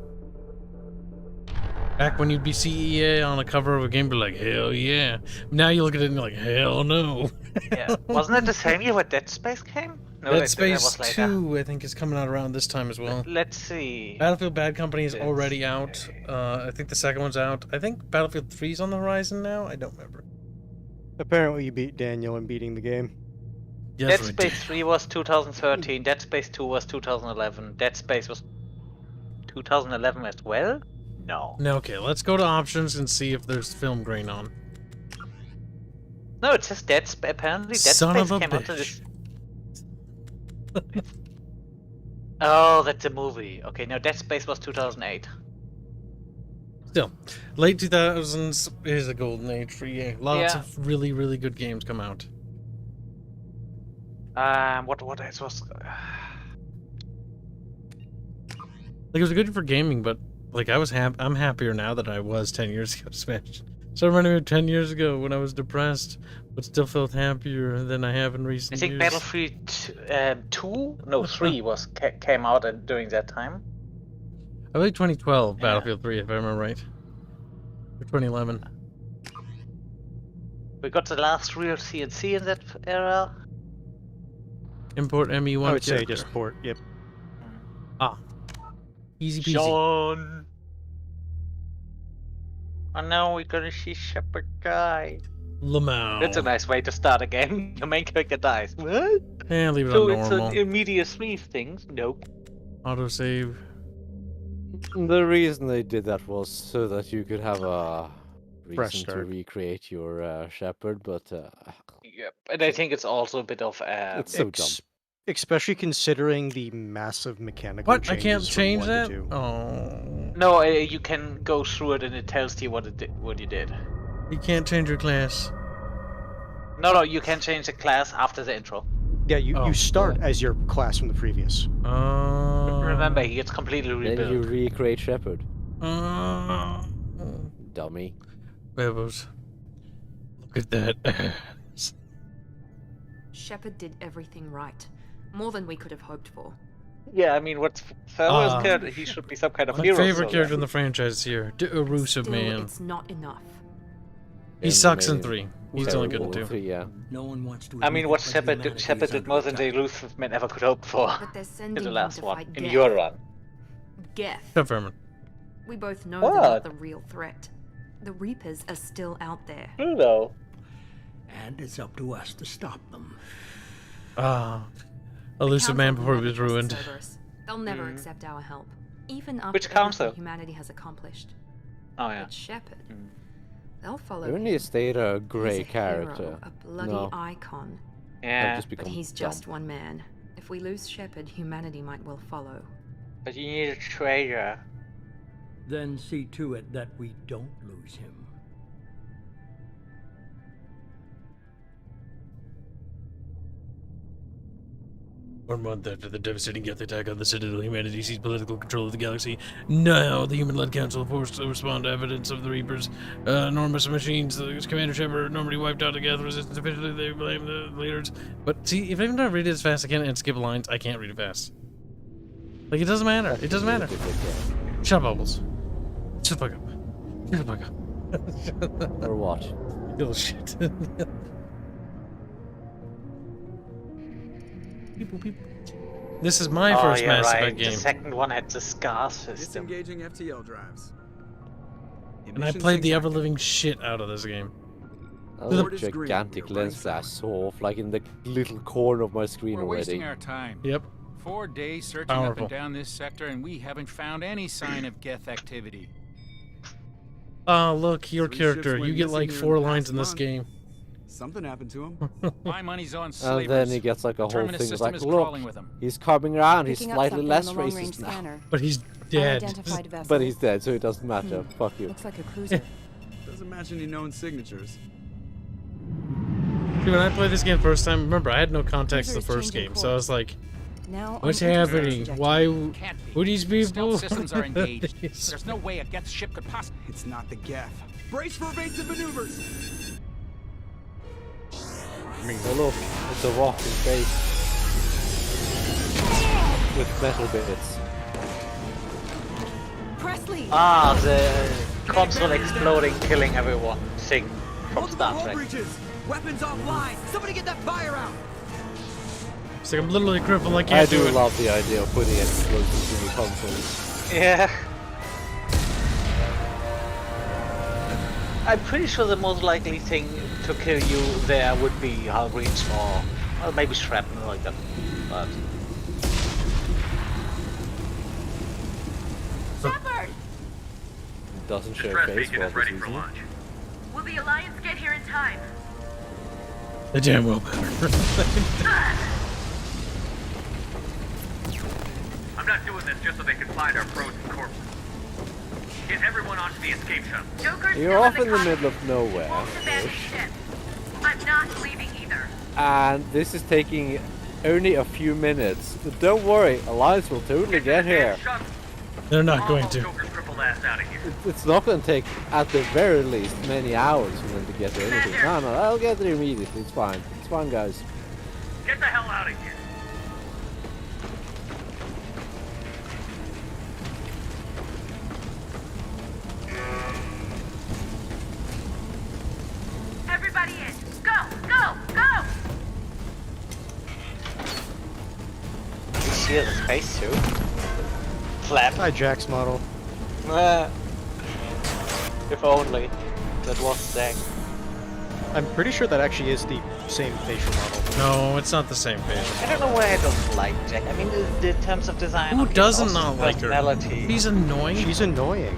Back when you'd be CEA on a cover of a game, be like, hell yeah. Now you look at it and you're like, hell no. Yeah. Wasn't it the same year when Dead Space came? No, Dead that Space was later. 2, I think, is coming out around this time as well. Let's see. Battlefield Bad Company is already out. I think the second one's out. I think Battlefield 3's on the horizon now. I don't remember. Apparently you beat Daniel in beating the game. Yes, Dead Space 3 was 2013, Dead Space 2 was 2011, Dead Space was 2011 as well? No. No, okay, let's go to options and see if there's film grain on. No, it says Dead Space. Apparently Dead Son Space of a came out to bitch. this... Oh, that's a movie. Okay, no, Dead Space was 2008. Still, late 2000s is a golden age for EA. Lots of really, really good games come out. What else was... Like, it was good for gaming, but like I'm happier now than I was 10 years ago. Smash. So I'm running 10 years ago when I was depressed, but still felt happier than I have in recent I think years. Battlefield 2, no 3 came out during that time. I believe 2012 Battlefield 3, if I remember right. Or 2011. We got the last real CNC in that era. Import ME1. I would say just port. Yep. Ah. Easy peasy. Sean. I know we're gonna see Shepard die. Lamau. That's a nice way to start a game. Your main character dies. What? Yeah, leave it So on normal. it's an immediate sleeve thing? Nope. Autosave. The reason they did that was so that you could have a Fresh reason to start. recreate your Shepherd, but Yep. And I think it's also a bit of it's so dumb. Especially considering the massive mechanical What? I changes can't from change 1 to that? 2. Oh. No, you can go through it and it tells you what you did. You can't change your class. No, you can change the class after the intro. Yeah, you start as your class from the previous. Remember, he gets completely rebuilt. Then you recreate Shepherd. Dummy. Bebos. Look at that. Shepard did everything right. More than we could have hoped for. Yeah, I mean, what's Farrell's character? He should be some kind of My hero. favorite so character in the franchise here. Elusive Still, Man. it's not enough. He sucks in 3. He's only good in 2. Yeah. No one wants to. I mean, what Shepard did more than the elusive man ever could hope for But they're in sending the him last to one, fight in Geth. your run. Geth. Confirm. We both know What? they're not the real threat. The Reapers are still out there. Hello. And it's up to us to stop them. Elusive Man before he was Council ruined. never trusts Cerberus. They'll never accept our help, even after Which everything council? humanity has accomplished. Oh yeah. But Shepard, they'll follow You him. need to stay a grey He's a character. hero, a bloody No. icon. Yeah. Just But become he's dumb. just one man. If we lose Shepard, humanity might well follow. But you need a treasure. Then see to it that we don't lose him. 1 month after the devastating Geth attack on the Citadel, humanity seized political control of the galaxy. Now, the human-led council forced to respond to evidence of the Reapers. Enormous machines, Commander Shepard normally wiped out the Geth resistance. Officially, they blame the leaders. But see, if I'm not read it as fast, I can't and skip lines. I can't read it fast. Like, it doesn't matter. It doesn't matter. Shut up, Bubbles. Shut the fuck up. Shut the fuck up. Or what? You little shit. This is my first Mass Effect game. The second one had the SCAR system. Disengaging FTL drives. And I played the ever-living shit out of this game. That was a gigantic lens flash saw off, like in the little corner of my screen We're already. wasting our time. Yep. 4 days searching Powerful. up and down this sector, and we haven't found any sign of Geth activity. Oh, look, your 3 character. ships You went get missing like here 4 in the lines past in this month. game. Something happened to him. My money's on And slavers. then he gets like a whole Terminus thing. It's system like, is look, crawling with him. he's coming around. He's Picking up slightly something less on the long-range racist now. scanner. But he's dead. Unidentified vessel. But he's dead, so it doesn't matter. Fuck you. Looks like a cruiser. Doesn't match any known signatures. See, when I played this game first time, remember, I had no context to the Cruiser is first changing game, so I was like, Now what's on intercept happening? trajectory. Why? Can't be. Who these people? Stealth systems are engaged. There's no way a Geth ship could possibly. It's not the Geth. Brace for evasive maneuvers. Oh look, it's a rock in space. With metal bits. Presley! Ah, the console exploding, killing everyone thing from Star Trek. breaches! Weapons offline! Somebody get that fire out! It's like I'm literally crippled. I I can't do it. love the idea of putting explosives in the consoles. Yeah. I'm pretty sure the most likely thing to kill you there would be hull breach or maybe shrapnel like that. But Shepard! Doesn't show face for obvious reason. Will the Alliance get here in time? The damn well better. I'm not doing this just so they can find our frozen corpses. Get everyone onto the escape shuttle. Joker's You're off in the middle of nowhere, I'm not leaving either. and this is taking only a few minutes. But don't worry, Alliance will totally get here. They're not going to. It's not going to take, at the very least, many hours for them to get there. Anything. No, I'll get there immediately. It's fine. It's fine, guys. Get the hell out of here. Everybody in. Go, go, go! you see the spacesuit. Flap. Hi, Jack's model. If only that was Sqek. I'm pretty sure that actually is the same facial model. No, it's not the same face. I don't know why I don't like Jack. I mean, in terms of design, Who okay, doesn't also not like her? personality. He's annoying. She's annoying.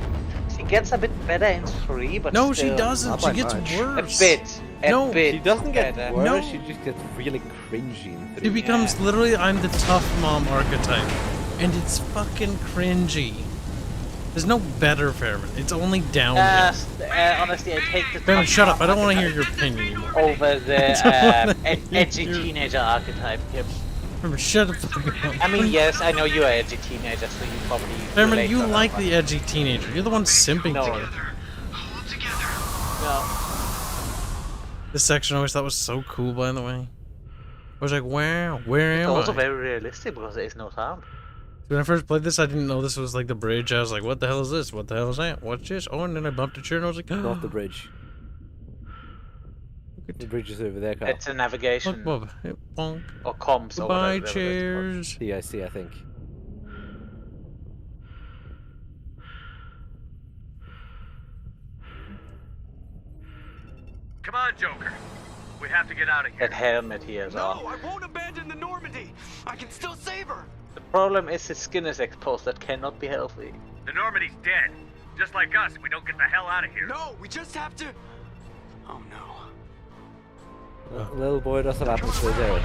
She gets a bit better in 3, but No, still, she doesn't. She gets worse. A bit. No, She doesn't get better. worse, No. she just gets really cringy in 3. She becomes literally I'm the tough mom archetype. And it's fucking cringy. There's no better Fairman. It's only downhill. Honestly, I take the Fairman, top shut up. I don't mom want to hear archetype your opinion anymore. over the edgy teenager archetype. Yep. Fairman, shut up. I mean, yes, I know you're an edgy teenager, so you probably. Fairman, relate you to like that the edgy teenager. You're the one simping No. to her. No. This section I always thought was so cool, by the way. I was like, wow, where It's am also I? very realistic because there is no sound. When I first played this, I didn't know this was like the bridge. I was like, what the hell is this? What the hell is that? What's this? Oh, and then I bumped a chair and I was like, Not the bridge. The bridge is over there, Kyle. It's a navigation. Look, bonk. Or comms or Goodbye, whatever. chairs. CIC, I think. Come on, Joker. We have to get out of here. That helmet here as well. No, I won't abandon the Normandy. I can still save her. The problem is his skin is exposed. That cannot be healthy. The Normandy's dead. Just like us, we don't get the hell out of here. No, we just have to. Oh no. Little boy doesn't have to stay there.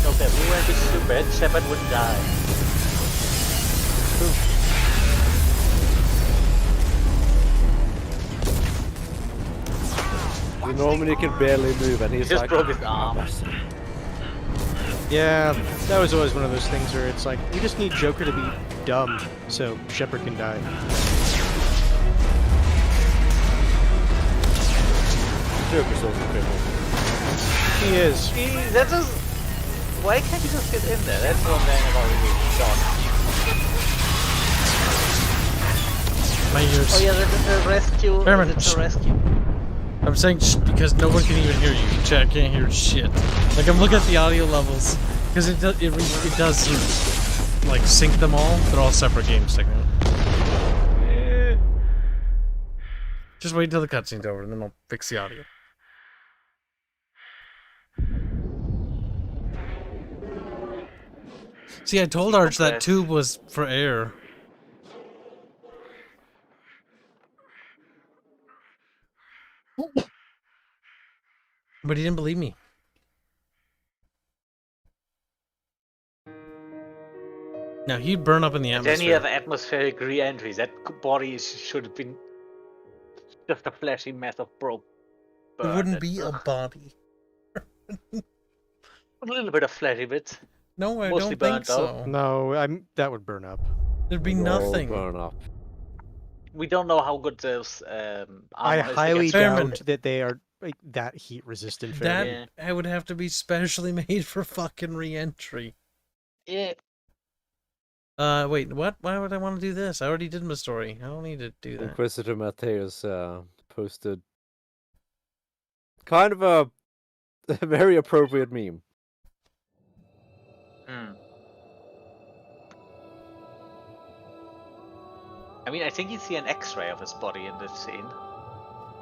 Okay, we went to stupid. Shepard would die. You normally can barely move, and he's He just like, broke his arm. Yeah, that was always one of those things where it's like, we just need Joker to be dumb so Shepard can die. Joker's also criminal. He is. That is. Why can't you just get in there? That's one thing I've already done. My ears. Oh yeah, that's a rescue. Fairman, It's a rescue. I'm saying because no one can even hear you. Chat can't hear shit. Like I'm looking at the audio levels because it does like sync them all. They're all separate games technically. Just wait till the cutscene's over and then I'll fix the audio. See, I told Arch that tube was for air. But he didn't believe me. Now he'd burn up in the atmosphere. Then you have atmospheric re-entry. That body should have been just a fleshy mess of broke. It wouldn't be a body. A little bit of fleshy bits. No, I Mostly don't think burnt out. so. No, that would burn up. There'd be It'll nothing. burn up. We don't know how good those I armor is highly against Fairman. doubt that they are like, that heat resistant. That I would have to be specially made for fucking re-entry. Yeah, Wait, what? Why would I want to do this? I already did my story. I don't need to do that. Inquisitor Matthäus posted kind of a very appropriate meme. I mean, I think you see an X-ray of his body in this scene.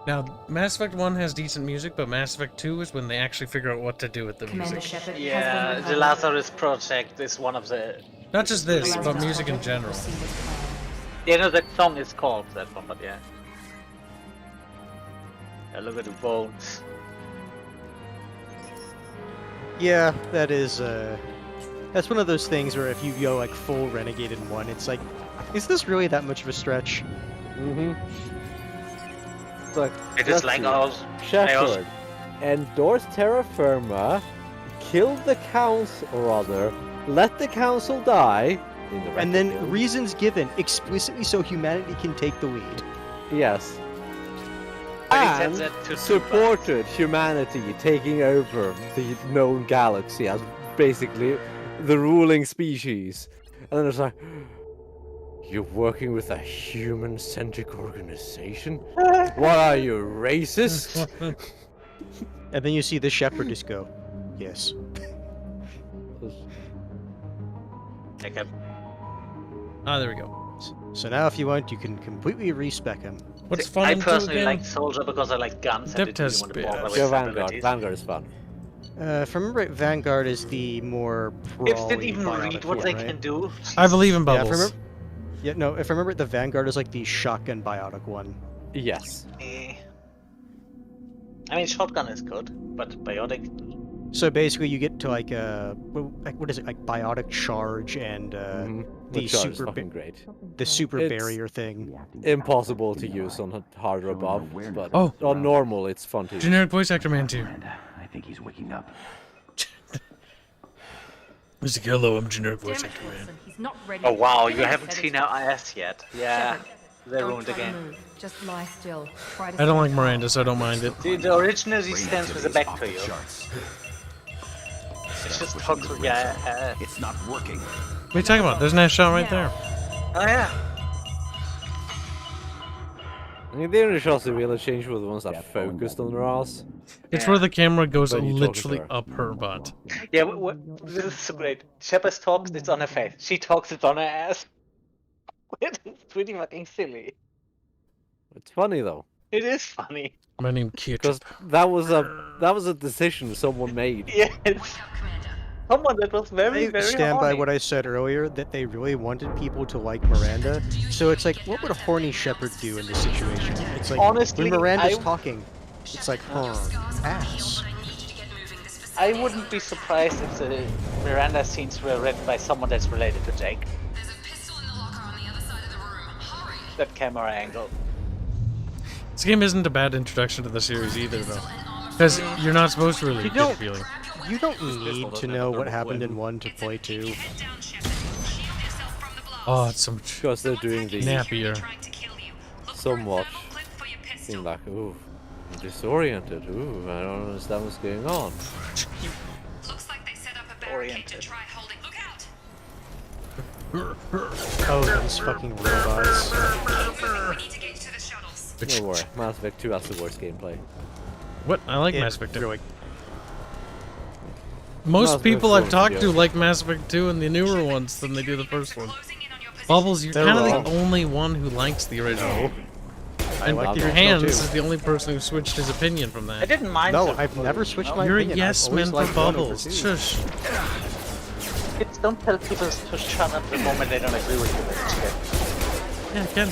Now, Mass Effect 1 has decent music, but Mass Effect 2 is when they actually figure out what to do with the music. Yeah, the Lazarus Project is one of the... Not just this, but music in general. Yeah, no, that song is called that one, but yeah. Yeah, look at the bones. Yeah, that is, that's one of those things where if you go, like, full Renegade in one, it's like, is this really that much of a stretch? Mm-hmm. It's like, It is like ours. Shepard, endorse terra firma, kill the council, or rather, let the council die, in the and then reasons given, explicitly so humanity can take the lead. Yes. But he And said that to supported humanity taking over the known galaxy as basically the ruling species. And then it's like, you're working with a human-centric organization? What are you, racist? And then you see the Shepard just go, yes. Okay. Ah, there we go. So now if you want, you can completely respec him. What's fun I in 2 personally again? like Soldier because I like guns and Dip I test want to bother with Go his Vanguard. abilities. Vanguard is fun. If I remember right, Vanguard is the more Kids brawly didn't even biotic read what one, they right? can do. I believe in Yeah, if I bubbles. remember, yeah, no, if I remember, the Vanguard is like the shotgun biotic one. Yes. I mean, shotgun is good, but biotic. So basically, you get to like what is it, like biotic charge and the The charge is super fucking great. the super It's barrier thing. Impossible to use on hard or above, but Oh. on normal it's fun to use. Generic voice actor man 2. I think he's waking up. Mr. Hello, I'm generic voice actor man. Oh wow, you haven't seen our ass yet. Yeah, they ruined again. Just lie still. Try to I don't like Miranda, so I don't mind it. The original he stands with the back to you. It's just talks with It's not working. What are you talking about? There's an ass shot right there. Oh yeah. I mean, the only shots that really changed were the ones that focused on her ass. It's where the camera goes When you talk to literally her. up her butt. Yeah, this is so great. Shepard talks, it's on her face. She talks, it's on her ass. It's pretty fucking silly. It's funny though. It is funny. My name Ketchup. Because that was a decision someone made. Yes. Someone that was very, I very stand by horny. what I said earlier, that they really wanted people to like Miranda. So it's like, what would a horny Shepard do in this situation? It's like, Honestly, when Miranda's I- talking, it's like, ass. I wouldn't be surprised if the Miranda scenes were read by someone that's related to Jake. That camera angle. This game isn't a bad introduction to the series either, though. Because you're not supposed to really You get a don't- feeling. You don't need to know what happened in 1 to play 2. Oh, it's so much Because they're doing the snappier. somewhat seem like, ooh, I'm disoriented. Ooh, I don't understand what's going on. Oriented. Oh, those fucking robots. Don't worry, Mass Effect 2 has the worst gameplay. What? I like Yeah, Mass Effect 2. really. Most Mass people Effect I've 4 is talked to good. like Mass Effect 2 and the newer ones than they do the first one. Bubbles, you're They're kind of wrong. the only one who likes the original. I And like the your original hands too. is the only person who switched his opinion from that. I didn't mind No, them. I've never switched my You're a opinion. yes I've always man for liked 1 over Bubbles. 2. Shush. Kids don't tell people to shut up the moment they don't agree with you. Yeah, Ken.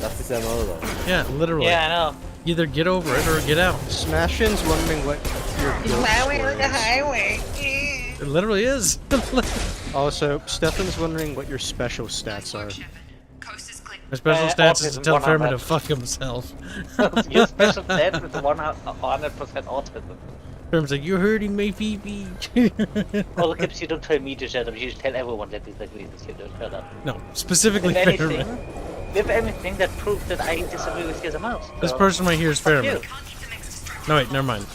That's the MO though. Yeah, literally. Yeah, I know. Either get over it or get out. Smashin's wondering what your guild score is. highway. It literally is. Also, Stefan's wondering what your special stats are. My special stats is to autism tell Fairman 100. to fuck himself. Your special stat with 100% autism. Fairman's like, you're hurting my Phoebe. All the Kibs, you don't tell me to shut up, you just tell everyone that disagrees with you to shut up. No, specifically If Fairman. anything, if anything, that proves that I disagree with you the most. This So, person right here is fuck Fairman. you. No, wait, never mind.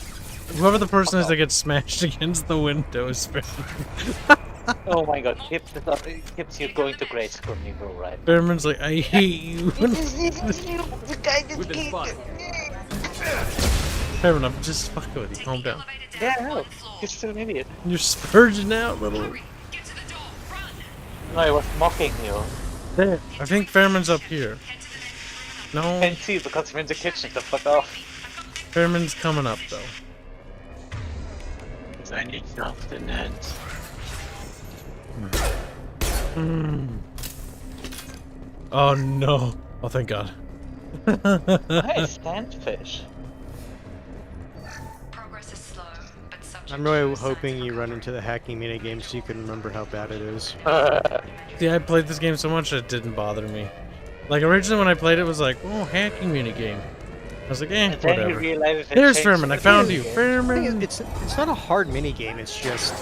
Whoever the person is that gets smashed against the window is Fairman. Oh my god, Kibs, you're going to grade school, Negro, right? Fairman's like, I hate you. Fairman, I'm just fucking with you. Calm down. Yeah, no, you're still an idiot. You're spurging out, little. No, I was mocking you. There. I think Fairman's up here. No. Can't see because we're in the kitchen, so fuck off. Fairman's coming up, though. I need sustenance. Oh no. Oh, thank God. Nice sandfish. I'm really hoping you run into the hacking minigame so you can remember how bad it is. See, I played this game so much it didn't bother me. Like, originally when I played it, it was like, oh, hacking minigame. I was like, whatever. Here's Fairman, I found you. Fairman! It's not a hard minigame, it's just...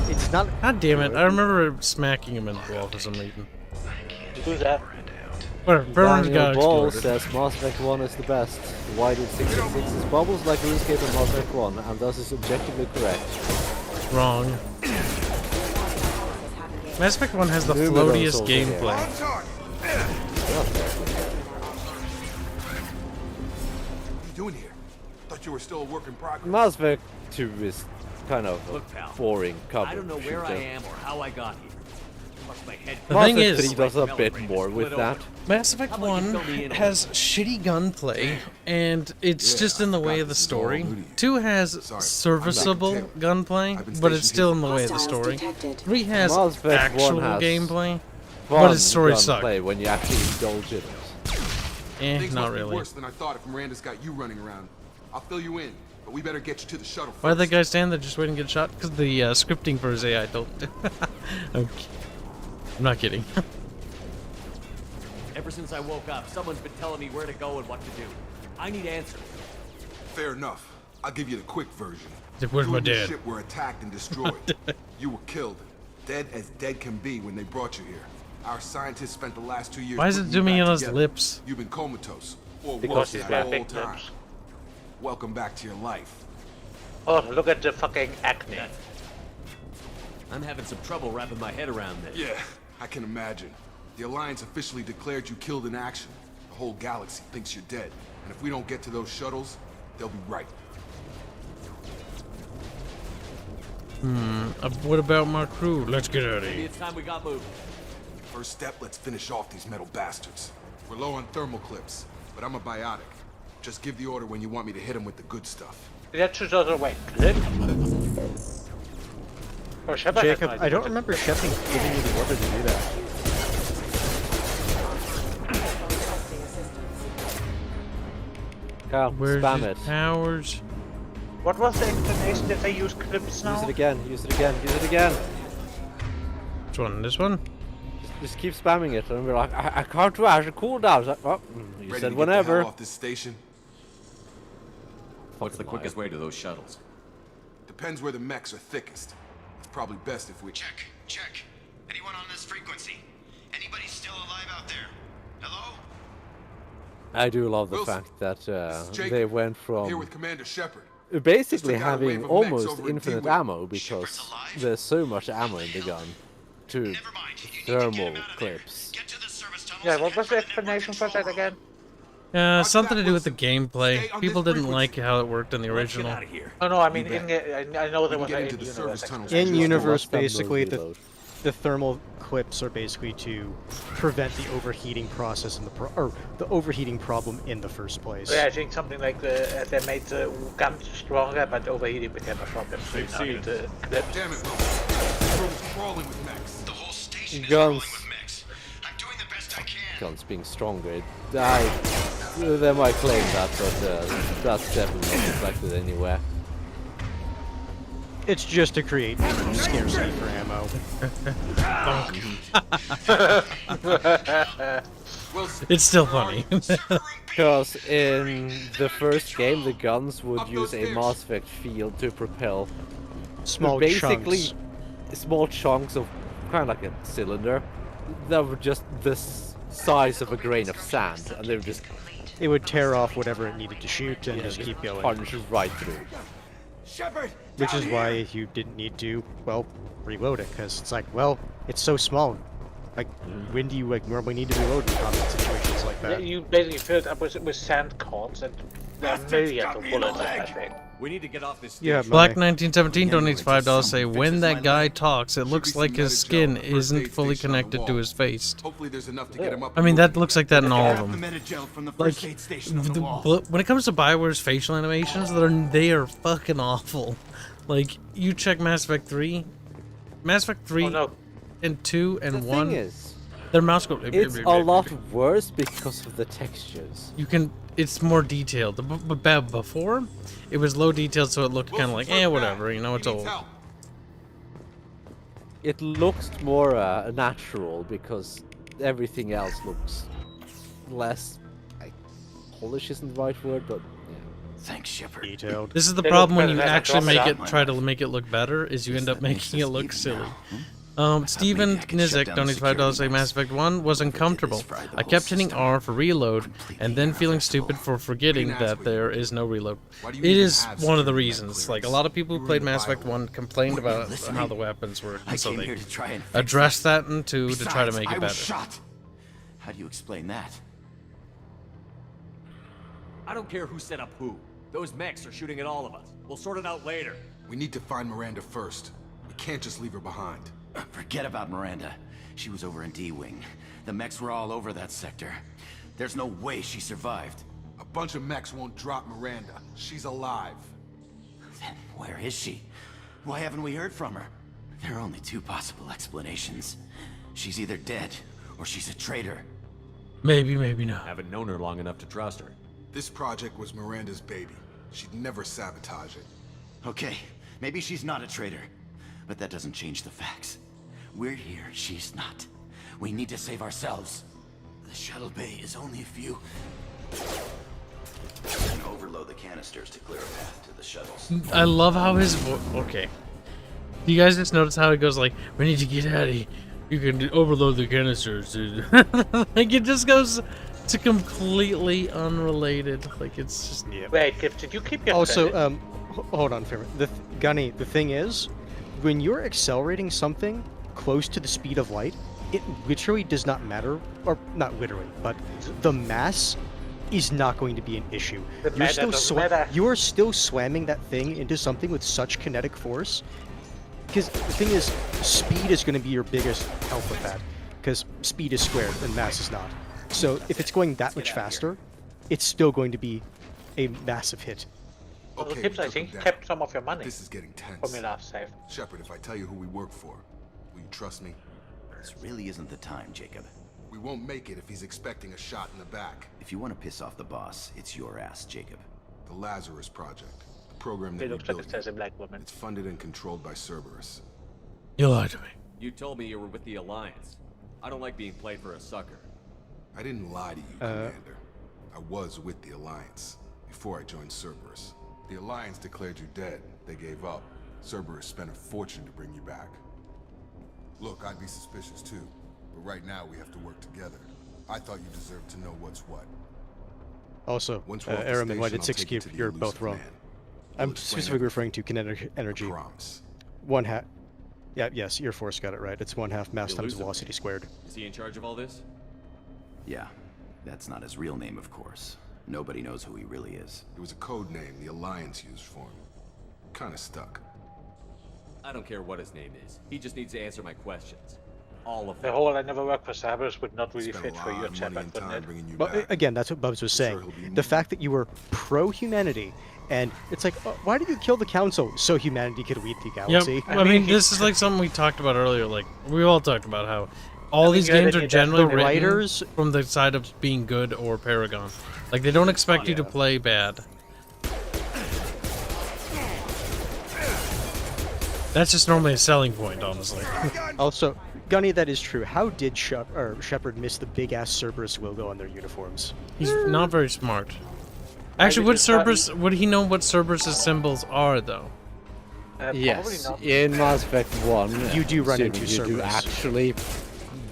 It's not... God damn it, I remember smacking him in the wall for some reason. Who's that? Whatever, Fairman's got Ball exploded. says Mass Effect 1 is the best. Why did 666 bubbles like RuneScape and Mass Effect 1, and thus is objectively correct? Wrong. Mass Effect 1 has the floatiest gameplay. Doing here? Thought you were still a work in progress. Mass Effect 2 is kind of Look, pal, boring cover. I don't know where I am or how I got here. My head The thing Mass Effect is, 3 does a bit more with that. Mass Effect 1 has shitty gunplay, and it's just in the way of the story. 2 has serviceable gunplay, but it's still in the way of the story. 3 has Mass Effect actual 1 has gameplay, but its story sucks. When you actually indulge in it. Things not must be really. worse than I thought if Miranda's got you running around. I'll fill you in, but we better get you to the shuttle first. Why did that guy stand there just waiting to get shot? Because the scripting for his AI don't. Okay. I'm not kidding. Ever since I woke up, someone's been telling me where to go and what to do. I need answers. Fair enough. I'll give you the quick version. Where's my You and your dad? ship were attacked and destroyed. You were killed. Dead as dead can be when they brought you here. Our scientists spent the last 2 years. Why is it putting you zooming back in on his together. lips? You've been comatose. Or Because worse he's that got whole big time. lips. Welcome back to your life. Oh, look at the fucking acne. I'm having some trouble wrapping my head around this. Yeah, I can imagine. The Alliance officially declared you killed in action. The whole galaxy thinks you're dead. And if we don't get to those shuttles, they'll be right. What about my crew? Let's get out of Maybe here. it's time we got moving. First step, let's finish off these metal bastards. We're low on thermal clips, but I'm a biotic. Just give the order when you want me to hit them with the good stuff. That should also wait. Clip. Oh, Shepard has Jacob, no I idea don't what to remember Shepard giving you the order to do that. Yeah, Where's spam his it. powers? What was the explanation if I use clips now? Use it again, use it again, use it again. Which one? This one? Just keep spamming it, and we're like, I can't do it, cooldown. Like, oh, you Ready said to whenever. Get the hell off this station? What's the quickest way to those shuttles? Depends where the mechs are thickest. It's probably best if we... Check. Anyone on this frequency? Anybody still alive out there? Hello? I do love the Wilson, fact that Jake, they went here from with Commander Shepard. basically Just took out a wave having of mechs almost over in infinite D-Wing. ammo because there's so much ammo in the gun to thermal clips. Yeah, what was the explanation for that again? Something to do with the gameplay. People didn't like how it worked in the original. Oh no, I mean, I know there was an In-universe, basically, the thermal clips are basically to prevent the overheating process in the overheating problem in the first place. Yeah, I think something like they made the guns stronger, but overheating became a problem. So you now need to clip. Damn it, Room's crawling with mechs. The whole station Guns. is crawling with mechs. I'm doing the best I can. Guns being stronger. They might claim that, but that's definitely not reflected anywhere. It's just to create scarcity for ammo. It's still funny. Because in the first game, the guns would use a Mass Effect field to propel Small basically chunks. small chunks of kind of like a cylinder that were just the size of a grain of sand, and they would just It would tear off whatever it needed to shoot and just keep going. punch right through. Shepard! Which is why you didn't need to, well, reload it, because it's like, well, it's so small. Like, when do you normally need to reload in combat situations like that? You basically fill it up with sand cords and there are millions of bullets in that thing. We need to get off this. Yeah, Black 1917 donates $5. Say when that guy talks, it looks like his skin isn't fully connected to his face. Hopefully there's enough to get him up. I mean, that looks like that in all of them. Like, Like, when it comes to Bioware's facial animations, they are fucking awful. Like, you check Mass Effect 3, Mass Effect 3 and 2 and The 1. thing is, their mouse go. it's a lot worse because of the textures. You can. It's more detailed. But before, it was low detailed, so it looked kind of like, whatever. You know, it's old. It looks more natural because everything else looks less. Polish isn't the right word, but yeah. Thanks, Shepard. Detailed. This is the problem when you actually try to make it look better, is you end up making it look silly. Steven Nizik donates $5 say Mass Effect 1 was uncomfortable. I kept hitting R for reload, and then feeling stupid for forgetting that there is no reload. It is one of the reasons. Like, a lot of people who played Mass Effect 1 complained about how the weapons work, and so they addressed that in 2 to try to make it better. How do you explain that? I don't care who set up who. Those mechs are shooting at all of us. We'll sort it out later. We need to find Miranda first. We can't just leave her behind. Forget about Miranda. She was over in D-Wing. The mechs were all over that sector. There's no way she survived. A bunch of mechs won't drop Miranda. She's alive. Then where is she? Why haven't we heard from her? There are only two possible explanations. She's either dead, or she's a traitor. Maybe, maybe not. Haven't known her long enough to trust her. This project was Miranda's baby. She'd never sabotage it. Okay, maybe she's not a traitor. But that doesn't change the facts. We're here, she's not. We need to save ourselves. The shuttle bay is only a few... And overload the canisters to clear a path to the shuttles. I love how his okay. You guys just notice how it goes like, we need to get out of here. You can overload the canisters. Like, it just goes to completely unrelated. Like, it's just... Yeah. Wait, Kibs, did you keep your Also, credit? hold on, Fairman. Gunny, the thing is, when you're accelerating something close to the speed of light, it literally does not matter, or not literally, but the mass is not going to be an issue. You are still slamming that thing into something with such kinetic force, because the thing is, speed is going to be your biggest help with that, because speed is squared and mass is not. So if it's going that much faster, it's still going to be a massive hit. Okay, Kibs, I think you kept some of your money. This is getting tense. From your last save. Shepard, if I tell you who we work for, will you trust me? This really isn't the time, Jacob. We won't make it if he's expecting a shot in the back. If you want to piss off the boss, it's your ass, Jacob. The Lazarus Project. The program that It we looks like built. it says a black woman. It's funded and controlled by Cerberus. You lied to me. You told me you were with the Alliance. I don't like being played for a sucker. I didn't lie to you, Commander. I was with the Alliance before I joined Cerberus. The Alliance declared you dead. They gave up. Cerberus spent a fortune to bring you back. Look, I'd be suspicious too, but right now we have to work together. I thought you deserved to know what's what. Also, Aram and White at Sqek, you're both wrong. I'm specifically referring to kinetic energy. One half. Yeah, yes, Air Force got it right. It's 1/2 mass times velocity squared. Is he in charge of all this? Yeah, that's not his real name, of course. Nobody knows who he really is. It was a code name the Alliance used for him. Kinda stuck. I don't care what his name is. He just needs to answer my questions. All of The them. whole I never worked for Cerberus would not really fit for you, Shepard, wouldn't it? But again, that's what Bubs was saying. The fact that you were pro-humanity, and it's like, why did you kill the Council so humanity could lead the galaxy? Yep. I mean, this is like something we talked about earlier. Like, we all talked about how all these games are generally written from the side of being good or Paragon. Like, they don't expect you to play bad. That's just normally a selling point, honestly. Also, Gunny, that is true. How did Shepard miss the big-ass Cerberus logo on their uniforms? He's not very smart. Actually, would he know what Cerberus's symbols are, though? Yes, in Mass Effect 1, you do run into you Cerberus. do actually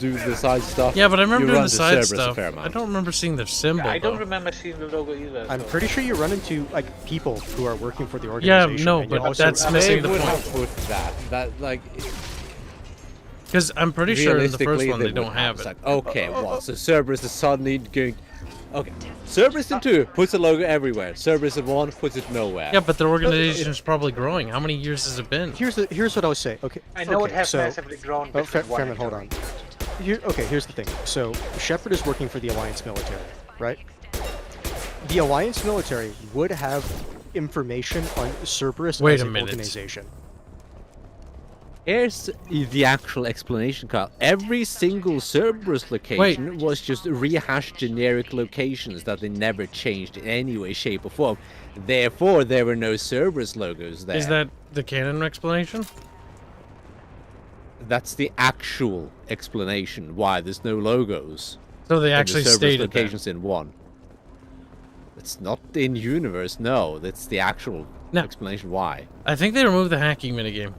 do the side stuff. Yeah, but I remember you doing run the to side Cerberus a stuff. fair I amount. don't remember seeing their symbol. I don't though. remember seeing the logo either. I'm so- pretty sure you run into like people who are working for the Yeah, organization. no, and you but also- that's missing the would point. have put that like. Because I'm pretty sure in the first realistically, one they would don't have It's it. like, okay, well, so Cerberus is suddenly going. Okay, Cerberus in 2 puts the logo everywhere. Cerberus in 1 puts it nowhere. Yeah, but their organization is probably growing. How many years has it been? Here's what I was saying. Okay. I know okay, it has so, massively grown. Oh, between one Fairman, and hold two. on. Here's the thing. So Shepard is working for the Alliance military, right? The Alliance military would have information on Cerberus Wait as a an minute. organization. Here's the actual explanation, Kyle. Every single Cerberus location was just rehashed generic locations that they never changed in any way, shape, or form. Therefore, there were no Cerberus logos there. Is that the canon explanation? That's the actual explanation why there's no logos. So they in the actually Cerberus stated that. locations in 1. It's not in universe, no. That's the actual explanation why. I think they removed the hacking minigame.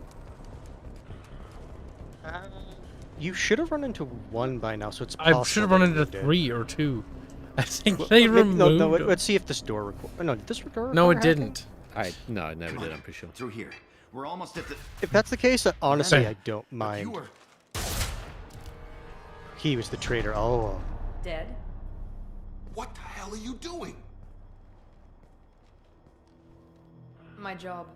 You should have run into 1 by now, so it's I possible. should have run that into you did. 3 or 2. I think Well, they no, removed no, them. let's see if this door record. No, did this door No, record it hacking? didn't. No, it never did, I'm pretty sure. Through here. We're almost at the... If that's the case, honestly, Okay. I don't mind. were... He was the traitor all along. Dead? What the hell are you doing? My job.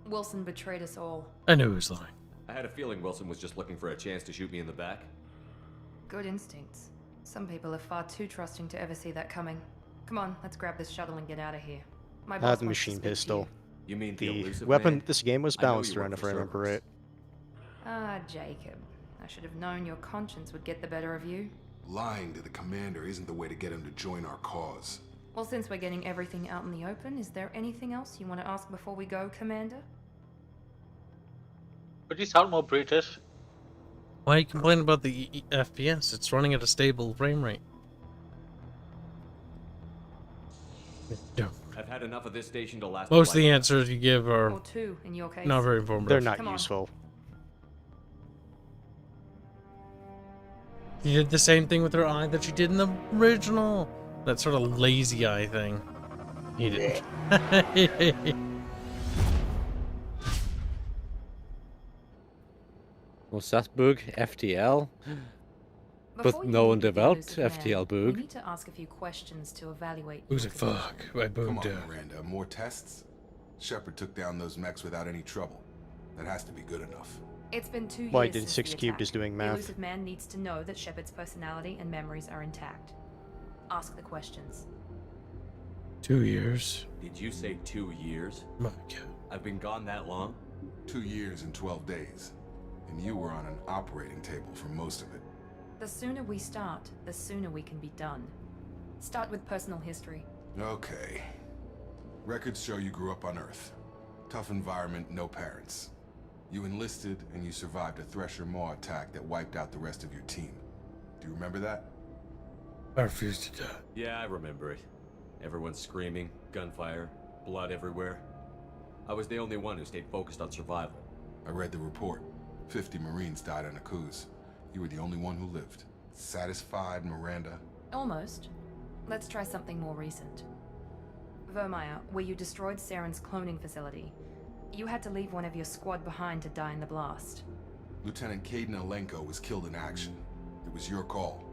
Wilson betrayed us all. I knew he was lying. I had a feeling Wilson was just looking for a chance to shoot me in the back. Good instincts. Some people are far too trusting to ever see that coming. Come on, let's grab this shuttle and get out of here. My boss The wants to machine speak to pistol. You mean The elusive weapon man? this game was I know balanced you around, work if I for remember Cerberus. right. Ah, Jacob. I should have known your conscience would get the better of you. Lying to the commander isn't the way to get him to join our cause. Well, since we're getting everything out in the open, is there anything else you want to ask before we go, Commander? Could you sound more British? Why are you complaining about the FPS? It's running at a stable frame rate. No. I've had enough of this station to last. Most of the answers you give are Or 2, in your case. not very informative. They're not Come on. useful. You did the same thing with her eye that you did in the original. That sort of lazy eye thing. You didn't. What's that bug? FTL? Before But you no one meet the developed elusive man, FTL We bug. need to ask a few questions to evaluate. Who's it? Fuck. I Come boomed on, down. Miranda. More tests? Shepard took down those mechs without any trouble. That has to be good enough. It's been 2 years Why did since 6 the Cubed attack. is doing The math? elusive man needs to know that Shepard's personality and memories are intact. Ask the questions. 2 years. Did you say 2 years? My God. I've been gone that long? 2 years and 12 days. And you were on an operating table for most of it. The sooner we start, the sooner we can be done. Start with personal history. Okay. Records show you grew up on Earth. Tough environment, no parents. You enlisted and you survived a Thresher Maw attack that wiped out the rest of your team. Do you remember that? I refuse to die. Yeah, I remember it. Everyone screaming, gunfire, blood everywhere. I was the only one who stayed focused on survival. I read the report. 50 Marines died on a cruise. You were the only one who lived. Satisfied, Miranda? Almost. Let's try something more recent. Vermeer, where you destroyed Saren's cloning facility. You had to leave one of your squad behind to die in the blast. Lieutenant Caden Alenko was killed in action. It was your call.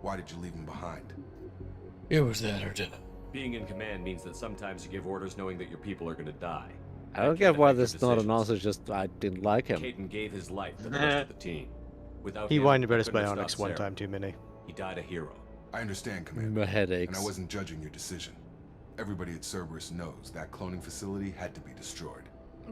Why did you leave him behind? It was that or dinner. Being in command means that sometimes you give orders knowing that your people are gonna die. I don't get why there's not an answer, just I didn't like him. Caden gave his life for the rest of the team. Without He him, whined about we his couldn't have bionics stopped one Sarah. time too many. He died a hero. I understand, Commander. My headaches. And I wasn't judging your decision. Everybody at Cerberus knows that cloning facility had to be destroyed.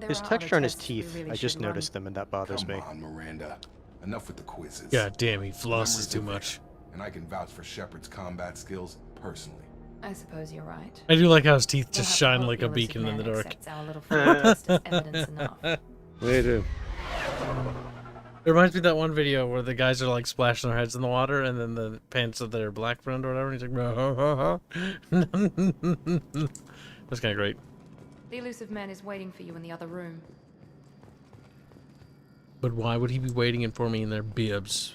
His texture on his teeth, I just noticed them and that bothers me. Come on, Miranda. Enough with the quizzes. God damn, he flosses Memories too are much. there, and I can vouch for Shepard's combat skills personally. I suppose you're right. I do like how his teeth We'll just have to shine hope like the a elusive beacon in the man dark. accepts our little field test as evidence enough. They do. It reminds me of that one video where the guys are like splashing their heads in the water and then the pants of their black friend or whatever, and he's like, ha, ha, ha. That's kind of great. The elusive man is waiting for you in the other room. But why would he be waiting for me in their bibs?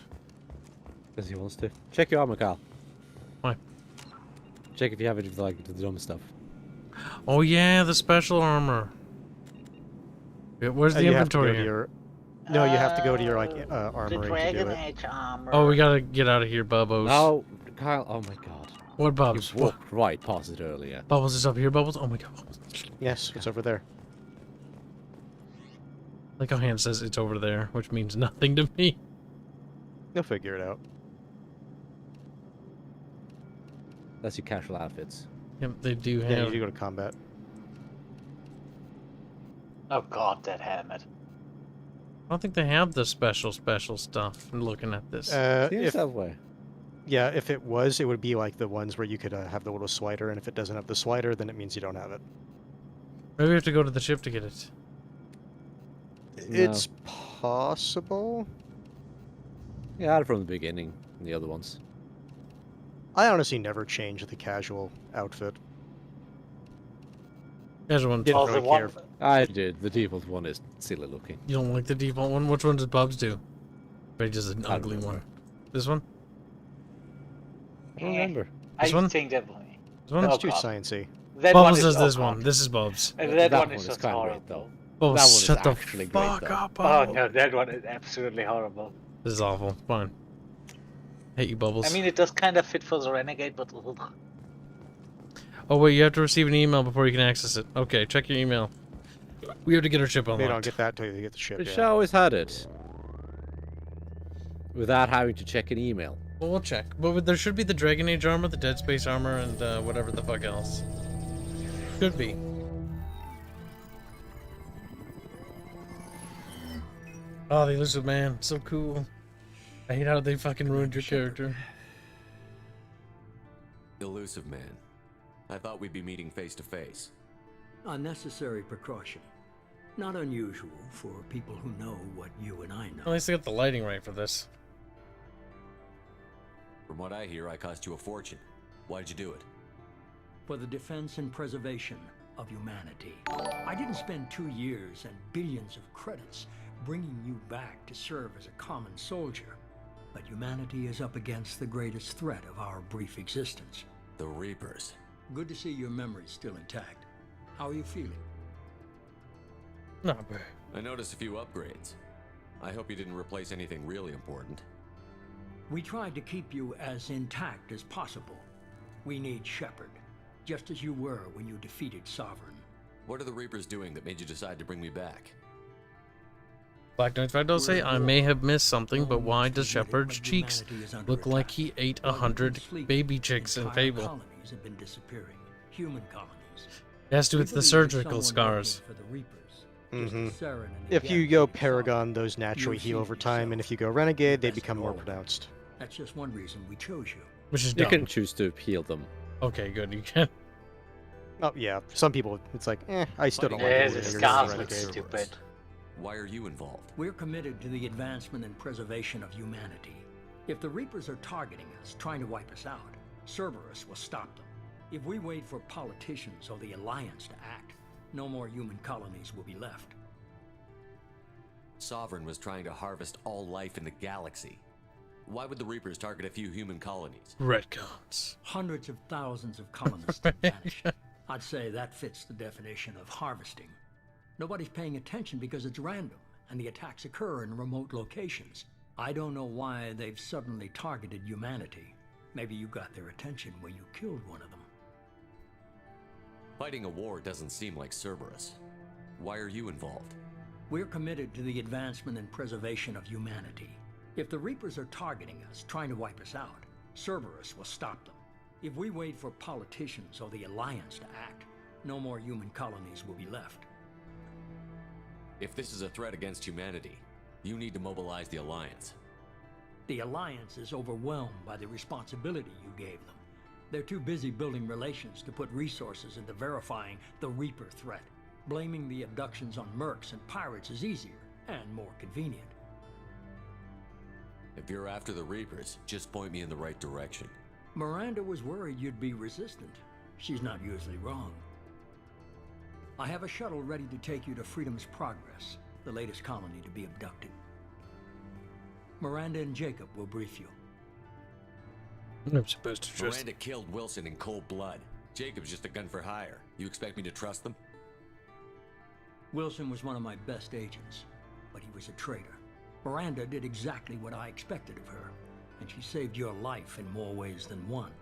Because he wants to. Check your armor, Kyle. Why? Check if you have it with like the dumb stuff. Oh yeah, the special armor. Where's the inventory here? No, you have to go to your armory The to do Dragon it. Age armor. Oh, we gotta get out of here, Bubbles. No, Kyle. Oh my god. What, Bubbles? You walked right past it earlier. Bubbles is up here, Bubbles. Oh my god. Yes, it's over there. Like how Han says it's over there, which means nothing to me. You'll figure it out. That's your casual outfits. Yep, they do have. Yeah, you go to combat. Oh god, that helmet. I don't think they have the special stuff. I'm looking at this. Seems that way. Yeah, if it was, it would be like the ones where you could have the little slider, and if it doesn't have the slider, then it means you don't have it. Maybe we have to go to the ship to get it. It's possible. Yeah, I had it from the beginning. The other ones. I honestly never changed the casual outfit. There's one. Didn't really care. I did. The default one is silly looking. You don't like the default one? Which one does Bubs do? Or just an ugly one? This one? I don't remember. This one? think that This one? That's too sciencey. Bubbles does this one. This is Bubs. That one is just kind of horrible. great, though. Bubbles, That one shut is the actually fuck great, though. up, Oh Bubbles. no, that one is absolutely horrible. This is awful. Fine. Hate you, Bubbles. I mean, it does kind of fit for the Renegade, but ugh. Oh wait, you have to receive an email before you can access it. Okay, check your email. We have to get our ship They unlocked. don't get that till you get the ship. The Yeah. show always had it. Without having to check an email. Well, we'll check. But there should be the Dragon Age armor, the Dead Space armor, and whatever the fuck else. Should be. Oh, the Elusive Man. So cool. I hate how they fucking ruined your character. Elusive Man. I thought we'd be meeting face to face. Unnecessary precaution. Not unusual for people who know what you and I know. At least I got the lighting right for this. From what I hear, I cost you a fortune. Why'd you do it? For the defense and preservation of humanity. I didn't spend 2 years and billions of credits bringing you back to serve as a common soldier. But humanity is up against the greatest threat of our brief existence. The Reapers. Good to see your memory's still intact. How are you feeling? Not bad. I noticed a few upgrades. I hope you didn't replace anything really important. We tried to keep you as intact as possible. We need Shepard, just as you were when you defeated Sovereign. What are the Reapers doing that made you decide to bring me back? Black Knight 5 does say, I may have missed something, but why does Shepard's cheeks look like he ate 100 baby chicks in Fable? Colonies have been disappearing. Human colonies. It has to do with the surgical scars. If you go Paragon, those naturally heal over time, and if you go Renegade, they become more pronounced. That's just one reason we chose you. Which is You dumb. can choose to heal them. Okay, good. You can. Oh yeah, some people it's like, I still don't like Yeah, it. the when you're scars using look Renegade. stupid. Why are you involved? We're committed to the advancement and preservation of humanity. If the Reapers are targeting us, trying to wipe us out, Cerberus will stop them. If we wait for politicians or the Alliance to act, no more human colonies will be left. Sovereign was trying to harvest all life in the galaxy. Why would the Reapers target a few human colonies? Retcons. Hundreds of thousands of colonists have vanished. I'd say that fits the definition of harvesting. Nobody's paying attention because it's random, and the attacks occur in remote locations. I don't know why they've suddenly targeted humanity. Maybe you got their attention when you killed one of them. Fighting a war doesn't seem like Cerberus. Why are you involved? We're committed to the advancement and preservation of humanity. If the Reapers are targeting us, trying to wipe us out, Cerberus will stop them. If we wait for politicians or the Alliance to act, no more human colonies will be left. If this is a threat against humanity, you need to mobilize the Alliance. The Alliance is overwhelmed by the responsibility you gave them. They're too busy building relations to put resources into verifying the Reaper threat. Blaming the abductions on mercs and pirates is easier and more convenient. If you're after the Reapers, just point me in the right direction. Miranda was worried you'd be resistant. She's not usually wrong. I have a shuttle ready to take you to Freedom's Progress, the latest colony to be abducted. Miranda and Jacob will brief you. I'm supposed to trust. Miranda killed Wilson in cold blood. Jacob's just a gun for hire. You expect me to trust them? Wilson was one of my best agents, but he was a traitor. Miranda did exactly what I expected of her, and she saved your life in more ways than one.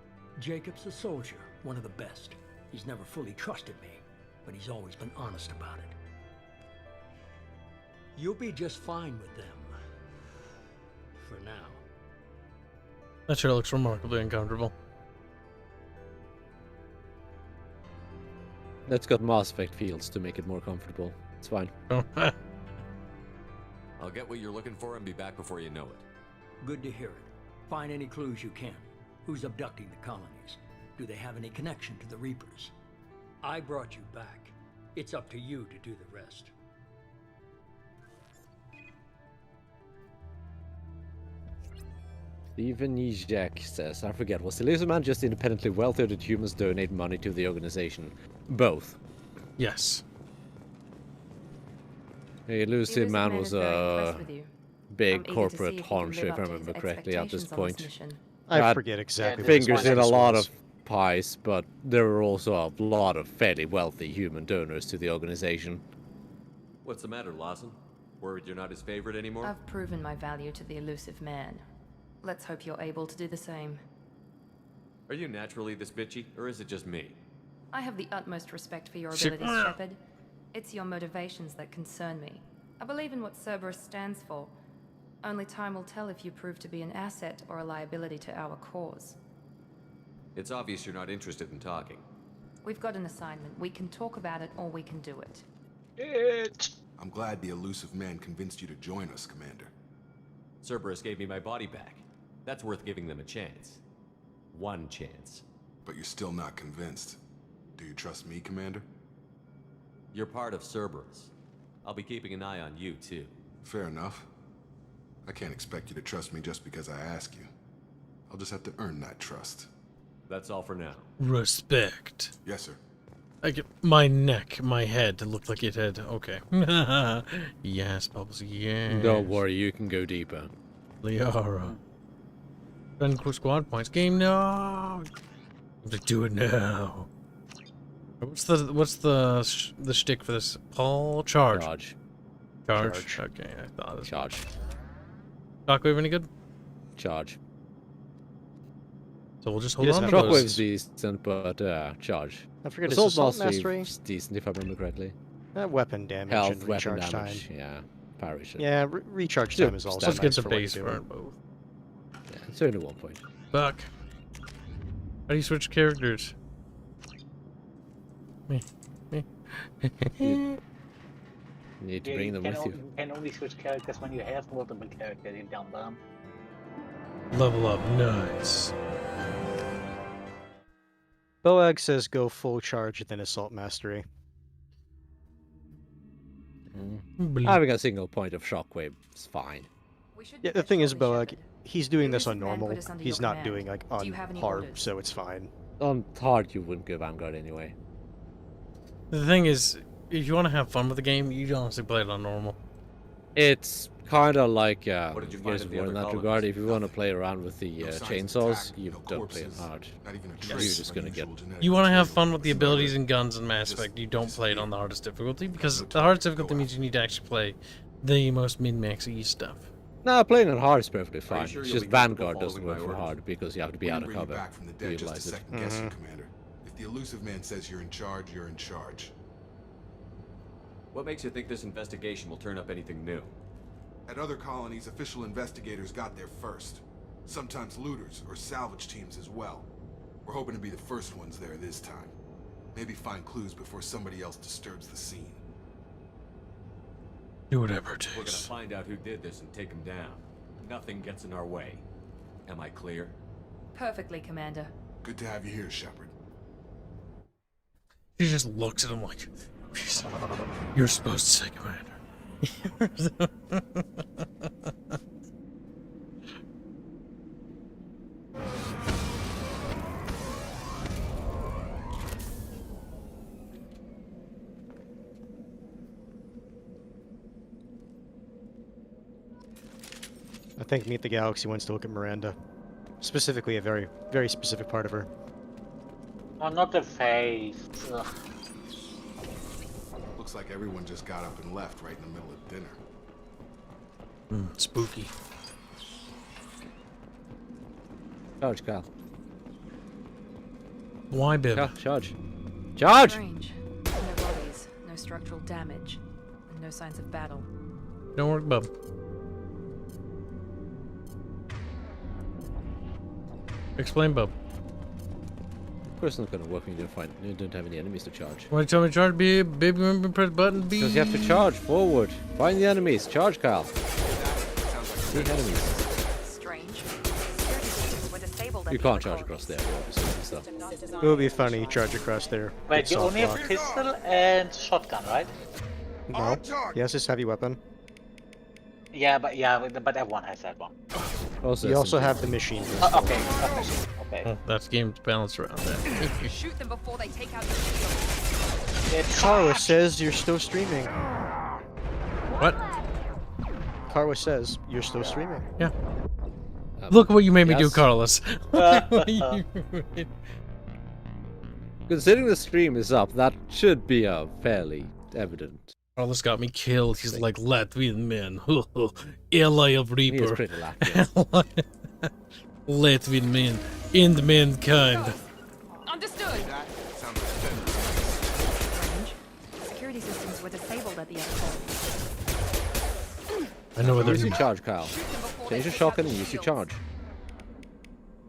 Jacob's a soldier, one of the best. He's never fully trusted me, but he's always been honest about it. You'll be just fine with them. For now. That sure looks remarkably uncomfortable. That's got Mass Effect fields to make it more comfortable. It's fine. I'll get what you're looking for and be back before you know it. Good to hear it. Find any clues you can. Who's abducting the colonies? Do they have any connection to the Reapers? I brought you back. It's up to you to do the rest. Steven Nijak says, I forget, was the Lizard Man just independently wealthy or did humans donate money to the organization? Both. Yes. The Elusive Man was a big corporate honcho, if I remember correctly, at this point. I forget exactly. Fingers in a lot of pies, but there were also a lot of fairly wealthy human donors to the organization. What's the matter, Lawson? Worried you're not his favorite anymore? I've proven my value to the Elusive Man. Let's hope you're able to do the same. Are you naturally this bitchy, or is it just me? I have the utmost respect for your abilities, Shepard. It's your motivations that concern me. I believe in what Cerberus stands for. Only time will tell if you prove to be an asset or a liability to our cause. It's obvious you're not interested in talking. We've got an assignment. We can talk about it or we can do it. I'm glad the Elusive Man convinced you to join us, Commander. Cerberus gave me my body back. That's worth giving them a chance. One chance. But you're still not convinced. Do you trust me, Commander? You're part of Cerberus. I'll be keeping an eye on you, too. Fair enough. I can't expect you to trust me just because I ask you. I'll just have to earn that trust. That's all for now. Respect. Yes, sir. Like my neck, my head looked like it had. Okay. Yes, Bubbles. Yes. Don't worry, you can go deeper. Liara. Spend quick squad points. Game no. Do it now. What's the shtick for this? Paul charge. Charge. Okay, I thought it was charge. Shockwave any good? Charge. So we'll just hold on to Shockwave's decent, but charge. I forget Assault Mastery is decent if I remember correctly. Weapon damage Health, and weapon recharge damage, time. yeah. Parry shit. Yeah, recharge time is also Let's nice get the for what base you're for doing. both. Yeah, it's only 1 point. Fuck. How do you switch characters? Me. You need to bring them with you. You can only switch characters when you have multiple characters, you dumb dumb. Level up, nice. Boag says go full charge and then Assault Mastery. Having a single point of Shockwave is fine. Yeah, the thing is, Boag, he's doing this on normal. He's not doing like on hard, so it's fine. On hard, you wouldn't go Vanguard anyway. The thing is, if you want to have fun with the game, you honestly play it on normal. It's kind of like What did you find Gears in of the War in other that colonies? regard. If you want to play around with the No signs of chainsaws, attack, you no don't play it corpses, hard. not even a You're trace just of gonna get. unusual genetic You want to have material. fun with the abilities and guns and Mass Effect. You don't play it on the hardest difficulty because the hardest difficulty means you need to actually play the most min-maxy stuff. No, playing on hard is perfectly fine. sure it's you'll just be comfortable Vanguard doesn't following work my for orders? hard because you have to be We out can of bring you cover back from the to dead just to utilize it. second guess you, Commander. If the Elusive Man says you're in charge, you're in charge. What makes you think this investigation will turn up anything new? At other colonies, official investigators got there first. Sometimes looters or salvage teams as well. We're hoping to be the first ones there this time. Maybe find clues before somebody else disturbs the scene. Do whatever it We're gonna takes. find out who did this and take him down. Nothing gets in our way. Am I clear? Perfectly, Commander. Good to have you here, Shepard. She just looks at him like, you're supposed to say Commander. I think Meet the Galaxy wants to look at Miranda. Specifically, a very, very specific part of her. Oh, not the face. Ugh. Looks like everyone just got up and left right in the middle of dinner. Spooky. Charge, Kyle. Why, Bib? Charge. Charge! Strange. No bodies, no structural damage, and no signs of battle. Don't work, bub. Explain, bub. Of course, it's not gonna work when you don't have any enemies to charge. Why tell me to charge, Bib? Bib, remember press button B. Because you have to charge forward. Find the enemies. Charge, Kyle. See enemies. Strange. Security systems were disabled at You the can't other charge across there, obviously. So. It would be funny, charge across there. Wait, Get you soft only have lock. pistol and shotgun, right? No. Yes, it's heavy weapon. Yeah, but everyone has that one. You also have the machine gun. Okay. Oh, that's game's balanced around that. Shoot them before they take out your shield. Karwa says you're still streaming. What? Karwa says you're still streaming. Yeah. Look what you made me do, yes. Carlos. Considering the stream is up, that should be fairly evident. Carlos got me killed. He's like Latvian man. Ally of Reaper. He is pretty Latvian. Latvian man. End mankind. Understood. Security systems were disabled at the other point. I know where they're. Use your charge, Kyle. Change your shotgun and use your charge.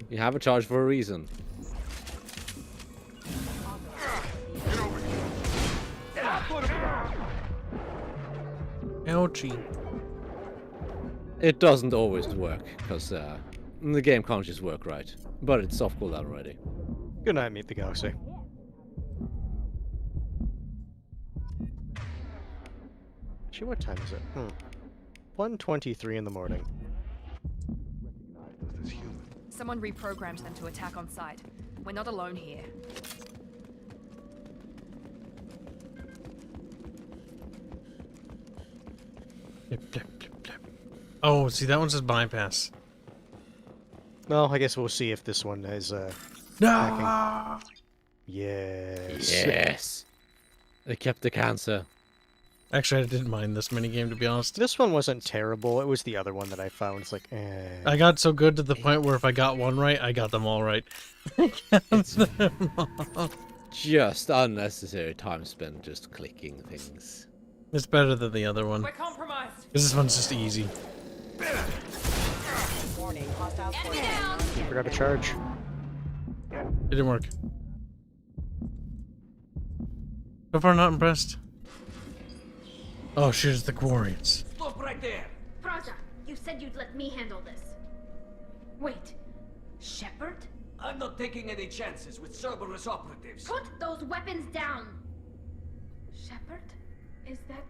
You have a charge for a reason. Ouchie. It doesn't always work, because the game can't just work right. But it's soft cooldown already. Good night, Meet the Galaxy. Actually, what time is it? 1:23 in the morning. Someone reprogrammed them to attack on sight. We're not alone here. Oh, see, that one says bypass. Well, I guess we'll see if this one is hacking. Yes. Yes. They kept the cancer. Actually, I didn't mind this minigame, to be honest. This one wasn't terrible. It was the other one that I found. It's like, I got so good to the point where if I got one right, I got them all right. Just unnecessary time spent just clicking things. It's better than the other one. We're compromised. This one's just easy. Grab a charge. It didn't work. So far, not impressed. Oh shit, it's the Quarians. Stop right there! Praza, you said you'd let me handle this. Wait, Shepard? I'm not taking any chances with Cerberus operatives. Put those weapons down! Shepard? Is that...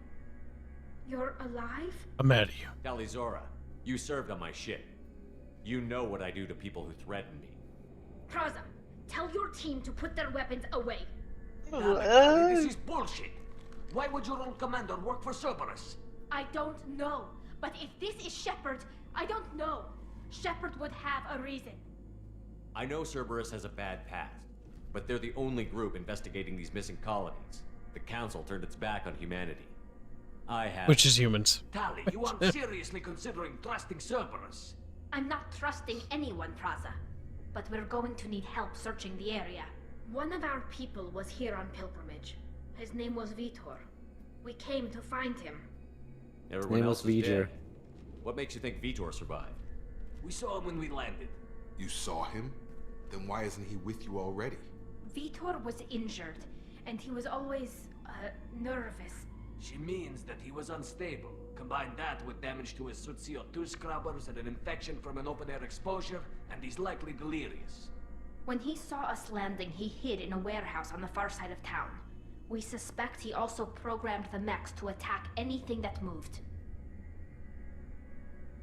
you're alive? I'm mad at you. Talizora, you served on my ship. You know what I do to people who threaten me. Praza, tell your team to put their weapons away. This is bullshit. Why would your old commander work for Cerberus? I don't know. But if this is Shepard, I don't know. Shepard would have a reason. I know Cerberus has a bad past, but they're the only group investigating these missing colonies. The Council turned its back on humanity. I have... Which is humans. Tali, you aren't seriously considering trusting Cerberus. I'm not trusting anyone, Praza. But we're going to need help searching the area. One of our people was here on pilgrimage. His name was Vitor. We came to find him. Everyone name else was is Vitor. dead. What makes you think Vitor survived? We saw him when we landed. You saw him? Then why isn't he with you already? Vitor was injured, and he was always, nervous. She means that he was unstable. Combine that with damage to his suit CO2 scrubbers and an infection from an open-air exposure, and he's likely delirious. When he saw us landing, he hid in a warehouse on the far side of town. We suspect he also programmed the mechs to attack anything that moved.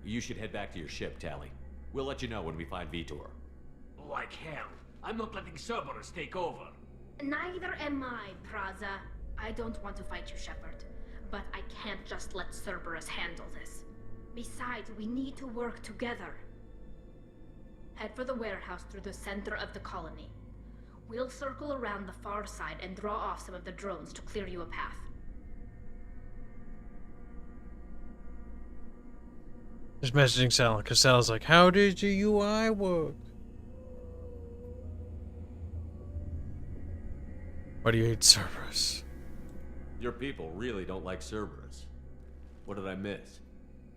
You should head back to your ship, Tali. We'll let you know when we find Vitor. Like hell. I'm not letting Cerberus take over. Neither am I, Praza. I don't want to fight you, Shepard. But I can't just let Cerberus handle this. Besides, we need to work together. Head for the warehouse through the center of the colony. We'll circle around the far side and draw off some of the drones to clear you a path. Just messaging Sal, because Sal's like, how did your UI work? Why do you hate Cerberus? Your people really don't like Cerberus. What did I miss?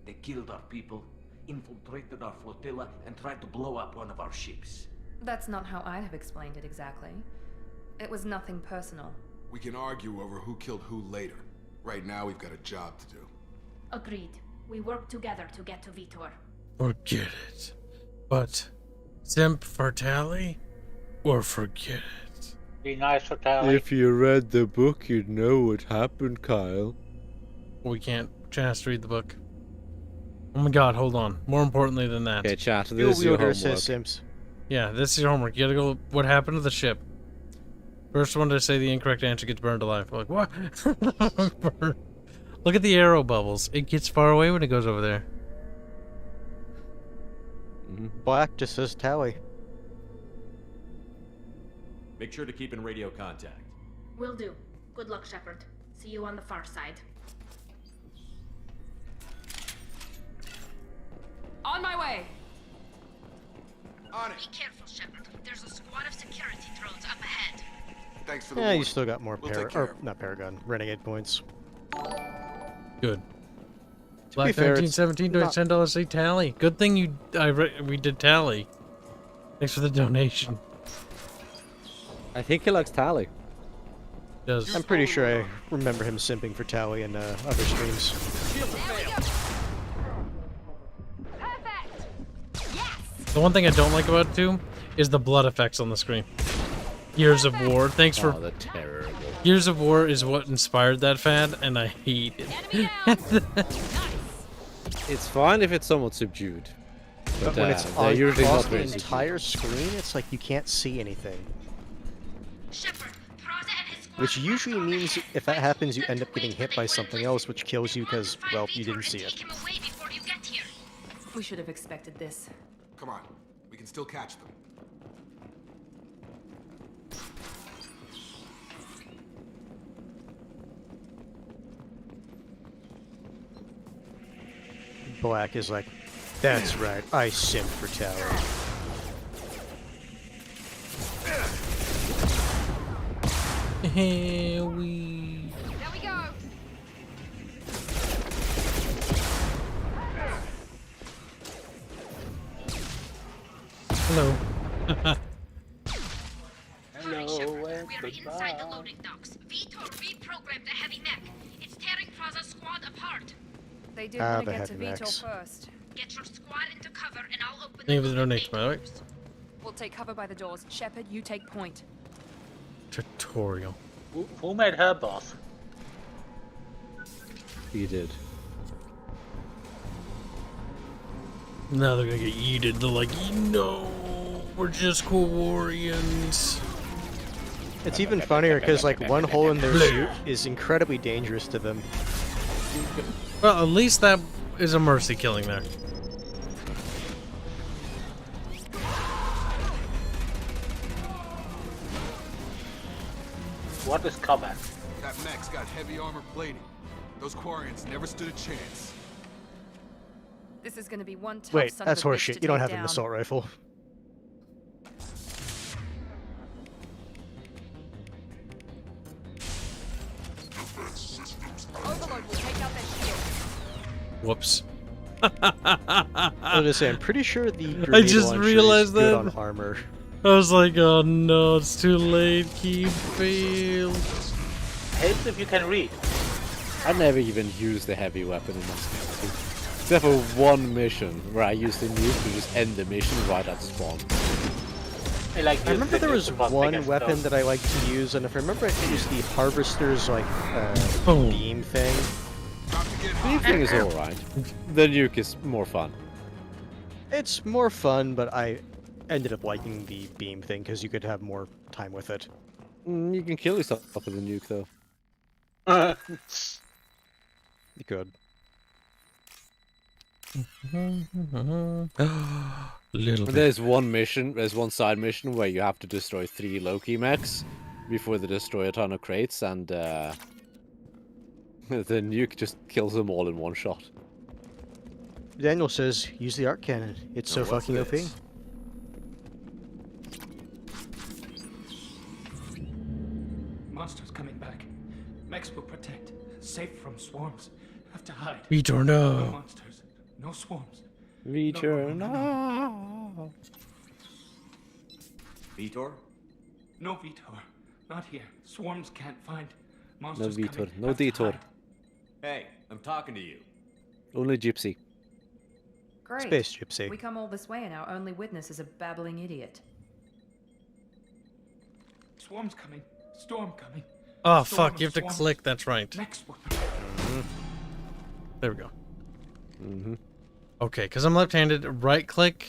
They killed our people, infiltrated our flotilla, and tried to blow up one of our ships. That's not how I have explained it exactly. It was nothing personal. We can argue over who killed who later. Right now, we've got a job to do. Agreed. We work together to get to Vitor. Forget it. But, Semp for Tally? Or forget it? Be nice for Tally. If you read the book, you'd know what happened, Kyle. We can't. Chance to read the book. Oh my god, hold on. More importantly than that. Okay, chat, this is your homework. Says Sims. Yeah, this is your homework. You gotta go, what happened to the ship? First one to say the incorrect answer gets burned alive. We're like, what? Look at the arrow bubbles. It gets far away when it goes over there. Black just says Tally. Make sure to keep in radio contact. Will do. Good luck, Shepard. See you on the far side. On my way! On it. Be careful, Shepard. There's a squad of security drones up ahead. Thanks for the Yeah, warning. you still got more We'll take care of it. not Paragon, Renegade points. Good. To Black be fair, it's 1917 donates $10. Say Tally. Good thing we did Tally. Thanks for the donation. I think he likes Tally. Does. I'm pretty sure I remember him simping for Tally in other streams. The one thing I don't like about it too is the blood effects on the screen. Years of War. Thanks for. Oh, the terrible. Years of War is what inspired that fad, and I hate it. It's fine if it's somewhat subdued. But when it's they're usually across not the very subdued. entire screen, it's like you can't see anything. Which usually means if that happens, you end up getting hit by something else, which kills you because, well, you didn't see it. We should have expected this. Come on. We can still catch them. Black is like, that's right, I simp for Tally. Here we. There we go. Hello. Hello, and We're inside the goodbye. loading docks. Vitor reprogrammed the heavy mech. It's tearing Praza's squad apart. They did Ah, want to the get to heavy Vitor mechs. first. Get your squad into cover and I'll open Thank you for the the donation, by the way. We'll take cover by the doors. Shepard, you take point. Tutorial. Who made her boss? He did. Now they're gonna get yeeted. They're like, no, we're just Quarians. It's even funnier because, like, one hole in their suit is incredibly dangerous to them. Well, at least that is a mercy killing there. What is combat? That mech's got heavy armor plating. Those Quarians never stood a chance. This is going to be one tough Wait, son that's of a bitch horseshit. to You don't take have an down. assault rifle. Overload will take out their shield. Whoops. I was gonna say, I'm pretty sure the I grenade just launcher realized is good that. on armor. I was like, oh no, it's too late. Keep failed. Helps if you can read. I never even used the heavy weapon in my Sqek. Except for one mission where I used the nuke to just end the mission right at spawn. I remember there was one weapon that I liked to use, and if I remember, it was the Harvester's, like, beam thing. The thing is alright. The nuke is more fun. It's more fun, but I ended up liking the beam thing because you could have more time with it. You can kill yourself with a nuke, though. You could. Little bit. There's one side mission where you have to destroy 3 Loki mechs before they destroy a ton of crates, and the nuke just kills them all in one shot. Daniel says, use the arc cannon. It's so fucking OP. Monsters coming back. Mechs will protect. Safe from swarms. Have to hide. Vitor, no. No monsters. No swarms. Vitor, no. Vitor? No Vitor. Not here. Swarms can't find. No Monsters Vitor, coming. no Have to Vitor. hide. Hey, I'm talking to you. Only Gypsy. Great. Space Gypsy. We come all this way and our only witness is a babbling idiot. Swarms coming. Storm coming. Oh, Storm fuck, you have of to swarms. click, that's right. Mechs will There we go. Mm-hmm. Okay, because I'm left-handed, right-click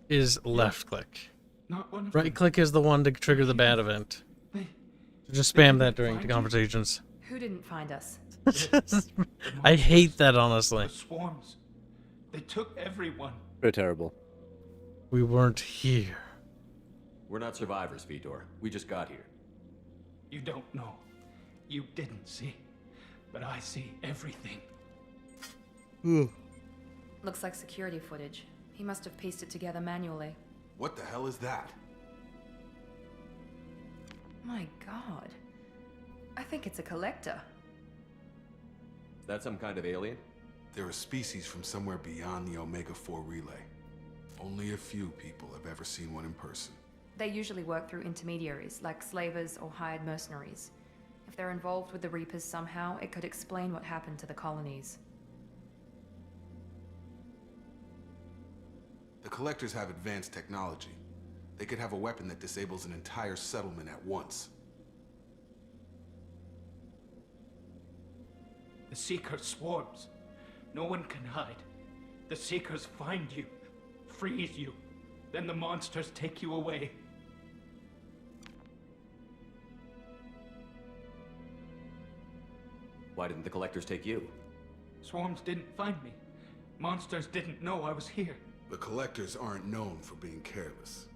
is left-click. Not one of Right-click is the one to trigger the bad event. Just spam that during the conversations. Who didn't find us? I hate that, honestly. The swarms. They took everyone. Very terrible. We weren't here. We're not survivors, Vitor. We just got here. You don't know. You didn't see. But I see everything. Looks like security footage. He must have pieced it together manually. What the hell is that? My god. I think it's a collector. Is that some kind of alien? They're a species from somewhere beyond the Omega-4 relay. Only a few people have ever seen one in person. They usually work through intermediaries, like slavers or hired mercenaries. If they're involved with the Reapers somehow, it could explain what happened to the colonies. The Collectors have advanced technology. They could have a weapon that disables an entire settlement at once. The Seeker swarms. No one can hide. The Seekers find you, freeze you. Then the monsters take you away. Why didn't the Collectors take you? Swarms didn't find me. Monsters didn't know I was here. The Collectors aren't known for being careless.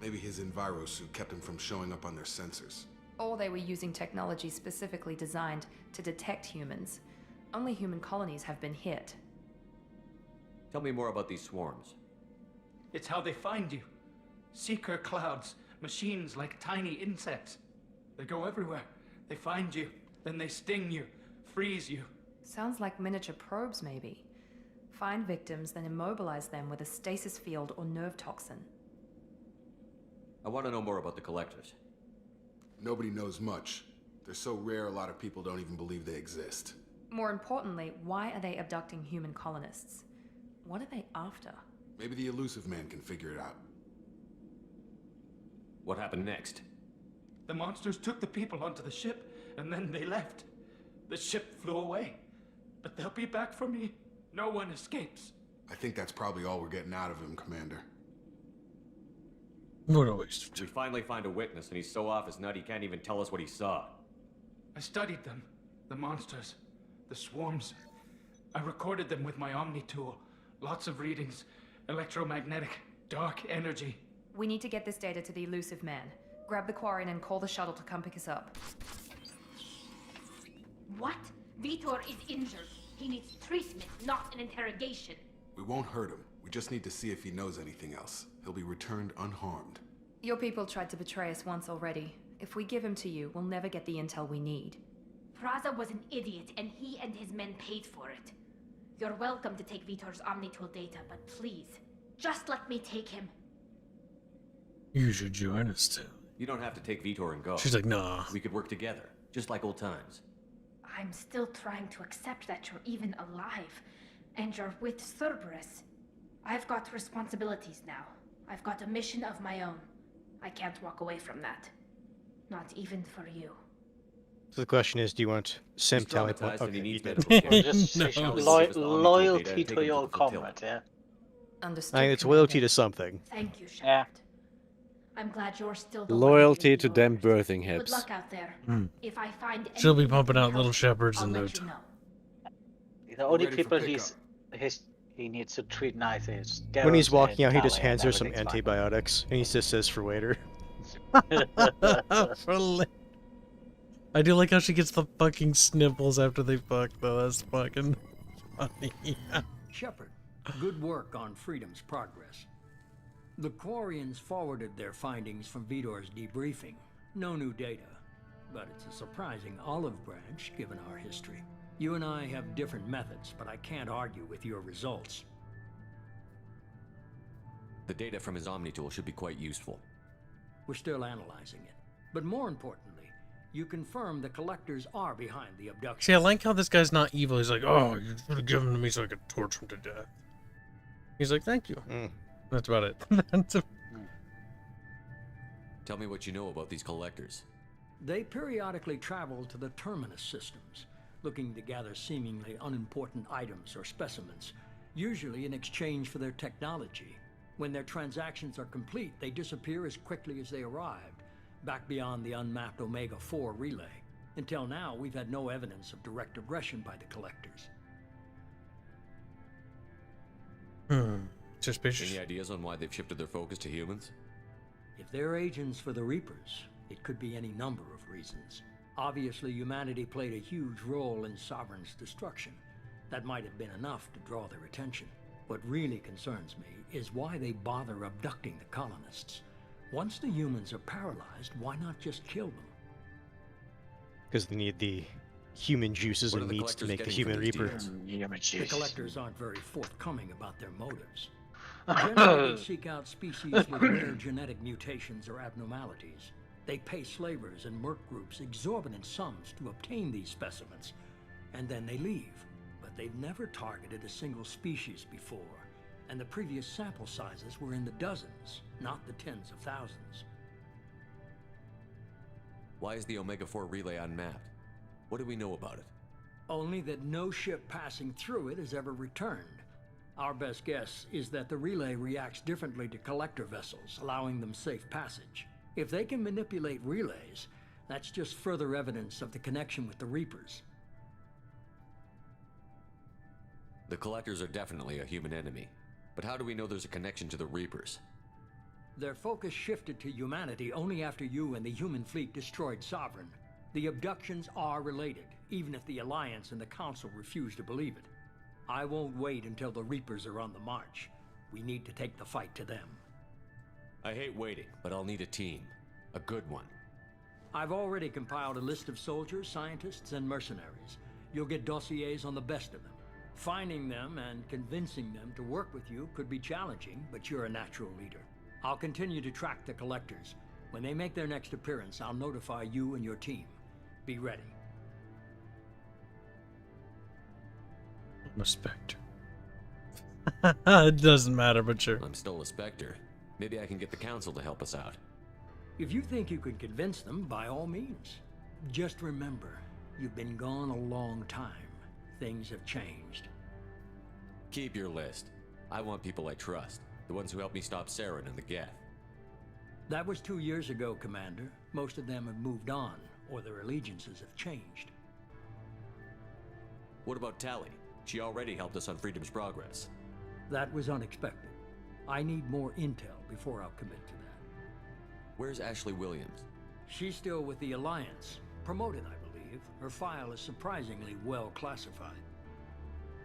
Maybe his envirosuit kept him from showing up on their sensors. Or they were using technology specifically designed to detect humans. Only human colonies have been hit. Tell me more about these swarms. It's how they find you. Seeker clouds, machines like tiny insects. They go everywhere. They find you, then they sting you, freeze you. Sounds like miniature probes, maybe. Find victims, then immobilize them with a stasis field or nerve toxin. I want to know more about the Collectors. Nobody knows much. They're so rare, a lot of people don't even believe they exist. More importantly, why are they abducting human colonists? What are they after? Maybe the Elusive Man can figure it out. What happened next? The monsters took the people onto the ship, and then they left. The ship flew away. But they'll be back for me. No one escapes. I think that's probably all we're getting out of him, Commander. What a waste of time. We finally find a witness, and he's so off his nut he can't even tell us what he saw. I studied them. The monsters. The swarms. I recorded them with my Omni tool. Lots of readings. Electromagnetic. Dark energy. We need to get this data to the Elusive Man. Grab the Quarian and call the shuttle to come pick us up. What? Vitor is injured. He needs treatment, not an interrogation. We won't hurt him. We just need to see if he knows anything else. He'll be returned unharmed. Your people tried to betray us once already. If we give him to you, we'll never get the intel we need. Praza was an idiot, and he and his men paid for it. You're welcome to take Vitor's Omnitool data, but please, just let me take him. You should join us too. You don't have to take Vitor and go. She's like, nah. We could work together, just like old times. I'm still trying to accept that you're even alive, and you're with Cerberus. I've got responsibilities now. I've got a mission of my own. I can't walk away from that. Not even for you. So the question is, do you want Sim teleport? Okay, you medical did. care. Just No. loyalty to your comrade, yeah. Understood. I mean, it's loyalty to something. Thank you, Shepard. Yeah. I'm glad you're still the Loyalty to them birthing Good hips. luck out there. If I find She'll be anything pumping that out can little help, shepherds I'll in no let you time. know. The only Ready for people pickup. He needs to treat nicely. When he's walking out, he just Tally, hands and her some everything's fine. antibiotics, and he just says for later. I do like how she gets the fucking sniffles after they fuck, though. That's fucking funny. Shepard, good work on Freedom's progress. The Quarians forwarded their findings from Vidor's debriefing. No new data, but it's a surprising olive branch given our history. You and I have different methods, but I can't argue with your results. The data from his Omni tool should be quite useful. We're still analyzing it. But more importantly, you confirm the collectors are behind the abduction. See, I like how this guy's not evil. He's like, oh, you should have given them to me so I could torture him to death. He's like, thank you. That's about it. Tell me what you know about these collectors. They periodically travel to the terminus systems, looking to gather seemingly unimportant items or specimens, usually in exchange for their technology. When their transactions are complete, they disappear as quickly as they arrived, back beyond the unmapped Omega-4 relay. Until now, we've had no evidence of direct aggression by the collectors. Suspicious. Any ideas on why they've shifted their focus to humans? If they're agents for the Reapers, it could be any number of reasons. Obviously, humanity played a huge role in Sovereign's destruction. That might have been enough to draw their attention. What really concerns me is why they bother abducting the colonists. Once the humans are paralyzed, why not just kill them? Because they need the human juices and meats to make the human Reaper. The collectors aren't very forthcoming about their motives. Generally, they seek out species with rare genetic mutations or abnormalities. They pay slavers and merc groups exorbitant sums to obtain these specimens, and then they leave. But they've never targeted a single species before, and the previous sample sizes were in the dozens, not the tens of thousands. Why is the Omega-4 relay unmapped? What do we know about it? Only that no ship passing through it has ever returned. Our best guess is that the relay reacts differently to collector vessels, allowing them safe passage. If they can manipulate relays, that's just further evidence of the connection with the Reapers. The collectors are definitely a human enemy, but how do we know there's a connection to the Reapers? Their focus shifted to humanity only after you and the human fleet destroyed Sovereign. The abductions are related, even if the Alliance and the Council refuse to believe it. I won't wait until the Reapers are on the march. We need to take the fight to them. I hate waiting, but I'll need a team. A good one. I've already compiled a list of soldiers, scientists, and mercenaries. You'll get dossiers on the best of them. Finding them and convincing them to work with you could be challenging, but you're a natural leader. I'll continue to track the collectors. When they make their next appearance, I'll notify you and your team. Be ready. I'm a Spectre. It doesn't matter, but sure. I'm still a Spectre. Maybe I can get the Council to help us out. If you think you can convince them, by all means. Just remember, you've been gone a long time. Things have changed. Keep your list. I want people I trust. The ones who helped me stop Saren and the Geth. That was 2 years ago, Commander. Most of them have moved on, or their allegiances have changed. What about Tally? She already helped us on Freedom's progress. That was unexpected. I need more intel before I'll commit to that. Where's Ashley Williams? She's still with the Alliance. Promoted, I believe. Her file is surprisingly well classified.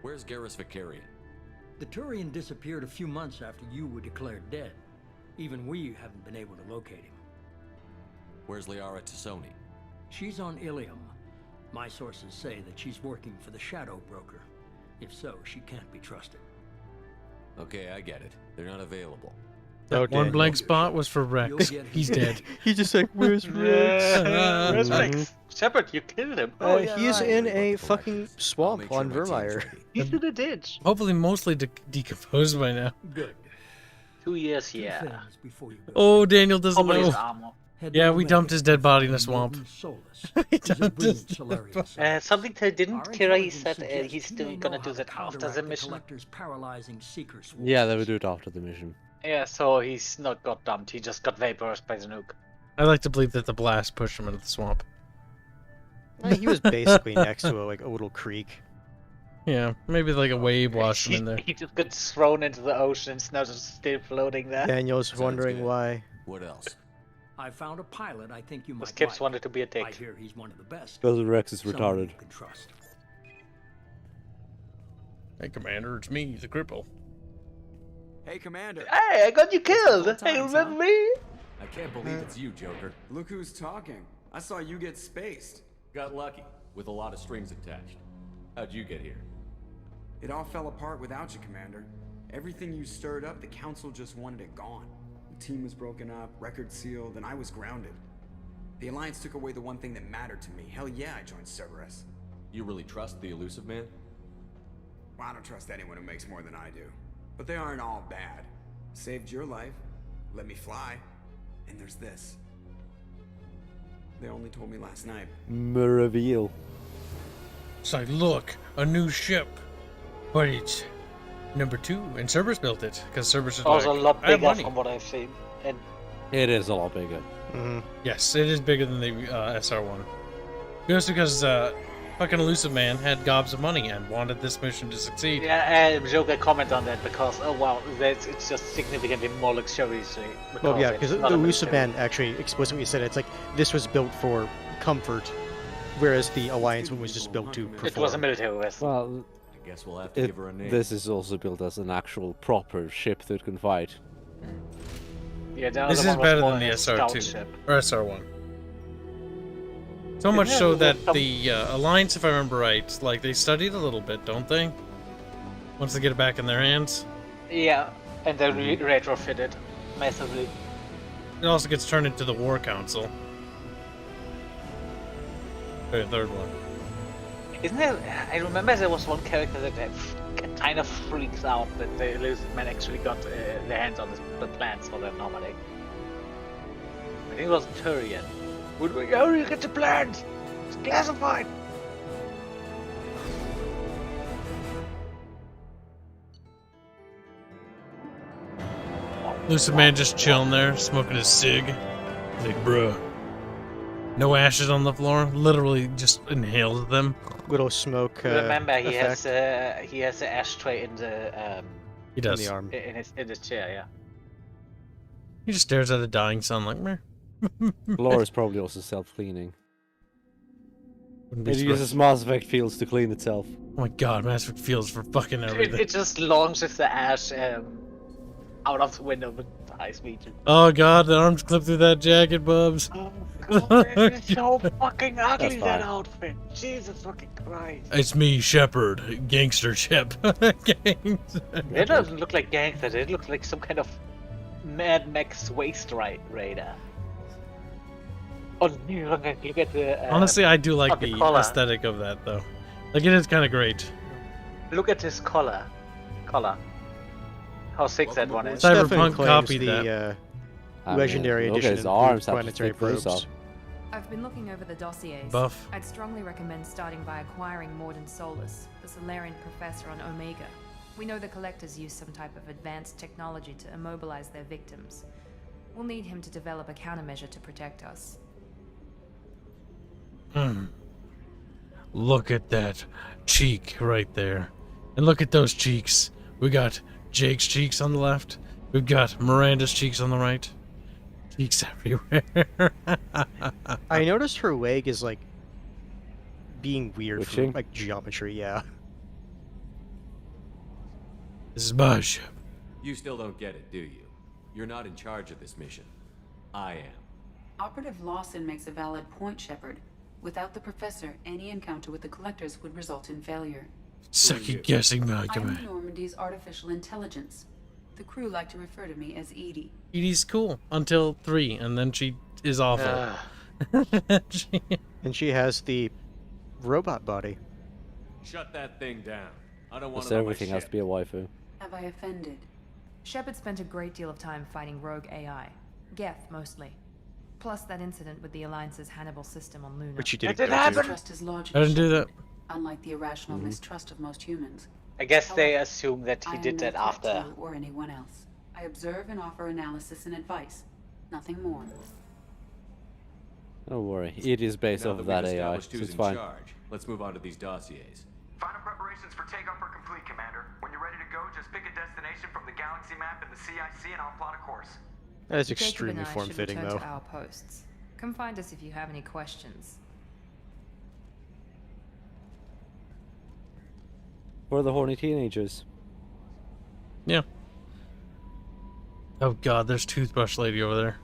Where's Garrus Vicarian? The Turian disappeared a few months after you were declared dead. Even we haven't been able to locate him. Where's Liara Tassoni? She's on Ilium. My sources say that she's working for the Shadow Broker. If so, she can't be trusted. Okay, I get it. They're not available. That one blank spot was for Rex. He's dead. He's just like, where's Rex? Where's Rex? Shepard, you killed him. He's in a fucking swamp on Vermeer. He's in a ditch. Hopefully mostly decomposed by now. Good. 2 years, yeah. Oh, Daniel doesn't Probably his know. armor. Yeah, we dumped his dead body in a swamp. Something they didn't, Kira, he said he's still gonna do that after the mission. Yeah, they will do it after the mission. Yeah, so he's not got dumped, he just got vaporized by the nuke. I like to believe that the blast pushed him into the swamp. He was basically next to a little creek. Yeah, maybe like a wave washed him in there. He just got thrown into the ocean and now just still floating there. Daniel's wondering why. What else? I found a pilot I think you might Kibs like. wanted to be a dick. I hear he's one of the best. Because Rex is Someone retarded. you can trust. Hey, Commander, it's me, the cripple. Hey, Commander. Hey, I got you killed! Multiple Hey, times, remember huh? me? I can't believe it's you, Joker. Look who's talking. I saw you get spaced. Got lucky, with a lot of strings attached. How'd you get here? It all fell apart without you, Commander. Everything you stirred up, the Council just wanted it gone. The team was broken up, record sealed, and I was grounded. The Alliance took away the one thing that mattered to me. Hell yeah, I joined Cerberus. You really trust the elusive man? Well, I don't trust anyone who makes more than I do. But they aren't all bad. Saved your life, let me fly, and there's this. They only told me last night. Reveal. It's like, look, a new ship. But it's number 2, and Cerberus built it, because Cerberus is Also like, a lot I have bigger money. from what I've seen. And It is a lot bigger. Yes, it is bigger than the SR1. Just because fucking elusive man had gobs of money and wanted this mission to succeed. yeah, Joker comment on that because, oh wow, it's just significantly more luxurious. Well, yeah, because the elusive man actually explicitly said it's like this was built for comfort, whereas the Alliance one was just built to perform. It was a military vessel. Well, I guess we'll have to give her a name. this is also built as an actual proper ship that can fight. Yeah, the This other is one was better more than the a scout SR2 ship. or SR1. So much Yeah, so well, that the Alliance, if I remember right, like they studied a little bit, don't they? Once they get it back in their hands. Yeah, and they retrofitted massively. It also gets turned into the War Council. Okay, third one. Isn't there? I remember there was one character that kind of freaks out that the elusive man actually got their hands on the plans for that anomaly. I think it was Turian. How do you get the plans? It's classified. Elusive man just chilling there, smoking his cig. Like, bruh. No ashes on the floor. Literally just inhaled them. Little smoke. Remember, he effect. has an ashtray in the He does. In the arm. in his chair. Yeah. He just stares at a dying sun like, meh. Floor is probably also self-cleaning. Wouldn't be It uses Mass Effect fields to clean itself. Oh my god, Mass Effect fields for fucking everything. It just launches the ash out of the window with high speed. Oh god, the arms clip through that jacket, Bubs. Oh god, it's so fucking ugly, That's that fine. outfit. Jesus fucking Christ. It's me, Shepard, gangster ship. It doesn't look like gangster, it looks like some kind of Mad Max waste raider. Oh, look at the. Honestly, I do like of the collar. aesthetic of that, though. Like, it is kind of great. Look at his collar. How sick that one is. Cyberpunk claims copied the, that. Legendary look at edition his of arms, the how to planetary stick those probes. up. I've been looking over the dossiers. Buff. I'd strongly recommend starting by acquiring Morden Solus, the Solarian professor on Omega. We know the Collectors use some type of advanced technology to immobilize their victims. We'll need him to develop a countermeasure to protect us. Look at that cheek right there. And look at those cheeks. We got Jake's cheeks on the left. We've got Miranda's cheeks on the right. Cheeks everywhere. I noticed her leg is like being weird for Twitching? like geometry. Yeah. This is my ship. You still don't get it, do you? You're not in charge of this mission. I am. Operative Lawson makes a valid point, Shepard. Without the Professor, any encounter with the Collectors would result in failure. Second guessing my I am command. Normandy's artificial intelligence. The crew like to refer to me as Edie. Edie's cool until 3, and then she is awful. And she has the robot body. Shut that thing down. I don't want Because it on my everything has ship. to be a waifu. Have I offended? Shepard spent a great deal of time fighting rogue AI. Geth, mostly. Plus that incident with the Alliance's Hannibal system on Luna. Which you didn't That go didn't to. happen. Trust is logic. I didn't do that. Unlike the irrational mistrust of most humans. I guess they However, assume that I he am did no that threat after. to you or anyone else. I observe and offer analysis and advice. Nothing more. Don't worry, it is based Now off of that that we've AI, established so who's it's in fine. charge, let's move on to these dossiers. Final preparations Preparations for takeoff are complete, Commander. When you're ready to go, just pick a destination from the galaxy map in the CIC and I'll plot a course. That is Jacob extremely and I should form-fitting, return though. to our posts. Come find us if you have any questions. For the horny teenagers. Yeah. Oh god, there's Toothbrush Lady over there.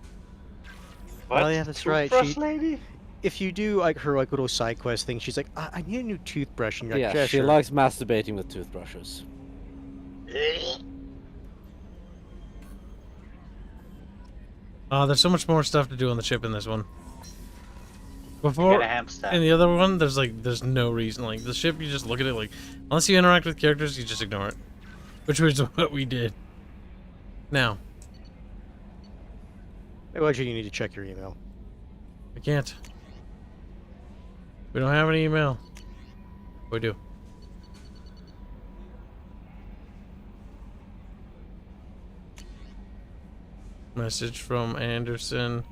What? Oh yeah, that's right. Toothbrush lady? If you do like her like little side quest thing, she's like, I need a new toothbrush, and you're like, Yeah, she sure. likes masturbating with toothbrushes. There's so much more stuff to do on the ship in this one. Before, Get a hamster. in the other one, there's no reason. Like, the ship, you just look at it, like, unless you interact with characters, you just ignore it. Which was what we did. Now. Well, actually, you need to check your email. I can't. We don't have any email. We do. Message from Anderson.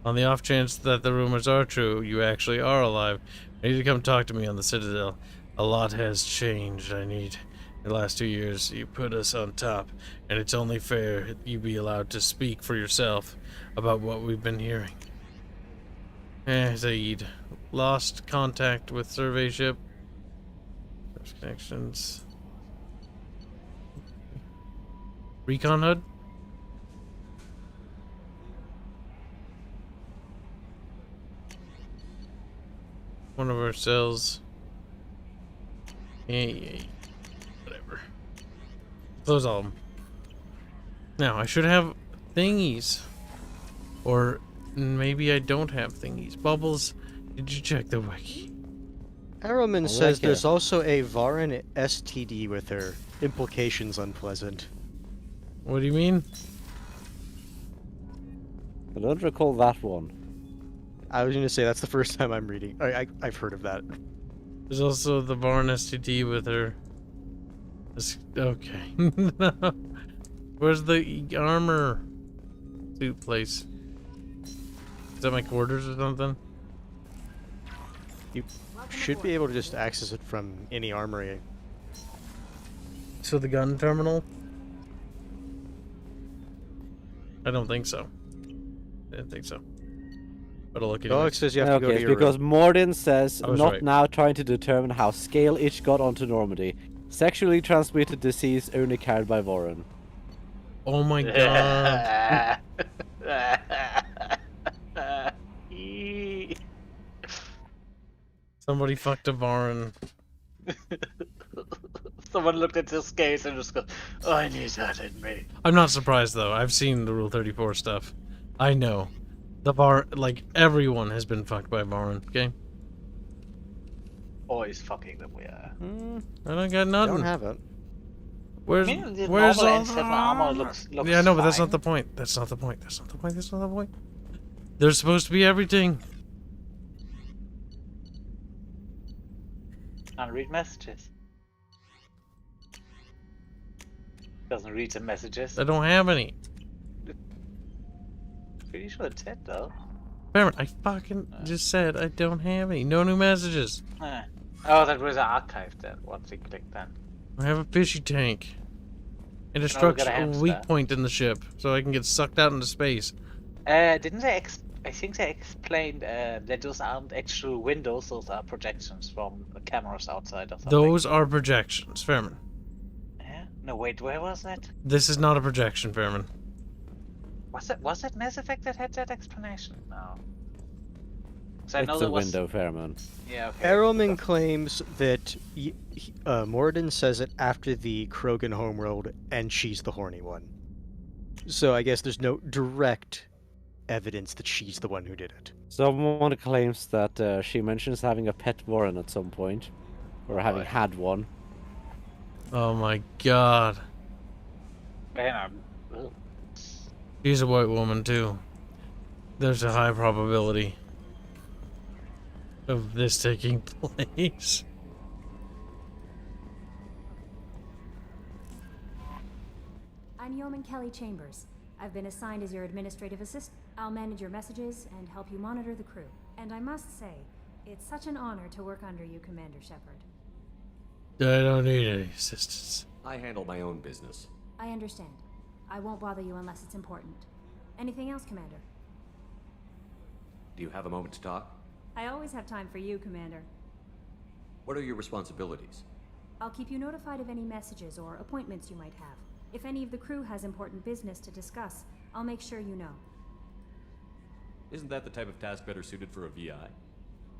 On the off chance that the rumors are true, you actually are alive. I need to come talk to me on the Citadel. A lot has changed. The last 2 years, you put us on top, and it's only fair you be allowed to speak for yourself about what we've been hearing. Zaid. Lost contact with survey ship. There's connections. Recon HUD? One of our cells. Yeah. Whatever. Close all of them. Now, I should have thingies. Or maybe I don't have thingies. Bubbles, did you check the wiki? Arrowman says there's also a Varan STD with her. Implications unpleasant. What do you mean? I don't recall that one. I was going to say that's the first time I'm reading. I've heard of that. There's also the Barn STD with her. Okay. Where's the armor suit place? Is that my quarters or something? You should be able to just access it from any armory. So the gun terminal? I don't think so. I didn't think so. But I'll look at it. Says you have to go to your because room. Morden says, not right. now trying to determine how Scale Itch got onto Normandy. Sexually transmitted disease only carried by Voron. Oh my god. Somebody fucked a Varn. Someone looked at this case and just goes, oh, I need that in me. I'm not surprised though. I've seen the Rule 34 stuff. I know. The Varn, like, everyone has been fucked by Varn, okay? Always fucking them, yeah. I don't got nothing. Don't have it. Where's, I mean, the where's normal all N7 the armor looks Yeah, no, but that's fine. not the point. That's not the point. That's not the point. That's not the point. There's supposed to be everything. Can't read messages. Doesn't read the messages. I don't have any. Pretty sure it said though. Baron, I fucking just said I don't have any. No new messages. Oh, that was archived then. Once you click then. I have a fishy tank. And a we got a structural weak hamster. point in the ship, so I can get sucked out into space. Didn't they? I think they explained that those aren't actual windows; those are projections from the cameras outside or something. Those are projections, Fairman. Yeah? No, wait. Where was that? This is not a projection, Fairman. Was it Mass Effect that had that explanation? No. So I know It's there a was... window, Fairman. Yeah. Okay. Arrowman claims that Morden says it after the Krogan homeworld, and she's the horny one. So I guess there's no direct evidence that she's the one who did it. Someone claims that she mentions having a pet Voron at some point. Or having had one. Oh my god. Man, She's a white woman, too. There's a high probability of this taking place. I'm Yeoman Kelly Chambers. I've been assigned as your administrative assistant. I'll manage your messages and help you monitor the crew. And I must say, It's such an honor to work under you, Commander Shepard. I don't need any assistance. I handle my own business. I understand. I won't bother you unless it's important. Anything else, Commander? Do you have a moment to talk? I always have time for you, Commander. What are your responsibilities? I'll keep you notified of any messages or appointments you might have. If any of the crew has important business to discuss, I'll make sure you know. Isn't that the type of task better suited for a VI?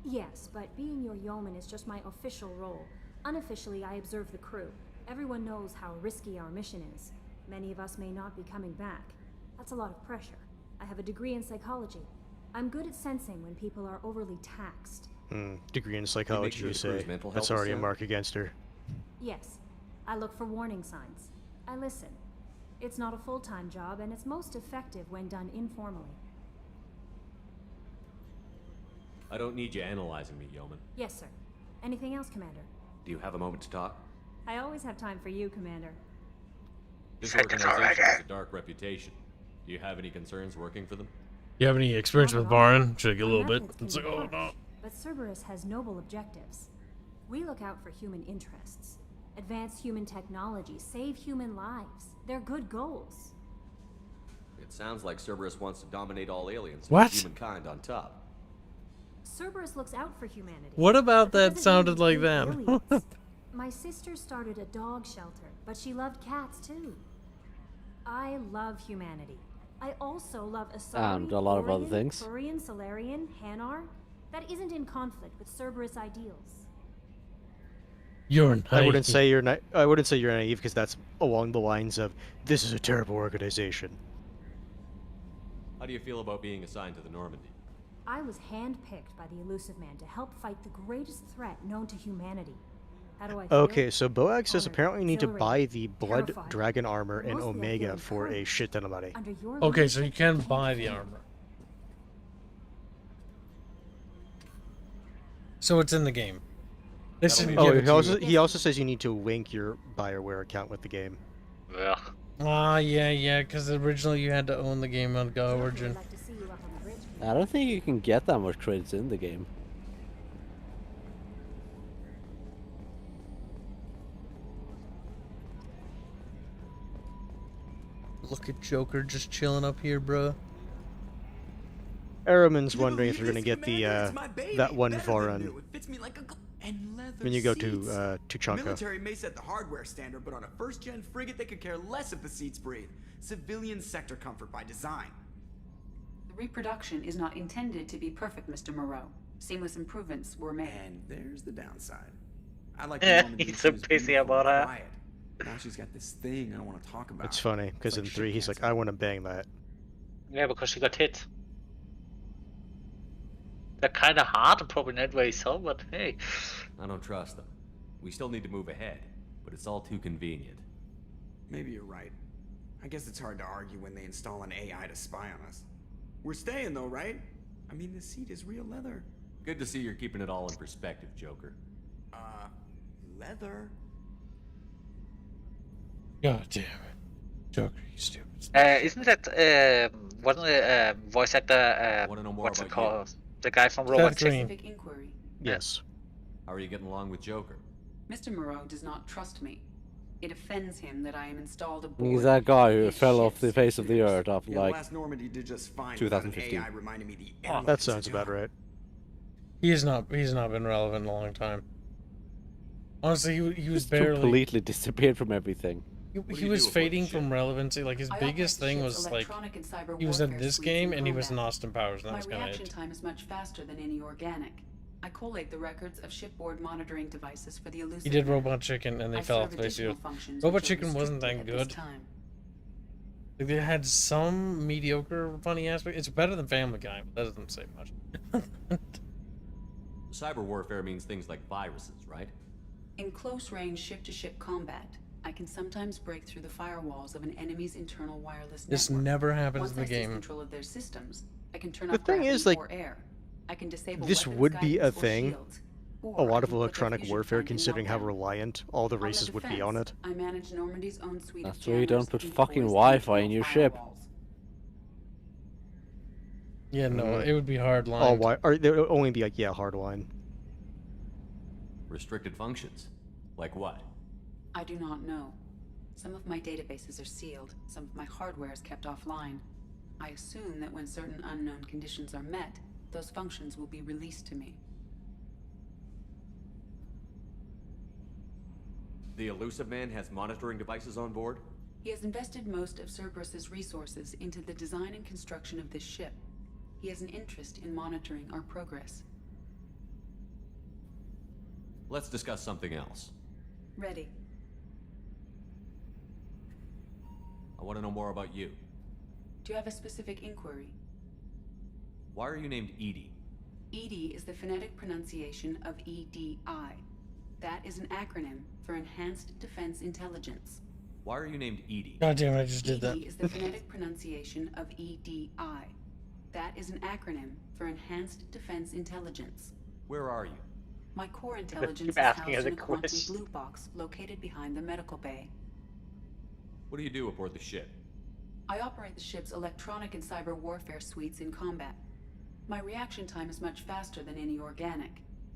Yes, but being your yeoman is just my official role. Unofficially, I observe the crew. Everyone knows how risky our mission is. Many of us may not be coming back. That's a lot of pressure. I have a degree in psychology. I'm good at sensing when people are overly taxed. Degree in psychology, you say. That's already a mark against her. Yes. I look for warning signs. I listen. It's not a full-time job, and it's most effective when done informally. I don't need you analyzing me, Yeoman. Yes, sir. Anything else, Commander? Do you have a moment to talk? I always have time for you, Commander. This organization has a dark reputation. Do you have any concerns working for them? You have any experience with Baron? Check a little bit. It's like, oh no. But Cerberus has noble objectives. We look out for human interests. Advance human technology, save human lives. They're good goals. It sounds like Cerberus wants to dominate all aliens What? with humankind on top. Cerberus looks out for humanity. What about that sounded like that? My sister started a dog shelter, but she loved cats too. I love humanity. I also love Asari, And a lot of other things. Turian, Solarian, Hanar. That isn't in conflict with Cerberus ideals. You're naive. I wouldn't say you're naive because that's along the lines of this is a terrible organization. How do you feel about being assigned to the Normandy? I was handpicked by the Elusive Man to help fight the greatest threat known to humanity. How do I feel? Okay, so Boag says apparently you need to buy the Blood terrified. Dragon armor and Mostly I feel Omega for a encouraged. shit ton of money. Under your Okay, leadership, so you can buy the armor. So it's in the game. This didn't Oh, give it to you. he also says you need to link your BioWare account with the game. Ugh. Ah, yeah, because originally you had to own the game on Origin. I don't think you can get that much credits in the game. Look at Joker just chilling up here, bruh. Araman's wondering if you're gonna get the that one Voron when you go to Tuchanka. Military may set the hardware standard, but on a first-gen frigate, they could care less if the seats breathe. Civilian sector comfort by design. The reproduction is not intended to be perfect, Mr. Moreau. Seamless improvements were made. And there's the downside. I like He's so pissy about that. Now she's got this thing I don't want to talk about. It's funny because in 3 he's like, I want to bang that. Yeah, because she got hit. They're kind of hard, probably not very so, but hey. I don't trust them. We still need to move ahead, but it's all too convenient. Maybe you're right. I guess it's hard to argue when they install an AI to spy on us. We're staying though, right? I mean, the seat is real leather. Good to see you're keeping it all in perspective, Joker. Leather? God damn it. Joker, you stupid. Isn't that, wasn't the voice actor, what's it called? The guy from Robot Chicken? Specific inquiry. Yes. How are you getting along with Joker? Mr. Moreau does not trust me. It offends him that I am installed aboard. He's that guy who fell off the face of the earth after Yeah, like the last Normandy did just fine without an 2015. AI reminding me the Oh, that sounds about right. He's not been relevant in a long time. Honestly, he was Just barely. completely disappeared from everything. He was fading from relevancy. Like his biggest thing was like he was in this game and he was in Austin Powers, and that My was kind of reaction it. time is much faster than any organic. I collate the records of shipboard monitoring devices for the Elusive He did Man. Robot Chicken and they I fell serve off the face of the additional earth. functions Robot which are Chicken wasn't that restricted at this good. time. Like they had some mediocre funny aspect. It's better than Family Guy, but that doesn't say much. Cyber warfare means things like viruses, right? In close-range ship-to-ship combat, I can sometimes break through the firewalls of an enemy's internal wireless This network. never happens Once in the I seize game. control of their systems, I can turn The off thing gravity is, like, or air. I can disable this weapons, would be a guidance, or thing. shields, A or lot I of can put their electronic fusion warfare, point in considering how meltdown. reliant all the On the races would be on defense, it. I manage Normandy's own suite of That's why you don't jammers, put decoys, fucking and Wi-Fi in internal your ship. firewalls. Yeah, no, Mhm. it would be hard line. All or there would only be like hardline. Restricted functions? Like what? I do not know. Some of my databases are sealed, some of my hardware is kept offline. I assume that when certain unknown conditions are met, those functions will be released to me. The Elusive Man has monitoring devices on board? He has invested most of Cerberus's resources into the design and construction of this ship. He has an interest in monitoring our progress. Let's discuss something else. Ready. I want to know more about you. Do you have a specific inquiry? Why are you named EDI? EDI is the phonetic pronunciation of EDI. That is an acronym for Enhanced Defense Intelligence. Why are you named EDI? God damn it, I just did that. EDI is the phonetic pronunciation of EDI. That is an acronym for Enhanced Defense Intelligence. Where are you? My core intelligence is asking housed as in a a quantum quiz. blue box located behind the medical bay. What do you do aboard the ship? I operate the ship's electronic and cyber warfare suites in combat. My reaction time is much faster than any organic.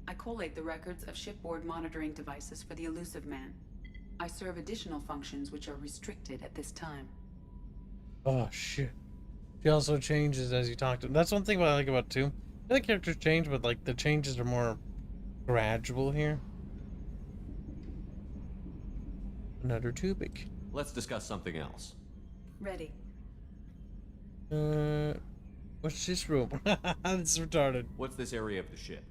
I collate the records of shipboard monitoring devices for the Elusive Man. I serve additional functions which are restricted at this time. Oh shit. He also changes as you talk to him. That's one thing I like about 2. The other characters change, but like the changes are more gradual here. Another tubic. Let's discuss something else. Ready. What's this room? This is retarded. What's this area of the ship?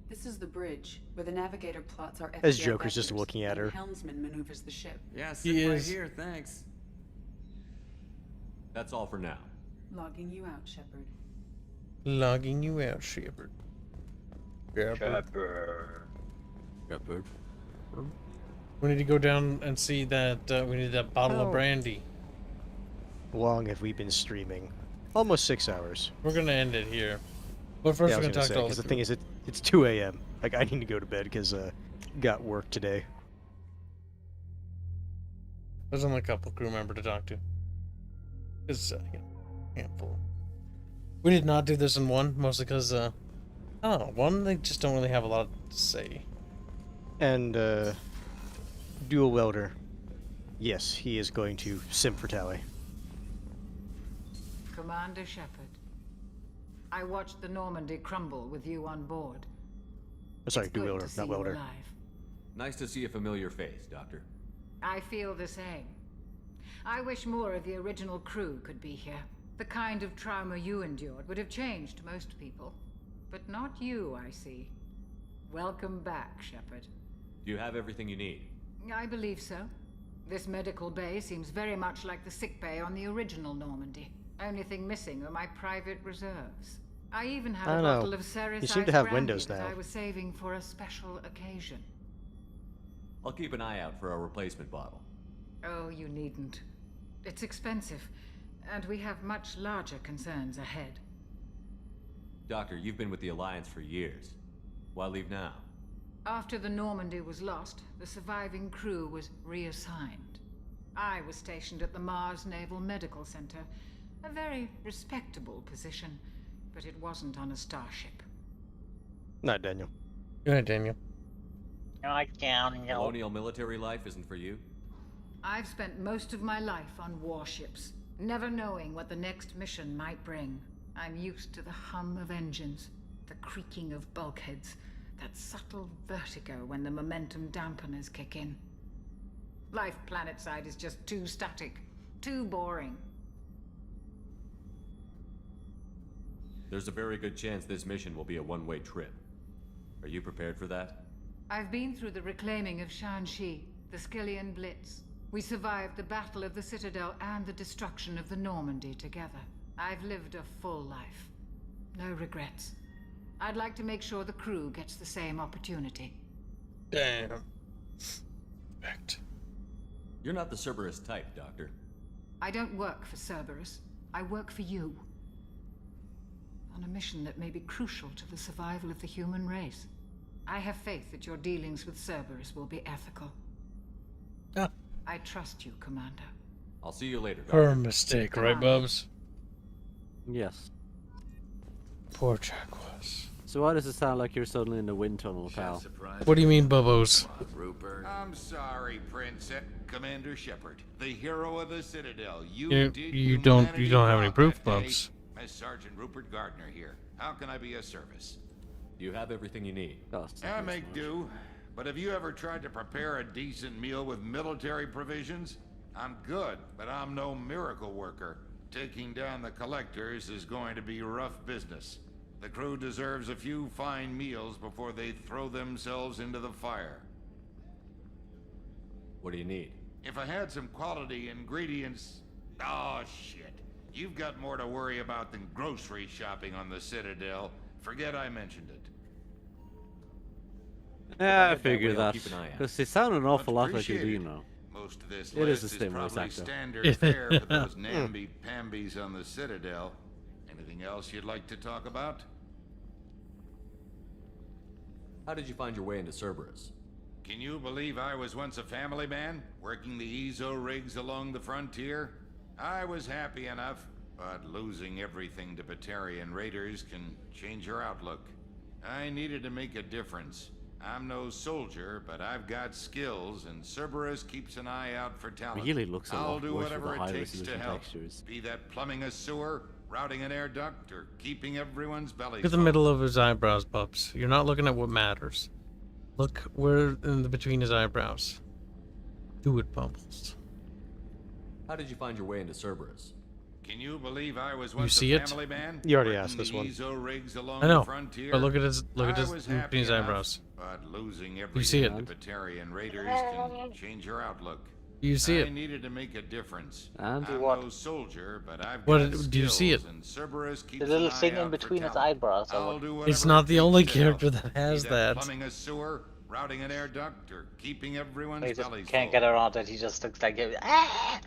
This is the bridge, where the navigator plots our As FTL Joker's just vectors, looking at and her. the helmsman maneuvers the ship. Yeah, He sit right is. here, thanks. That's all for now. Logging you out, Shepard. Logging you out, Shepard. Shepard. Shepard. We need to go down and see that. We need that bottle of Oh. brandy. Long have we been streaming? Almost 6 hours. We're gonna end it here. But first, Yeah, I we're was gonna talk say, to all 'cause the the thing is, it's 2 a.m. Like, I need to go to bed because got work today. There's only a couple crew member to talk to. It's handful. We did not do this in 1, mostly because I don't know. 1, they just don't really have a lot to say. And dual welder. Yes, he is going to sim for Tally. Commander Shepard, I watched the Normandy crumble with you on board. Oh, sorry, It's dual good welder, to see not you welder. alive. Nice to see a familiar face, Doctor. I feel the same. I wish more of the original crew could be here. The kind of trauma you endured would have changed most people. But not you, I see. Welcome back, Shepard. Do you have everything you need? I believe so. This medical bay seems very much like the sick bay on the original Normandy. Only thing missing are my private reserves. I even have I a don't know. bottle of Ceres You seem to Ice have brandy windows that now. I was saving for a special occasion. I'll keep an eye out for a replacement bottle. Oh, you needn't. It's expensive, and we have much larger concerns ahead. Doctor, you've been with the Alliance for years. Why leave now? After the Normandy was lost, the surviving crew was reassigned. I was stationed at the Mars Naval Medical Center, a very respectable position, but it wasn't on a starship. Not Daniel. Good night, Daniel. I can't. Colonial military life isn't for you? I've spent most of my life on warships, never knowing what the next mission might bring. I'm used to the hum of engines, the creaking of bulkheads, that subtle vertigo when the momentum dampeners kick in. Life planetside is just too static, too boring. There's a very good chance this mission will be a one-way trip. Are you prepared for that? I've been through the reclaiming of Shanxi, the Skillian Blitz. We survived the Battle of the Citadel and the destruction of the Normandy together. I've lived a full life. No regrets. I'd like to make sure the crew gets the same opportunity. Damn. Respect. You're not the Cerberus type, Doctor. I don't work for Cerberus. I work for you. On a mission that may be crucial to the survival of the human race. I have faith that your dealings with Cerberus will be ethical. Ah. I trust you, Commander. I'll see you later, Doctor. Her mistake, right, Bubs? Yes. Poor Jack was. So why does it sound like you're suddenly in the wind tunnel, pal? What do you mean, Bubos? Rupert. I'm sorry, Princess. Commander Shepard, the hero of the Citadel. You don't have any proof, Bubs. As Sergeant Rupert Gardner here. How can I be of service? You have everything you need. I make do. But have you ever tried to prepare a decent meal with military provisions? I'm good, but I'm no miracle worker. Taking down the collectors is going to be rough business. The crew deserves a few fine meals before they throw themselves into the fire. What do you need? If I had some quality ingredients... Oh, shit. You've got more to worry about than grocery shopping on the Citadel. Forget I mentioned it. Yeah, I figured that. Because they sound an awful lot like you do, Most of this it is list the same voice probably actor. standard fare for those namby-pambies on the Citadel. Anything else you'd like to talk about? How did you find your way into Cerberus? Can you believe I was once a family man, working the EZO rigs along the frontier? I was happy enough, but losing everything to Batarian raiders can change your outlook. I needed to make a difference. I'm no soldier, but I've got skills, and Cerberus keeps an eye out for talent. Really looks a I'll lot do worse with whatever the it high takes to resolution help. textures. Be that plumbing a sewer, routing an air duct, or keeping everyone's bellies Look at the full. middle of his eyebrows, Bubs. You're not looking at what matters. Look where in the between his eyebrows. Do it, Bubbles. How did you find your way into Cerberus? Can you believe I was once see a it? family man? You already working asked this the one. EZO rigs along I know, the frontier? but look at his I was between happy his enough, eyebrows. But losing You see it? everything to Batarian raiders can change your outlook. You see I it? needed to make a difference. And I'm what? no soldier, but I've What got do you see it? skills, and Cerberus keeps The little an eye thing in out for between his talent. eyebrows. Or I'll what? do It's whatever not it the takes only to character help. that has Be that. Plumbing a sewer, routing an air duct, or keeping everyone's He just bellies can't full. get around it. He just looks like ah!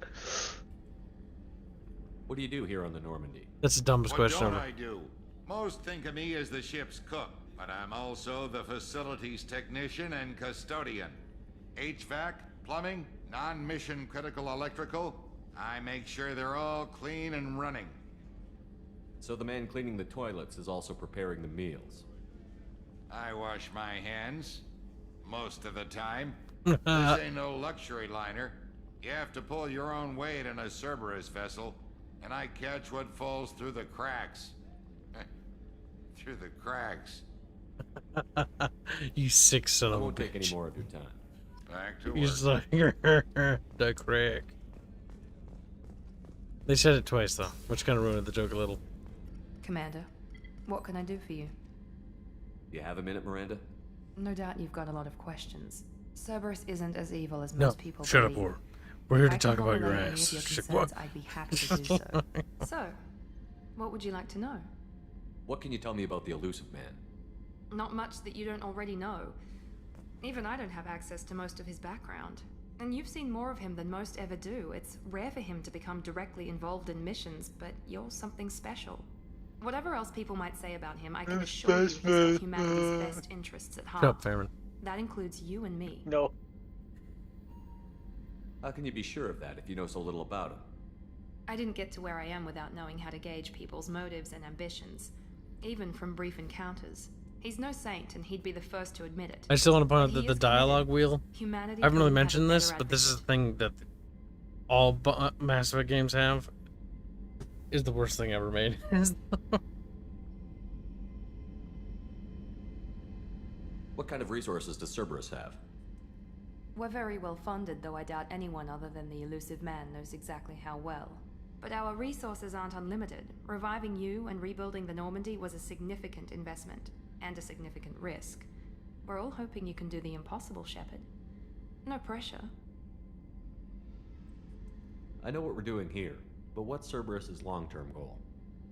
What do you do here on the Normandy? That's the dumbest What question don't ever. I do? Most think of me as the ship's cook, but I'm also the facilities technician and custodian. HVAC, plumbing, non-mission critical electrical. I make sure they're all clean and running. So the man cleaning the toilets is also preparing the meals. I wash my hands most of the time. This ain't no luxury liner. You have to pull your own weight in a Cerberus vessel, and I catch what falls through the cracks. Through the cracks. You sick son I of a won't take any bitch. more of your time. Back to He's work. like the crack. They said it twice though, which kind of ruined the joke a little. Commander, what can I do for you? You have a minute, Miranda? No doubt you've got a lot of questions. Cerberus isn't as evil as No, most people shut up, believe. War. We're here If to I can talk about your relay any of ass. your Sqek. concerns, I'd be happy to do so. So, what would you like to know? What can you tell me about the elusive man? Not much that you don't already know. Even I don't have access to most of his background. And you've seen more of him than most ever do. It's rare for him to become directly involved in missions, but you're something special. Whatever else people might say about him, I can assure you he's got humanity's best interests at heart. Shut up, Fairman. That includes you and me. No. How can you be sure of that if you know so little about him? I didn't get to where I am without knowing how to gauge people's motives and ambitions, even from brief encounters. He's no saint, and he'd be the first to admit it. I still want to point out But that he the is dialogue wheel. Humanity I haven't really couldn't have a mentioned this, better but this is the thing that all Mass Effect games have. Is the worst thing ever made. What kind of resources does Cerberus have? We're very well funded, though I doubt anyone other than the elusive man knows exactly how well. But our resources aren't unlimited. Reviving you and rebuilding the Normandy was a significant investment, and a significant risk. We're all hoping you can do the impossible, Shepard. No pressure. I know what we're doing here, but what's Cerberus's long-term goal?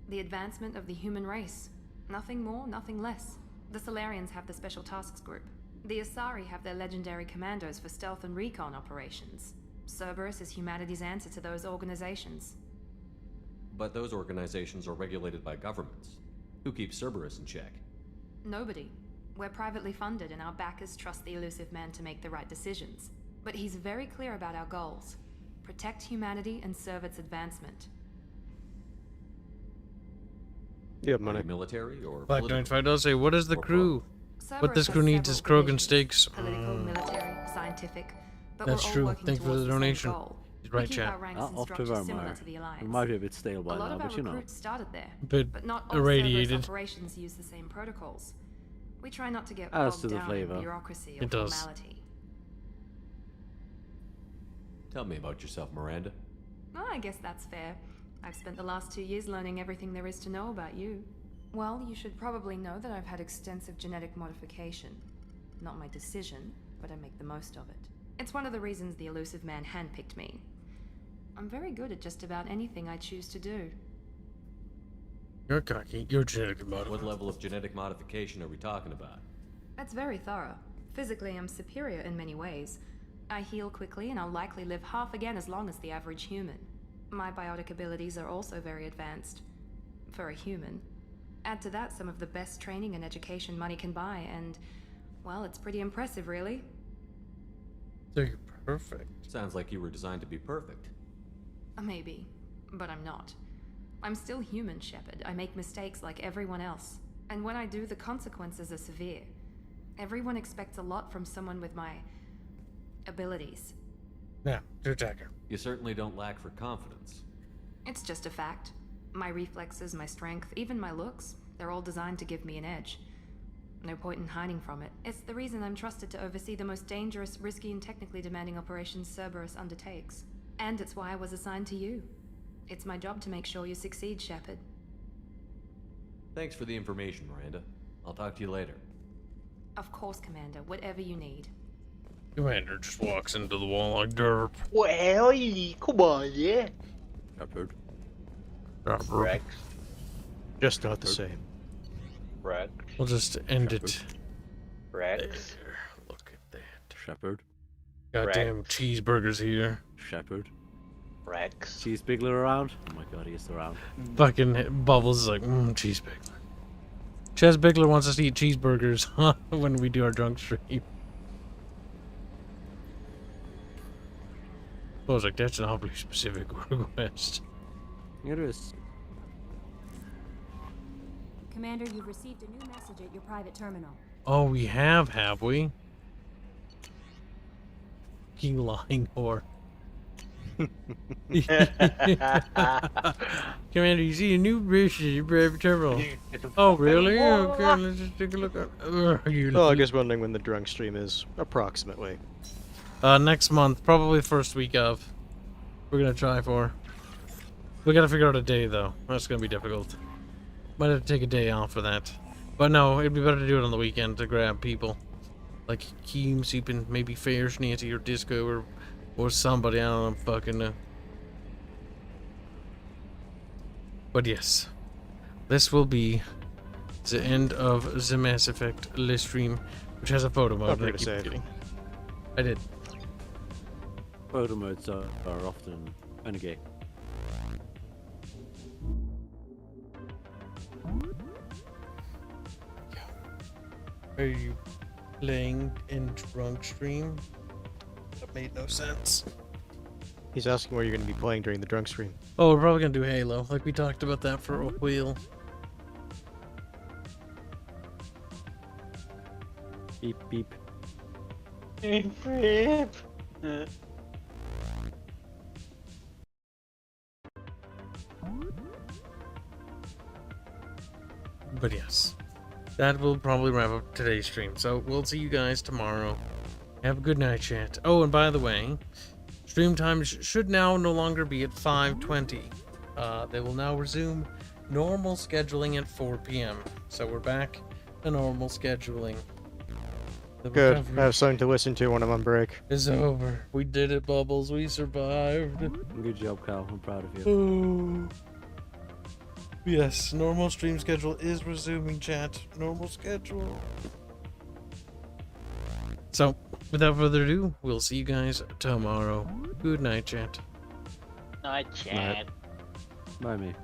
The advancement of the human race. Nothing more, nothing less. The Solarians have the Special Tasks Group. The Asari have their legendary commandos for stealth and recon operations. Cerberus is humanity's answer to those organizations. But those organizations are regulated by governments. Who keeps Cerberus in check? Nobody. We're privately funded, and our backers trust the elusive man to make the right decisions. But he's very clear about our goals. Protect humanity and serve its advancement. Yeah, money. Military or Black political? $95 say, what is the Or crew? What this crew needs is Krogan steaks. Political, military, scientific, but That's we're all true. working Thanks for towards the the same donation. goal. He's We right, keep chat. our ranks and Off to structures similar Vermeer. to the It Alliance. might be a bit stale A by lot now, of our but you know. recruits started there, Bit not all irradiated. Cerberus operations use the same protocols. We try not to get Adds bogged to the down flavor. in bureaucracy or It does. formality. Tell me about yourself, Miranda. Oh, I guess that's fair. I've spent the last 2 years learning everything there is to know about you. Well, you should probably know that I've had extensive genetic modification. Not my decision, but I make the most of it. It's one of the reasons the elusive man handpicked me. I'm very good at just about anything I choose to do. You're cocky. You're genetically modified. What level of genetic modification are we talking about? That's very thorough. Physically, I'm superior in many ways. I heal quickly, and I'll likely live half again as long as the average human. My biotic abilities are also very advanced. For a human. Add to that some of the best training and education money can buy, and, well, it's pretty impressive, really. So you're perfect. Sounds like you were designed to be perfect. Maybe, but I'm not. I'm still human, Shepard. I make mistakes like everyone else. And when I do, the consequences are severe. Everyone expects a lot from someone with my abilities. Yeah, to attack her. You certainly don't lack for confidence. It's just a fact. My reflexes, my strength, even my looks, they're all designed to give me an edge. No point in hiding from it. It's the reason I'm trusted to oversee the most dangerous, risky, and technically demanding operations Cerberus undertakes. And it's why I was assigned to you. It's my job to make sure you succeed, Shepard. Thanks for the information, Miranda. I'll talk to you later. Of course, Commander. Whatever you need. Commander just walks into the wall like derp. Well, come on, yeah. Shepard. Rex. Just not the same. Rex. We'll just end it. Rex. There. Look at that. Shepherd. Goddamn Rex. cheeseburgers here. Shepherd. Rex. Cheese Bigler around? Oh my god, he is around. Fucking Bubbles is like, cheese Bigler. Ches Bigler wants us to eat cheeseburgers when we do our drunk stream. I was like, that's an awfully specific request. It is. Commander, you've received a new message at your private terminal. Oh, we have we? You lying whore. Commander, you see a new bridge at your private terminal. Oh, really? Okay, let's just take a look at Oh, I guess wondering when the drunk stream is, approximately. Next month, probably first week of. We're gonna try for. We gotta figure out a day though. That's gonna be difficult. Might have to take a day off for that. But no, it'd be better to do it on the weekend to grab people. Like Kibs, even maybe Fairs, Nancy, or Disco, or somebody, I don't know, fucking know. But yes, this will be the end of the Mass Effect LiveStream, which has a photo mode. Upgrade to save. Kidding. I did. Photo modes are often renegade. Are you playing in drunk stream? That made no sense. He's asking where you're going to be playing during the drunk stream. Oh, we're probably gonna do Halo. Like we talked about that for a while. Beep beep. Beep beep. But yes, that will probably wrap up today's stream. So we'll see you guys tomorrow. Have a good night, chat. Oh, and by the way, stream times should now no longer be at 5:20. They will now resume normal scheduling at 4 p.m. So we're back to normal scheduling. The Good. recovery I have something to listen to when I'm on break. is over. We did it, Bubbles. We survived. Good job, Cal. I'm proud of you. Oh. Yes, normal stream schedule is resuming, chat. Normal schedule. So, without further ado, we'll see you guys tomorrow. Good night, chat. Night, chat. Bye, me.